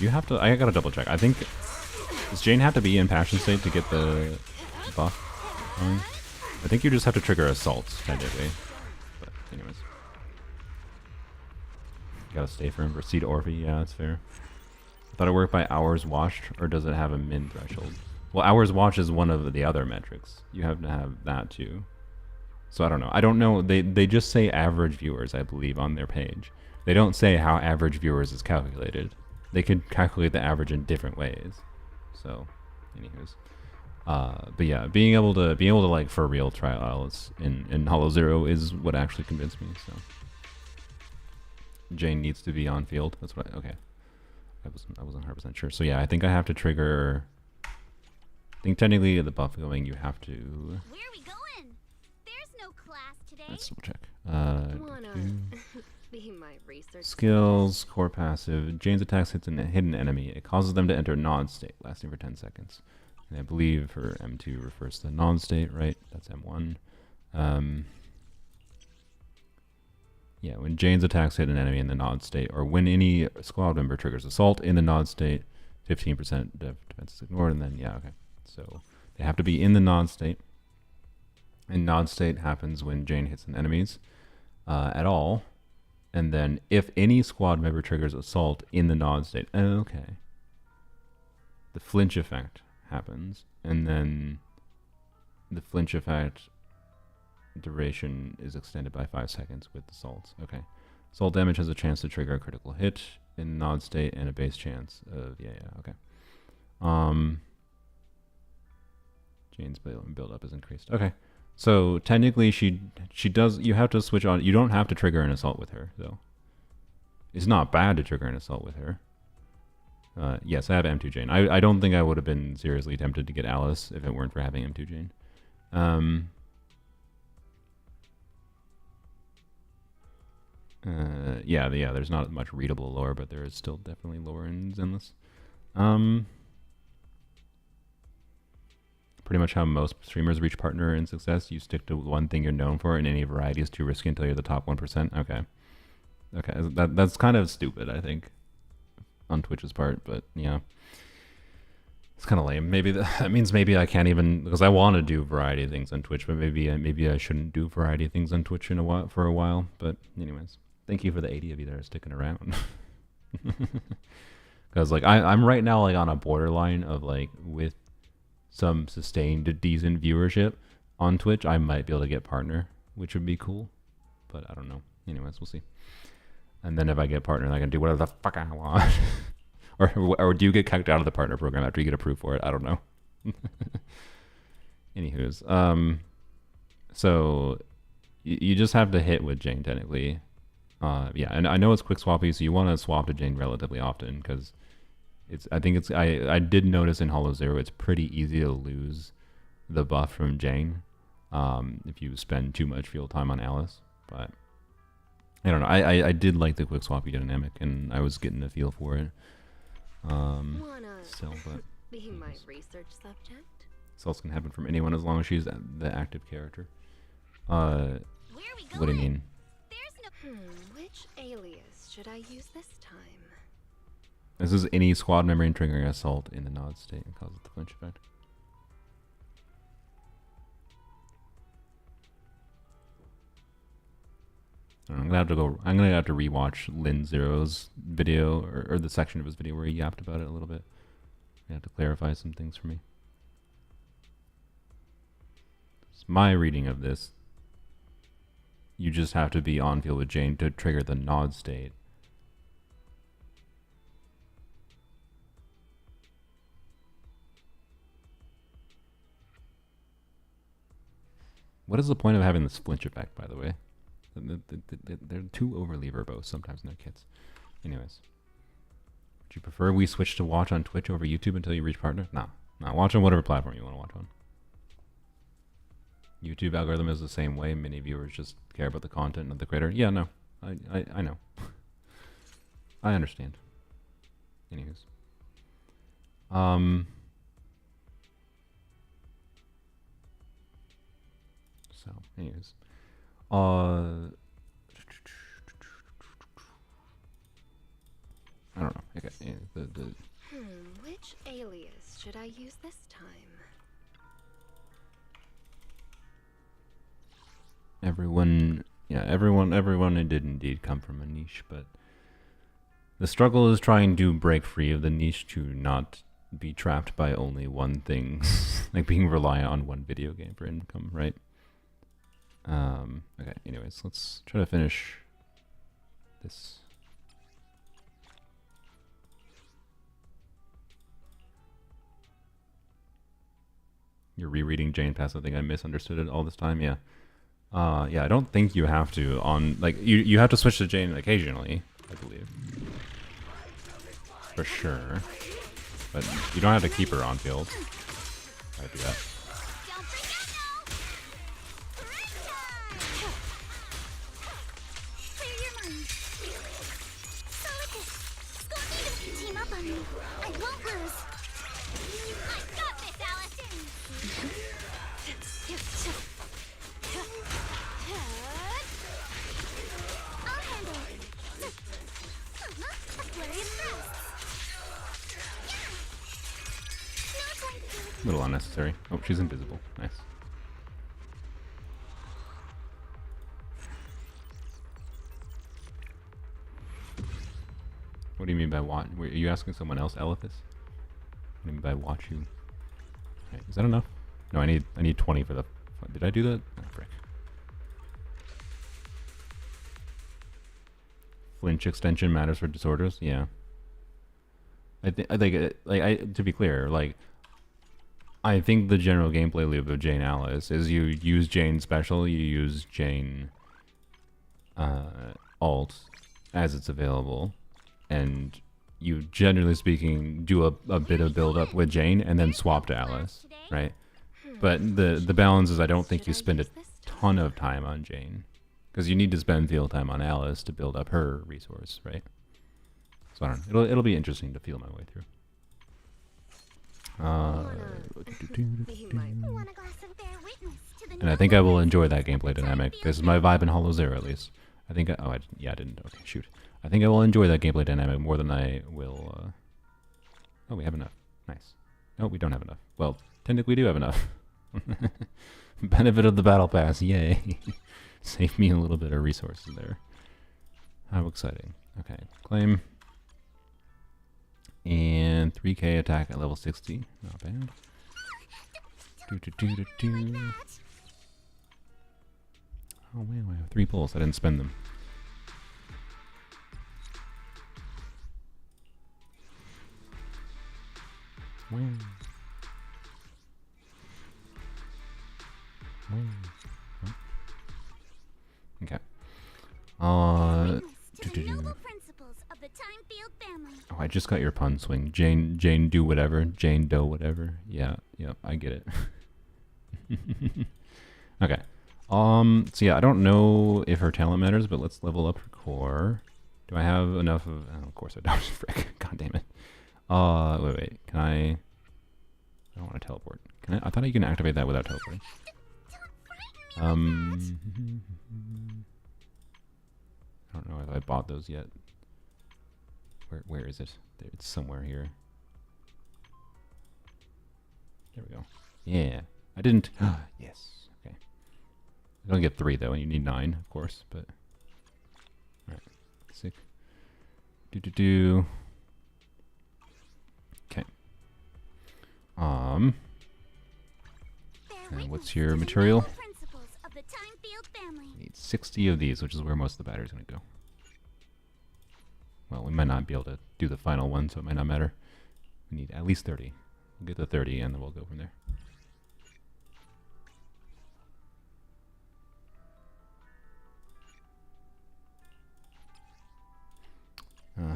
You have to. I gotta double check. I think does Jane have to be in Passion State to get the buff? I think you just have to trigger assaults technically. But anyways, you gotta stay for him. Proceed Orphe. Yeah, that's fair. I thought it worked by hours watched, or does it have a min threshold? Well, hours watched is one of the other metrics. You have to have that too. So I don't know. I don't know. They just say average viewers, I believe, on their page. They don't say how average viewers is calculated. They could calculate the average in different ways. So, anywho's. But yeah, being able to like for real trials in Hollow Zero is what actually convinced me. So Jane needs to be on field. That's what. Okay. I wasn't 100% sure. So yeah, I think I have to trigger. I think technically the buff going, you have to. Where are we going? There's no class today. Let's double check. Be my research Skills, core passive. Jane's attacks hits a hidden enemy. It causes them to enter non-state, lasting for 10 seconds. And I believe her M2 refers to non-state, right? That's M1. Yeah, when Jane's attacks hit an enemy in the non-state, or when any squad member triggers assault in the non-state, 15% defense is ignored, and then, yeah, okay. So they have to be in the non-state. And non-state happens when Jane hits an enemies at all. And then if any squad member triggers assault in the non-state, okay. The flinch effect happens. And then the flinch effect duration is extended by 5 seconds with assaults. Okay. Assault damage has a chance to trigger a critical hit in non-state and a base chance of, yeah, okay. Jane's build up is increased. Okay. So technically she does, you have to switch on, you don't have to trigger an assault with her though. It's not bad to trigger an assault with her. Yes, I have M2 Jane. I don't think I would have been seriously tempted to get Alice if it weren't for having M2 Jane. Yeah, there's not much readable lore, but there is still definitely lore in Zenless. Pretty much how most streamers reach partner in success. You stick to one thing you're known for, and any variety is too risky until you're the top 1%. Okay. That's kind of stupid, I think, on Twitch's part, but yeah. It's kind of lame. Maybe that means maybe I can't even, because I want to do variety things on Twitch, but maybe I shouldn't do variety things on Twitch for a while. But anyways, thank you for the 80 of you that are sticking around. Because like I'm right now like on a borderline of like with some sustained decent viewership on Twitch, I might be able to get partner, which would be cool. But I don't know. Anyways, we'll see. And then if I get partner, I can do whatever the fuck I want. or do you get kicked out of the partner program after you get approved for it? I don't know. Anywho's, so you just have to hit with Jane technically. Yeah, and I know it's quick swappy, so you want to swap to Jane relatively often because I did notice in Hollow Zero it's pretty easy to lose the buff from Jane if you spend too much field time on Alice. But I don't know. I did like the quick swap dynamic, and I was getting a feel for it. Still, but Be my research subject. this also can happen from anyone as long as she's the active character. Where are we going? What do you mean? There's no. Which alias should I use this time? This is any squad member triggering assault in the nod state and causes the flinch effect. I'm gonna have to rewatch Lin Zero's video or the section of his video where he yapped about it a little bit. I have to clarify some things for me. It's my reading of this. You just have to be on field with Jane to trigger the nod state. What is the point of having this flinch effect, by the way? They're too overly verbose sometimes in their kits. Anyways. Would you prefer we switch to watch on Twitch over YouTube until you reach partner? No. No, watch on whatever platform you want to watch on. YouTube algorithm is the same way. Many viewers just care about the content of the creator. Yeah, no. I know. I understand. Anyways. So, anyways. I don't know. Okay. Which alias should I use this time? Everyone did indeed come from a niche, but the struggle is trying to break free of the niche to not be trapped by only one thing, like being reliant on one video game for income, right? Okay, anyways, let's try to finish this. You're rereading Jane Pass. I think I misunderstood it all this time. Yeah. Yeah, I don't think you have to you have to switch to Jane occasionally, I believe. For sure. But you don't have to keep her on field. I do that. Don't forget now. Clear your mind. Delicate. Scorpion, team up on me. I won't lose. I got this, Allison. I'll handle it. A flurry of thrusts. No time to do it. A little unnecessary. Oh, she's invisible. Nice. What do you mean by watch? Are you asking someone else, Elithis? What do you mean by watch you? Okay, is that enough? No, I need 20 for the. Did I do that? Oh, frick. Flinch extension matters for disorders. Yeah. I think to be clear, I think the general gameplay loop of Jane Alice is you use Jane special, you use Jane alt as it's available, and you, generally speaking, do a bit of build up with Jane and then swap to Alice, right? But the balance is I don't think you spend a ton of time on Jane, because you need to spend field time on Alice to build up her resource, right? So I don't know. It'll be interesting to feel my way through. And I think I will enjoy that gameplay dynamic. This is my vibe in Hollow Zero, at least. I think. I didn't. Okay, shoot. I think I will enjoy that gameplay dynamic more than I will. Oh, we have enough. Nice. No, we don't have enough. Well, technically we do have enough. Benefit of the battle pass, yay! Save me a little bit of resources there. How exciting! Okay, claim. And 3k attack at level 60. Not bad. Oh man, I have 3 pulls. I didn't spend them. Okay. Oh, I just got your pun swing. Jane do whatever. Jane do whatever. Yeah, I get it. Okay. So yeah, I don't know if her talent matters, but let's level up her core. Do I have enough of... Oh, of course I don't. Frick. God damn it. Wait. Can I... I don't want to teleport. Can I thought you can activate that without teleporting. I don't know if I bought those yet. Where is it? There, it's somewhere here. There we go. Yeah. I didn't... yes. Okay. You don't get 3 though, and you need 9, of course, but... Alright. Sick. Okay. And what's your material? Need 60 of these, which is where most of the battery's gonna go. Well, we might not be able to do the final one, so it might not matter. We need at least 30. We'll get the 30, and then we'll go from there.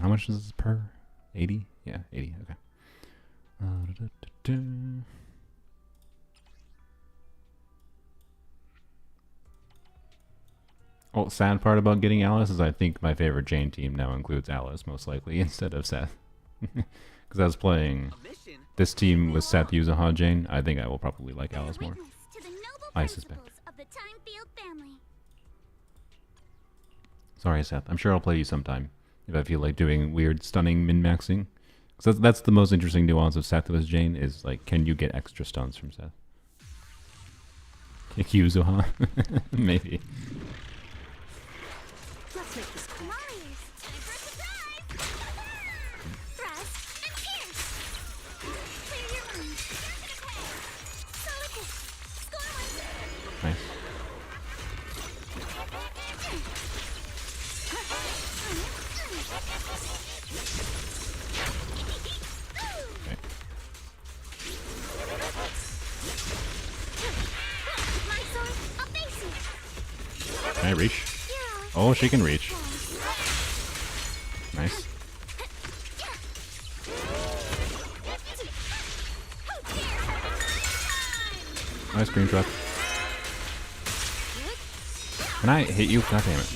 How much is this per? 80? Yeah, 80, okay. Oh, sad part about getting Alice is I think my favorite Jane team now includes Alice, most likely, instead of Seth. Because I was playing this team with Seth, Yuzaha, Jane. I think I will probably like Alice more. I suspect. Sorry, Seth. I'm sure I'll play you sometime if I feel like doing weird, stunning min-maxing. Because that's the most interesting nuance of Seth with Jane is, like, can you get extra stuns from Seth? Kick Yuzaha? Maybe. Let's make this quick. Time for a surprise! Thrust and pierce! Clear your mind. Solid hit. Score one. Nice. Okay. My sword, I'll face you. Can I reach? Oh, she can reach. Nice. Nice green truck. Can I hit you? God damn it.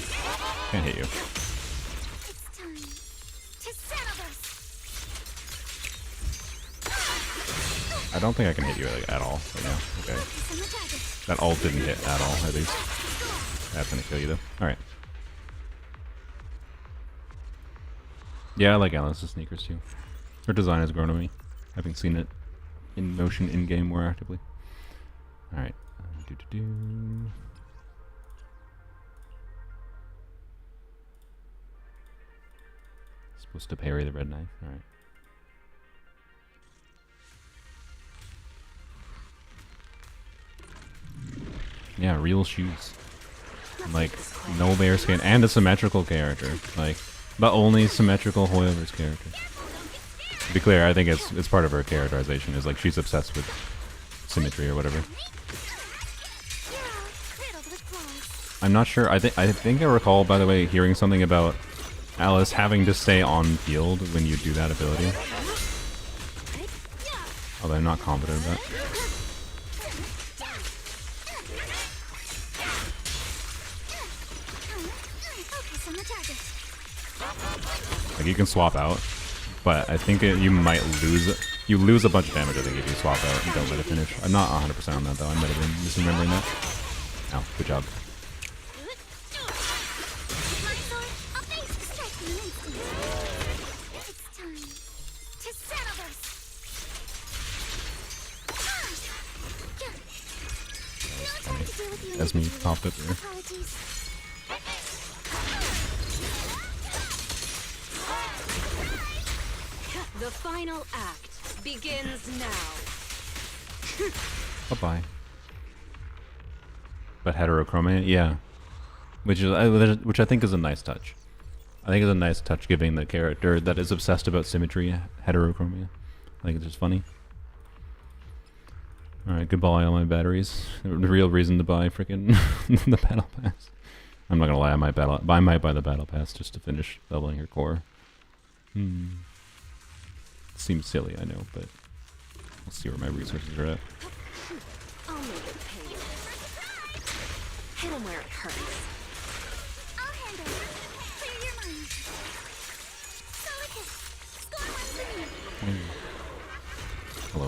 Can't hit you. It's time to settle this. I don't think I can hit you like, at all right now. Okay. That ult didn't hit at all, at least. That's gonna kill you though. Alright. Yeah, I like Alice's sneakers too. Her design has grown on me, having seen it in motion in-game more actively. Alright. Supposed to parry the red knife. Alright. Yeah, real shoes. Like, no bear skin, and a symmetrical character. Like, the only symmetrical Hoyover's character. To be clear, I think it's part of her characterization, is like she's obsessed with symmetry or whatever. I'm not sure, I think I recall, by the way, hearing something about Alice having to stay on field when you do that ability. Although I'm not confident of that. Like, you can swap out, but I think you might lose... You lose a bunch of damage, I think, if you swap out and don't let it finish. I'm not 100% on that, though. I might have been misremembering that. Oh, good job. Esme popped up there. The final act begins now. Bye-bye. But heterochromia? Yeah. Which I think is a nice touch. I think it's a nice touch giving the character that is obsessed about symmetry heterochromia. I think it's just funny. Alright, goodbye all my batteries. The real reason to buy freaking the battle pass. I'm not gonna lie, I might buy the battle pass just to finish leveling her core. Seems silly, I know, but we'll see where my resources are at. I'll make it hurts. I'll handle it. Clear your mind. Solid hit. Score one for me. Hello.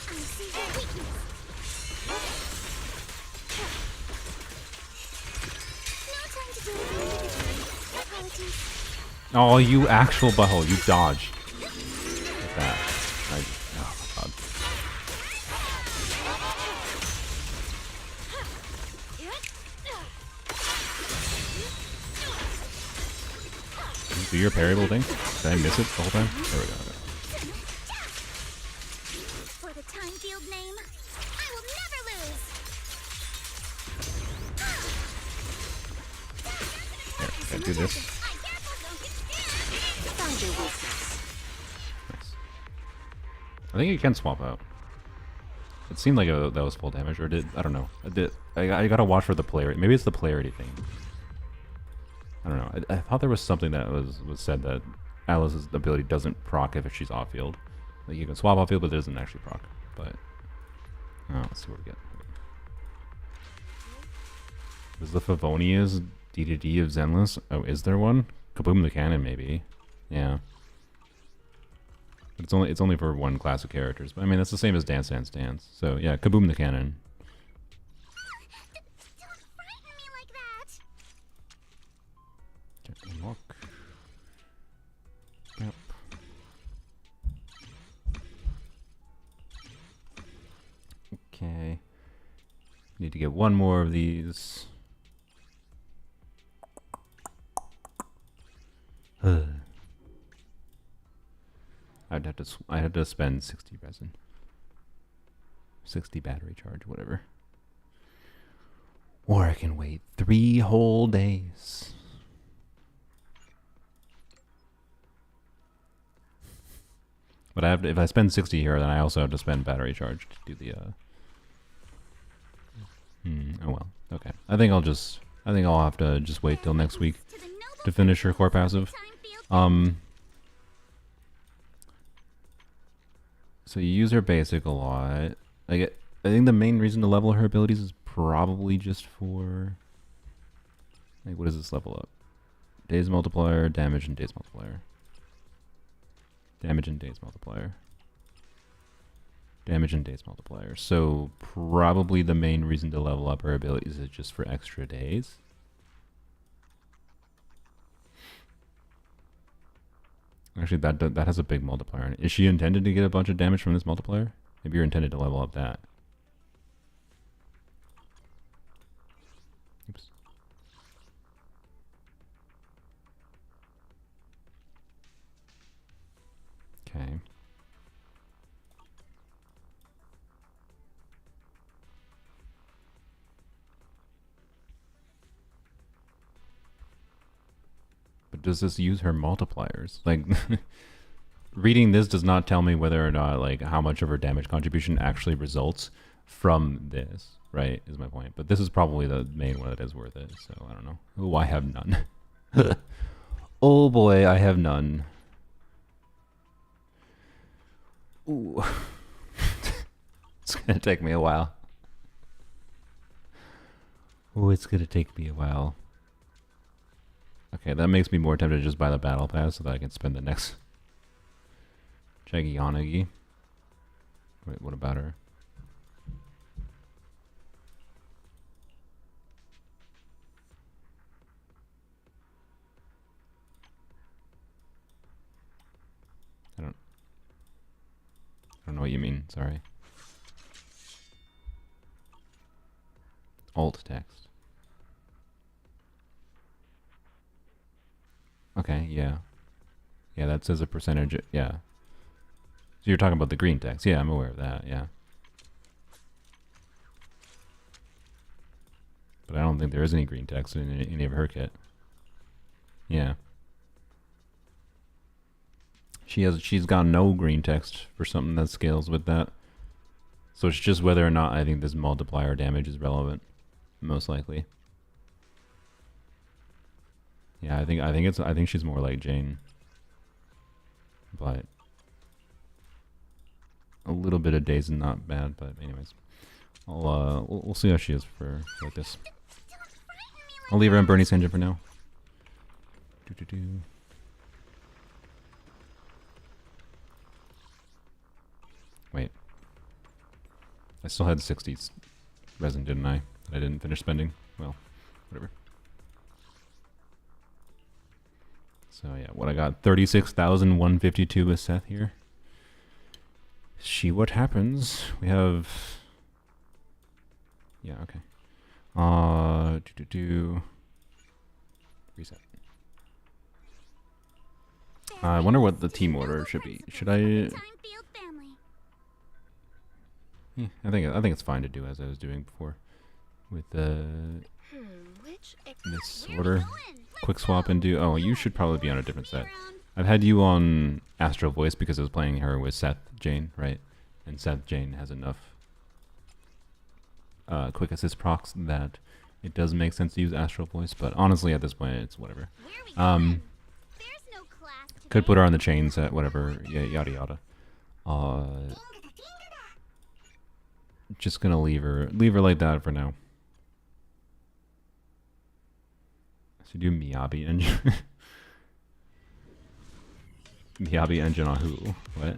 I see your weakness. No time to do it individually. Apologies. Oh, you actual butthole. You dodged. Look at that. Oh my god. Do your parryable thing? Did I miss it the whole time? There we go. For the time field name, I will never lose. Here, can I do this? Found your weakness. Nice. I think you can swap out. It seemed like that was full damage, or did I don't know. I gotta watch for the polarity. Maybe it's the polarity thing. I don't know. I thought there was something that was said that Alice's ability doesn't proc if she's off field. Like you can swap off field, but it doesn't actually proc. But let's see what we get. Is the Favonia's D2D of Zenless? Oh, is there one? Kaboom the Cannon, maybe. Yeah. But it's only for one class of characters. But I mean, that's the same as Dance Dance Dance. So yeah, Kaboom the Cannon. Don't frighten me like that. Okay, walk. Yep. Okay. Need to get one more of these. I'd have to spend 60 resin. 60 battery charge, whatever. Or I can wait 3 whole days. But I have to, if I spend 60 here, then I also have to spend battery charge to do the oh well. Okay. I think I'll have to just wait till next week to finish her core passive. So you use her basic a lot. I think the main reason to level her abilities is probably just for, like, what does this level up? Days multiplier, damage, and days multiplier. Damage and days multiplier. Damage and days multiplier. So probably the main reason to level up her abilities is just for extra days. Actually, that has a big multiplier. Is she intended to get a bunch of damage from this multiplier? Maybe you're intended to level up that. Oops. Okay. But does this use her multipliers? Like, reading this does not tell me whether or not, like, how much of her damage contribution actually results from this, right? Is my point. But this is probably the main one that is worth it, so I don't know. Oh, I have none. Oh boy, I have none. Ooh. It's gonna take me a while. Oh, it's gonna take me a while. Okay, that makes me more tempted to just buy the battle pass so that I can spend the next Chagianagi. Wait, what about her? I don't know what you mean, sorry. Alt text. Okay, yeah. Yeah, that says a percentage, yeah. So you're talking about the green text. Yeah, I'm aware of that, yeah. But I don't think there is any green text in any of her kit. Yeah. She's got no green text for something that scales with that. So it's just whether or not I think this multiplier damage is relevant. Most likely. Yeah, I think she's more like Jane. But a little bit of days and not bad, but anyways. We'll see how she is for like this. I'll leave her on Bernie's engine for now. Wait. I still had 60s resin, didn't I? I didn't finish spending. Well, whatever. So yeah, what I got, 36,152 with Seth here. See what happens. We have... Yeah, okay. Reset. I wonder what the team order should be. Should I... Time field family. Yeah, I think it's fine to do as I was doing before. With this order. Quick swap and do... Oh, you should probably be on a different set. I've had you on Astral Voice because I was playing her with Seth Jane, right? And Seth Jane has enough quick assist procs that it does make sense to use Astral Voice, but honestly at this point it's whatever. Could put her on the chain set, whatever, yeah, yada yada. Just gonna leave her like that for now. So do Miyabi engine. Miyabi engine on who? What?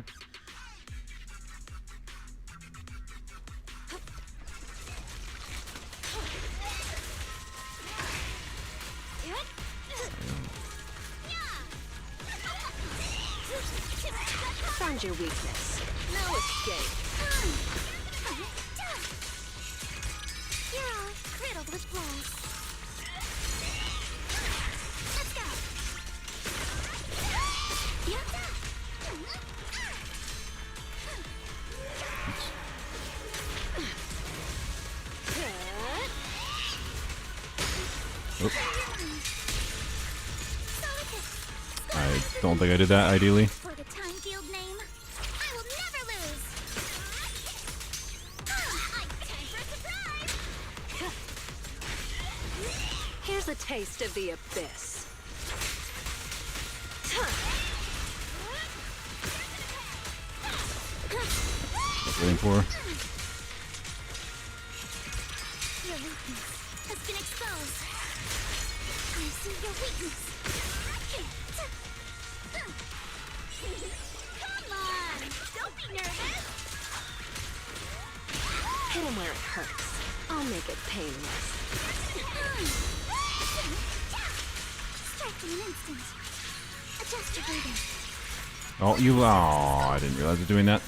Found your weakness. No escape. You're all riddled with flaws. Let's go. Oops. I don't think I did that ideally. For the time field name, I will never lose. Time for a surprise. Here's a taste of the abyss. Waiting for. Your weakness has been exposed. I see your weakness. Come on, don't be nervous. Hit him where it hurts. I'll make it painless. Strike in an instant. Adjust your breathing. Oh, you. Oh, I didn't realize I was doing that.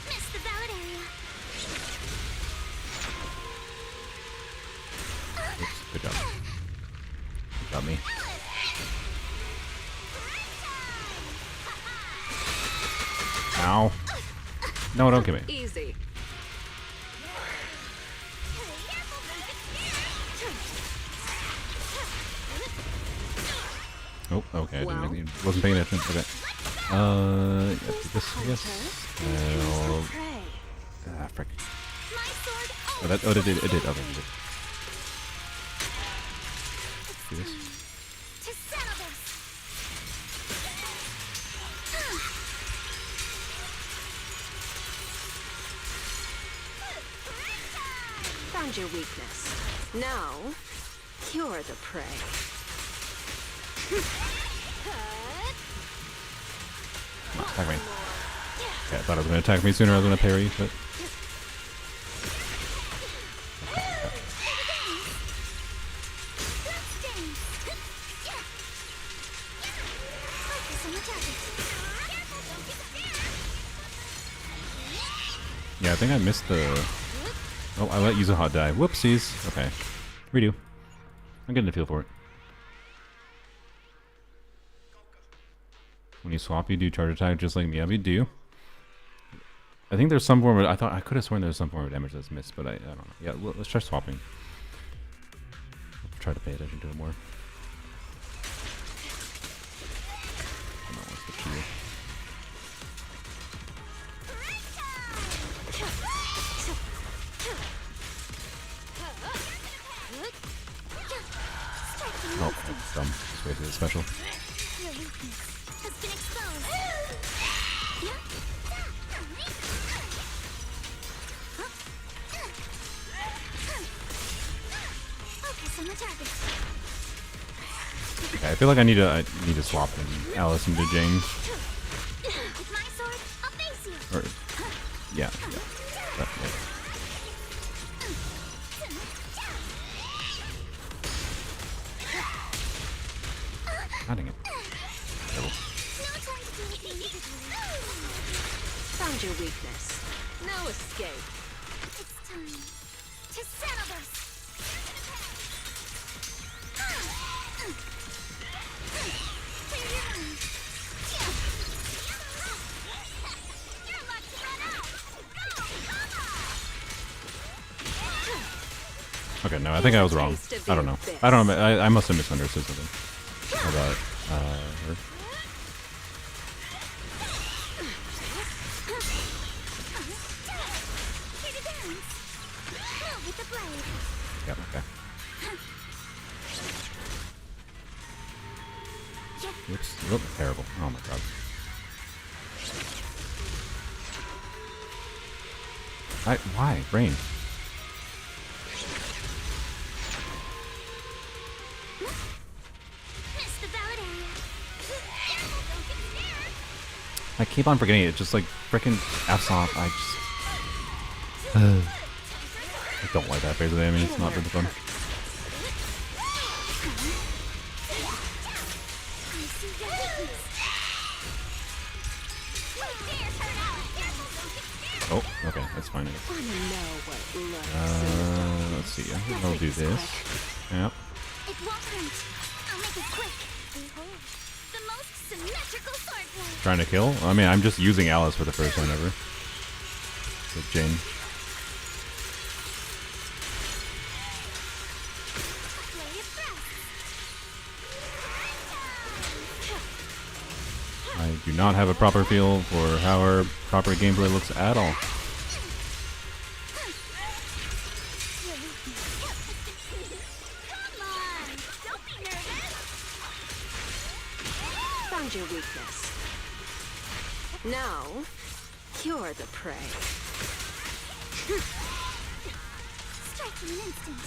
Miss the ballot area. Oops, good job. Got me. Ow. No, don't give me. Easy. Oh, okay. I Well. wasn't paying attention. Okay. Yeah, this, yes. Prey. Ah, frick. My sword Oh, that, it did. Okay, it did. Do this. to settle this. Found your weakness. Now, you're the prey. Attack me. Okay, I thought it was going to attack me sooner. I was going to parry, but... Yeah, I think I missed the... Oh, I let use a hot die. Whoopsies. Okay. Redo. I'm getting a feel for it. When you swap, you do charge attack just like Miyabi do. I think there's some form of... I could have sworn there was some form of damage that's missed, but I don't know. Yeah, let's try swapping. I'll try to pay attention to it more. No, what's the key? Oh, that's dumb. Just wait for the special. Your weakness has been exposed. Focus on the target. Okay, I feel like I need to swap from Alice into Jane. With my sword, I'll face you. Or yeah. Yeah. Adding it. Terrible. No time to do it individually. Found your weakness. No escape. It's time to settle this. Clear your mind. You're about to run out. Go, come on. Okay, no, I think I was wrong. I don't know. I don't know. I must have misunderstood something about her. Here to dance. Move with the blade. Yeah, okay. Oops. Oh, terrible. Oh my god. Why? Brain. Miss the ballad area. Careful, don't get scared. I keep on forgetting it. It's just like freaking F's off. I don't like that phase of the enemy. It's not really fun. I see your weakness. Wait there, turn out. Careful, don't get scared. Oh, okay. That's fine. I guess. Wanna know what looks Let's see. I think I'll do this. Yep. It won't hurt. I'll make it quick. Behold, the most symmetrical swordplay. Trying to kill? I mean, I'm just using Alice for the first time ever. With Jane. Play it fast. I do not have a proper feel for how our proper gameplay looks at all. Your weakness. Come on, don't be nervous. Found your weakness. Now, you're the prey. Strike in an instant.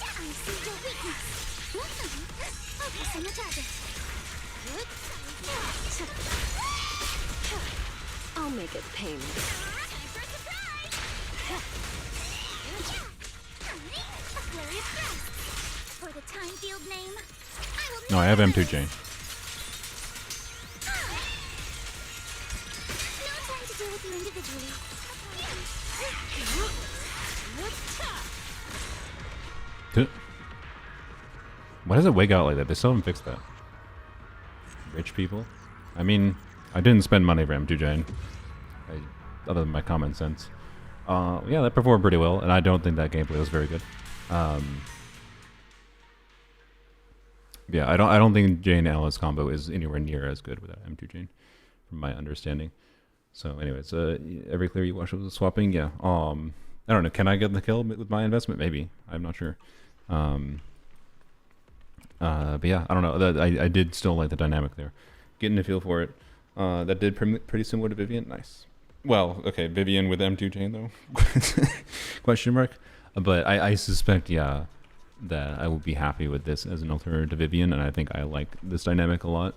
I see your weakness. Focus on the target. I'll make it painless. Time for a surprise. A flurry of thrusts. For the time field name, I will No, I have M2 Jane. No time to deal with you individually. Why does it wig out like that? They still haven't fixed that. Rich people? I mean, I didn't spend money for M2 Jane. Other than my common sense. Yeah, that performed pretty well, and I don't think that gameplay was very good. Yeah, I don't think Jane Alice combo is anywhere near as good without M2 Jane, from my understanding. So, anyways, every clear you watch was swapping. Yeah. I don't know. Can I get the kill with my investment? Maybe. I'm not sure. But yeah, I don't know. I did still like the dynamic there. Getting a feel for it. That did pretty similar to Vivian. Nice. Well, okay, Vivian with M2 Jane though? Question mark. But I suspect, yeah, that I will be happy with this as an alternative to Vivian, and I think I like this dynamic a lot.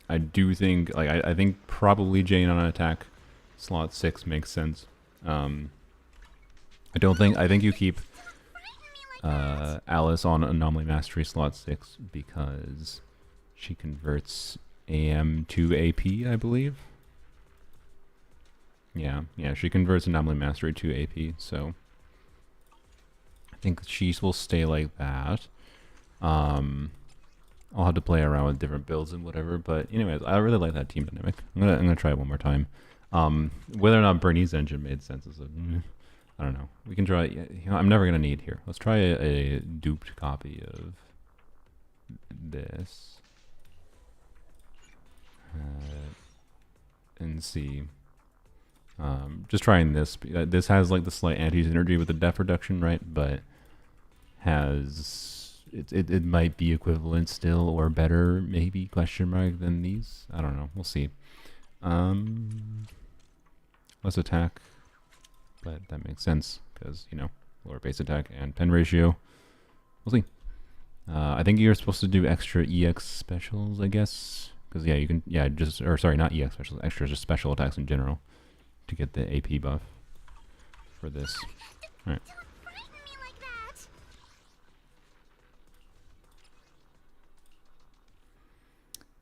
I do think, like, I think probably Jane on an attack slot 6 makes sense. I think you keep Alice on Anomaly Mastery slot 6 because she converts AM to AP, I believe. Yeah, she converts Anomaly Mastery to AP, so I think she will stay like that. I'll have to play around with different builds and whatever, but anyways, I really like that team dynamic. I'm gonna try it one more time. Whether or not Bernie's engine made sense is I don't know. We can try. You know, I'm never gonna need here. Let's try a duped copy of this and see Just trying this. This has like the slight anti-synergy with the def reduction, right? But has it might be equivalent still or better, maybe question mark than these. I don't know. We'll see. Less attack, but that makes sense because lower base attack and pen ratio. We'll see. I think you're supposed to do extra EX specials, I guess, because you can not EX specials, extra just special attacks in general to get the AP buff for this. All right. Don't frighten me like that.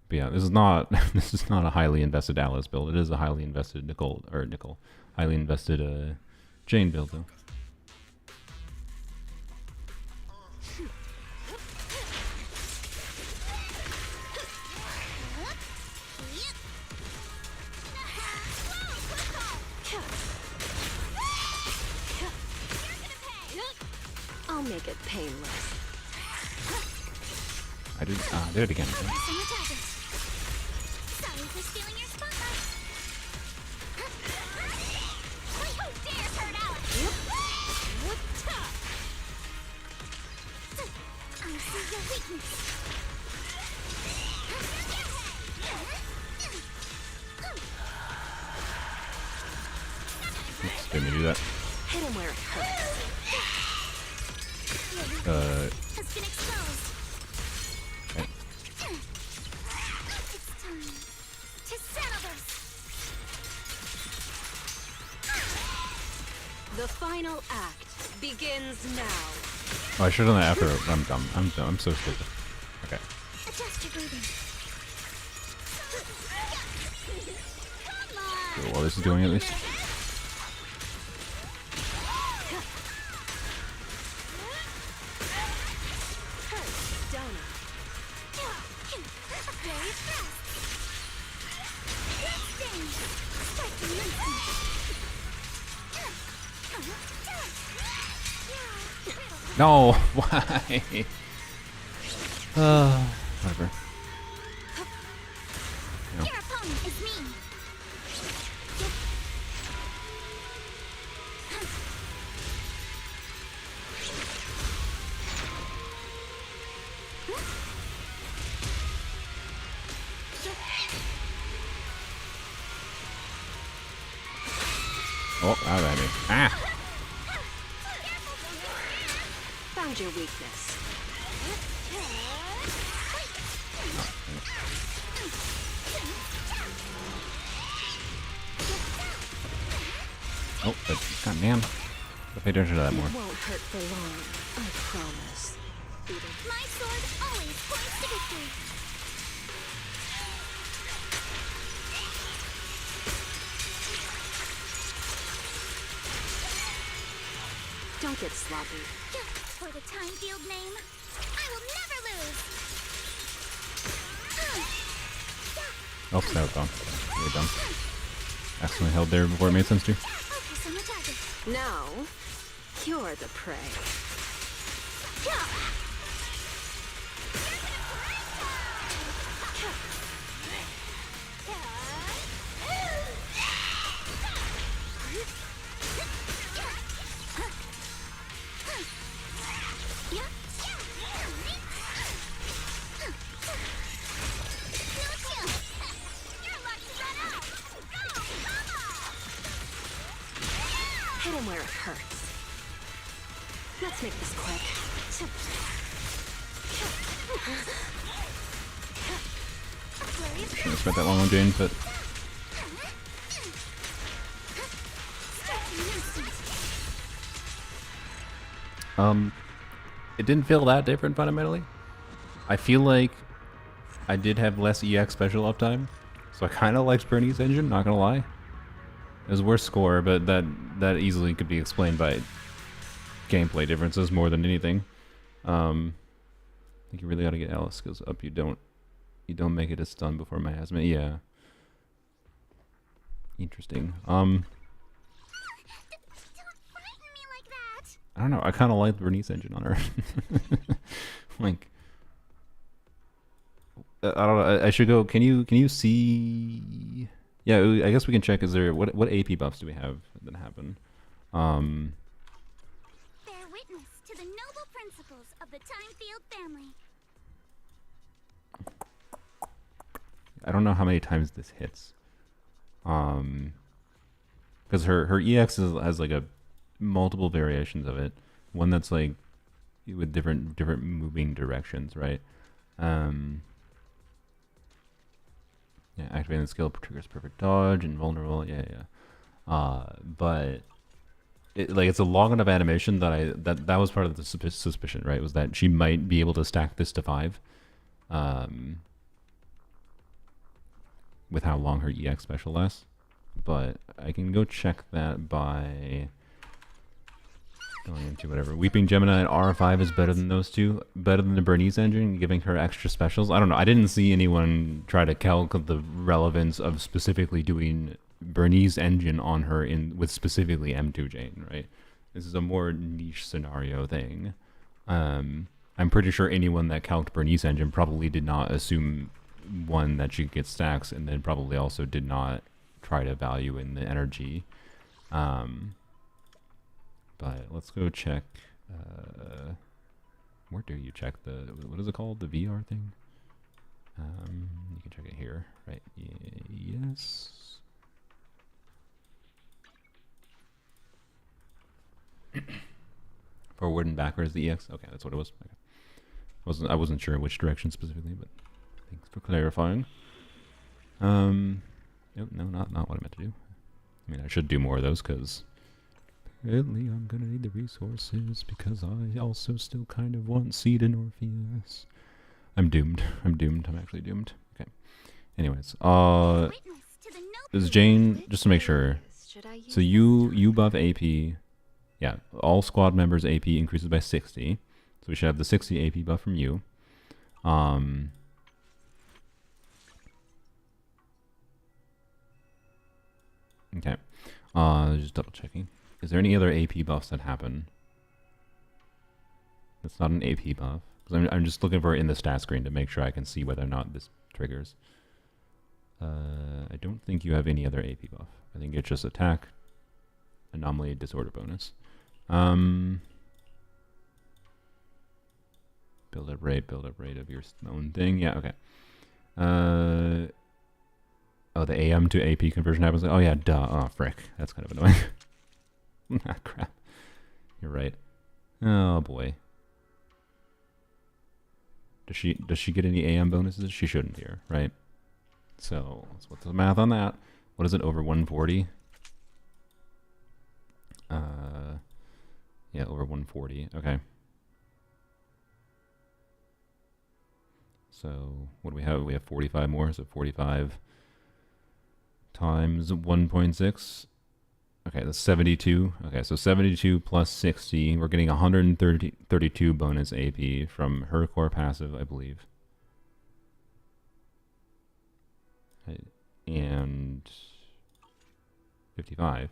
But yeah, this is not a highly invested Alice build. It is a highly invested highly invested Jane build though. I'll make it painless. I did it again. Sorry for stealing your spotlight. Who dares hurt Alice? I see your weakness. Oops, didn't mean to do that. Hit him where it hurts. Has been exposed. Okay. It's time to settle this. The final act begins now. Oh, I should have done that after. I'm dumb. I'm so stupid. Okay. Adjust your breathing. Come on. Cool. While this is doing at least. Hurts, don't it? Very fast. Let's sting. Start to loosen. No, why? Whatever. Your opponent is me. Oh, out of me. Ah! Found your weakness. Oh, but goddamn. I'll pay attention to that more. It won't hurt for long, I promise. My sword always points to victory. Don't get sloppy. For the time-field name, I will never lose. Oh, that was dumb. Really dumb. Accidentally held there before it made sense to. Focus on the target. Now, you're the prey. Hit him where it hurts. Let's make this quick. Shouldn't have spent that long on Jane, but it didn't feel that different fundamentally. I feel like I did have less EX special uptime, so I kind of liked Bernie's engine, not gonna lie. It was worse score, but that easily could be explained by gameplay differences more than anything. I think you really gotta get Alice, because up you don't make it a stun before miasma. Yeah. Interesting. Don't frighten me like that. I don't know. I kind of like the Bernice engine on her. Like, I don't know. I should go. Can you see Yeah, I guess we can check. Is there what AP buffs do we have that happen? Bear witness to the noble principles of the Timefield family. I don't know how many times this hits. Because her EX has like a multiple variations of it. One that's like with different moving directions, right? Yeah, activating the skill triggers perfect dodge, invulnerable. Yeah. But it's a long enough animation that that was part of the suspicion, right? Was that she might be able to stack this to 5, with how long her EX special lasts. But I can go check that by going into whatever. Weeping Gemini and R5 is better than those two. Better than the Bernese engine, giving her extra specials. I don't know. I didn't see anyone try to calc the relevance of specifically doing Bernese engine on her with specifically M2 Jane, right? This is a more niche scenario thing. I'm pretty sure anyone that calced Bernese engine probably did not assume, one, that she could get stacks, and then probably also did not try to value in the energy. But let's go check. Where do you check what is it called? The VR thing? You can check it here, right? Yes. Forward and backwards the EX. Okay, that's what it was. Okay. I wasn't sure which direction specifically, but thanks for clarifying. No, not what I meant to do. I mean, I should do more of those because apparently I'm gonna need the resources because I also still kind of want Seed and Orpheus. I'm doomed. I'm actually doomed. Okay. Anyways, is Jane, just to make sure. So you buff AP. Yeah, all squad members AP increases by 60. So we should have the 60 AP buff from you. Okay. Just double checking. Is there any other AP buffs that happen? That's not an AP buff. Because I'm just looking for it in the stat screen to make sure I can see whether or not this triggers. I don't think you have any other AP buff. I think it's just attack, anomaly, disorder bonus. Build up rate of your own thing. Yeah, okay. Oh, the AM to AP conversion happens. Oh yeah, duh. Oh frick, that's kind of annoying. Ah, crap. You're right. Oh boy. Does she get any AM bonuses? She shouldn't here, right? So what's the math on that? What is it, over 140? Yeah, over 140. Okay. So what do we have? We have 45 more. So 45 times 1.6. Okay, that's 72. Okay, so 72 plus 60. We're getting 132 bonus AP from her core passive, I believe. And 55.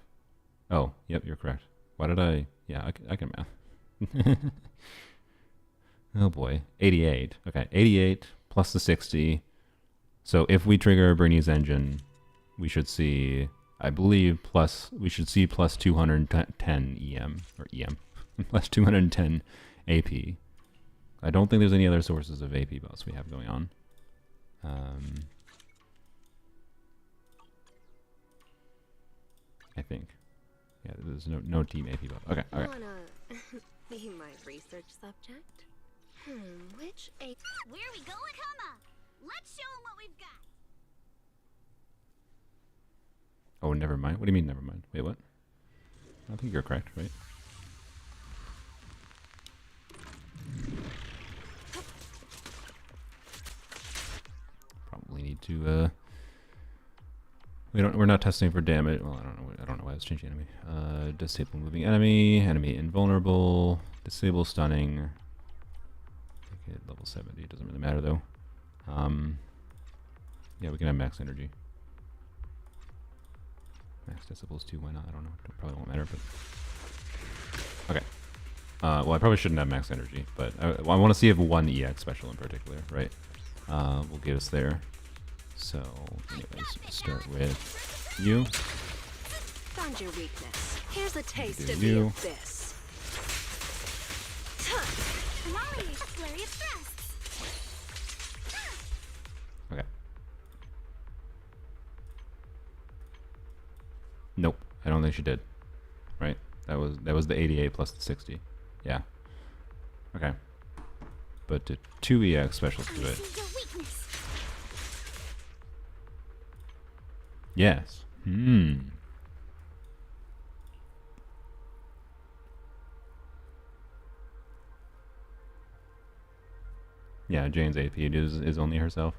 Oh, yep, you're correct. Why did I... Yeah, I can math. Oh boy. 88. Okay, 88 plus the 60. So if we trigger a Bernese engine, we should see... I believe we should see plus 210 EM, or EM, plus 210 AP. I don't think there's any other sources of AP buffs we have going on. I think. Yeah, there's no team AP buff. Okay, okay. Wanna be my research subject? Which AP? Where are we going? Come on! Let's show them what we've got! Oh, never mind. What do you mean, never mind? Wait, what? I think you're correct, right? Probably need to. We're not testing for damage. Well, I don't know why it's changing enemy. Disable moving enemy invulnerable, disable stunning. Make it level 70. It doesn't really matter though. Yeah, we can have max energy. Max decibels too, why not? I don't know. It probably won't matter, but... Okay. Well, I probably shouldn't have max energy, but I want to see if one EX special in particular, right? Will get us there. So, anyways, start with you. Found your weakness. Here's a taste Do of you. the abyss. Molly, a flurry of thrusts. Okay. Nope, I don't think she did. Right? That was the 88 plus the 60. Yeah. Okay. But the 2 EX specials do I it. see your weakness. Yes. Yeah, Jane's AP is only herself.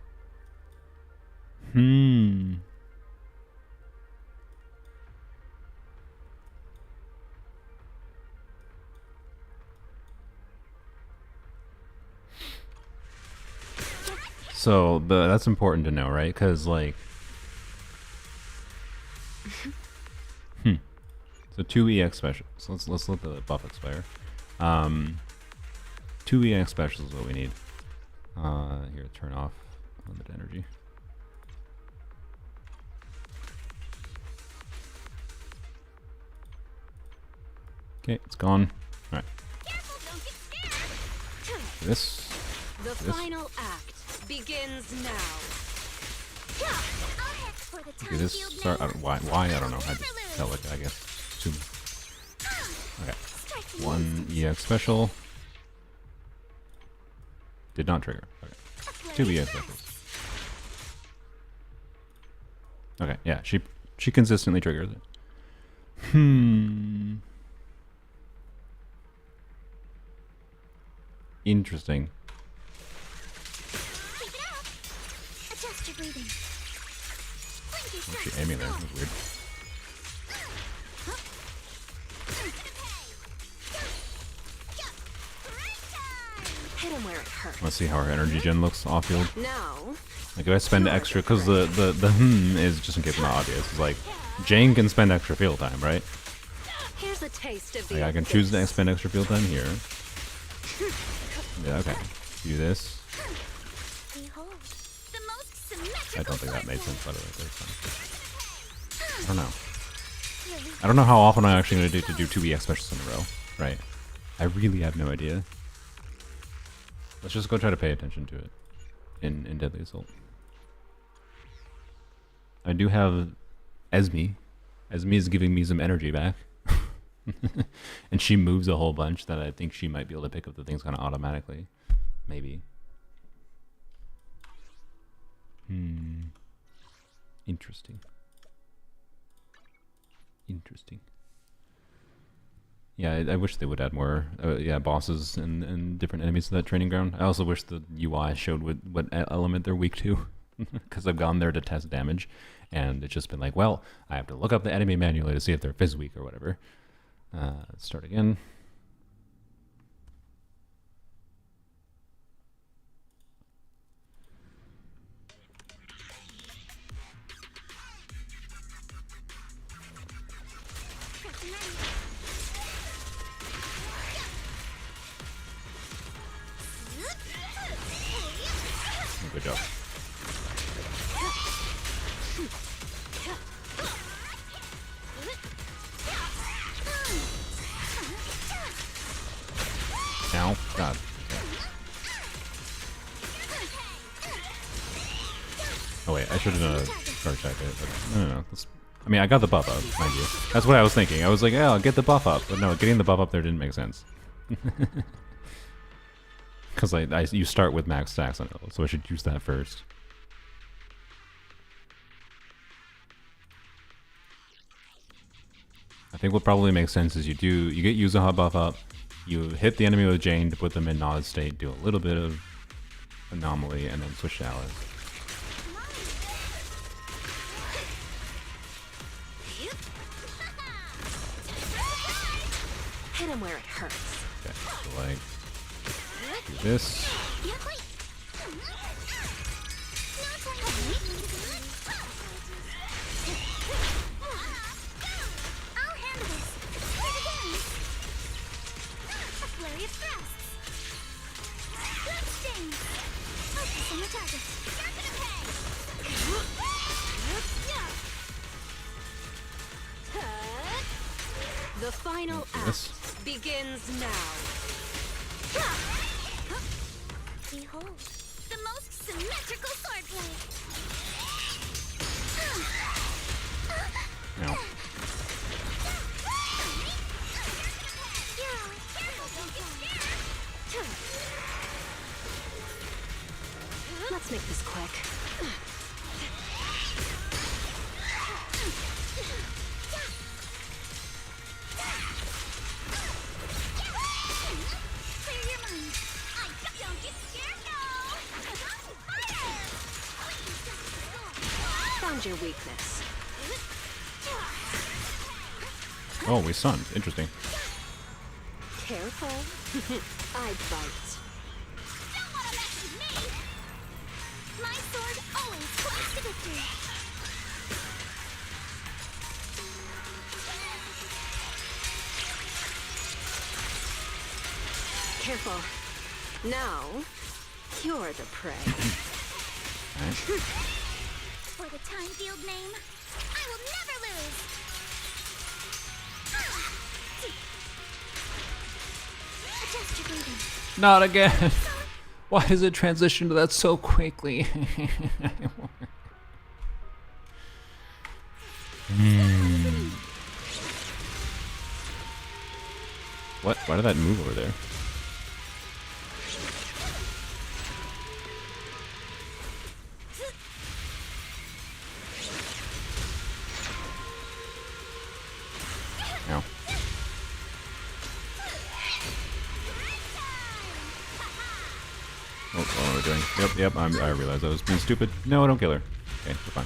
So that's important to know, right? Because like, So 2 EX specials. So let's let the buff expire. 2 EX specials is what we need. Here, turn off limit energy. Okay, it's gone. All right. Careful, don't get scared. This. The This. final act begins now. I'll head for the Okay, time this. field Start. now. Why? I don't know. I just felt like it, I guess. Assume. Okay. Strike me 1 EX special. Did not trigger. Okay. a 2 flurry of EX specials. thrusts. Okay, yeah, she consistently triggers it. Interesting. Keep it up. Adjust your breathing. Blink your What's she strength. aiming there? That's weird. Hit him where it hurts. Let's see how her energy gen looks off field. Now, Like if I spend extra, because the is just in case it's not obvious. It's like Jane can spend extra field time, right? here's a taste of the Like I can abyss. choose to spend extra field time here. Yeah, okay. Do this. Behold, the most symmetrical I don't think that made blood sense, by the way. But it's fine. I flow. don't know. Your weakness. I don't know how often I'm actually going to do 2 EX specials in a row, right? I really have no idea. Let's just go try to pay attention to it in Deadly Assault. I do have Esme. Esme is giving me some energy back. And she moves a whole bunch that I think she might be able to pick up the things kind of automatically. Maybe. Interesting. Interesting. Yeah, I wish they would add more, bosses and different enemies to that training ground. I also wish the UI showed what element they're weak to, because I've gone there to test damage, and it's just been like, well, I have to look up the enemy manually to see if they're phys weak or whatever. Let's start again. Good job. Now, God. Oh wait, I should have done a charge attack it, but no. I mean, I got the buff up, mind you. That's what I was thinking. I was like, yeah, I'll get the buff up, but no, getting the buff up there didn't make sense. Because you start with max stacks on it, so I should use that first. I think what probably makes sense is you get Yuzuha buff up, you hit the enemy with Jane to put them in Nod state, do a little bit of anomaly, and then switch to Alice. Hit him where it hurts. Okay, so like, do this. I'll handle this. Here it begins. A flurry of thrusts. Blood stains. Focus on the target. You're gonna pay. final Yes. act begins now. Behold, the most symmetrical swordplay. Ow. Let's make this quick. Clear your mind. Don't get scared, no. Found your weakness. Oh, we stunned. Interesting. Careful. I bite. Don't wanna mess with me. My sword always points to victory. Careful. Now, you're the prey. Alright. For the time field name, I will never lose. Adjust your breathing. Not again. Why does it transition to that so quickly? What? Why did that move over there? Ow. Oh, what am I doing? Yep, I realized I was being stupid. No, don't kill her. Okay, we're fine.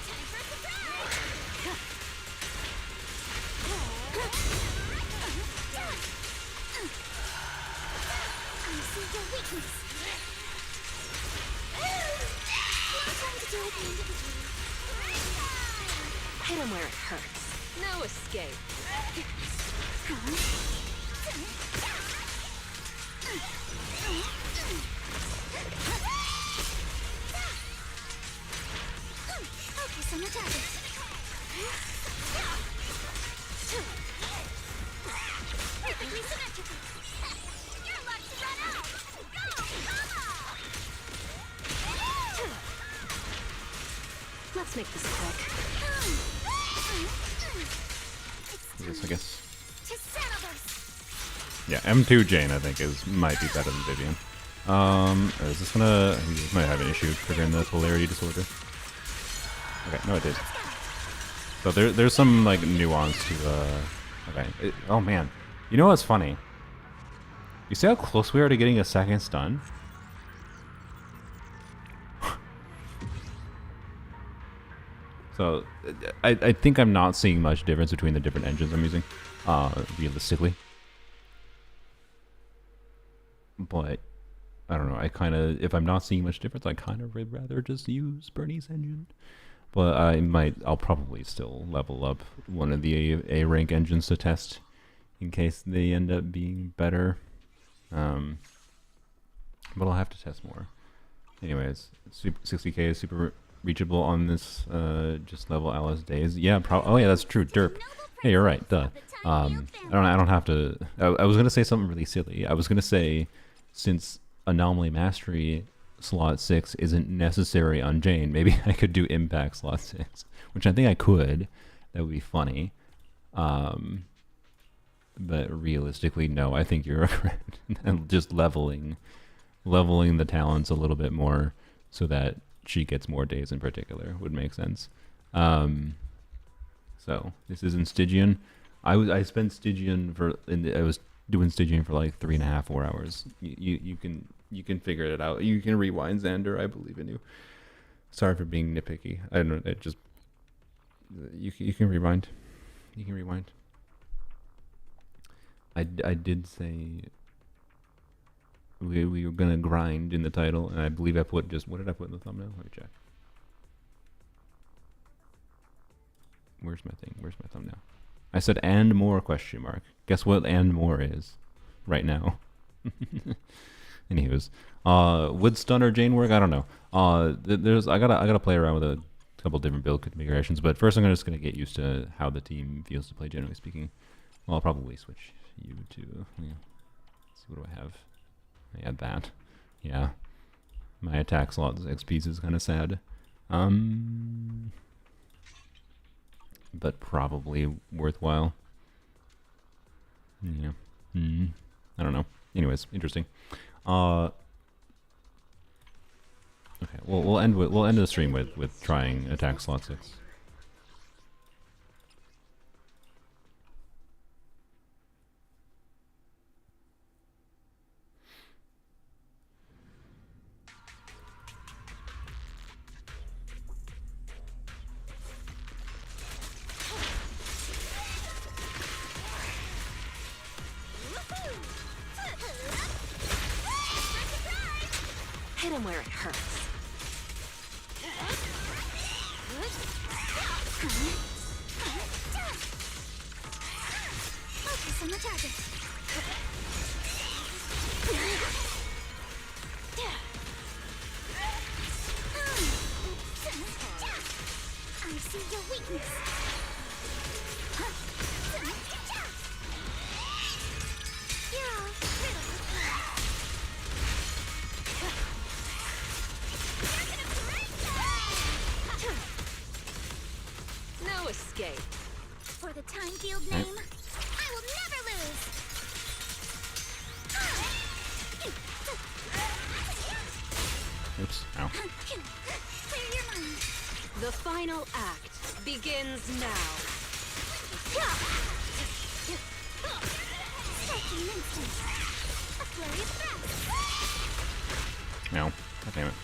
I see your weakness. No time to do it individually. Hit him where it hurts. No escape. Focus on the target. Perfectly symmetrical. You're about to run out. Go, Let's make this quick. I guess. To settle this. Yeah, M2 Jane I think might be better than Vivian. Is this gonna? This might have an issue triggering the polarity disorder. Okay, no, it did. So there's some like nuance to okay. Oh man, you know what's funny? You see how close we are to getting a second stun? So I think I'm not seeing much difference between the different engines I'm using, realistically. But I don't know. I kind of, if I'm not seeing much difference, I kind of would rather just use Bernie's engine. But I'll probably still level up one of the A rank engines to test in case they end up being better. But I'll have to test more. Anyways, 60k is super reachable on this just level Alice days. Yeah, oh yeah, that's true. Derp. Hey, you're right. Duh. I don't have to. I was gonna say something really silly. I was gonna say, since Anomaly Mastery slot 6 isn't necessary on Jane, maybe I could do Impact slot 6, which I think I could. That would be funny. But realistically, no. I think you're correct. And just leveling the talents a little bit more so that she gets more days in particular would make sense. So this is in Stygian. I spent Stygian I was doing Stygian for like 3.5, 4 hours. You can figure it out. You can rewind, Xander. I believe in you. Sorry for being nitpicky. I don't know. It just you can rewind. You can rewind. I did say we were gonna grind in the title, and I believe I put just, what did I put in the thumbnail? Let me check. Where's my thing? Where's my thumbnail? I said and more question mark. Guess what and more is right now. Anywho's, would Stun or Jane work? I don't know. I gotta play around with a couple different build configurations, but first I'm just gonna get used to how the team feels to play, generally speaking. Well, I'll probably switch you to, yeah. Let's see, what do I have? I had that. Yeah. My attack slot 6 piece is kind of sad. But probably worthwhile. Yeah. I don't know. Anyways, interesting. Okay, we'll end the stream with trying attack slot 6. Hit him where it hurts. Focus on the target. I see your weakness. You're all riddled with No escape. For the time field name, I will never lose. Oops. Ow. Clear your mind. The final act begins now. Striking instant. A flurry of threats. Ow. God damn it.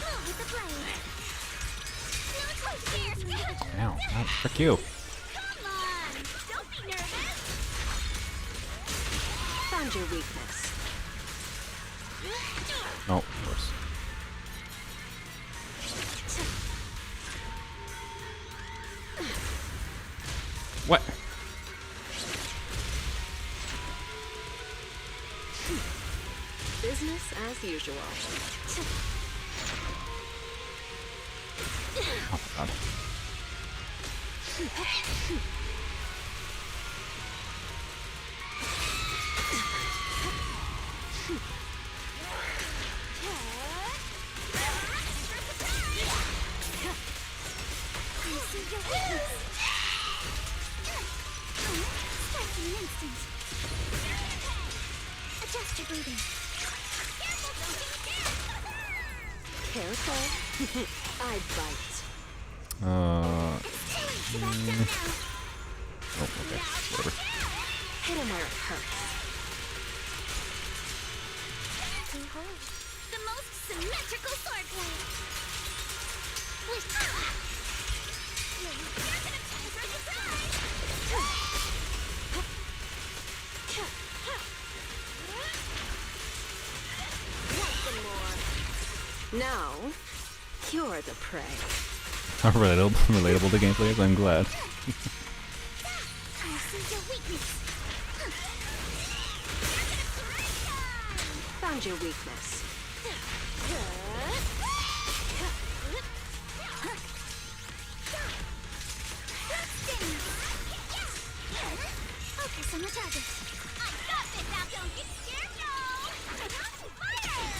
Move with the blade. No twist here. Ow. Oh, frick you. Come on. Don't be nervous. Found your weakness. Oh, of course. What? Business as usual. Oh my god. I see your weakness. Striking instant. Adjust your breathing. Careful. I bite. It's too late to back down now. Oh, okay. Whatever. Hit him where it hurts. Behold, the most symmetrical swordplay. Now, you're the prey. Relatable to gameplay, I'm glad. I see your weakness. Found your weakness. Focus on the target. I got this now, don't get scared, no! Fire!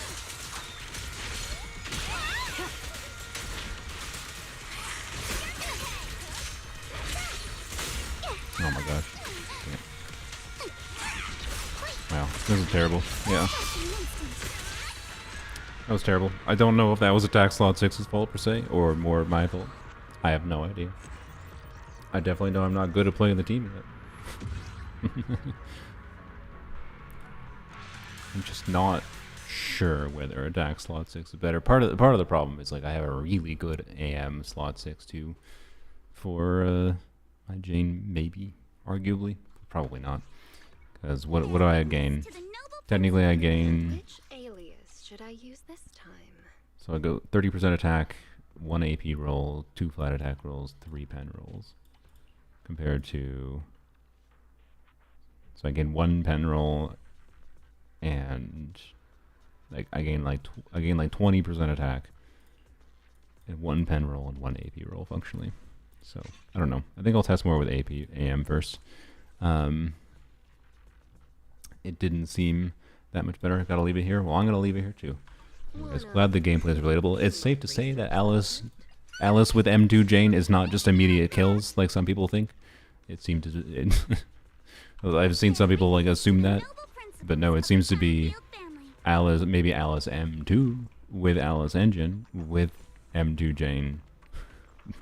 Oh my god. Wow, this is terrible. Yeah. That was terrible. I don't know if that was attack slot 6's fault per se, or more my fault. I have no idea. I definitely know I'm not good at playing the team yet. I'm just not sure whether attack slot 6 is better. Part of the problem is like I have a really good AM slot 6 too. For my Jane, maybe, arguably, probably not. Because what do I gain? Technically, I gain. Which alias should I use this time? So I go 30% attack, 1 AP roll, 2 flat attack rolls, 3 pen rolls. Compared to. So I gain 1 pen roll, and like I gain like 20% attack, and 1 pen roll and 1 AP roll functionally. So I don't know. I think I'll test more with AM first. It didn't seem that much better. I gotta leave it here. Well, I'm gonna leave it here too. Anyways, glad the gameplay is relatable. It's safe to say that Alice with M2 Jane is not just immediate kills like some people think. It seemed to. I've seen some people like assume that, but no, it seems to be Alice, maybe Alice M2 with Alice Engine with M2 Jane,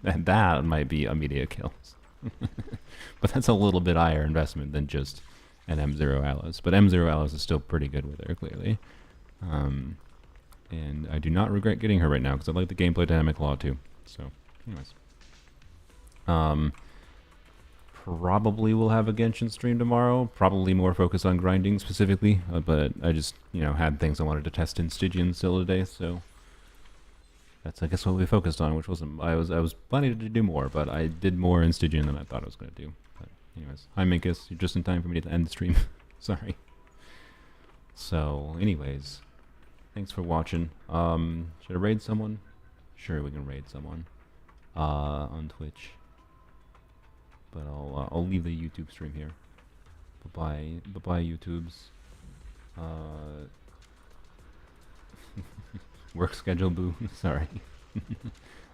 and that might be immediate kills. But that's a little bit higher investment than just an M0 Alice. But M0 Alice is still pretty good with her, clearly. And I do not regret getting her right now because I like the gameplay dynamic a lot too. So, anyways. Probably will have a Genshin stream tomorrow. Probably more focused on grinding specifically. But I just, had things I wanted to test in Stygian still today. So that's, I guess, what we focused on, which wasn't. I was planning to do more, but I did more in Stygian than I thought I was going to do. But anyways, hi Minkus, you're just in time for me to end the stream. Sorry. So, anyways, thanks for watching. Should I raid someone? Sure, we can raid someone on Twitch. But I'll leave the YouTube stream here. Bye bye YouTubes. Work schedule boo. Sorry.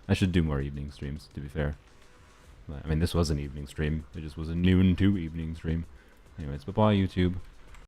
I should do more evening streams, to be fair. I mean, this was an evening stream. It just was a noon to evening stream. Anyways, bye bye YouTube.